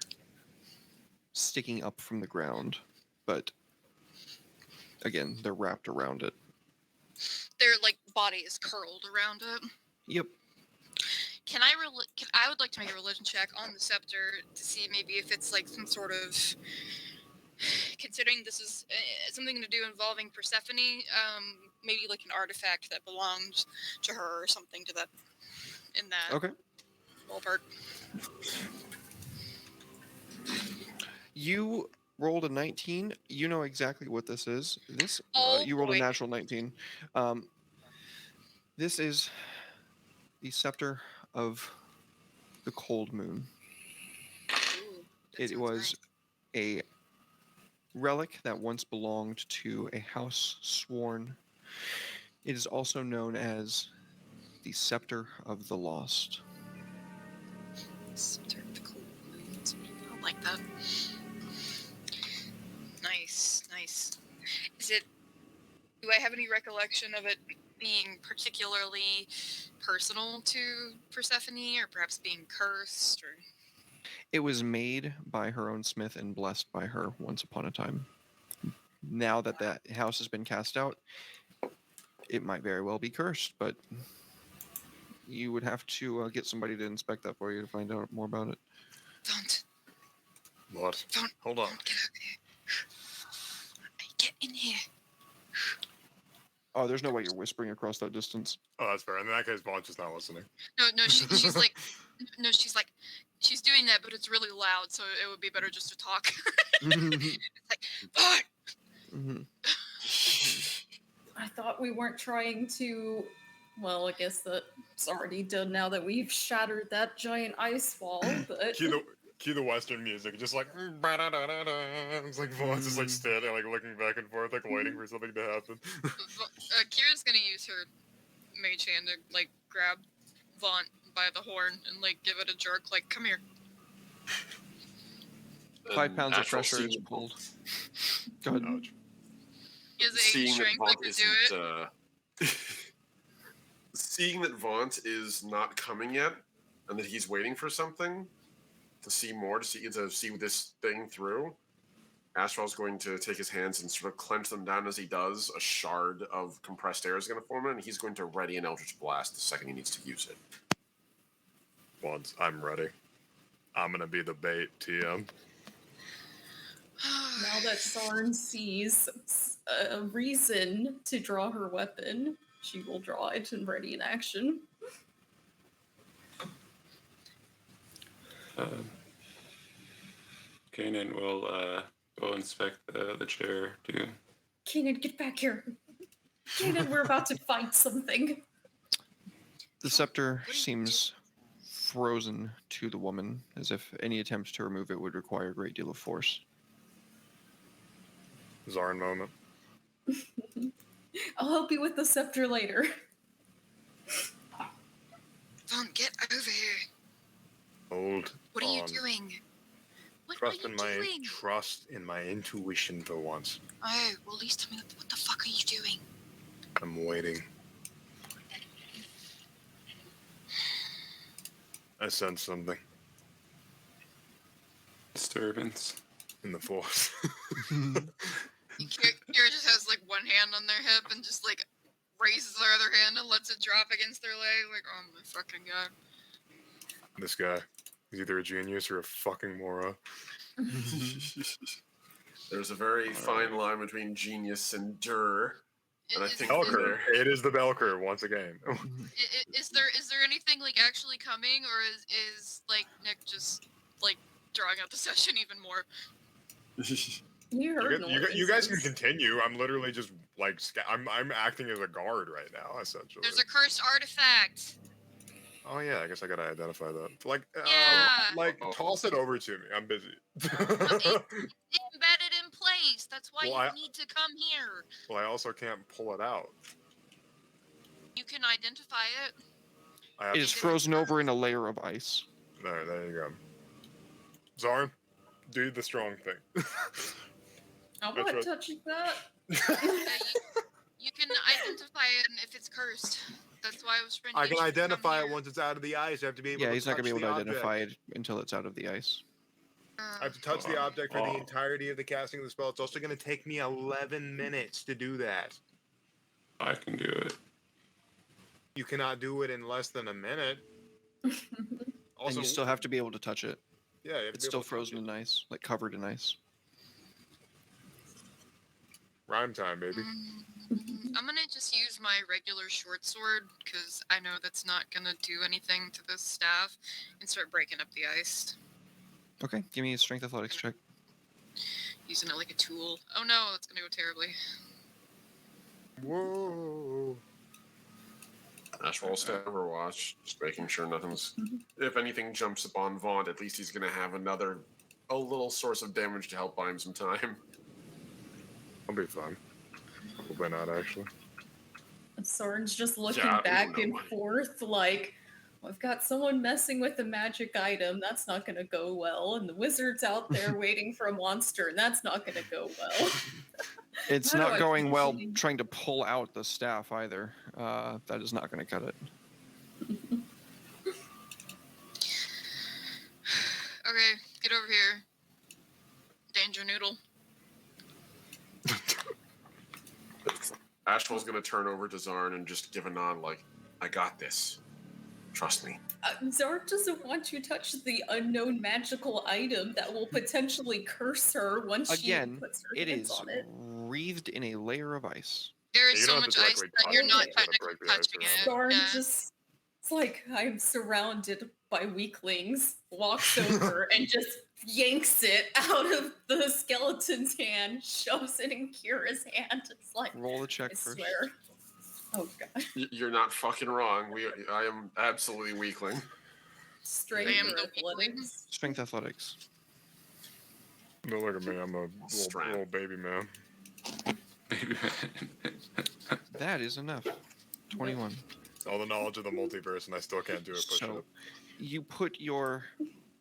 sticking up from the ground. But again, they're wrapped around it. Their like body is curled around it. Yep. I would like to make a religion check on the scepter to see maybe if it's like some sort of, considering this is something to do involving Persephone, maybe like an artifact that belongs to her or something to that, in that Okay. ballpark. You rolled a 19. You know exactly what this is. This Oh, you rolled a boy. natural 19. This is the scepter of the cold moon. Ooh, that It sounds was a relic that once belonged to a house sworn. It is also known as the scepter of the lost. nice. Scepter of the cold moons. I like that. Nice. Is it? Do I have any recollection of it being particularly personal to Persephone, or perhaps being cursed, or? It was made by her own smith and blessed by her once upon a time. Now that that house has been cast out, it might very well be cursed, but you would have to get somebody to inspect that for you to find out more about it. Don't What? Don't- Hold on. get over here. Get in here. Oh, there's no way you're whispering across that distance. Oh, that's fair. In that case, Vaughn's just not listening. No, she's like, no, she's doing that, but it's really loud, so it would be better just to talk. It's like, Vaughn! Mhm. I thought we weren't trying to. Well, I guess that's already done now that we've shattered that giant ice wall, but. Cue the Western music, just like ba-da-da-da-da. It's like Vaughn's just like standing, like looking back and forth, like waiting for something to happen. Kira's gonna use her mage hand to like grab Vaughn by the horn and like give it a jerk, like, come here. 5 pounds of Astral pressure is seeing- pulled. Go ahead. Ouch. He has 8 Seeing that strength like Vaunt to do it. seeing that Vaunt is not coming yet, and that he's waiting for something to see more, to see this thing through. Astral's going to take his hands and sort of clench them down. As he does, a shard of compressed air is going to form, and he's going to ready an Eldritch Blast the second he needs to use it. Once I'm ready, I'm gonna be the bait, TM. Now that Zarn sees a reason to draw her weapon, she will draw it and ready in action. Kanan will go inspect the chair too. Kanan, get back here. Kanan, we're about to fight something. The scepter seems frozen to the woman, as if any attempt to remove it would require a great deal of force. Zarn moment. I'll help you with the scepter later. Vaughn, get over here. Hold What are you on. doing? Trust are in you my doing? trust in my intuition for once. Oh, well, at least tell me what the fuck are you doing? I'm waiting. I sense something Disturbance. in the force. Kira just has like one hand on their hip and just like raises their other hand and lets it drop against their leg. Like, oh my fucking god. This guy. He's either a genius or a fucking moron. There's a very fine line between genius and dur. And I think Bell we're curve. there. It is the bell curve once again. Is there anything like actually coming, or is like Nick just like drawing out the session even more? You heard You guys can noises. continue. I'm literally just like I'm acting as a guard right now, essentially. There's a cursed artifact. Oh yeah, I guess I gotta identify that. Like, Yeah. toss it over to me. I'm busy. Embedded in place. That's why Well, you need to come here. Well, I also can't pull it out. You can identify it. I have It is frozen over in a layer of ice. There you go. Zarn, do the strong thing. I'm That's not right. touching that. You can identify it if it's cursed. That's why I was trying to I get can you to come identify it here. once it's out of the ice. I have to be able Yeah, to he's not touch gonna be able the to object. identify it until it's out of the ice. I have to touch the object for Oh. the entirety of the casting of the spell. It's also going to take me 11 minutes to do that. I can do it. You cannot do it in less than a minute. And you still have to be able to touch it. Yeah, you have to It's be still able to touch frozen in ice, like covered in ice. it. Rhyme time, baby. I'm gonna just use my regular short sword because I know that's not gonna do anything to this staff, and start breaking up the ice, Okay, give me a strength athletics check. using it like a tool. Oh no, that's gonna go terribly. Whoa. Ashwell will stay Overwatch, just making sure nothing's. If anything jumps upon Vaughn, at least he's going to have a little source of damage to help buy him some time. I'll be fine. Probably not, actually. Soren's just looking Yeah, we don't back know and what- forth like, I've got someone messing with a magic item. That's not going to go well. And the wizard's out there waiting for a monster, and that's not going to go well. It's How do not I going well continue? trying to pull out the staff either. That is not going to cut it. Okay, get over here. Danger noodle. Ashwell's going to turn over to Zarn and just give a nod like, I got this. Trust me. Zark doesn't want to touch the unknown magical item that will potentially curse her once Again, she puts her it hands is on it. wreathed in a layer of ice. There You is don't so have to much ice directly that touch you're it, not you gotta technically break the ice touching around it. it. Zarn Yeah. just, it's like, I'm surrounded by weaklings, walks over and just yanks it out of the skeleton's hand, shoves it in Kira's hand. It's like, Roll the check I first. swear. Oh god. You're not fucking wrong. I am absolutely weakling. Straight I am for the athletics. Strength athletics. Don't look at me. I'm a Strap. little baby man. That is enough. 21. It's all the knowledge of the multiverse, and I still can't do a push So up. you put your,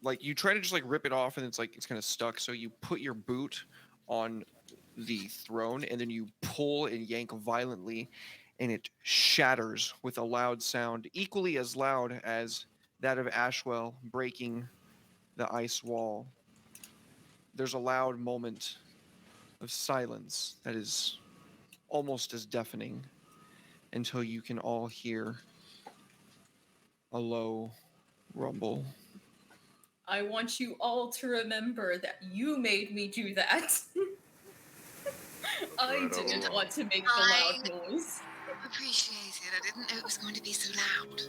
like, you try to just like rip it off, and it's like it's kind of stuck. So you put your boot on the throne, and then you pull and yank violently, and it shatters with a loud sound, equally as loud as that of Ashwell breaking the ice wall. There's a loud moment of silence that is almost as deafening until you can all hear a low rumble. I want you all to remember that you made me do that. I Right didn't on. want to make the loud noise. Appreciate it. I didn't know it was going to be so loud.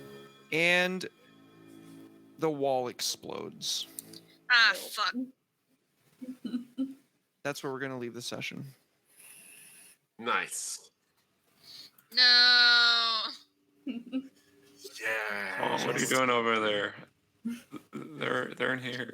And the wall explodes. Ah, fuck. That's where we're going to leave the session. Nice. No. Yeah. Oh, what are you doing over there? They're in here.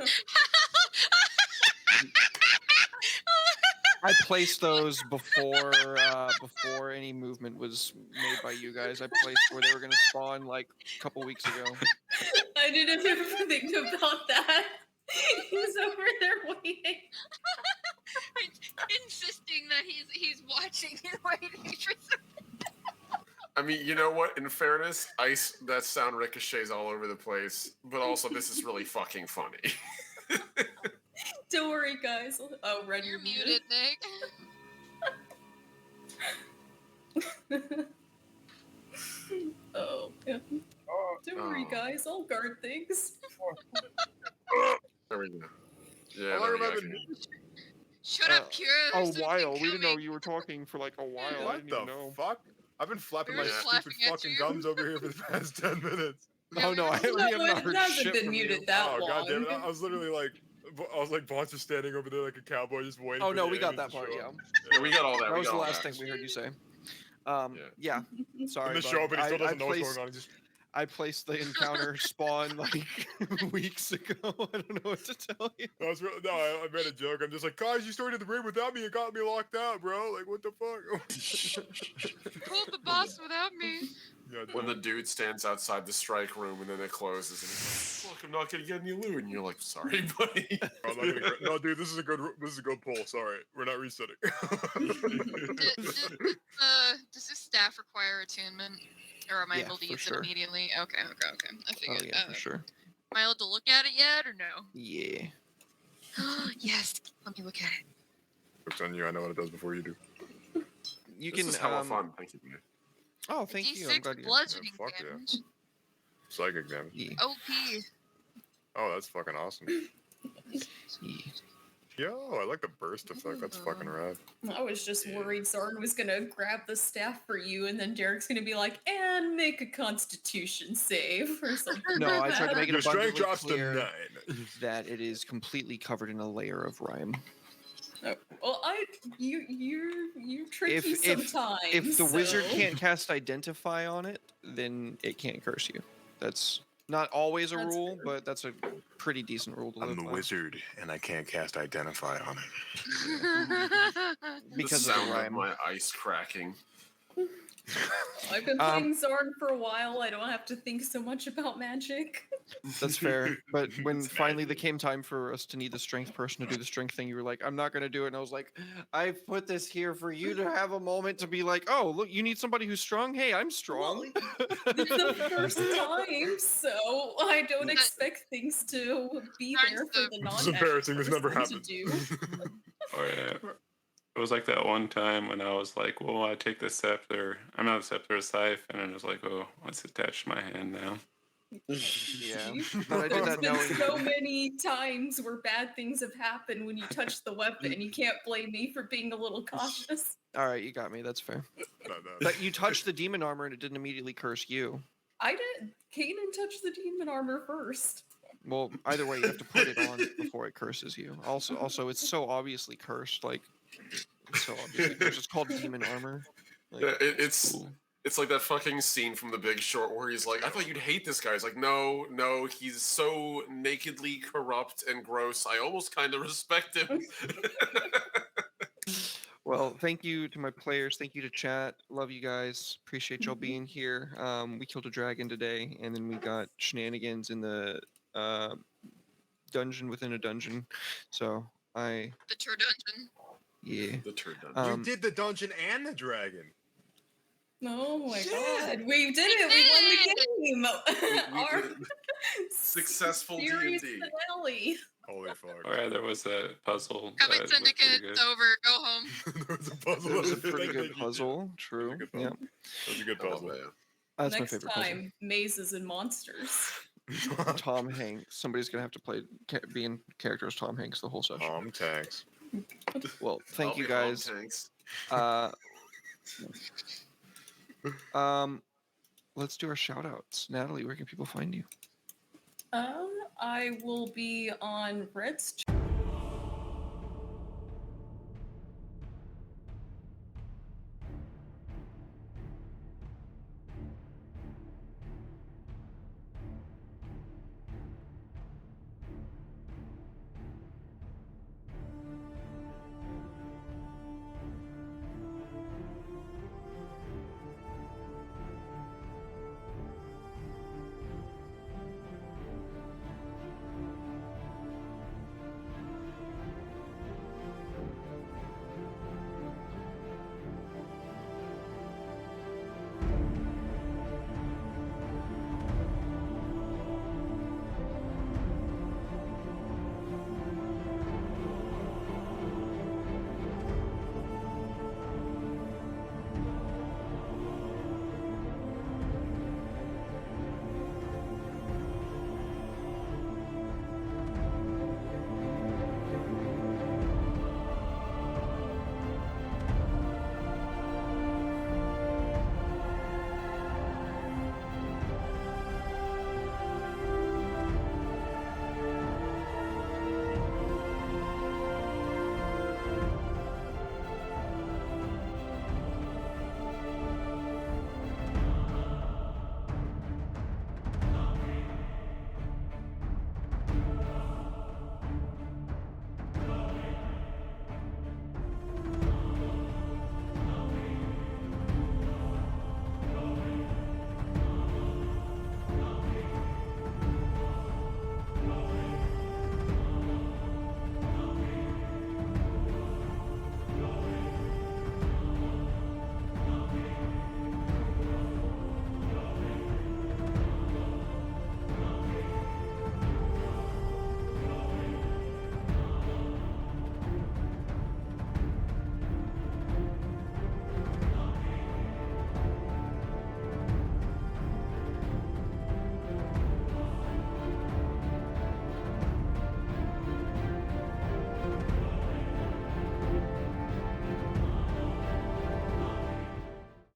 I placed those before any movement was made by you guys. I placed where they were going to spawn like a couple weeks ago. I didn't even think about that. He's over there waiting. Insisting that he's watching and waiting for I mean, you know what? In fairness, ice that sound ricochets all over the place, but also this is really fucking funny. Don't worry, guys. Oh, Red, You're muted, Nick. Oh, yeah. Don't worry, Oh. guys. I'll guard things. There we go. Yeah, How long there we have I go. been Shut up, Kira. A There's something while. We didn't know coming. you were talking for like a while. I What didn't the even know. fuck? I've been flapping We my were stupid laughing at fucking you. gums over here for the past 10 minutes. Yeah, Oh we no, were I just- haven't, No, even it heard hasn't shit been from muted you. that Oh long. god damn it! I was literally like, Vaughn just standing over there like a cowboy, just waiting. Oh for no, the we got aliens that to part. show Yeah, up. Yeah, we got all that. that we was got the all last that. thing we heard you say. Yeah. Sorry. And they bud. show up and he still doesn't know what's placed, going on. He just I placed the encounter spawn like weeks ago. I don't know what to tell you. I made a joke. I'm just like, guys, you started the raid without me and got me locked out, bro. Like, what the fuck? Pulled the boss without me. Yeah, When the dude. dude stands outside the strike room and then it closes and he's like, "Look, I'm not gonna get any loot," and you're like, "Sorry, buddy." I'm not gonna no, dude, this is a good pull. Sorry, we're not resetting. Does this staff require attunement? Or am I Yeah, able to for use sure. it immediately? Okay. I Oh figured. yeah, for sure. Am I able to look at it yet or no? Yeah. Yes. Let me look at it. Joke's on you. I know what it does before you do. You This can. is hella fun. Thank you, man. Oh, thank you. I'm D6 glad you. bludgeoning Yeah, fuck yeah. damage. Psychic damage. Yeah. OP. Oh, that's fucking awesome. Yeah. Yo, I like the burst effect. That's fucking rad. I was just worried Zarn was gonna grab the staff for you, and then Derek's gonna be like, "And make a Constitution save" or something. No, like I tried to that. make it Your strength abundantly drops to clear 9. that it is completely covered in a layer of rhyme. Oh, well, you're tricky If- sometimes. If the wizard so- can't cast Identify on it, then it can't curse you. That's not always a That's rule, fair. but that's a pretty decent rule to live I'm the by. wizard, and I can't cast Identify on it. Because the of sound the of rhyme. my ice cracking. I've been Um, playing Zarn for a while. I don't have to think so much about magic. That's fair. But when It's finally there magic. came time for us to need the strength person to do the strength thing, you were like, I'm not going to do it. And I was like, I've put this here for you to have a moment to be like, oh, look, you need somebody who's strong? Hey, I'm strong. It's the first time, so I don't expect things to be Zarn's there for the- the This is non embarrassing. This never person happened. to do. Oh yeah. It was like that one time when I was like, well, I take the scepter. I'm not a scepter, a scythe. And I was like, oh, let's attach my hand now. Yeah. You've- But I did There's that been knowing. so many times where bad things have happened when you touch the weapon. You can't blame me for being a little cautious. All right, you got me. That's fair. No. But you touched the demon armor and it didn't immediately curse you. I did. Kanan touched the demon armor first. Well, either way, you have to put it on before it curses you. Also, it's so obviously cursed. Like, it's so obviously cursed. It's called demon armor. Like, Yeah, it's cool. it's like that fucking scene from The Big Short where he's like, "I thought you'd hate this guy." He's like, "No, he's so nakedly corrupt and gross. I almost kind of respect him." Well, thank you to my players. Thank you to chat. Love you guys. Appreciate y'all Mhm. being here. We killed a dragon today, and then we got shenanigans in the dungeon within a dungeon. So The Tur Dungeon. yeah. The turd done. Um, You did the dungeon and the dragon. Oh my Shit. god, we did it! We won the game. We Our did Successful series D&D. finale. Holy fuck. Oh yeah, there was a puzzle. Covet that looked pretty Syndicate, good. it's over. Go home. There was a puzzle. it was a at the pretty end. good Thank you, puzzle. True. good Yeah. puzzle. That was a good I love puzzle. that. That's my Next favorite time, mazes and monsters. puzzle. Tom Hanks. Somebody's gonna have to play be in character as Tom Hanks the whole session. Tanks. Well, thank I'll you be home, guys. Tanks. Let's do our shout outs. Natalie, where can people find you? I will be on Red's